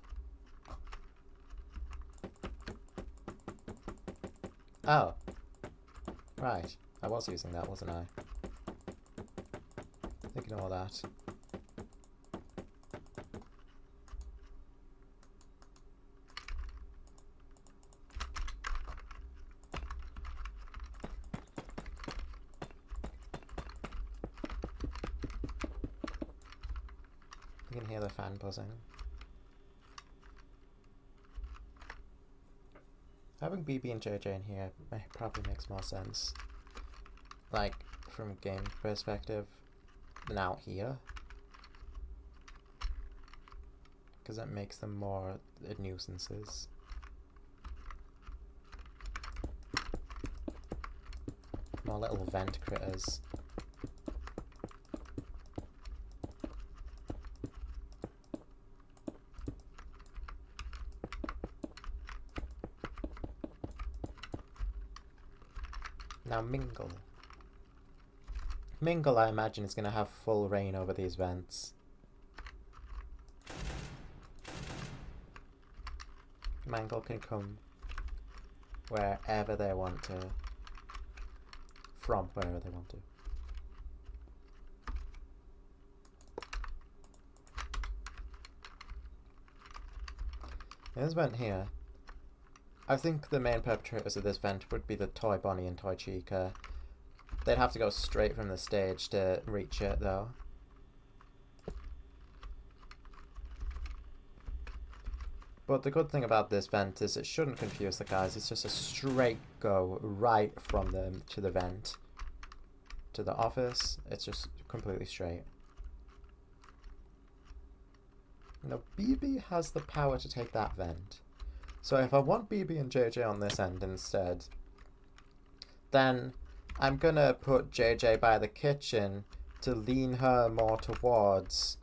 S1: Oh. Right. I was using that, wasn't I? Ignore that. You can hear the fan buzzing. Having BB and JJ in here probably makes more sense. Like, from a game perspective, than out here. Because that makes them more nuisances. More little vent critters. Now Mingle. Mingle, I imagine, is going to have full reign over these vents. Mangle can come wherever they want to. From wherever they want to. This vent here. I think the main perpetrators of this vent would be the Toy Bonnie and Toy Chica. They'd have to go straight from the stage to reach it, though. But the good thing about this vent is it shouldn't confuse the guys. It's just a straight go right from them to the vent. To the office. It's just completely straight. Now, BB has the power to take that vent. So if I want BB and JJ on this end instead, then I'm gonna put JJ by the kitchen to lean her more towards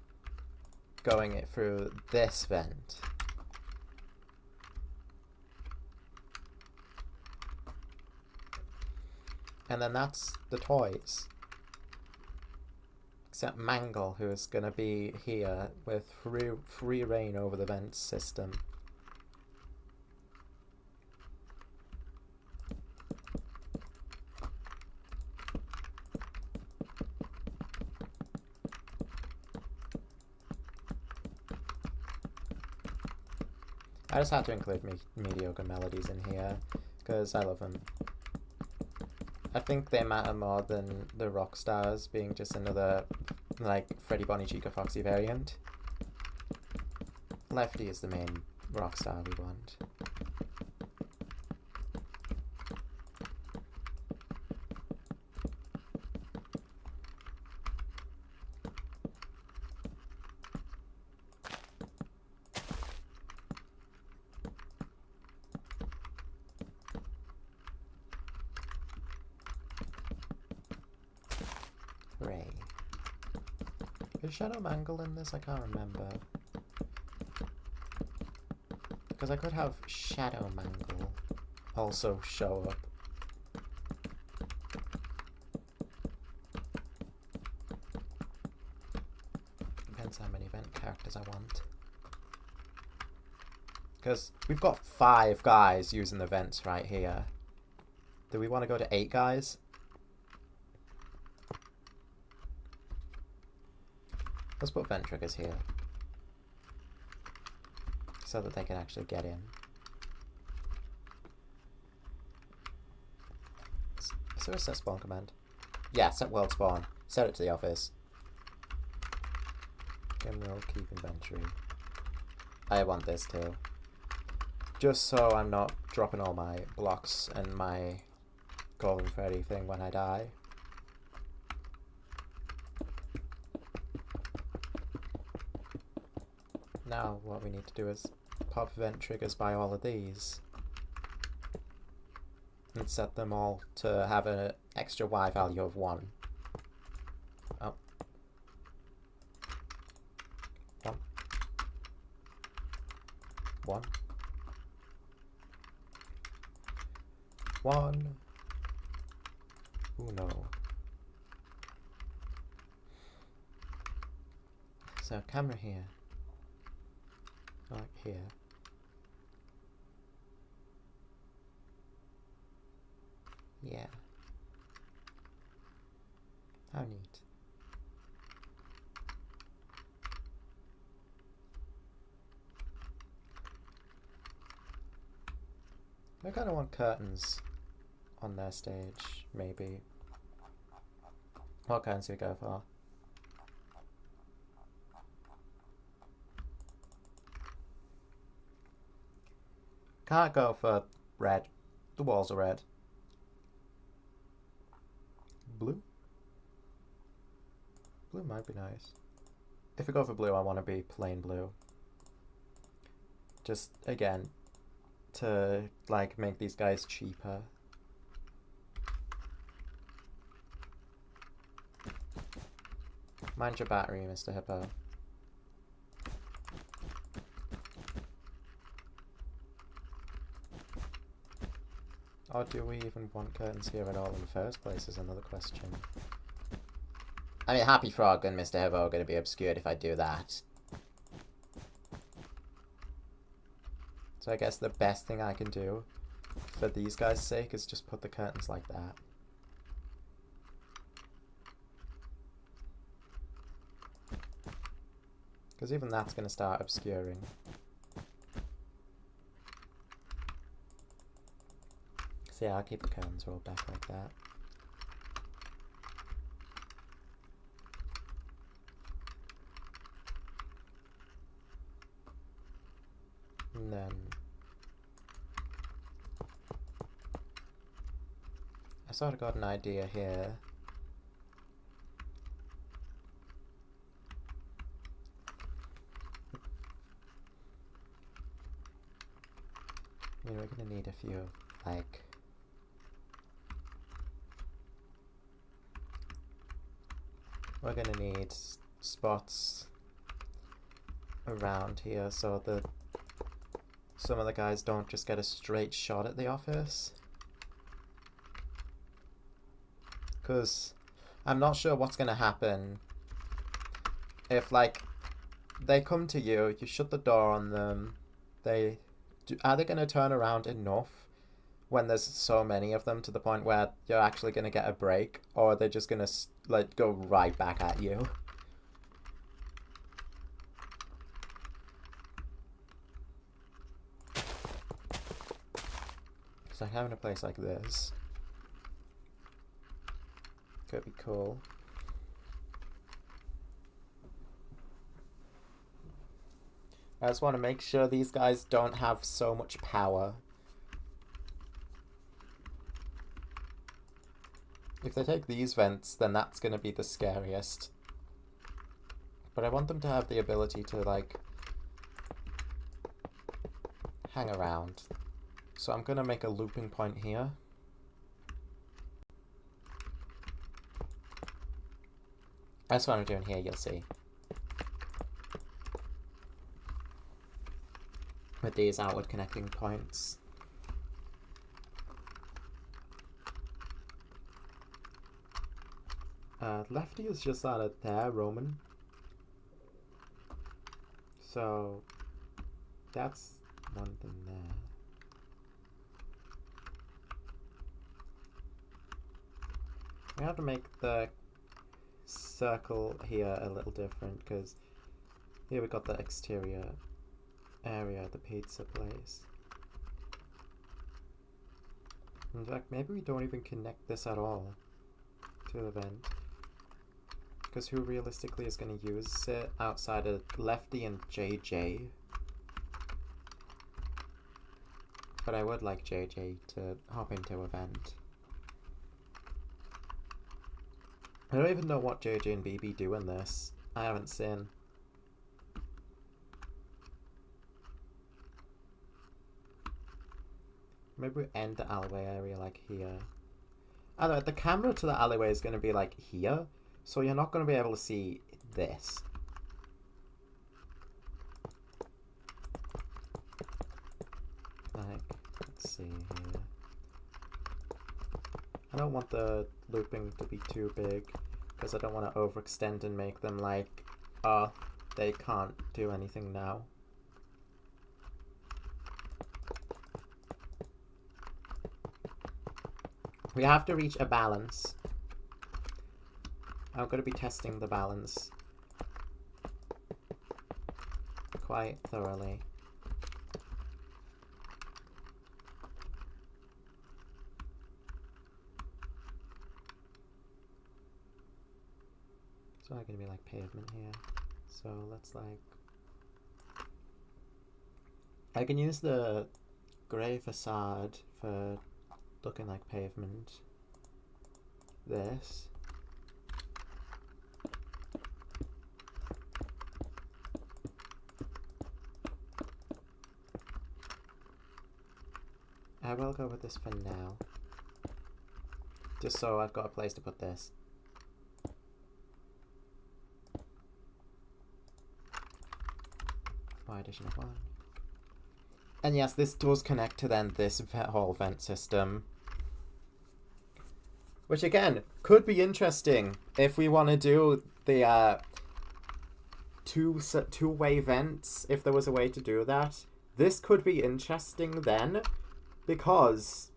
S1: going it through this vent. And then that's the toys. Except Mangle, who is gonna be here with free reign over the vent system. I just had to include mediocre melodies in here, because I love them. I think they matter more than the rock stars being just another, like, Freddy, Bonnie, Chica, Foxy variant. Lefty is the main rock star we want. Ray. Is Shadow Mangle in this? I can't remember. Because I could have Shadow Mangle also show up. Depends how many vent characters I want. Because we've got 5 guys using the vents right here. Do we want to go to 8 guys? Let's put vent triggers here. So that they can actually get in. Is there a set spawn command? Yeah, set world spawn. Set it to the office. General keep inventory. I want this too. Just so I'm not dropping all my blocks and my Golden Freddy thing when I die. Now what we need to do is pop vent triggers by all of these and set them all to have an extra Y value of 1. Oh. 1. 1. 1. Ooh, no. So camera here. Like here. Yeah. How neat. I kind of want curtains on their stage, maybe. What curtains do we go for? Can't go for red. The walls are red. Blue? Blue might be nice. If we go for blue, I want to be plain blue. Just, again, to, like, make these guys cheaper. Mind your battery, Mr. Hippo. Or do we even want curtains here at all in the first place is another question. I mean, Happy Frog and Mr. Hippo are going to be obscured if I do that. So I guess the best thing I can do for these guys' sake is just put the curtains like that. Because even that's going to start obscuring. So yeah, I'll keep the curtains rolled back like that. And then I sort of got an idea here. I mean, we're gonna need a few, like, we're gonna need spots around here so that some of the guys don't just get a straight shot at the office. Because I'm not sure what's gonna happen if, like, they come to you, you shut the door on them, are they gonna turn around enough when there's so many of them to the point where you're actually gonna get a break, or are they just gonna, like, go right back at you? So having a place like this could be cool. I just want to make sure these guys don't have so much power. If they take these vents, then that's going to be the scariest. But I want them to have the ability to, like, hang around. So I'm going to make a looping point here. That's what I'm doing here, you'll see. with these outward connecting points. Lefty is just out of there, Roman. So that's one thing there. We have to make the circle here a little different, because here we got the exterior area, the pizza place. In fact, maybe we don't even connect this at all to the vent, because who realistically is going to use it outside of Lefty and JJ? But I would like JJ to hop into a vent. I don't even know what JJ and BB do in this. I haven't seen. Maybe we end the alleyway area like here. I don't know, the camera to the alleyway is going to be like here, so you're not going to be able to see this. Like, let's see here. I don't want the looping to be too big, because I don't want to overextend and make them like, oh, they can't do anything now. We have to reach a balance. I'm going to be testing the balance quite thoroughly. It's not going to be like pavement here. So let's like... I can use the grey facade for looking like pavement. This. I will go with this for now. Just so I've got a place to put this. Why addition of one? And yes, this does connect to then this whole vent system. Which again, could be interesting if we want to do the two-way vents, if there was a way to do that. This could be interesting then, because,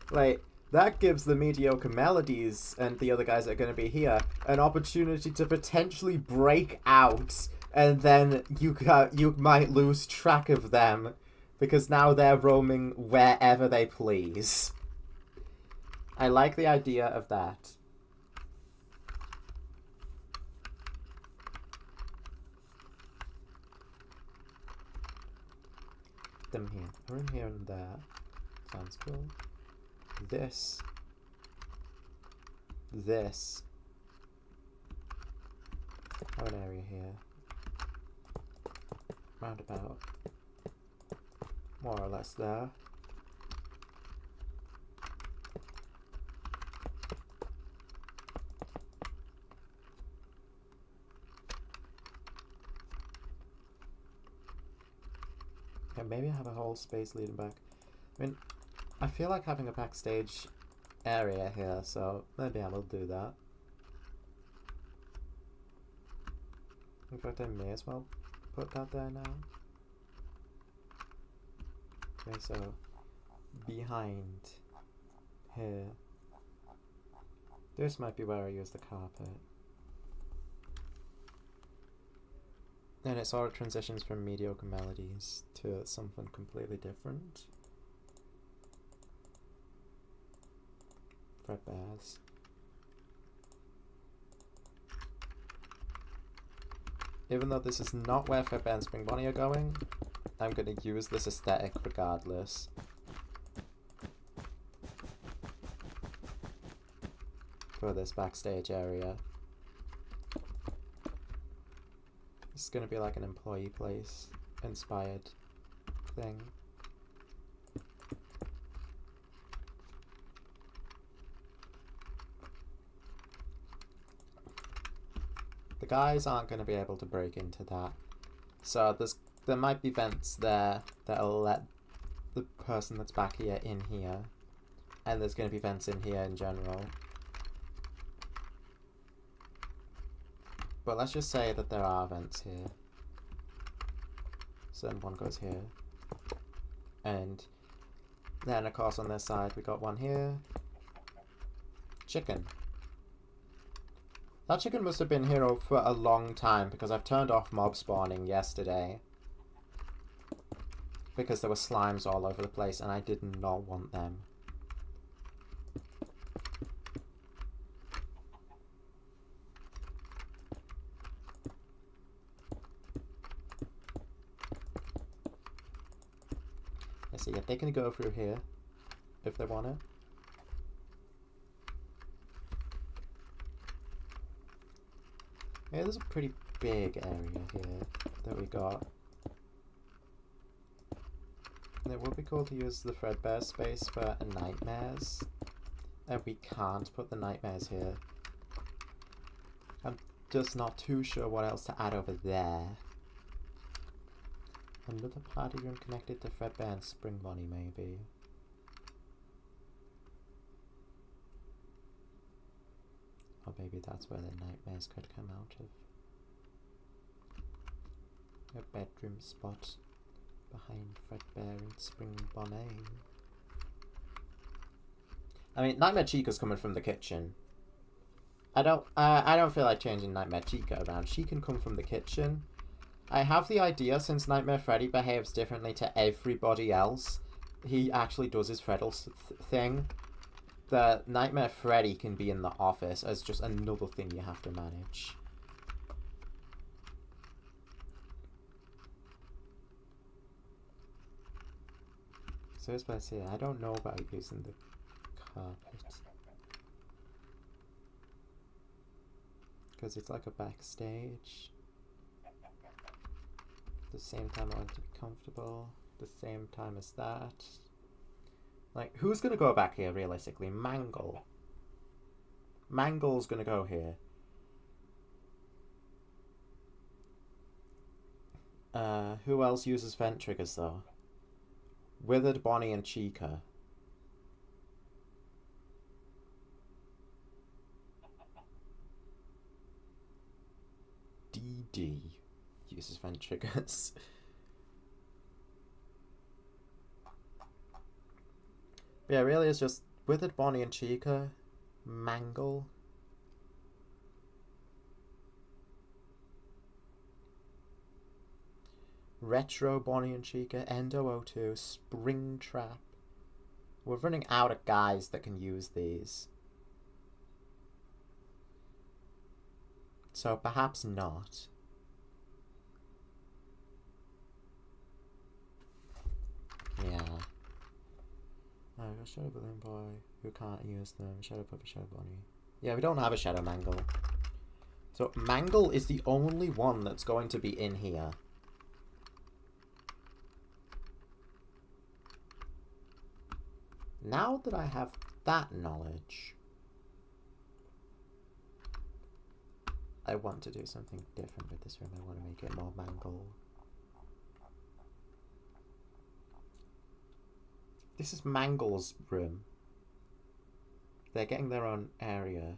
S1: like, that gives the mediocre melodies and the other guys that are going to be here an opportunity to potentially break out, and then you might lose track of them, because now they're roaming wherever they please. I like the idea of that. Them here. A room here and there. Sounds cool. This. This. Have an area here. Roundabout. More or less there. Okay, maybe I have a whole space leading back. I mean, I feel like having a backstage area here, so maybe I will do that. In fact, I may as well put that there now. Okay, so behind here. This might be where I use the carpet. And it sort of transitions from mediocre melodies to something completely different. Fredbears. Even though this is not where Fredbear and Spring Bonnie are going, I'm going to use this aesthetic regardless. For this backstage area. It's going to be like an employee place inspired thing. The guys aren't going to be able to break into that. So there's there might be vents there that'll let the person that's back here in here. And there's going to be vents in here in general. But let's just say that there are vents here. So then one goes here. And then, of course, on this side, we got one here. Chicken. That chicken must have been here for a long time, because I've turned off mob spawning yesterday. Because there were slimes all over the place, and I did not want them. So yeah, they can go through here if they want it. Yeah, there's a pretty big area here that we got. And it would be cool to use the threadbare space for nightmares. And we can't put the nightmares here. I'm just not too sure what else to add over there. Another party room connected to Fredbear and Spring Bonnie, maybe. Or maybe that's where the nightmares could come out of. A bedroom spot behind Fredbear and Spring Bonnie. I mean, Nightmare Chica's coming from the kitchen. I don't feel like changing Nightmare Chica around. She can come from the kitchen. I have the idea, since Nightmare Freddy behaves differently to everybody else, he actually does his Freddles thing, that Nightmare Freddy can be in the office as just another thing you have to manage. So this place here, I don't know about using the carpet. Because it's like a backstage. At the same time I want to be comfortable, at the same time as that. Like, who's gonna go back here realistically? Mangle. Mangle's gonna go here. Who else uses vent triggers though? Withered Bonnie and Chica. DD uses vent triggers. But yeah, really it's just Withered Bonnie and Chica, Mangle. Retro Bonnie and Chica, Endo O2, Springtrap. We're running out of guys that can use these. So perhaps not. Yeah. A Shadow Balloon Boy who can't use them. Shadow Puppet, Shadow Bonnie. Yeah, we don't have a Shadow Mangle. So Mangle is the only one that's going to be in here. Now that I have that knowledge, I want to do something different with this room. I want to make it more Mangle. This is Mangle's room. They're getting their own area.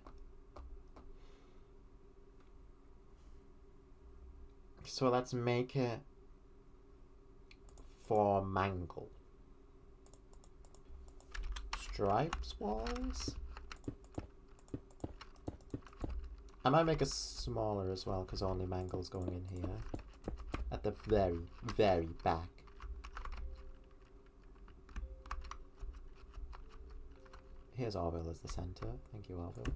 S1: So let's make it for Mangle. Stripes walls? I might make it smaller as well, because only Mangle's going in here. At the very, very back. Here's Orville as the center. Thank you, Orville.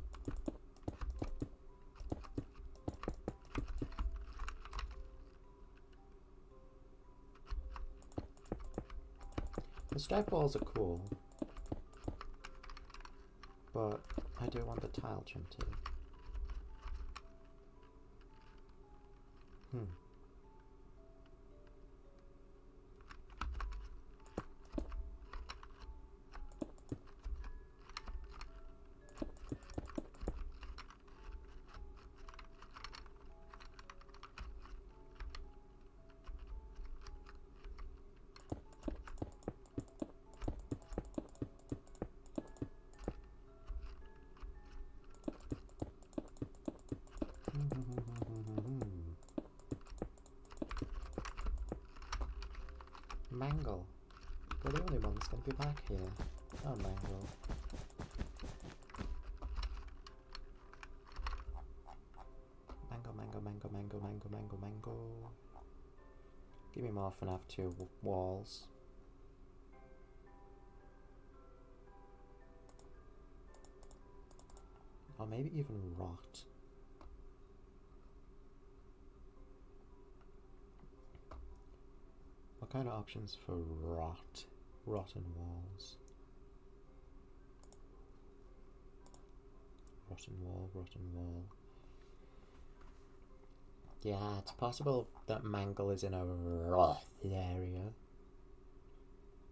S1: The stripe walls are cool. But I do want the tile trim too. Mangle. We're the only ones gonna be back here. Oh, Mangle. Mango. Give me more FNAF 2 walls. Or maybe even rot. What kind of options for rot? Rotten walls. Rotten wall. Yeah, it's possible that Mangle is in a rot area.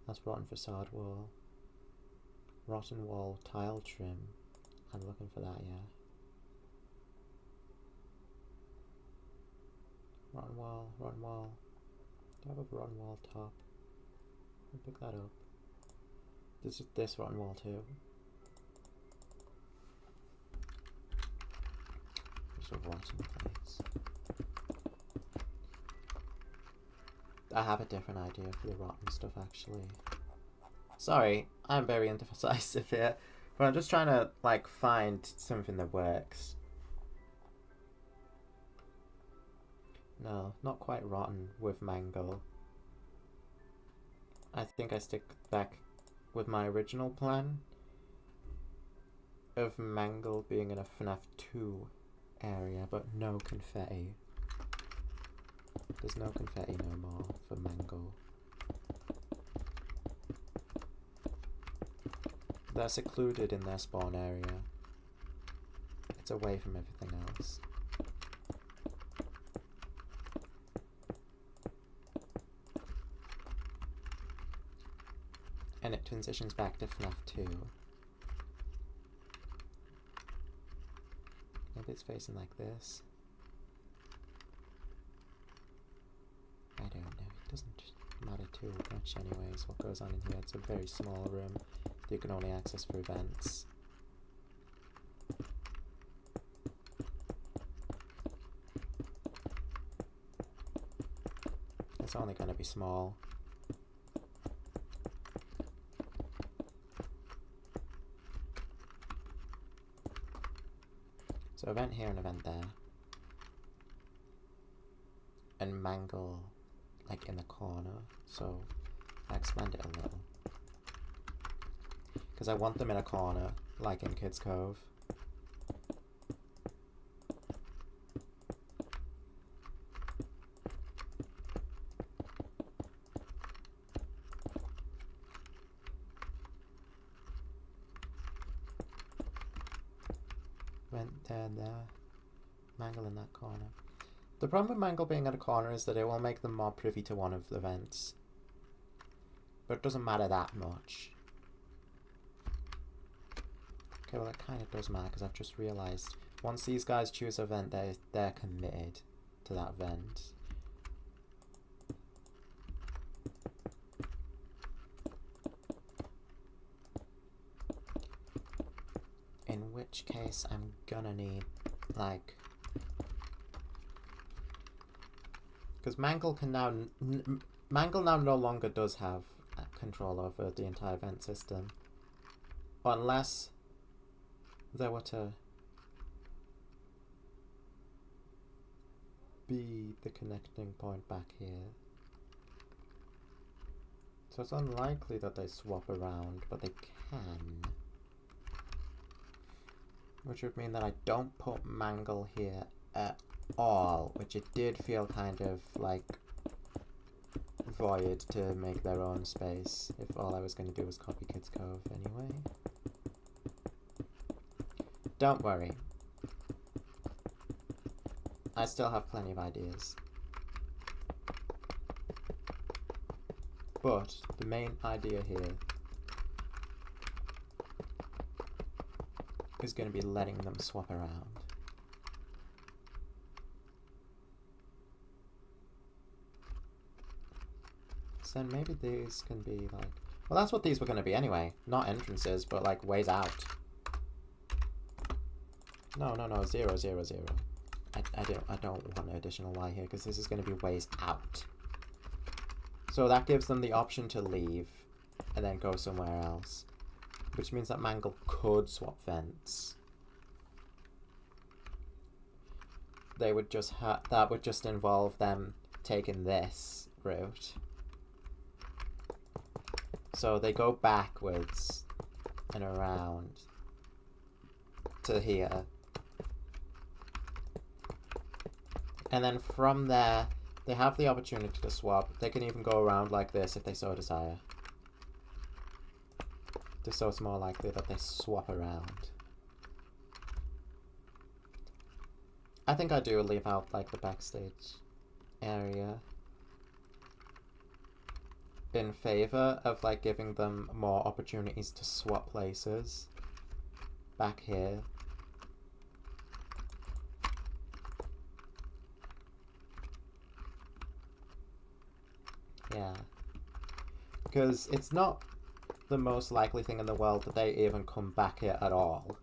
S1: That's rotten facade wall. Rotten wall tile trim. I'm looking for that, yeah. Rotten wall. Do I have a rotten wall top? I'll pick that up. This rotten wall too. There's a rotten place. I have a different idea for the rotten stuff actually. Sorry, I'm very indecisive here, but I'm just trying to like find something that works. No, not quite rotten with Mangle. I think I stick back with my original plan of Mangle being in a FNAF 2 area, but no confetti. There's no confetti no more for Mangle. They're secluded in their spawn area. It's away from everything else. And it transitions back to FNAF 2. Maybe it's facing like this. I don't know. It doesn't matter too much anyways what goes on in here. It's a very small room that you can only access for events. It's only going to be small. So event here and event there. And Mangle like in the corner, so I expand it a little. Because I want them in a corner, like in Kids Cove. Went there and there. Mangle in that corner. The problem with Mangle being at a corner is that it will make them more privy to one of the events. But it doesn't matter that much. Okay, well it kind of does matter because I've just realised once these guys choose an event, they're committed to that event. In which case I'm gonna need like, because Mangle can now Mangle now no longer does have control over the entire event system, unless there were to be the connecting point back here. So it's unlikely that they swap around, but they can. Which would mean that I don't put Mangle here at all, which it did feel kind of like void to make their own space if all I was going to do was copy Kids Cove anyway. Don't worry. I still have plenty of ideas. But the main idea here is going to be letting them swap around. So then maybe these can be like, well, that's what these were going to be anyway. Not entrances, but like ways out. No, 0, 0, 0. I don't want an additional Y here because this is going to be ways out. So that gives them the option to leave and then go somewhere else. Which means that Mangle could swap vents. They would just that would just involve them taking this route. So they go backwards and around to here. And then from there, they have the opportunity to swap. They can even go around like this if they so desire. Just so it's more likely that they swap around. I think I do leave out like the backstage area in favor of like giving them more opportunities to swap places back here. Yeah, because it's not the most likely thing in the world that they even come back here at all.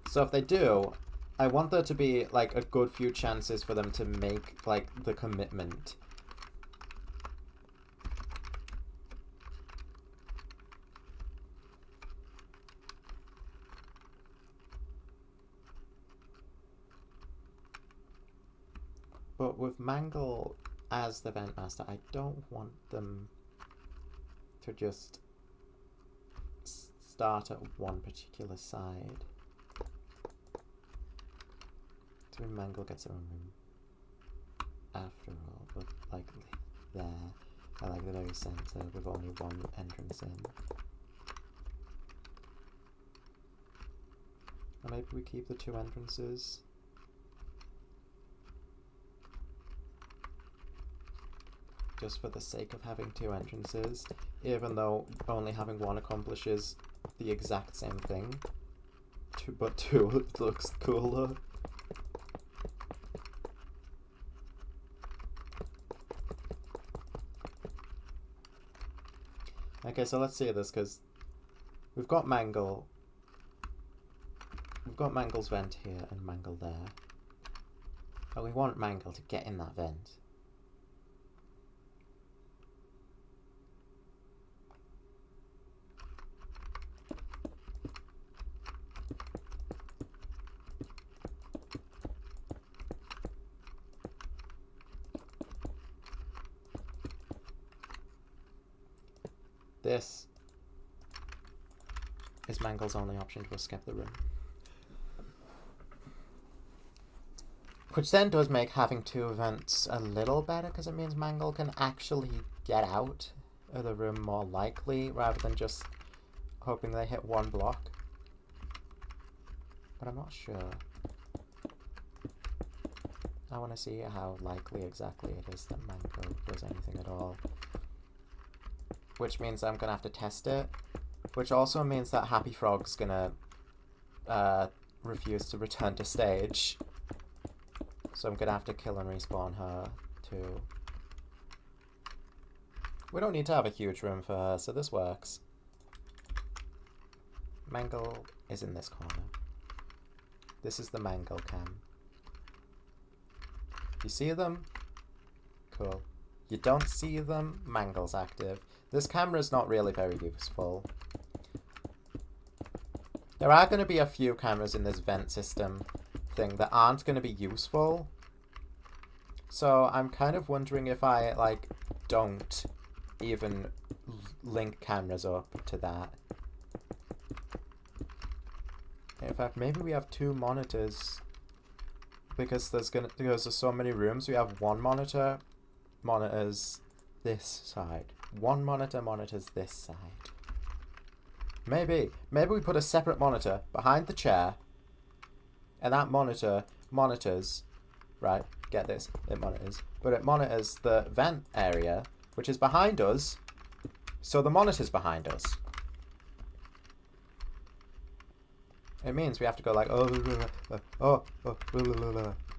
S1: So if they do, I want there to be like a good few chances for them to make like the commitment. But with Mangle as the vent master, I don't want them to just start at one particular side. So Mangle gets her own room after all, but like there, I like the very center with only one entrance in. Or maybe we keep the two entrances. Just for the sake of having two entrances, even though only having one accomplishes the exact same thing. But two looks cooler. Okay, so let's see this, because we've got Mangle. We've got Mangle's vent here and Mangle there. And we want Mangle to get in that vent. This is Mangle's only option to escape the room. Which then does make having two events a little better, because it means Mangle can actually get out of the room more likely, rather than just hoping they hit one block. But I'm not sure. I want to see how likely exactly it is that Mangle does anything at all. Which means I'm gonna have to test it. Which also means that Happy Frog's gonna refuse to return to stage. So I'm gonna have to kill and respawn her too. We don't need to have a huge room for her, so this works. Mangle is in this corner. This is the Mangle cam. You see them? Cool. You don't see them? Mangle's active. This camera's not really very useful. There are going to be a few cameras in this vent system thing that aren't going to be useful. So I'm kind of wondering if I, like, don't even link cameras up to that. In fact, maybe we have two monitors. Because there's so many rooms, we have one monitor monitors this side. One monitor monitors this side. Maybe we put a separate monitor behind the chair, and that monitor monitors, right, get this, it monitors, but it monitors the vent area, which is behind us, so the monitor's behind us. It means we have to go like, and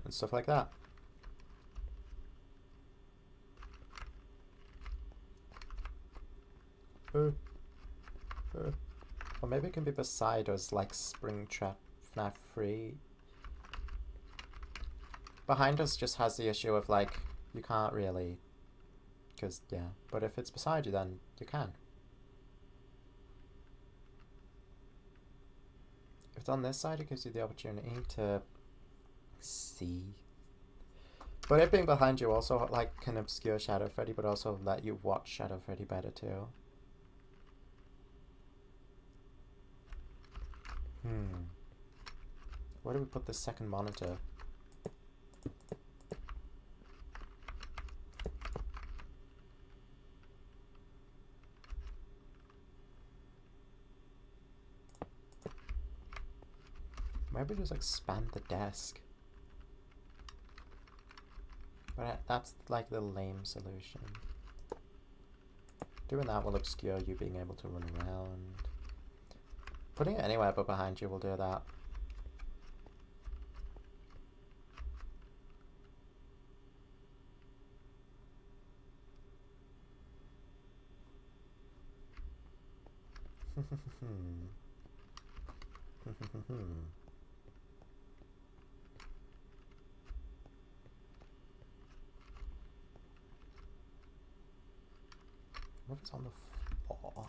S1: stuff like that. Or maybe it can be beside us, like Springtrap FNAF 3. Behind us just has the issue of, like, you can't really Because, yeah. But if it's beside you, then you can. If it's on this side, it gives you the opportunity to see. But it being behind you also, like, can obscure Shadow Freddy, but also let you watch Shadow Freddy better, too. Where do we put the second monitor? Maybe just expand the desk. But that's like the lame solution. Doing that will obscure you being able to run around. Putting it anywhere but behind you will do that. What if it's on the floor?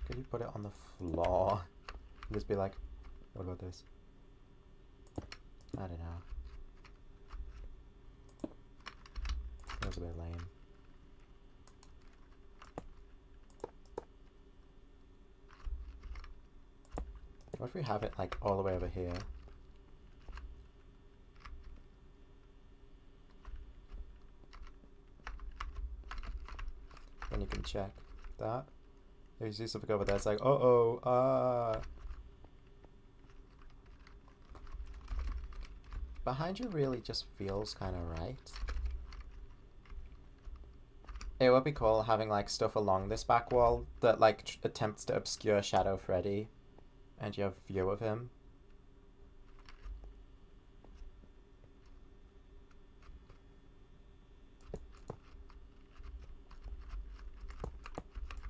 S1: Could you put it on the floor? And just be like, what about this? I don't know. That was a bit lame. What if we have it like all the way over here? Then you can check that. If you see something over there, it's like, behind you really just feels kind of right. It would be cool having like stuff along this back wall that like attempts to obscure Shadow Freddy, and you have view of him.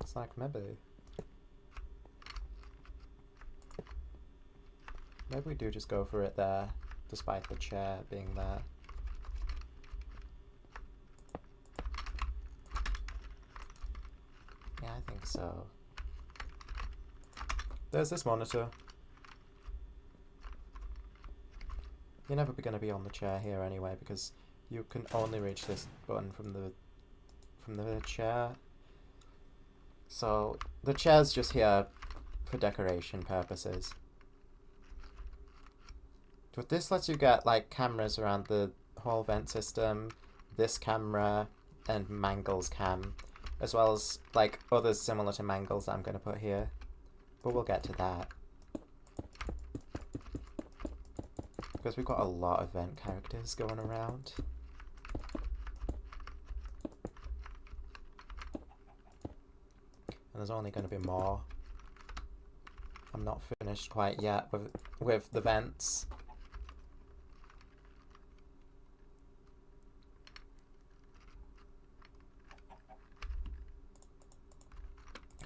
S1: It's like maybe we do just go for it there, despite the chair being there. Yeah, I think so. There's this monitor. You're never going to be on the chair here anyway, because you can only reach this button from the chair. So the chair's just here for decoration purposes. But this lets you get like cameras around the whole vent system, this camera, and Mangle's cam, as well as like others similar to Mangle's that I'm going to put here. But we'll get to that. Because we've got a lot of vent characters going around. And there's only going to be more. I'm not finished quite yet with the vents.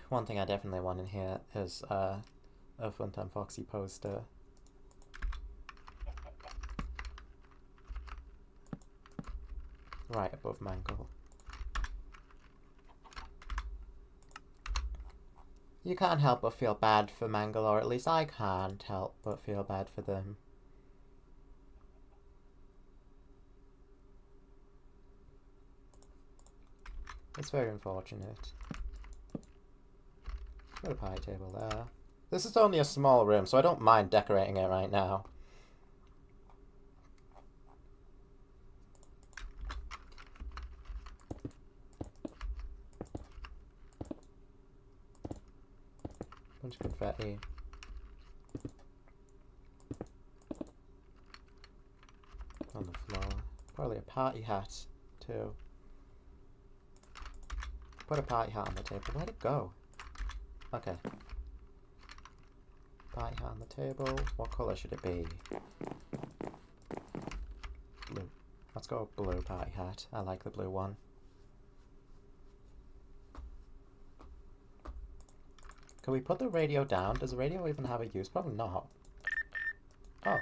S1: One thing I definitely want in here is a Funtime Foxy poster. Right above Mangle. You can't help but feel bad for Mangle, or at least I can't help but feel bad for them. It's very unfortunate. Got a pie table there. This is only a small room, so I don't mind decorating it right now. Bunch of confetti. On the floor. Probably a party hat, too. Put a party hat on the table. Where'd it go? Okay. Party hat on the table. What colour should it be? Blue. Let's go blue party hat. I like the blue one. Can we put the radio down? Does the radio even have a use? Probably not. Oh.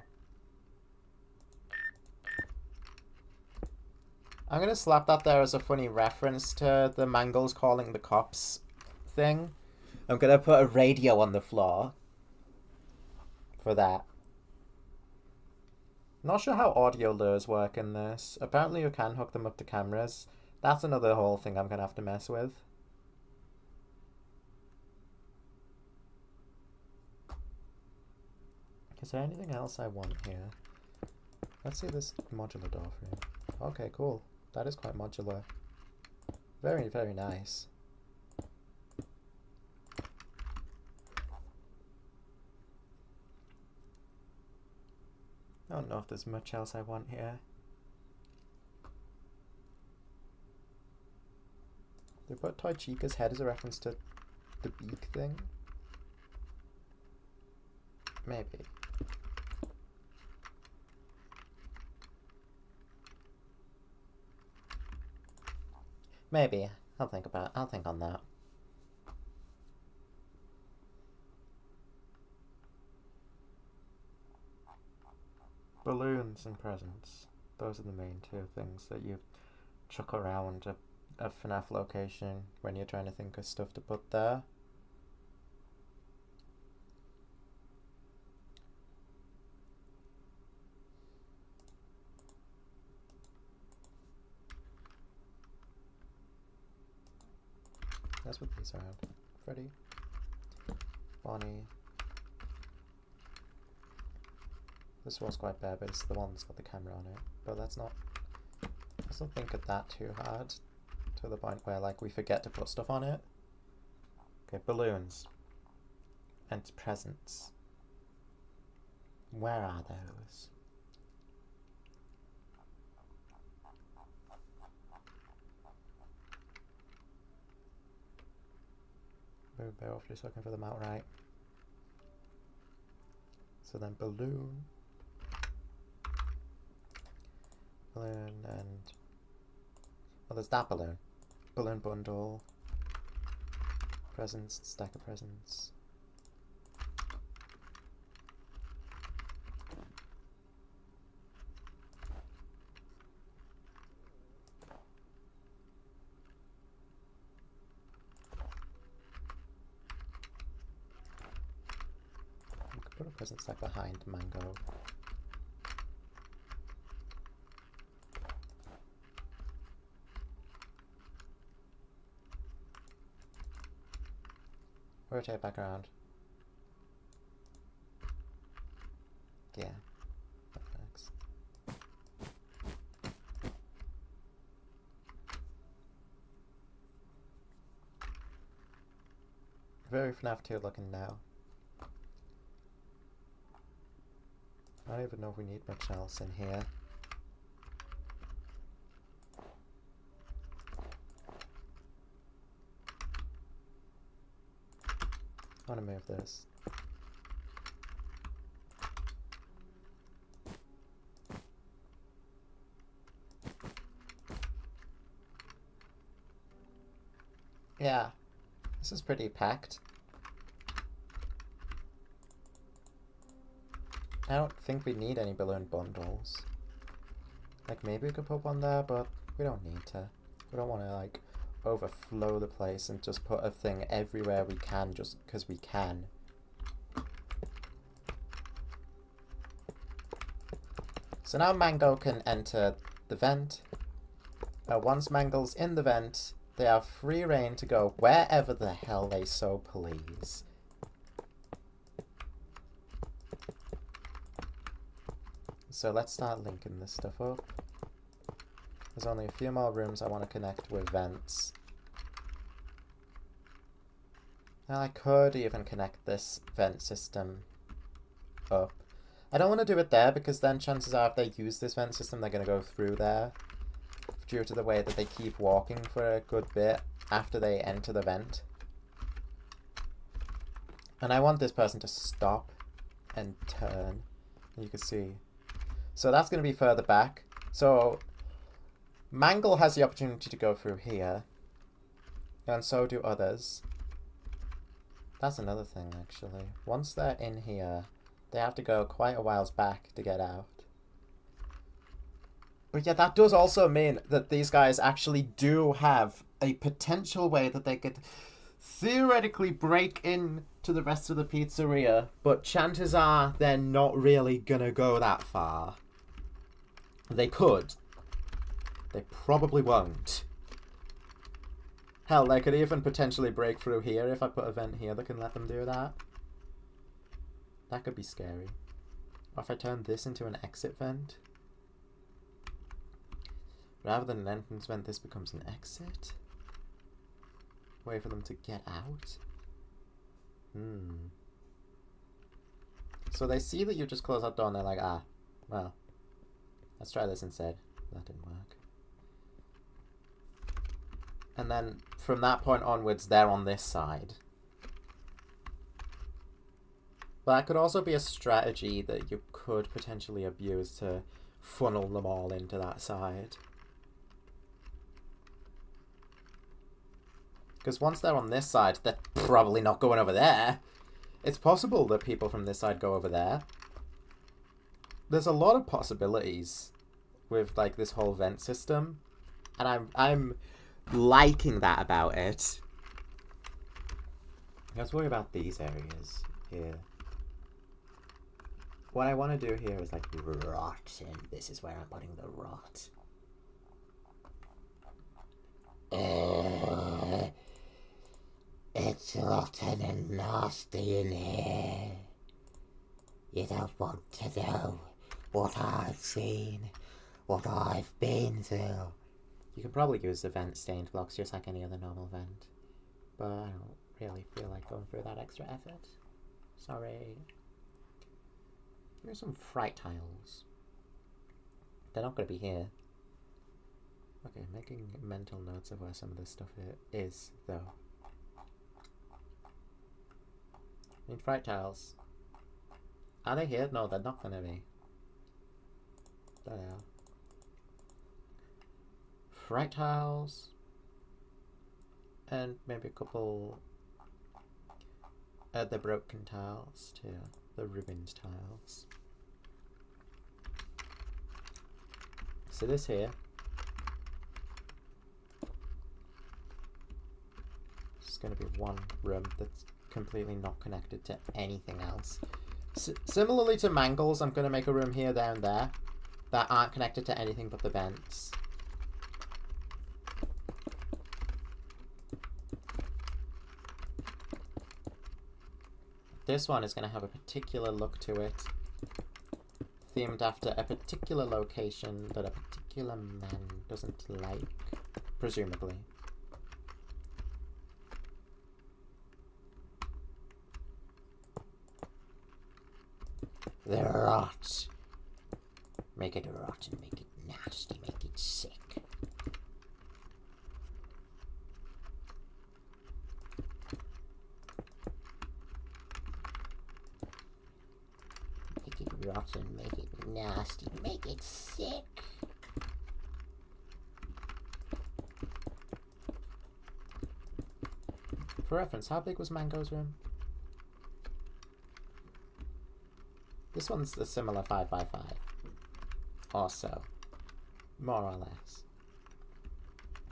S1: I'm gonna slap that there as a funny reference to the Mangles calling the cops thing. I'm gonna put a radio on the floor for that. Not sure how audio lures work in this. Apparently you can hook them up to cameras. That's another whole thing I'm gonna have to mess with. Is there anything else I want here? Let's see this modular door frame. Okay, cool. That is quite modular. Very, very nice. I don't know if there's much else I want here. They put Toy Chica's head as a reference to the beak thing? Maybe. Maybe. I'll think on that. Balloons and presents. Those are the main two things that you chuck around a FNAF location when you're trying to think of stuff to put there. That's what these are. Freddy. Bonnie. This one's quite bad, but it's the one that's got the camera on it. But let's not think of that too hard. To the point where, like, we forget to put stuff on it. Okay, balloons. And presents. Where are those? We're off just looking for them outright. So then balloon. Balloon and... well, there's that balloon. Balloon bundle. Presents, stack of presents. We could put a present stack behind Mango. Rotate back around. Yeah, that works. Very FNAF 2 looking now. I don't even know if we need much else in here. I want to move this. Yeah, this is pretty packed. I don't think we need any balloon bundles. Like, maybe we could put one there, but we don't need to. We don't want to, like, overflow the place and just put a thing everywhere we can just because we can. So now Mango can enter the vent. Once Mango's in the vent, they have free reign to go wherever the hell they so please. So let's start linking this stuff up. There's only a few more rooms I want to connect with vents. Now I could even connect this vent system up. I don't want to do it there because then chances are if they use this vent system they're going to go through there. Due to the way that they keep walking for a good bit after they enter the vent. And I want this person to stop and turn. You can see. So that's going to be further back. So Mangle has the opportunity to go through here. And so do others. That's another thing, actually. Once they're in here, they have to go quite a whiles back to get out. But yeah, that does also mean that these guys actually do have a potential way that they could theoretically break in to the rest of the pizzeria, but chances are they're not really gonna go that far. They could. They probably won't. Hell, they could even potentially break through here if I put a vent here that can let them do that. That could be scary. Or if I turn this into an exit vent. Rather than an entrance vent, this becomes an exit. Way for them to get out. So they see that you just close that door and they're like, ah, well, let's try this instead. That didn't work. And then from that point onwards, they're on this side. But that could also be a strategy that you could potentially abuse to funnel them all into that side. Because once they're on this side, they're probably not going over there. It's possible that people from this side go over there. There's a lot of possibilities with like this whole vent system, and I'm liking that about it. Let's worry about these areas here. What I want to do here is like rot, and this is where I'm putting the rot. It's rotten and nasty in here. You don't want to know what I've seen, what I've been through. You can probably use the vent stained blocks just like any other normal vent, but I don't really feel like going through that extra effort. Sorry. Here's some fright tiles. They're not going to be here. Okay, making mental notes of where some of this stuff is, though. I mean, fright tiles. Are they here? No, they're not going to be. There they are. Fright tiles. And maybe a couple the broken tiles too. The ruined tiles. So this here. It's going to be one room that's completely not connected to anything else. Similarly to Mangles, I'm going to make a room here, there, and there that aren't connected to anything but the vents. This one is going to have a particular look to it, themed after a particular location that a particular man doesn't like, presumably. The rot. Make it rotten, make it nasty, make it sick. Make it rotten, make it nasty, make it sick. For reference, how big was Mango's room? This one's a similar 5x5. Or so. More or less.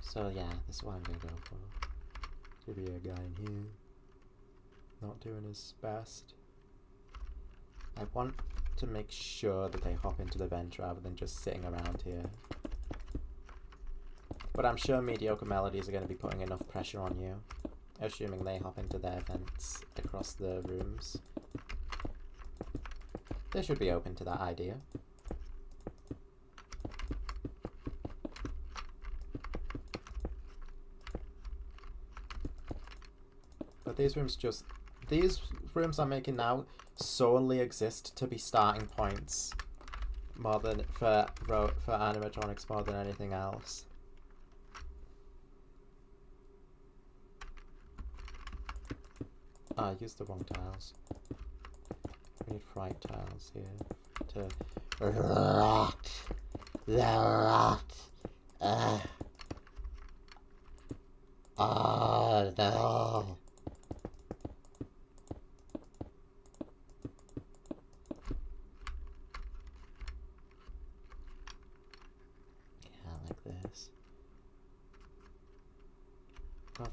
S1: So yeah, this is what I'm gonna go for. Could be a guy in here. Not doing his best. I want to make sure that they hop into the vent rather than just sitting around here. But I'm sure mediocre melodies are going to be putting enough pressure on you, assuming they hop into their vents across the rooms. They should be open to that idea. But these rooms I'm making now solely exist to be starting points more than for animatronics more than anything else. Ah, I used the wrong tiles. We need fright tiles here to rot. The rot. Oh no.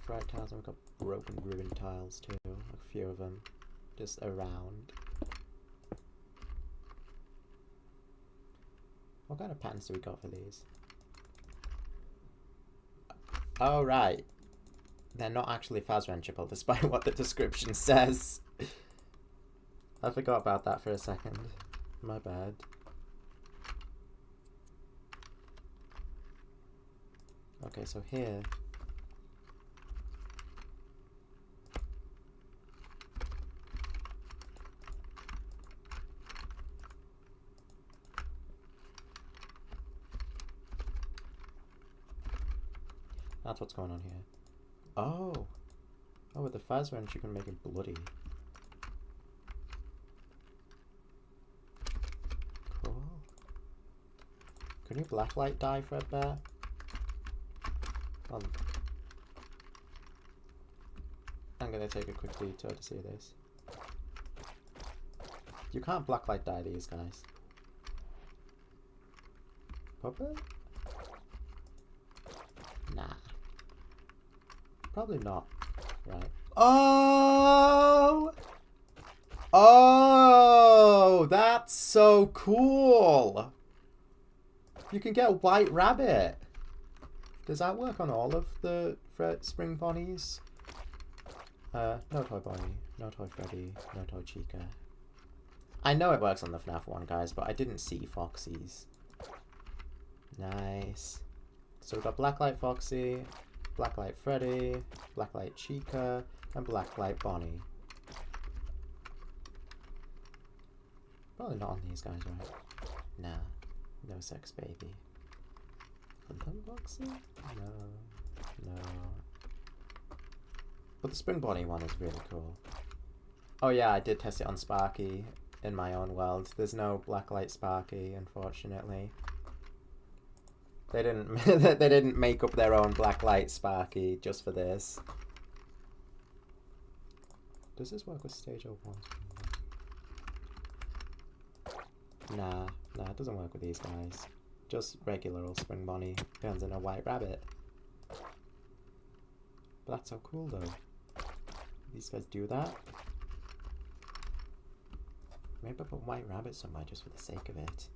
S1: Fright tiles, and we've got broken ruined tiles too. A few of them just around. What kind of patterns do we got for these? Oh, right. They're not actually Faz-wrenchable, despite what the description says. I forgot about that for a second. My bad. Okay, so here... That's what's going on here. Oh! Oh, with the Faz wrench you can make it bloody. Cool. Can you blacklight dye Fredbear? I'm gonna take a quick detour to see this. You can't blacklight dye these guys. Puppet? Nah. Probably not. Right. Oh! Oh! That's so cool! You can get a white rabbit. Does that work on all of the spring bunnies? No toy bunny, no toy Freddy, no toy Chica. I know it works on the FNAF one, guys, but I didn't see Foxy's. Nice. So we've got Blacklight Foxy, Blacklight Freddy, Blacklight Chica, and Blacklight Bonnie. Probably not on these guys, right? Nah. No sex baby. Phantom Foxy? No. No. But the Spring Bonnie one is really cool. Oh yeah, I did test it on Sparky in my own world. There's no Blacklight Sparky, unfortunately. They didn't they didn't make up their own Blacklight Sparky just for this. Does this work with Stage 01? Nah, it doesn't work with these guys. Just regular old Spring Bonnie turns into a white rabbit. But that's so cool though. These guys do that. Maybe I put white rabbit somewhere just for the sake of it.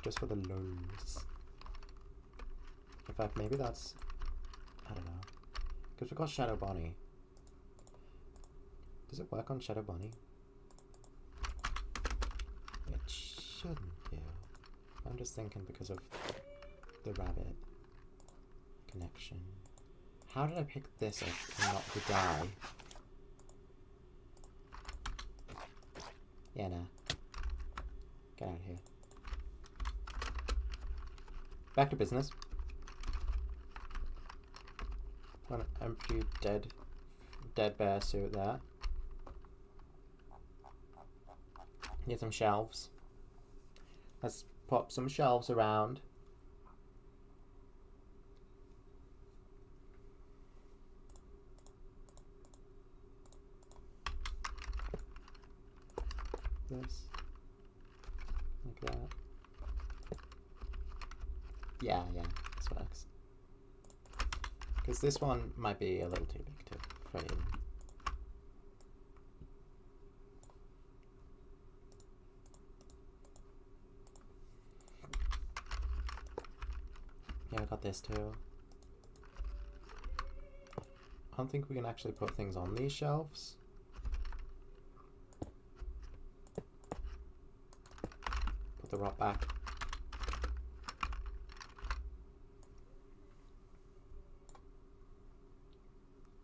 S1: Just for the lows. In fact, maybe that's... I don't know. Because we've got Shadow Bonnie. Does it work on Shadow Bonnie? It shouldn't do. I'm just thinking because of the rabbit connection. How did I pick this up and not the die? Yeah, nah. Get out of here. Back to business. Got an empty dead bear suit there. Need some shelves. Let's pop some shelves around. This. Like that. Yeah, this works. Because this one might be a little too big to fit in. Yeah, I got this too. I don't think we can actually put things on these shelves. Put the rock back.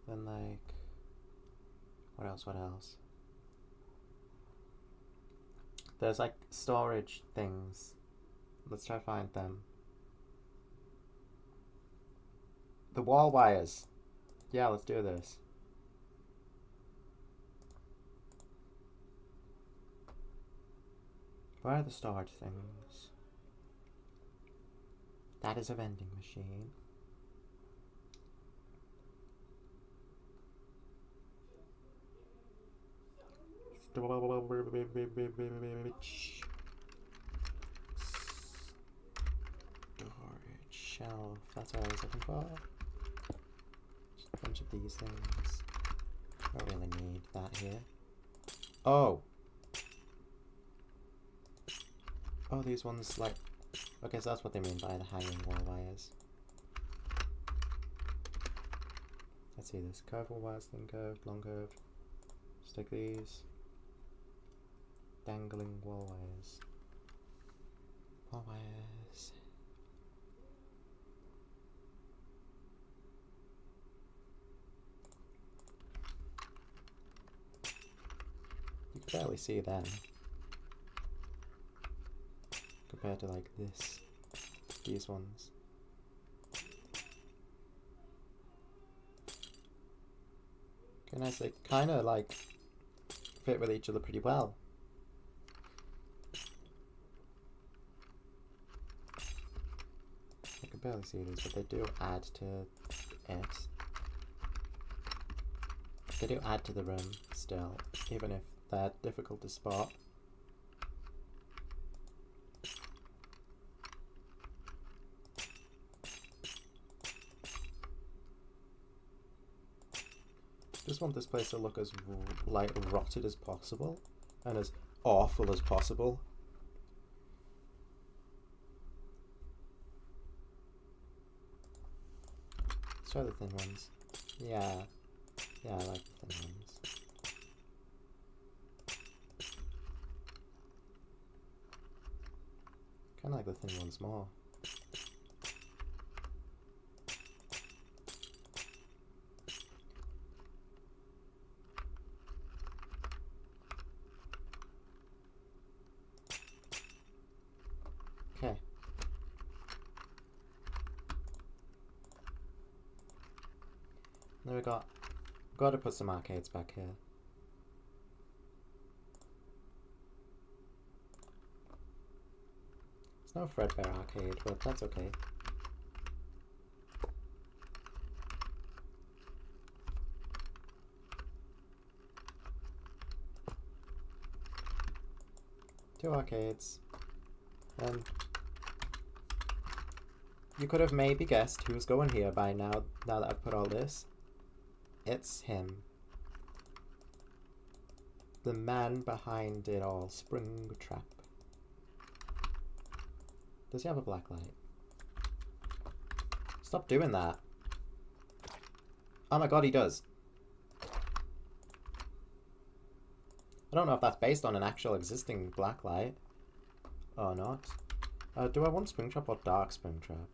S1: Then like, what else? There's like storage things. Let's try to find them. The wall wires. Yeah, let's do this. Where are the storage things? That is a vending machine. Storage shelf. That's what I was looking for. bunch of these things. Don't really need that here. Oh! Oh, these ones, like... Okay, so that's what they mean by the hanging wall wires. Let's see this. Curved wall wires, thin curved, long curved. Stick these. Dangling wall wires. Wall wires. You can barely see them. Compared to like this. These ones. Okay, nice. They kind of like fit with each other pretty well. I can barely see these, but they do add to it. They do add to the room still, even if they're difficult to spot. Just want this place to look as like rotted as possible and as awful as possible. Let's try the thin ones. Yeah, I like the thin ones. Kind of like the thin ones more. Okay. Then we got to put some arcades back here. It's no Fredbear arcade, but that's okay. Two arcades. And you could have maybe guessed who's going here by now that I've put all this. It's him. The man behind it all. Springtrap. Does he have a black light? Stop doing that. Oh my god, he does. I don't know if that's based on an actual existing black light or not. Do I want Springtrap or Dark Springtrap?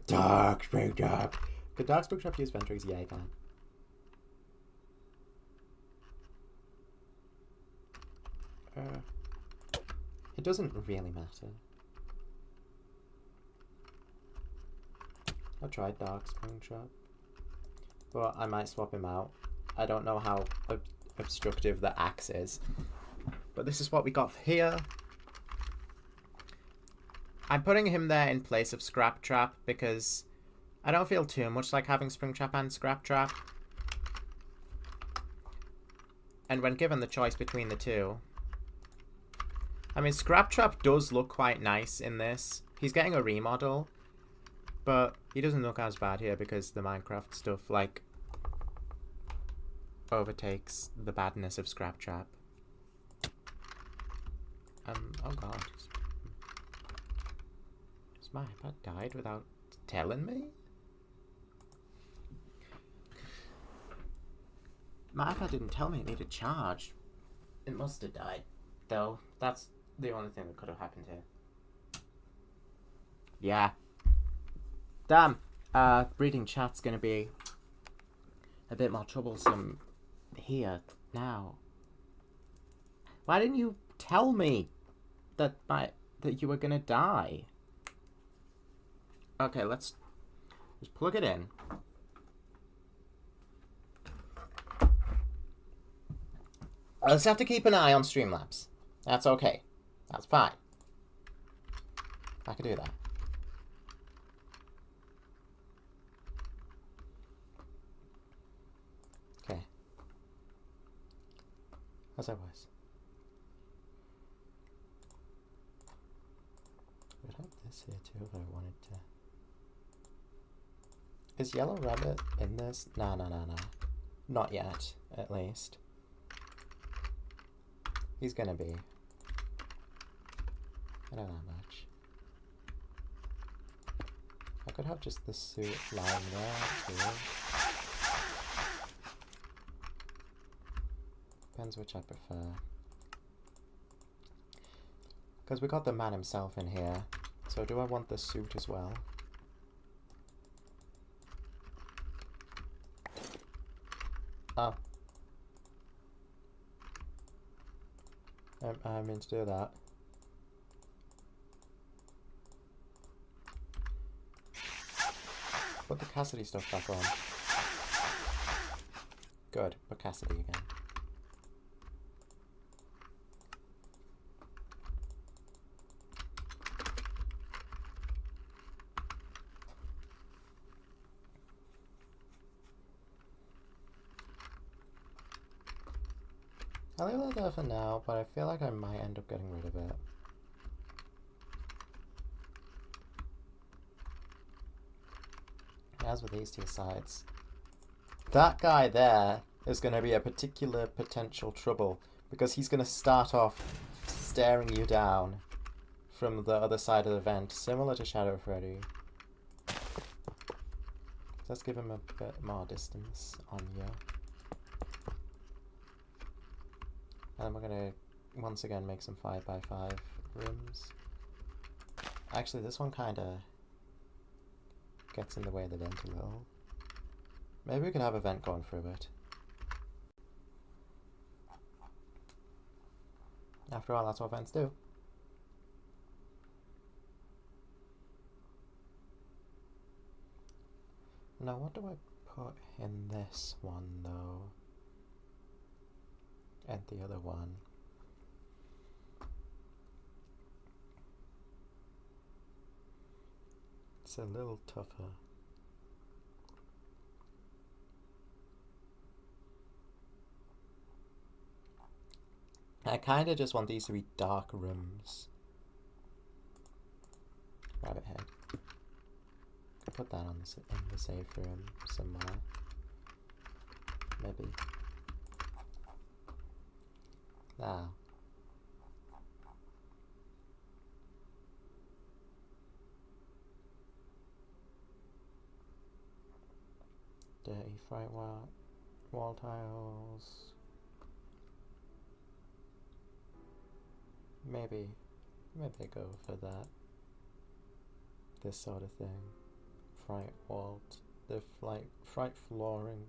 S1: Dark Springtrap! Could Dark Springtrap use Ventrix? Yeah, he can. It doesn't really matter. I tried Dark Springtrap, but I might swap him out. I don't know how obstructive the axe is, but this is what we got here. I'm putting him there in place of Scrap Trap because I don't feel too much like having Springtrap and Scrap Trap. And when given the choice between the two, I mean, Scrap Trap does look quite nice in this. He's getting a remodel, but he doesn't look as bad here because the Minecraft stuff, like, overtakes the badness of Scrap Trap. Oh god. Has my iPad died without telling me? My iPad didn't tell me it needed charge. It must have died, though. That's the only thing that could have happened here. Yeah. Damn. Reading chat's gonna be a bit more troublesome here now. Why didn't you tell me that you were gonna die? Okay, let's just plug it in. I'll just have to keep an eye on Streamlabs. That's okay. That's fine. I can do that. Okay. As I was. I would have this here too if I wanted to. Is Yellow Rabbit in this? No. Not yet, at least. He's gonna be. I don't know much. I could have just the suit lying there, too. Depends which I prefer. Because we got the man himself in here. So do I want the suit as well? Oh. I mean to do that. Put the Cassidy stuff back on. Good, put Cassidy again. I'll leave that there for now, but I feel like I might end up getting rid of it. As with these two sides. That guy there is going to be a particular potential trouble, because he's going to start off staring you down from the other side of the vent, similar to Shadow Freddy. Let's give him a bit more distance on you. And we're gonna once again make some 5x5 rooms. Actually, this one kinda gets in the way of the vent a little. Maybe we can have a vent going through it. After all, that's what vents do. Now, what do I put in this one though? And the other one. It's a little tougher. I kind of just want these to be dark rooms. Rabbit head. Put that on in the safe room somewhere. Maybe. Now. Dirty fright wall tiles. Maybe go for that. This sort of thing. Fright wall, the fright flooring.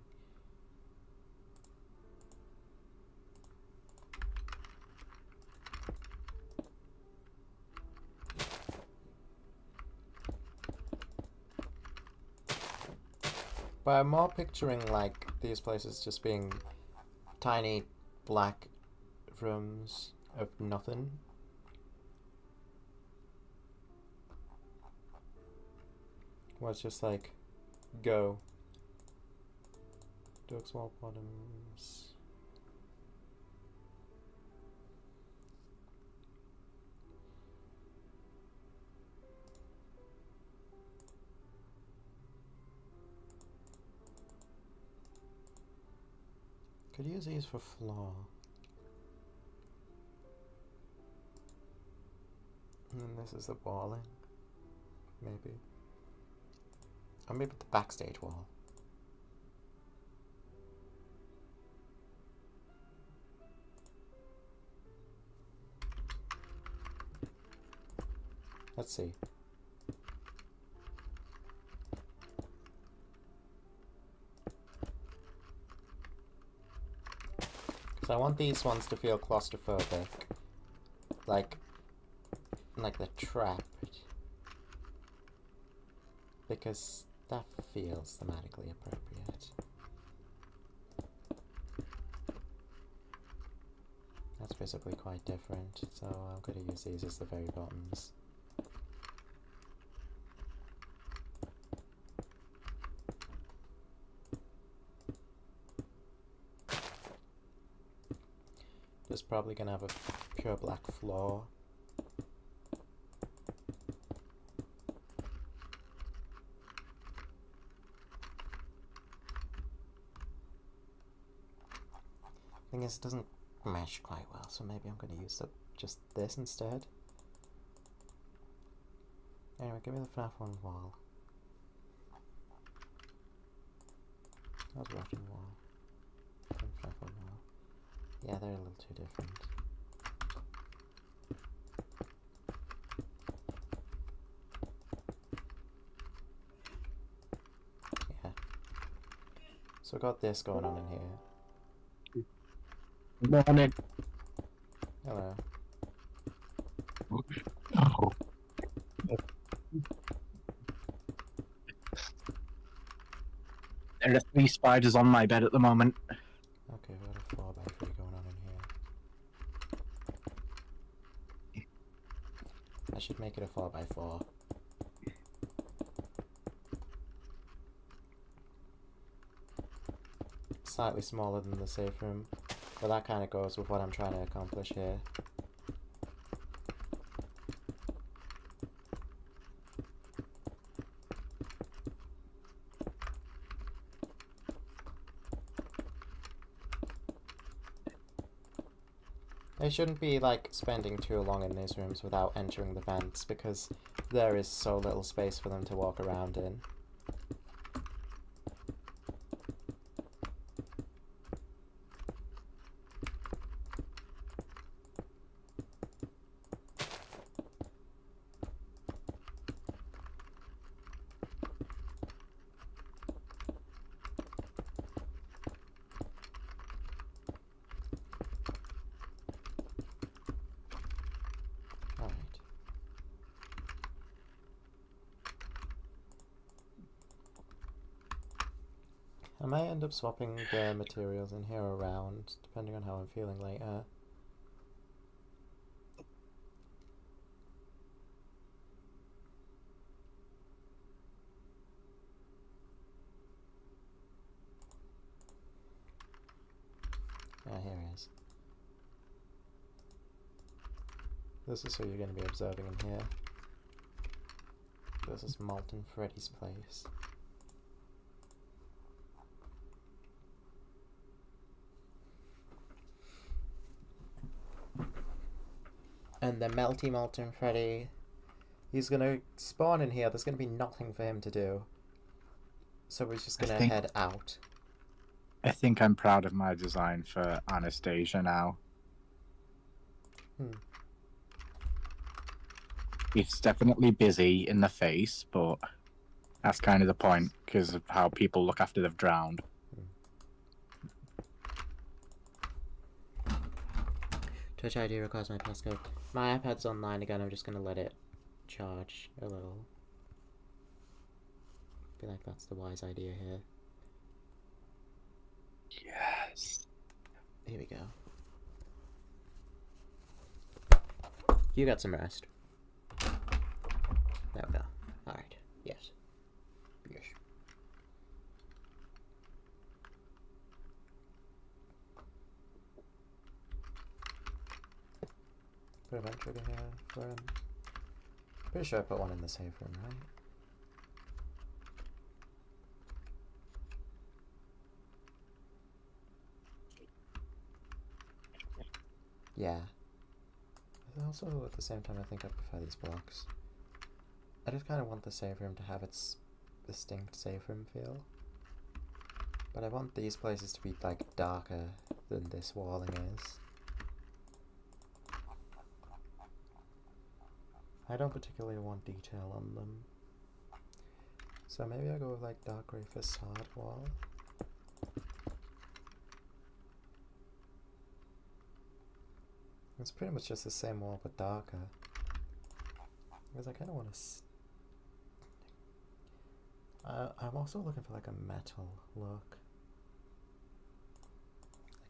S1: But I'm more picturing like these places just being tiny black rooms of nothing. Where it's just like, go. Dark small bottoms. Could use these for floor. And then this is the walling. Maybe. Or maybe the backstage wall. Let's see. So I want these ones to feel claustrophobic. Like they're trapped. Because that feels thematically appropriate. That's visibly quite different, so I'm going to use these as the very bottoms. Just probably going to have a pure black floor. Thing is, it doesn't mesh quite well, so maybe I'm going to use just this instead. Anyway, give me the FNAF 1 wall. How's Rotten wall? FNAF 1 wall. Yeah, they're a little too different. Yeah. So I've got this going on in here.
S3: Good morning.
S1: Hello.
S3: There are 3 spiders on my bed at the moment.
S1: Okay, we've got a 4x3 going on in here. I should make it a 4x4. Slightly smaller than the safe room, but that kind of goes with what I'm trying to accomplish here. I shouldn't be like spending too long in these rooms without entering the vents because there is so little space for them to walk around in. I might end up swapping the materials in here around, depending on how I'm feeling later. Ah, here he is. This is who you're going to be observing in here. This is Molten Freddy's place. And the Melty Molten Freddy, he's gonna spawn in here. There's gonna be nothing for him to do. So we're just gonna head out.
S3: I think I'm proud of my design for Anastasia now. It's definitely busy in the face, but that's kind of the point because of how people look after they've drowned.
S1: Twitch ID requires my passcode. My iPad's online again, I'm just gonna let it charge a little. I feel like that's the wise idea here.
S3: Yes.
S1: Here we go. You got some rest. There we go. Alright. Yes. Yes. Put a vent trigger here for him. Pretty sure I put one in the safe room, right? Yeah. Also, at the same time, I think I prefer these blocks. I just kind of want the safe room to have its distinct safe room feel. But I want these places to be, like, darker than this walling is. I don't particularly want detail on them. So maybe I'll go with, like, dark grey facade wall. It's pretty much just the same wall, but darker. Because I kind of want to... I'm also looking for, like, a metal look.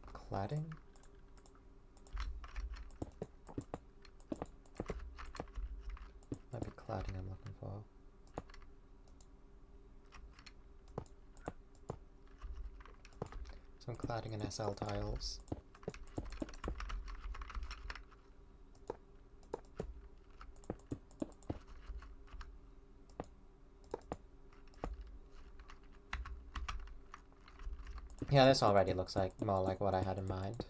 S1: Like cladding? Might be cladding I'm looking for. Some cladding and SL tiles. Yeah, this already looks like more like what I had in mind.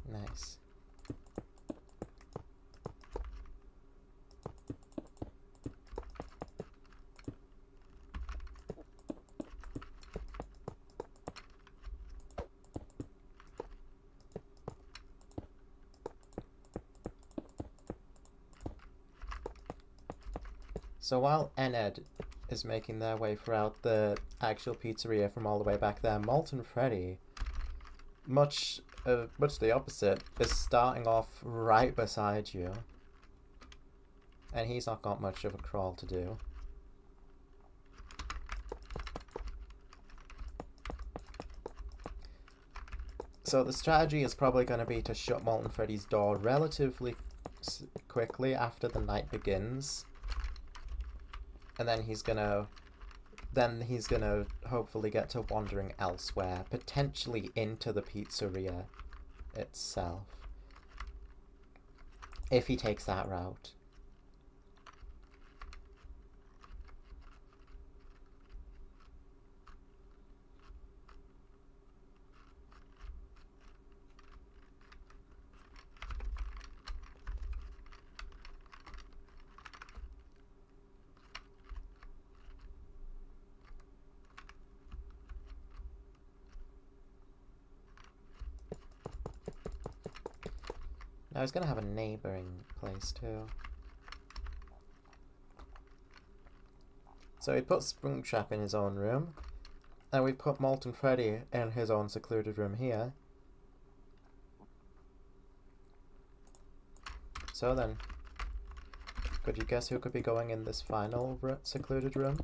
S1: Nice. So while Ened is making their way throughout the actual pizzeria from all the way back there, Molten Freddy, much the opposite, is starting off right beside you. And he's not got much of a crawl to do. So the strategy is probably going to be to shut Molten Freddy's door relatively quickly after the night begins. And then he's gonna hopefully get to wandering elsewhere, potentially into the pizzeria itself, if he takes that route. Now he's gonna have a neighboring place too. So he put Springtrap in his own room, and we put Molten Freddy in his own secluded room here. So then, could you guess who could be going in this final secluded room?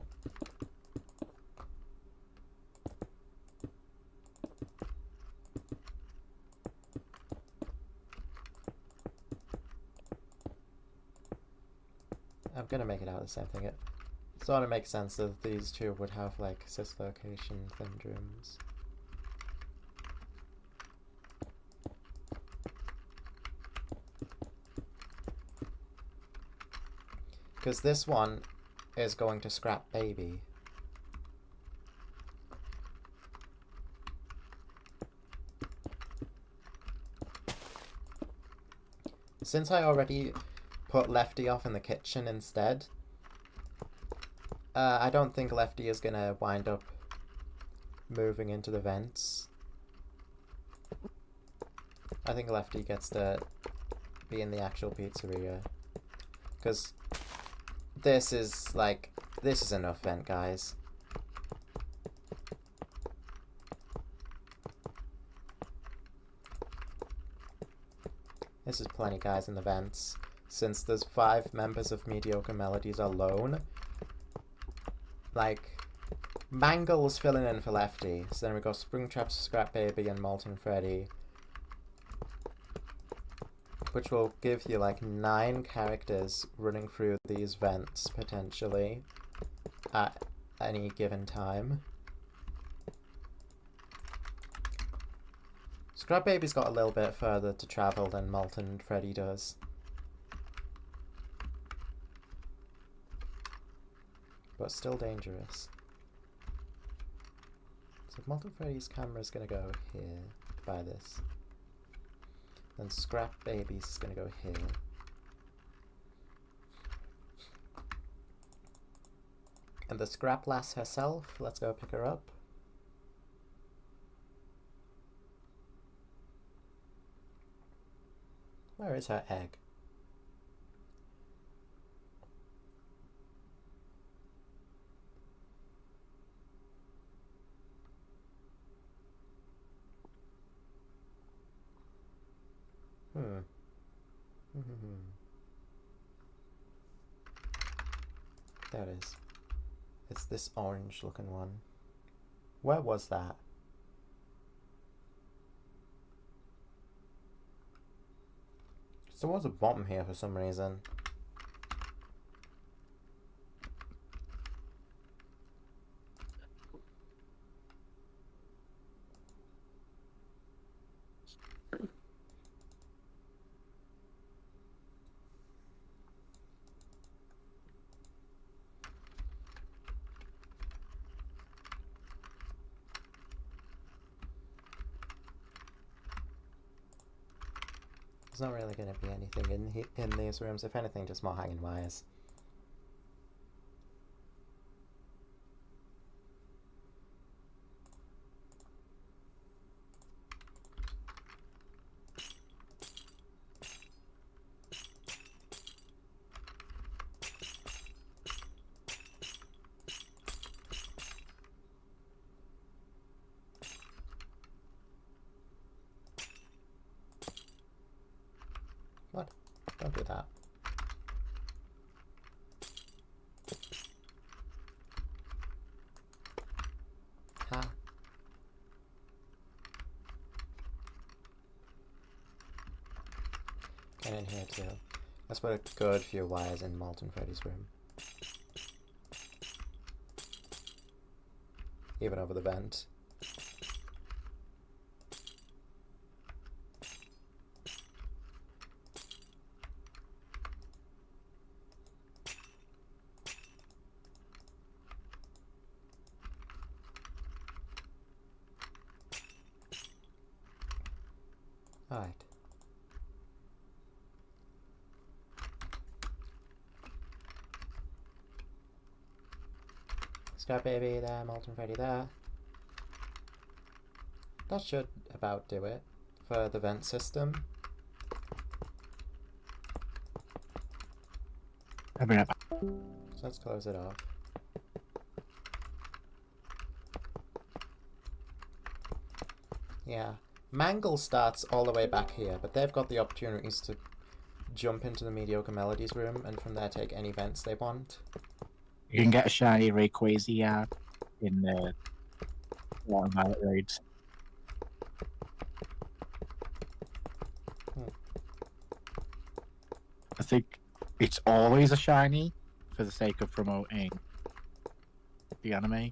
S1: I'm gonna make it out the same thing. It sort of makes sense that these two would have like cislocation themed rooms. Because this one is going to Scrap Baby. Since I already put Lefty off in the kitchen instead, I don't think Lefty is gonna wind up moving into the vents. I think Lefty gets to be in the actual pizzeria, because this is enough vent, guys. This is plenty, guys, in the vents. Since there's 5 members of Mediocre Melodies alone, like, Mangle's filling in for Lefty. So then we got Springtrap, Scrap Baby, and Molten Freddy, which will give you like 9 characters running through these vents potentially at any given time. Scrap Baby's got a little bit further to travel than Molten Freddy does. But still dangerous. So Molten Freddy's camera is going to go here by this. Then Scrap Baby's is going to go here. And the Scrap Lass herself, let's go pick her up. Where is her egg? There it is. It's this orange looking one. Where was that? There was a bomb here for some reason. There's not really going to be anything in these rooms. If anything, just more hanging wires. What? Don't do that. Huh? Get in here too. Let's put a good few wires in Molten Freddy's room. Even over the vent. Alright. Scar Baby there, Molten Freddy there. That should about do it for the vent system.
S3: I'll bring it back.
S1: So let's close it off. Yeah. Mangle starts all the way back here, but they've got the opportunities to jump into the Mediocre Melodies room and from there take any vents they want.
S3: You can get a shiny Rayquaza in the Water Violet raids. I think it's always a shiny for the sake of promoting the anime.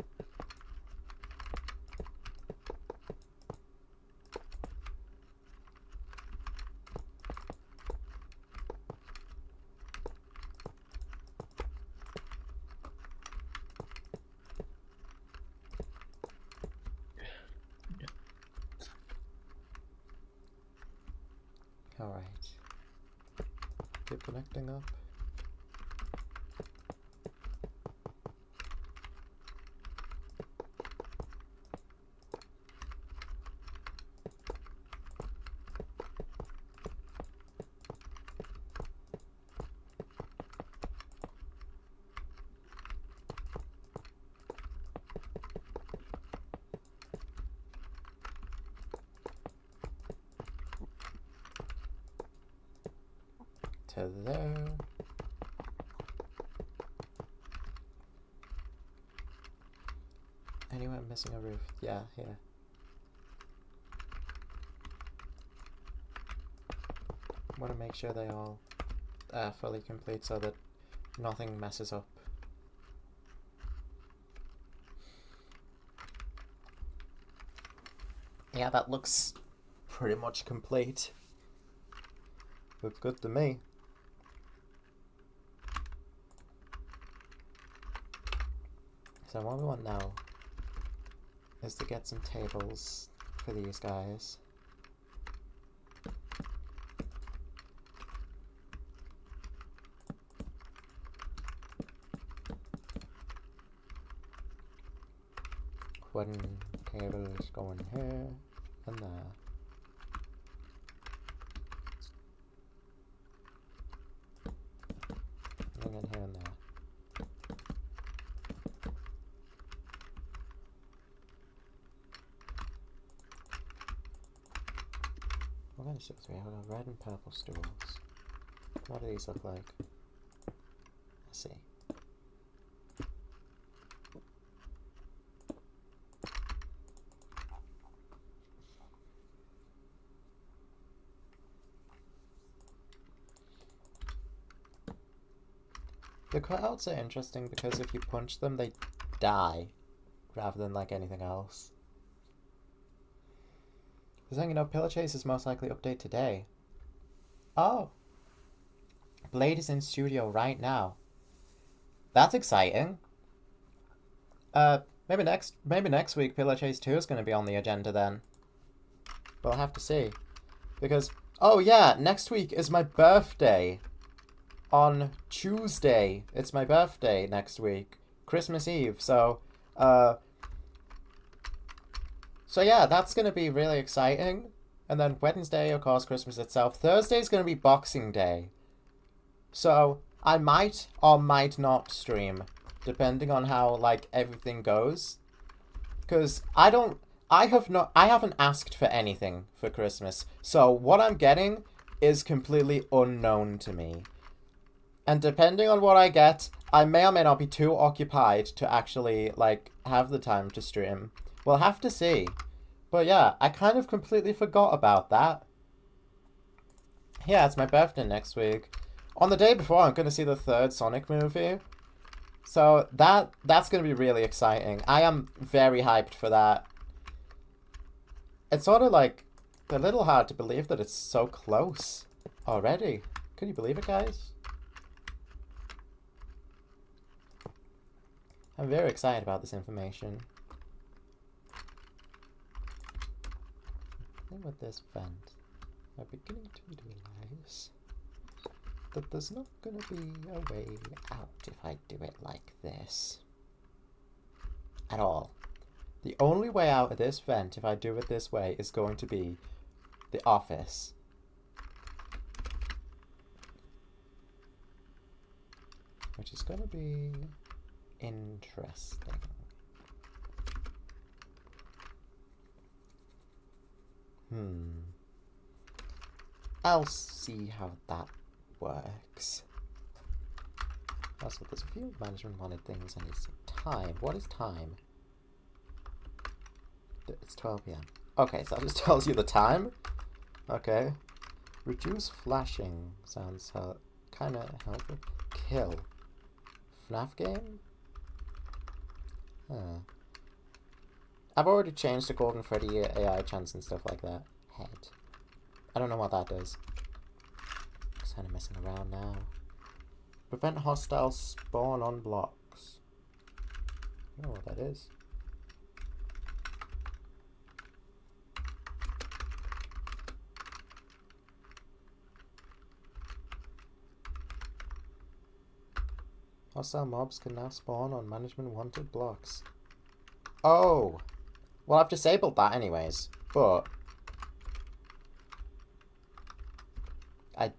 S1: Alright. Keep connecting up. To there. Anyone missing a roof? Yeah, here. Want to make sure they all fully complete so that nothing messes up. Yeah, that looks pretty much complete. Looks good to me. So what we want now is to get some tables for these guys. One cable is going here and there. And then here and there. We're going to see we have red and purple stools. What do these look like? Let's see. The cutouts are interesting because if you punch them, they die, rather than like anything else. They're saying, you know, Pillar Chase is most likely update today. Oh! Blade is in studio right now. That's exciting. Maybe next week Pillar Chase 2 is going to be on the agenda then. We'll have to see. Because Oh yeah, next week is my birthday. On Tuesday, it's my birthday next week. Christmas Eve, so yeah, that's gonna be really exciting. And then Wednesday, of course, Christmas itself. Thursday's gonna be Boxing Day. So I might or might not stream, depending on how like everything goes. Because I haven't asked for anything for Christmas. So what I'm getting is completely unknown to me. And depending on what I get, I may or may not be too occupied to actually, like, have the time to stream. We'll have to see. But yeah, I kind of completely forgot about that. Yeah, it's my birthday next week. On the day before, I'm going to see the third Sonic movie. So that's going to be really exciting. I am very hyped for that. It's sort of like a little hard to believe that it's so close already. Can you believe it, guys? I'm very excited about this information. I think with this vent, I'm beginning to realize that there's not gonna be a way out if I do it like this. At all. The only way out of this vent, if I do it this way, is going to be the office. Which is gonna be interesting. I'll see how that works. Also, there's a few management wanted things. I need some time. What is time? It's 12 PM. Okay, so that just tells you the time. Okay. Reduce flashing sounds kind of helpful. Kill. FNAF game? Huh. I've already changed to Golden Freddy AI chance and stuff like that. Head. I don't know what that does. Just kind of messing around now. Prevent hostile spawn on blocks. I don't know what that is. Hostile mobs can now spawn on management wanted blocks. Oh! Well, I've disabled that anyways, but I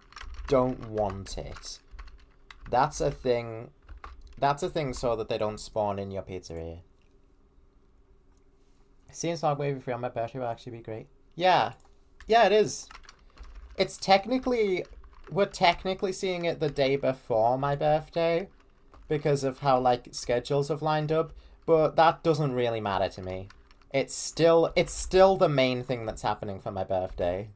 S1: don't want it. That's a thing. That's a thing so that they don't spawn in your pizzeria. Seeing Sonic Wavy Free on my birthday will actually be great. Yeah. Yeah, it is. It's technically... We're technically seeing it the day before my birthday because of how, like, schedules have lined up, but that doesn't really matter to me. It's still the main thing that's happening for my birthday.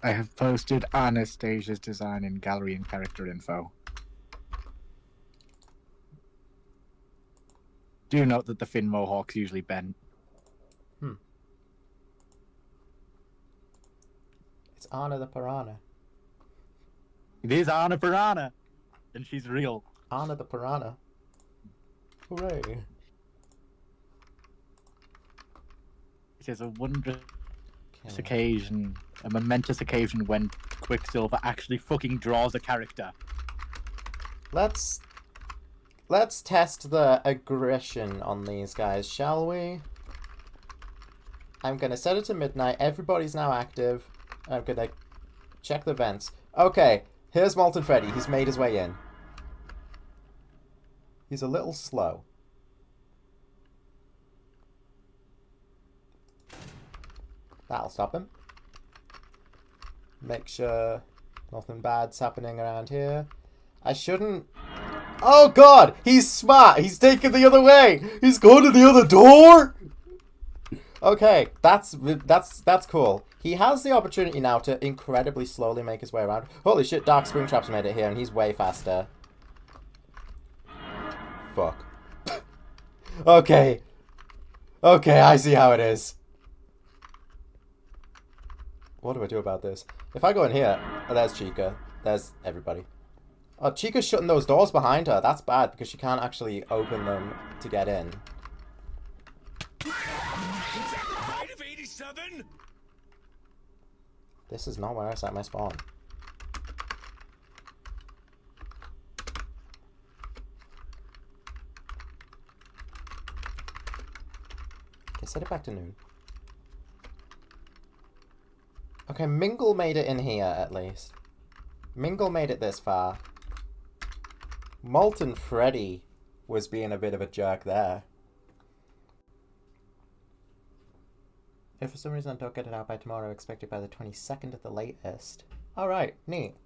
S3: I have posted Anastasia's design in gallery and character info. Do note that the Finn Mohawk's usually bent.
S1: It's Anna the Piranha.
S3: It is Anna Piranha! And she's real.
S1: Anna the Piranha. Hooray.
S3: It is a wondrous occasion, a momentous occasion when Quicksilver actually fucking draws a character.
S1: Let's test the aggression on these guys, shall we? I'm gonna set it to midnight. Everybody's now active. I'm gonna check the vents. Okay, here's Molten Freddy. He's made his way in. He's a little slow. That'll stop him. Make sure nothing bad's happening around here. I shouldn't... Oh god! He's smart! He's taking the other way! He's going to the other door! Okay, that's cool. He has the opportunity now to incredibly slowly make his way around. Holy shit, Dark Springtrap's made it here and he's way faster. Fuck. Okay. Okay, I see how it is. What do I do about this? If I go in here... Oh, there's Chica. There's everybody. Oh, Chica's shutting those doors behind her. That's bad because she can't actually open them to get in. This is not where I set my spawn. Okay, set it back to noon. Okay, Mingle made it in here, at least. Mingle made it this far. Molten Freddy was being a bit of a jerk there. If for some reason I don't get it out by tomorrow, expect it by the 22nd at the latest. Alright, neat.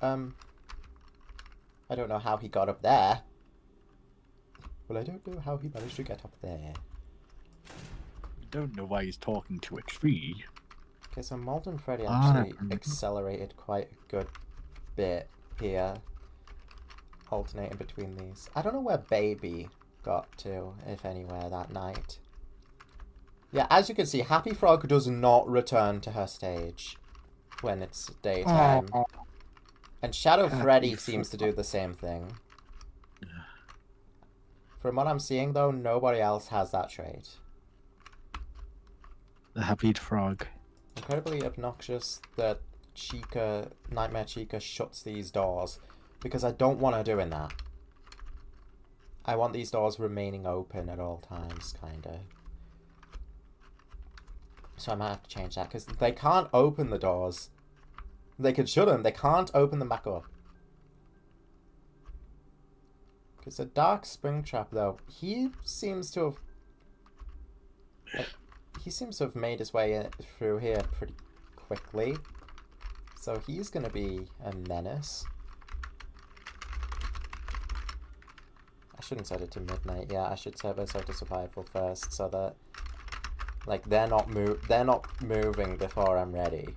S1: I don't know how he got up there. Well, I don't know how he managed to get up there.
S3: Don't know why he's talking to a tree.
S1: Okay, so Molten Freddy actually accelerated quite a good bit here. Alternating between these. I don't know where Baby got to, if anywhere, that night. Yeah, as you can see, Happy Frog does not return to her stage when it's daytime.
S3: Oh.
S1: And Shadow
S3: Happy
S1: Freddy seems to do the same thing. From what I'm seeing, though, nobody else has that trait.
S3: The Happy Frog.
S1: Incredibly obnoxious that Chica, Nightmare Chica, shuts these doors. Because I don't want her doing that. I want these doors remaining open at all times, kinda. So I might have to change that, because they can't open the doors. They could shut them, they can't open them back up. Because the Dark Springtrap, though, he seems to have made his way through here pretty quickly. So he's going to be a menace. I shouldn't set it to midnight. Yeah, I should set myself to survival first, so that like they're not moving before I'm ready.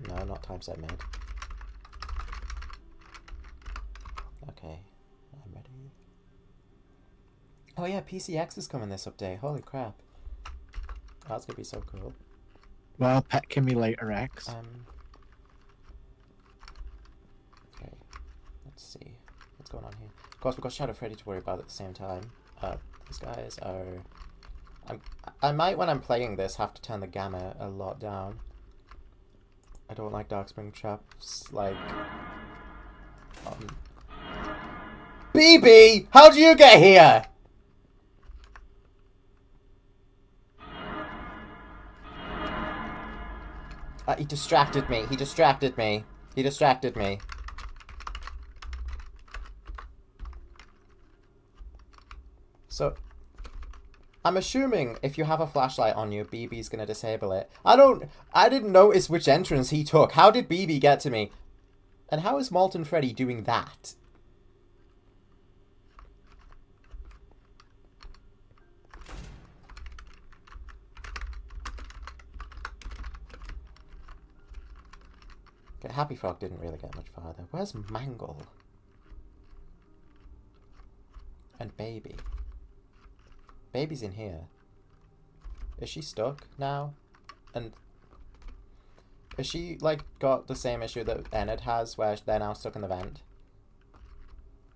S1: No, not time set mid. Okay, I'm ready. Oh yeah, PCX is coming this update. Holy crap. That's gonna be so cool.
S3: Well, Pet Simulator X.
S1: Okay, let's see. What's going on here? Of course, we've got Shadow Freddy to worry about at the same time. These guys are... I might, when I'm playing this, have to turn the gamma a lot down. I don't like Dark Springtraps, like... BB! How'd you get here? He distracted me. He distracted me. He distracted me. So, I'm assuming if you have a flashlight on you, BB's gonna disable it. I didn't notice which entrance he took. How did BB get to me? And how is Molten Freddy doing that? Okay, Happy Frog didn't really get much farther. Where's Mangle? And Baby? Baby's in here. Is she stuck now? And is she, like, got the same issue that Enid has, where they're now stuck in the vent?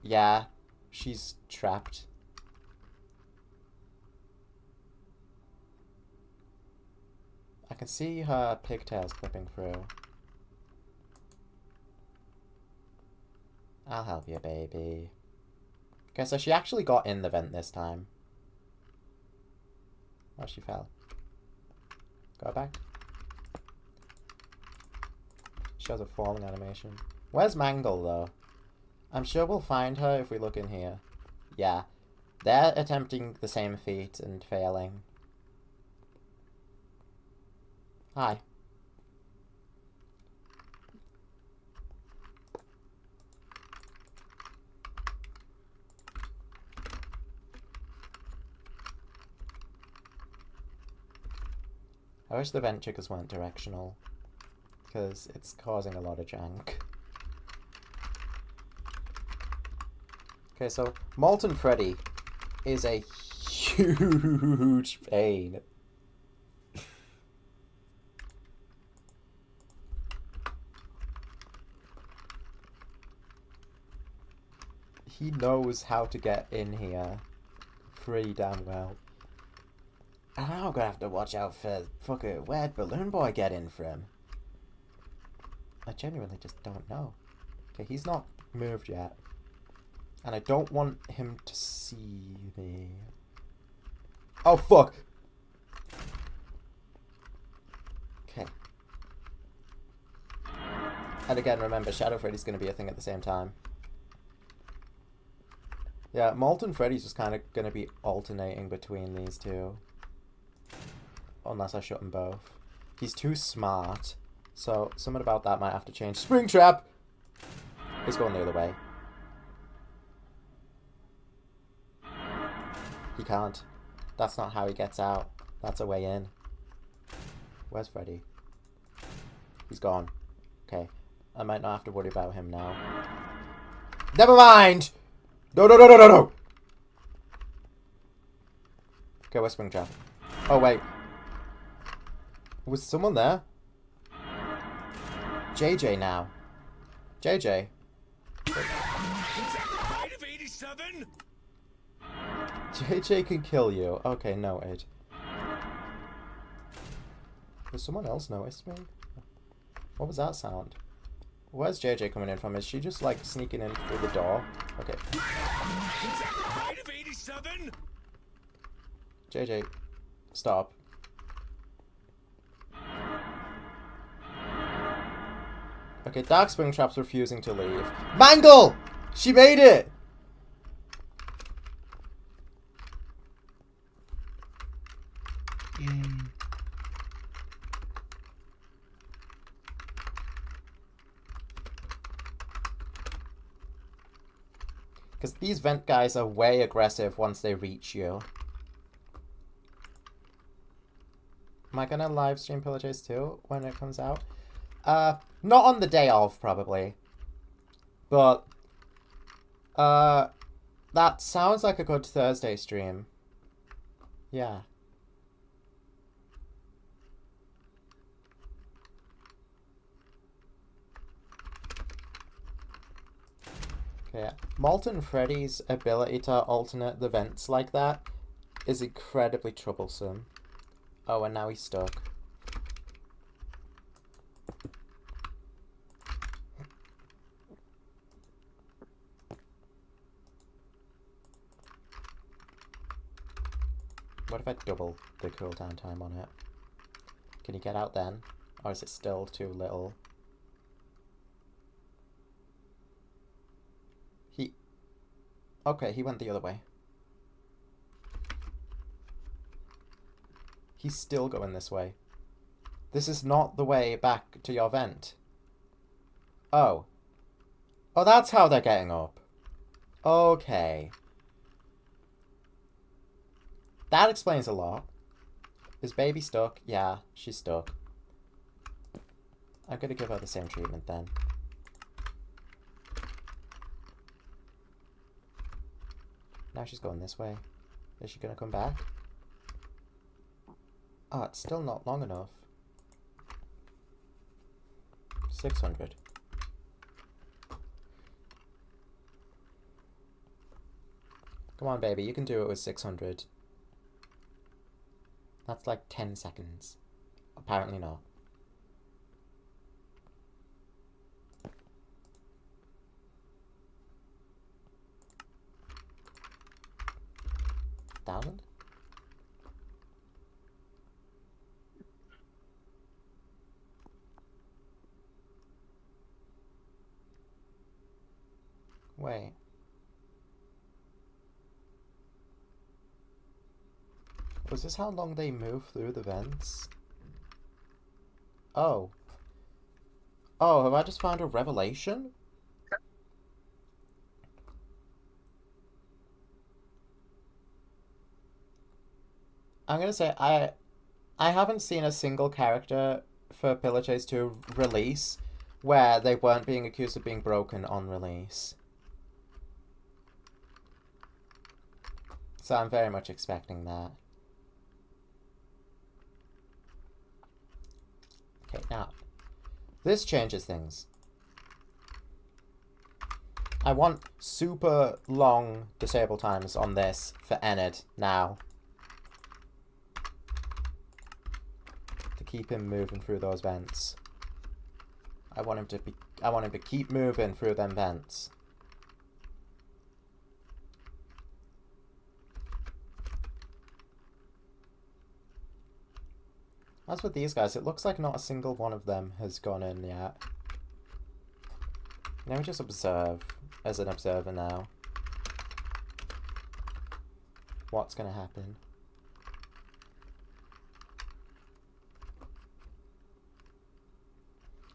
S1: Yeah, she's trapped. I can see her pigtails clipping through. I'll help you, baby. Okay, so she actually got in the vent this time. Oh, she fell. Go back. Shows a falling animation. Where's Mangle, though? I'm sure we'll find her if we look in here. Yeah. They're attempting the same feat and failing. Hi. I wish the vent triggers weren't directional, because it's causing a lot of jank. Okay, so Molten Freddy is a huge pain. He knows how to get in here pretty damn well. And I'm gonna have to watch out for fucking where'd Balloon Boy get in from? I genuinely just don't know. Okay, he's not moved yet. And I don't want him to see me. Oh, fuck! Okay. And again, remember, Shadow Freddy's going to be a thing at the same time. Yeah, Molten Freddy's just kind of going to be alternating between these two. Unless I shut them both. He's too smart. So, something about that might have to change. Springtrap! He's going the other way. He can't. That's not how he gets out. That's a way in. Where's Freddy? He's gone. Okay. I might not have to worry about him now. Never mind! No, no, no, no, no, no! Okay, where's Springtrap? Oh, wait. Was someone there? JJ now. JJ. JJ can kill you. Okay, noted. Has someone else noticed me? What was that sound? Where's JJ coming in from? Is she just like sneaking in through the door? Okay. JJ, stop. Okay, Dark Springtrap's refusing to leave. Mangle! She made it! Because these vent guys are way aggressive once they reach you. Am I gonna live stream Pillar Chase 2 when it comes out? Not on the day of, probably. But, that sounds like a good Thursday stream. Yeah. Okay, Molten Freddy's ability to alternate the vents like that is incredibly troublesome. Oh, and now he's stuck. What if I double the cooldown time on it? Can you get out then? Or is it still too little? Okay, he went the other way. He's still going this way. This is not the way back to your vent. Oh. Oh, that's how they're getting up. Okay. That explains a lot. Is baby stuck? Yeah, she's stuck. I'm gonna give her the same treatment then. Now she's going this way. Is she gonna come back? Oh, it's still not long enough. 600. Come on, baby, you can do it with 600. That's like 10 seconds. Apparently not. $1,000? Wait. Was this how long they move through the vents? Oh. Oh, have I just found a revelation? I'm gonna say I haven't seen a single character for Pillar Chase 2 release where they weren't being accused of being broken on release. So I'm very much expecting that. Okay, now, this changes things. I want super long disable times on this for Enid now. To keep him moving through those vents. I want him to keep moving through them vents. As with these guys, it looks like not a single one of them has gone in yet. Let me just observe, as an observer now, what's going to happen.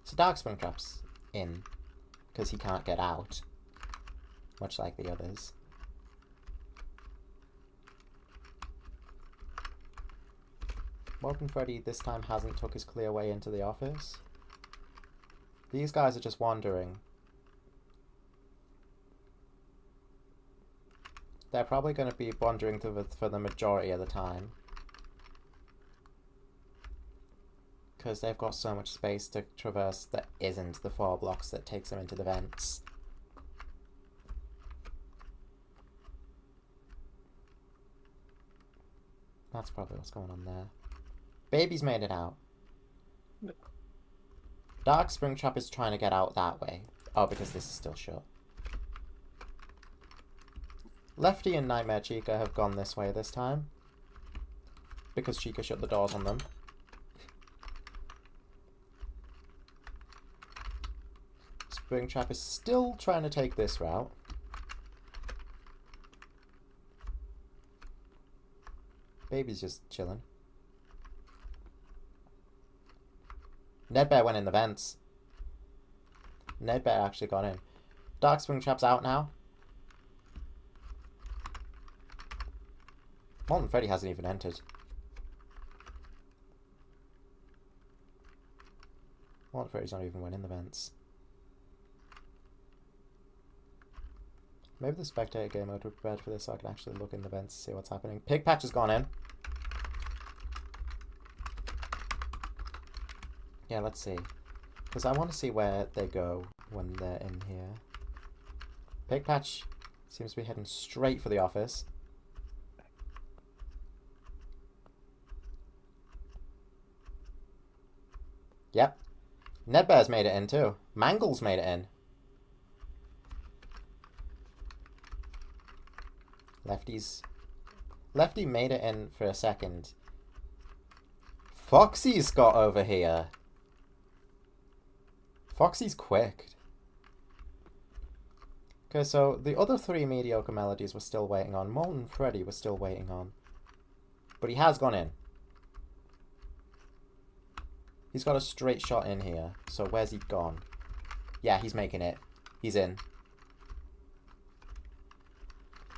S1: So Dark Springtrap's in, because he can't get out, much like the others. Morgan Freddy this time hasn't took his clear way into the office. These guys are just wandering. They're probably going to be wandering for the majority of the time. Because they've got so much space to traverse that isn't the 4 blocks that takes them into the vents. That's probably what's going on there. Baby's made it out. Dark Springtrap is trying to get out that way. Oh, because this is still shut. Lefty and Nightmare Chica have gone this way this time. Because Chica shut the doors on them. Springtrap is still trying to take this route. Baby's just chilling. Nedbear went in the vents. Nedbear actually got in. Dark Springtrap's out now. Molten Freddy hasn't even entered. Molten Freddy's not even went in the vents. Maybe the spectator game mode would be prepared for this so I can actually look in the vents to see what's happening. Pigpatch has gone in. Yeah, let's see. Because I want to see where they go when they're in here. Pigpatch seems to be heading straight for the office. Yep. Nedbear's made it in too. Mangle's made it in. Lefty made it in for a second. Foxy's got over here. Foxy's quick. Okay, so the other 3 mediocre melodies we're still waiting on. Molten Freddy we're still waiting on. But he has gone in. He's got a straight shot in here. So where's he gone? Yeah, he's making it. He's in.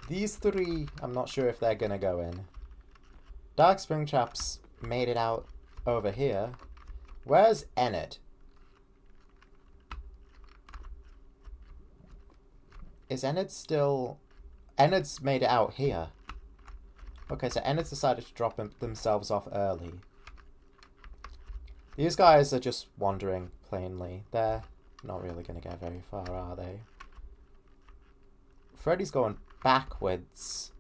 S1: These 3, I'm not sure if they're gonna go in. Dark Springtrap's made it out over here. Where's Enid? Is Enid still... Enid's made it out here. Okay, so Enid's decided to drop themselves off early. These guys are just wandering plainly. They're not really going to get very far, are they? Freddy's going backwards.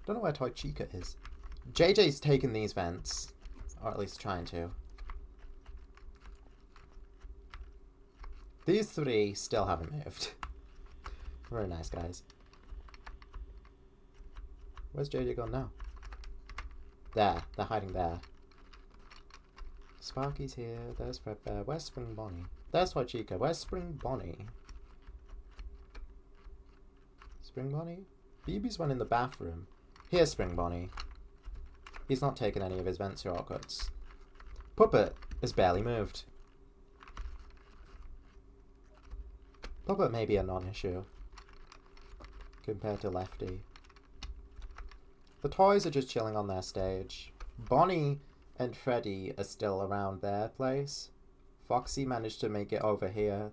S1: Don't know where Toy Chica is. JJ's taking these vents. Or at least trying to. These 3 still haven't moved. Very nice, guys. Where's JJ gone now? There. They're hiding there. Sparky's here. There's Fredbear. Where's Spring Bonnie? There's Toy Chica. Where's Spring Bonnie? Spring Bonnie? BB's went in the bathroom. Here's Spring Bonnie. He's not taken any of his vent shortcuts. Puppet has barely moved. Puppet may be a non-issue compared to Lefty. The toys are just chilling on their stage. Bonnie and Freddy are still around their place. Foxy managed to make it over here.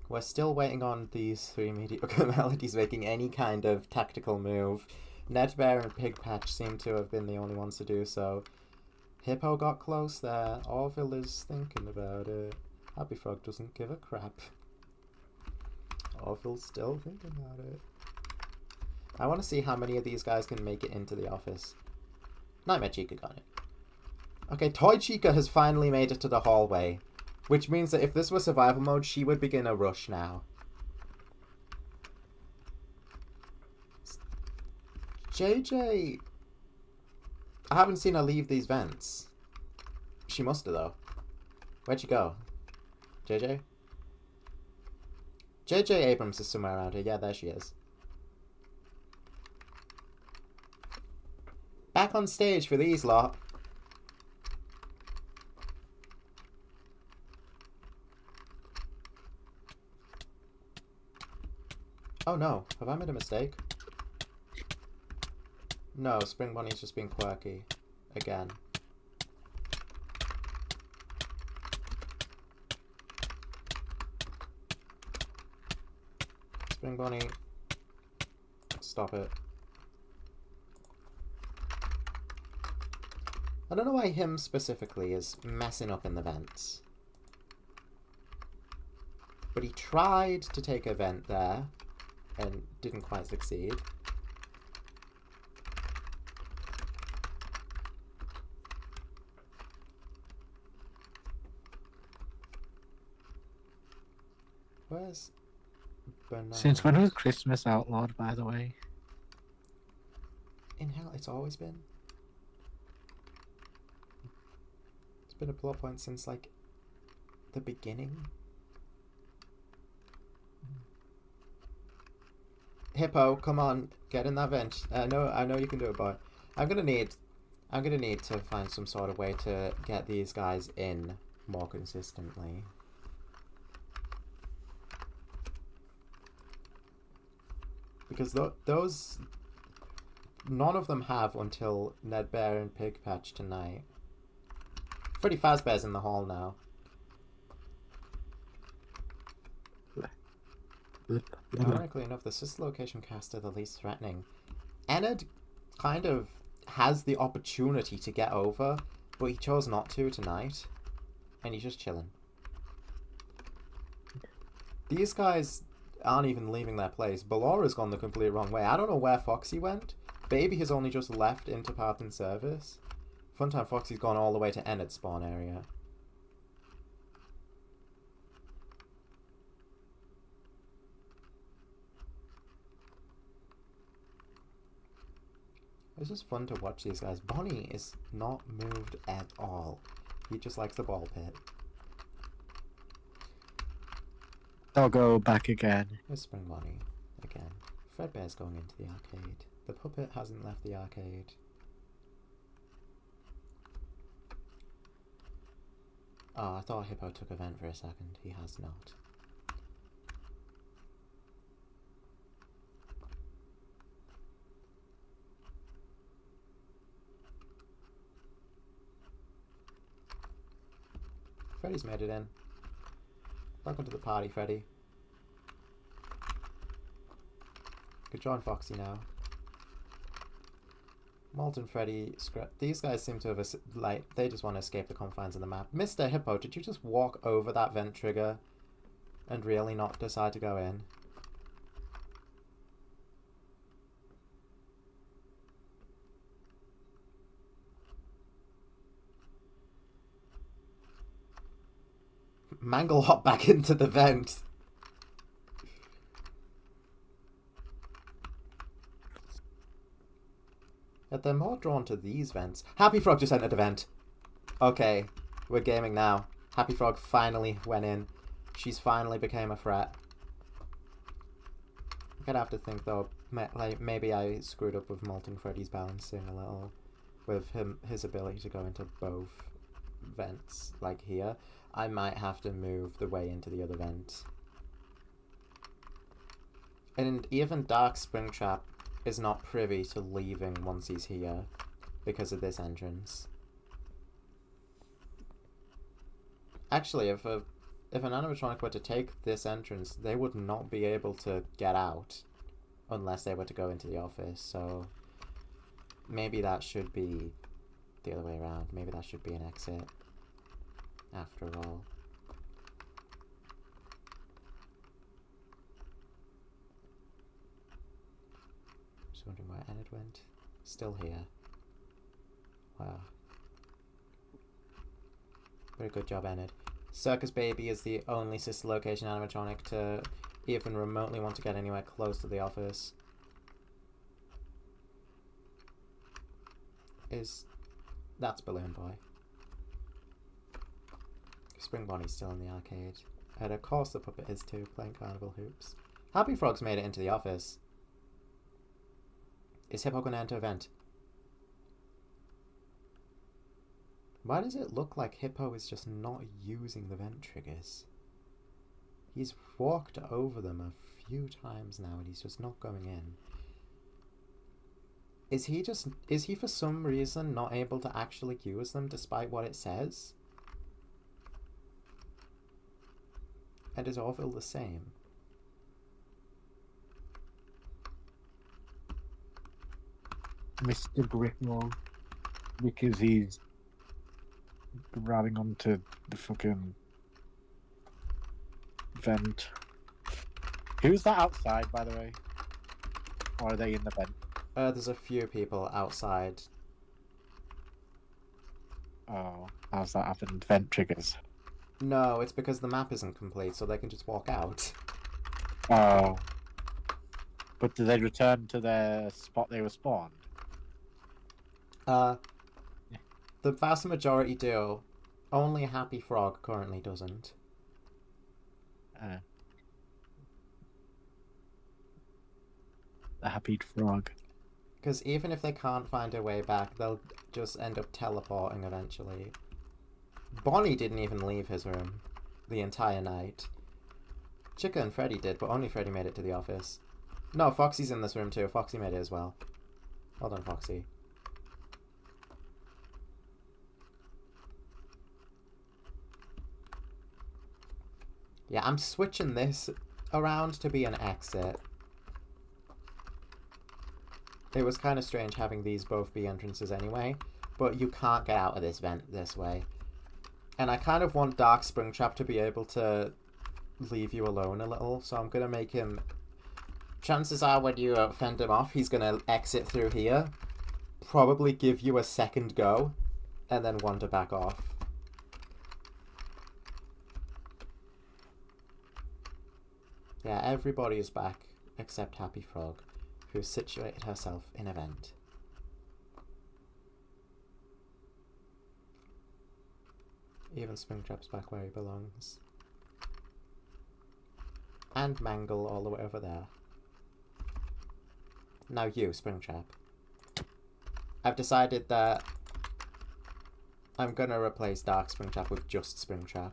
S1: We're still waiting on these 3 mediocre melodies making any kind of tactical move. Nedbear and Pigpatch seem to have been the only ones to do so. Hippo got close there. Orville is thinking about it. Happy Frog doesn't give a crap. Orville's still thinking about it. I want to see how many of these guys can make it into the office. Nightmare Chica got it. Okay, Toy Chica has finally made it to the hallway. Which means that if this were survival mode, she would begin a rush now. JJ... I haven't seen her leave these vents. She must have, though. Where'd she go? JJ? JJ Abrams is somewhere around here. Yeah, there she is. Back on stage for these lot. Oh no, have I made a mistake? No, Spring Bonnie's just being quirky. Again. Spring Bonnie. Stop it. I don't know why him specifically is messing up in the vents. But he tried to take a vent there and didn't quite succeed. Where's Bernard?
S3: Since when was Christmas outlawed, by the way?
S1: In hell, it's always been. It's been a plot point since, like, the beginning. Hippo, come on, get in that vent. I know you can do it, boy. I'm gonna need to find some sort of way to get these guys in more consistently. Because those... None of them have until Ned Bear and Pig Patch tonight. Freddy Fazbear's in the hall now. Ironically enough, this is the location cast are the least threatening. Enid kind of has the opportunity to get over, but he chose not to tonight. And he's just chilling. These guys aren't even leaving their place. Ballora's gone the complete wrong way. I don't know where Foxy went. Baby has only just left into Path and Service. Funtime Foxy's gone all the way to Enid's spawn area. It's just fun to watch these guys. Bonnie is not moved at all. He just likes the ball pit.
S3: I'll go back again.
S1: There's Spring Bonnie again. Fredbear's going into the arcade. The puppet hasn't left the arcade. Oh, I thought Hippo took a vent for a second. He has not. Freddy's made it in. Welcome to the party, Freddy. Could join Foxy now. Molten Freddy, these guys seem to have, they just want to escape the confines of the map. Mr. Hippo, did you just walk over that vent trigger and really not decide to go in? Mangle hop back into the vent. Yet they're more drawn to these vents. Happy Frog just entered a vent. Okay, we're gaming now. Happy Frog finally went in. She's finally became a threat. I'm gonna have to think though, like maybe I screwed up with Molten Freddy's balancing a little. With his ability to go into both vents, like here. I might have to move the way into the other vent. And even Dark Springtrap is not privy to leaving once he's here because of this entrance. Actually, if an animatronic were to take this entrance, they would not be able to get out unless they were to go into the office, so maybe that should be the other way around. Maybe that should be an exit. After all. Just wondering where Enid went. Still here. Wow. Very good job, Enid. Circus Baby is the only sister location animatronic to even remotely want to get anywhere close to the office. That's Balloon Boy. Spring Bonnie's still in the arcade. And of course the puppet is too, playing carnival hoops. Happy Frog's made it into the office. Is Hippo gonna enter a vent? Why does it look like Hippo is just not using the vent triggers? He's walked over them a few times now and he's just not going in. Is he for some reason not able to actually use them despite what it says? And is Orville the same?
S3: Mr. Gritmore, because he's grabbing onto the fucking vent. Who's that outside, by the way? Or are they in the vent?
S1: There's a few people outside.
S3: Oh, how's that happened? Vent triggers.
S1: No, it's because the map isn't complete, so they can just walk out.
S3: Oh. But do they return to their spot they were spawned?
S1: The vast majority do. Only Happy Frog currently doesn't.
S3: The Happy Frog.
S1: Because even if they can't find a way back, they'll just end up teleporting eventually. Bonnie didn't even leave his room the entire night. Chica and Freddy did, but only Freddy made it to the office. No, Foxy's in this room too. Foxy made it as well. Well done, Foxy. Yeah, I'm switching this around to be an exit. It was kind of strange having these both be entrances anyway, but you can't get out of this vent this way. And I kind of want Dark Springtrap to be able to leave you alone a little, so I'm going to make him... Chances are when you fend him off, he's going to exit through here, probably give you a second go, and then wander back off. Yeah, everybody is back, except Happy Frog, who's situated herself in a vent. Even Springtrap's back where he belongs. And Mangle all the way over there. Now you, Springtrap. I've decided that I'm gonna replace Dark Springtrap with just Springtrap.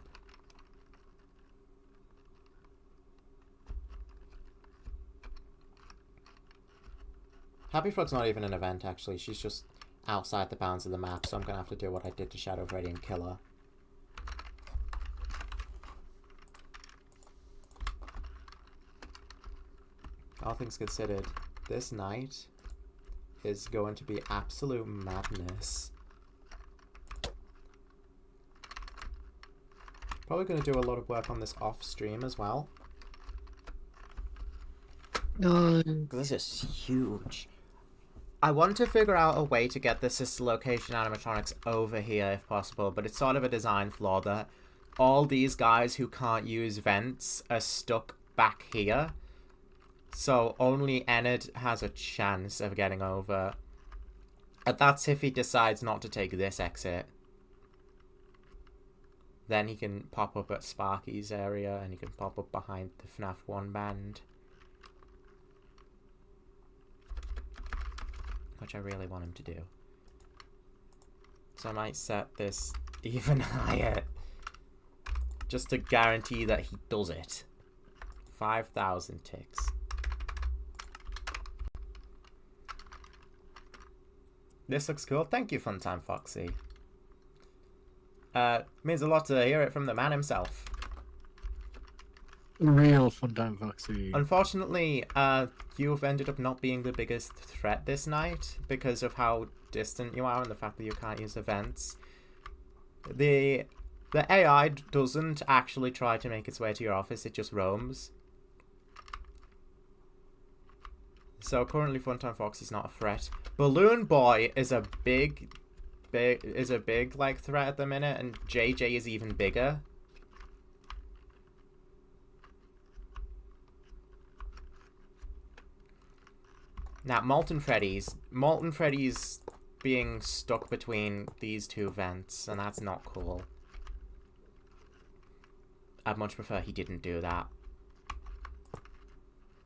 S1: Happy Frog's not even an event, actually. She's just outside the bounds of the map, so I'm gonna have to do what I did to Shadow Freddy and kill her. All things considered, this night is going to be absolute madness. Probably going to do a lot of work on this off stream as well.
S4: No.
S1: This is huge. I want to figure out a way to get the sister location animatronics over here if possible, but it's sort of a design flaw that all these guys who can't use vents are stuck back here. So only Enid has a chance of getting over. And that's if he decides not to take this exit. Then he can pop up at Sparky's area and he can pop up behind the FNAF 1 band. Which I really want him to do. So I might set this even higher. Just to guarantee that he does it. 5,000 ticks. This looks cool. Thank you, Funtime Foxy. Means a lot to hear it from the man himself.
S3: Real fun time Foxy.
S1: Unfortunately, you've ended up not being the biggest threat this night because of how distant you are and the fact that you can't use events. The AI doesn't actually try to make its way to your office, it just roams. So currently Funtime Fox is not a threat. Balloon Boy is a big like threat at the minute, and JJ is even bigger. Now Molten Freddy's being stuck between these two vents, and that's not cool. I'd much prefer he didn't do that.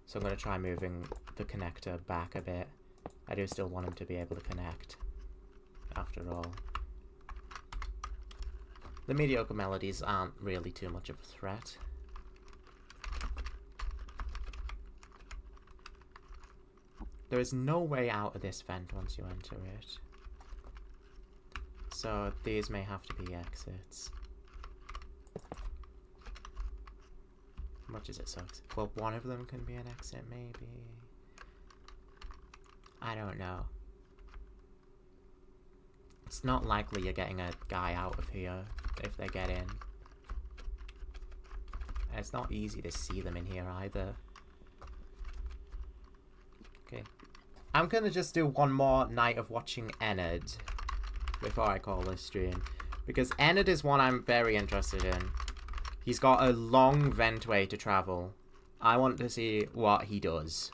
S1: So I'm going to try moving the connector back a bit. I do still want him to be able to connect, after all. The mediocre melodies aren't really too much of a threat. There is no way out of this vent once you enter it. So these may have to be exits. How much is it sucks? Well, one of them can be an exit, maybe. I don't know. It's not likely you're getting a guy out of here if they get in. And it's not easy to see them in here either. Okay. I'm gonna just do one more night of watching Ennard before I call this stream. Because Ennard is one I'm very interested in. He's got a long vent way to travel. I want to see what he does.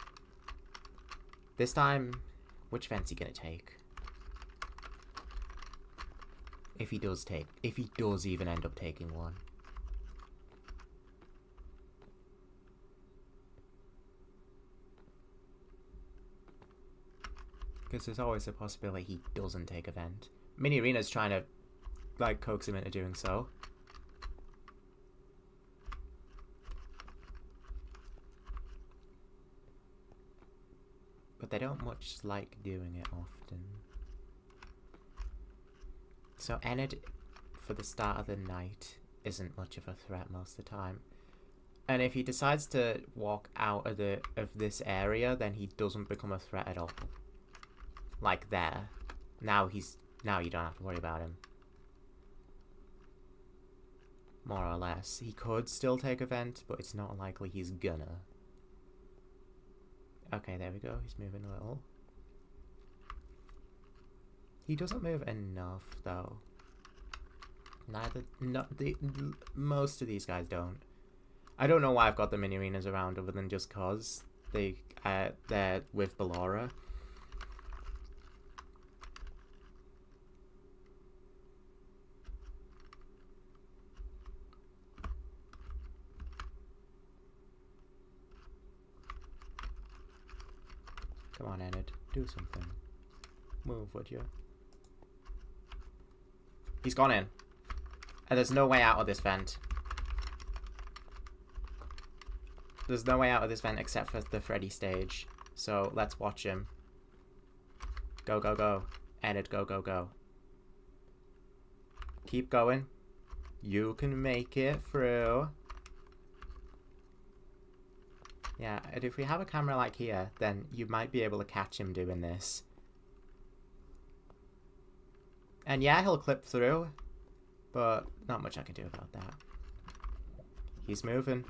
S1: This time, which vent's he gonna take? If he does even end up taking one. Because there's always a possibility he doesn't take a vent. Mini Arena's trying to, like, coax him into doing so. But they don't much like doing it often. So Ennard, for the start of the night, isn't much of a threat most of the time. And if he decides to walk out of this area, then he doesn't become a threat at all. Like there. Now you don't have to worry about him. More or less. He could still take a vent, but it's not likely he's gonna. Okay, there we go. He's moving a little. He doesn't move enough, though. Most of these guys don't. I don't know why I've got the mini arenas around other than just cause they're with Ballora. Come on, Ennard, do something. Move, would you? He's gone in. And there's no way out of this vent. There's no way out of this vent except for the Freddy stage. So let's watch him. Go, go, go. Ennard, go, go, go. Keep going. You can make it through. Yeah, and if we have a camera like here, then you might be able to catch him doing this. And yeah, he'll clip through, but not much I can do about that. He's moving.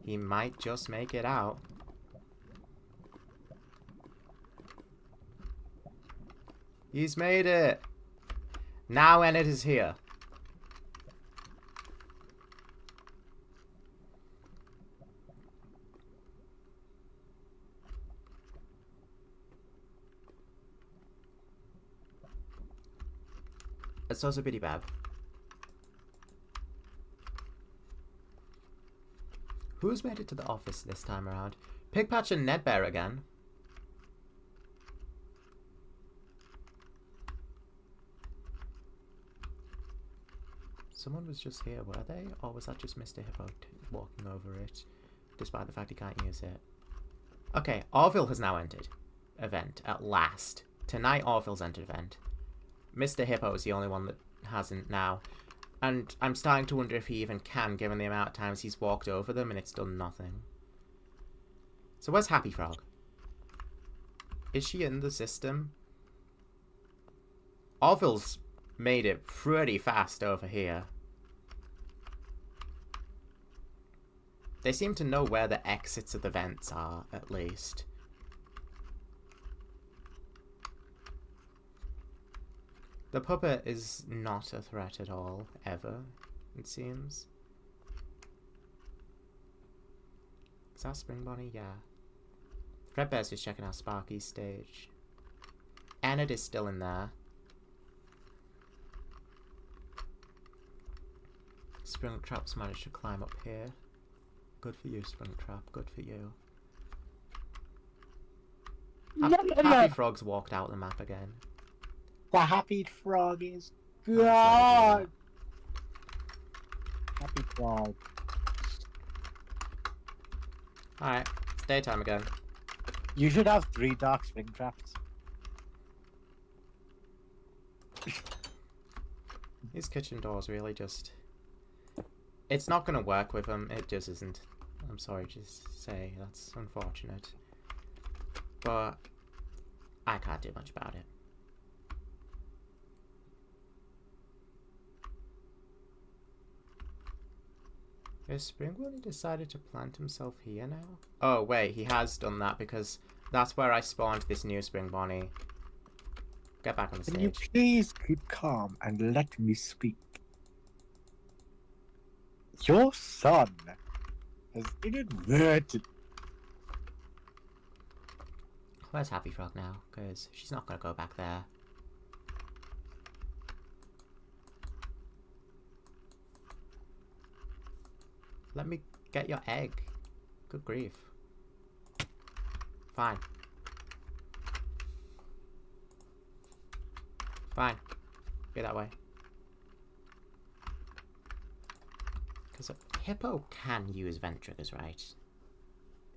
S1: He might just make it out. He's made it! Now Ennard is here. It's also pretty bad. Who's made it to the office this time around? Pigpatch and Nedbear again. Someone was just here, were they? Or was that just Mr. Hippo walking over it, despite the fact he can't use it? Okay, Orville has now entered event, at last. Tonight, Orville's entered event. Mr. Hippo is the only one that hasn't now. And I'm starting to wonder if he even can, given the amount of times he's walked over them and it's done nothing. So where's Happy Frog? Is she in the system? Orville's made it pretty fast over here. They seem to know where the exits of the vents are, at least. The puppet is not a threat at all, ever, it seems. Is that Spring Bonnie? Yeah. Fredbear's just checking out Sparky's stage. Enid is still in there. Springtrap's managed to climb up here. Good for you, Springtrap. Good for you. Happy Frog's walked out the map again.
S3: The Happy Frog is God. Happy Frog.
S1: Alright, it's daytime again.
S3: You should have 3 dark spring traps.
S1: These kitchen doors really just... It's not going to work with them. It just isn't. I'm sorry to say. That's unfortunate. But I can't do much about it. Has Spring Bonnie decided to plant himself here now? Oh, wait. He has done that because that's where I spawned this new Spring Bonnie. Get back on the stage.
S3: Can you please keep calm and let me speak? Your son has inadvertent.
S1: Where's Happy Frog now? Because she's not going to go back there. Let me get your egg. Good grief. Fine. Fine. Be that way. Because a hippo can use vent triggers, right?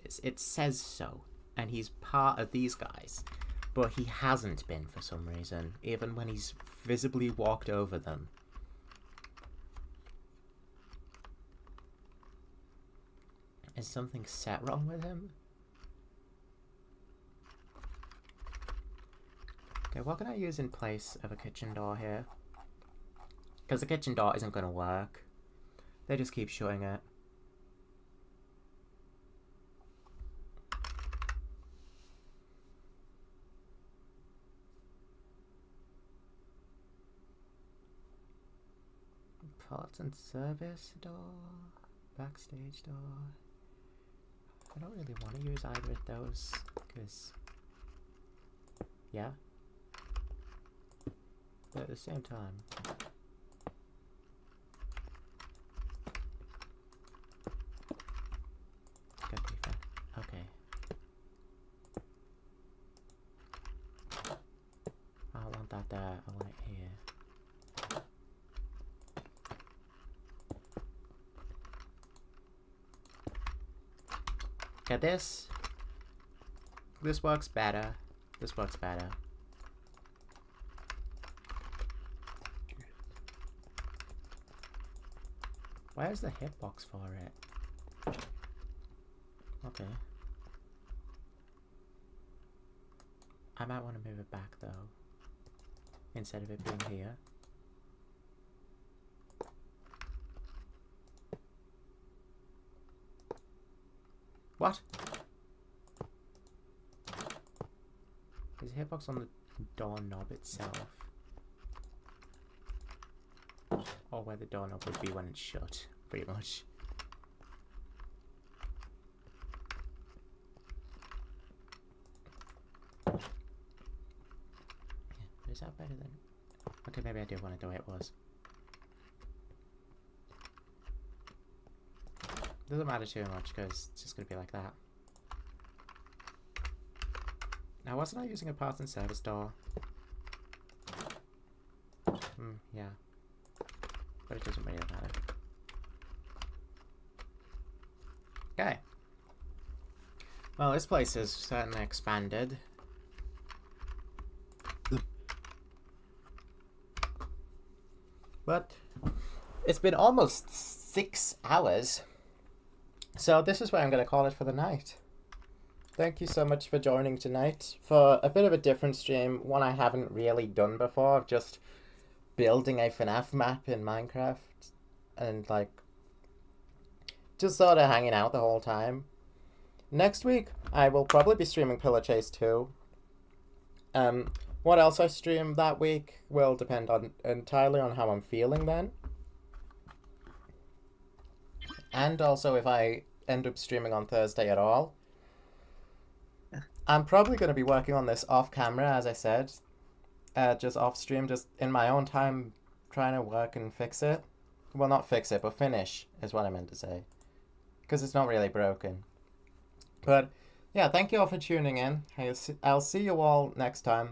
S1: It says so. And he's part of these guys. But he hasn't been for some reason. Even when he's visibly walked over them. Is something set wrong with him? Okay, what can I use in place of a kitchen door here? Because the kitchen door isn't going to work. They just keep shutting it. Parts and service door. Backstage door. I don't really want to use either of those, because, yeah. But at the same time, gotta be fair. Okay. I don't want that there, I want it here. Okay, this works better. This works better. Where's the hitbox for it? Okay. I might want to move it back though. Instead of it being here. What? Is the hitbox on the doorknob itself? Or where the doorknob would be when it's shut, pretty much. Yeah, is that better than... Okay, maybe I do want it the way it was. Doesn't matter too much because it's just going to be like that. Now, wasn't I using a parts and service door? Yeah. But it doesn't really matter. Okay. Well, this place is certainly expanded. But It's been almost 6 hours. So this is where I'm going to call it for the night. Thank you so much for joining tonight for a bit of a different stream, one I haven't really done before, of just building a FNAF map in Minecraft and like just sort of hanging out the whole time. Next week, I will probably be streaming Pillar Chase 2. What else I stream that week will depend on entirely on how I'm feeling then. And also if I end up streaming on Thursday at all. I'm probably going to be working on this off camera, as I said. Just off stream, just in my own time, trying to work and fix it. Well, not fix it, but finish is what I meant to say. Because it's not really broken. But yeah, thank you all for tuning in. I'll see you all next time.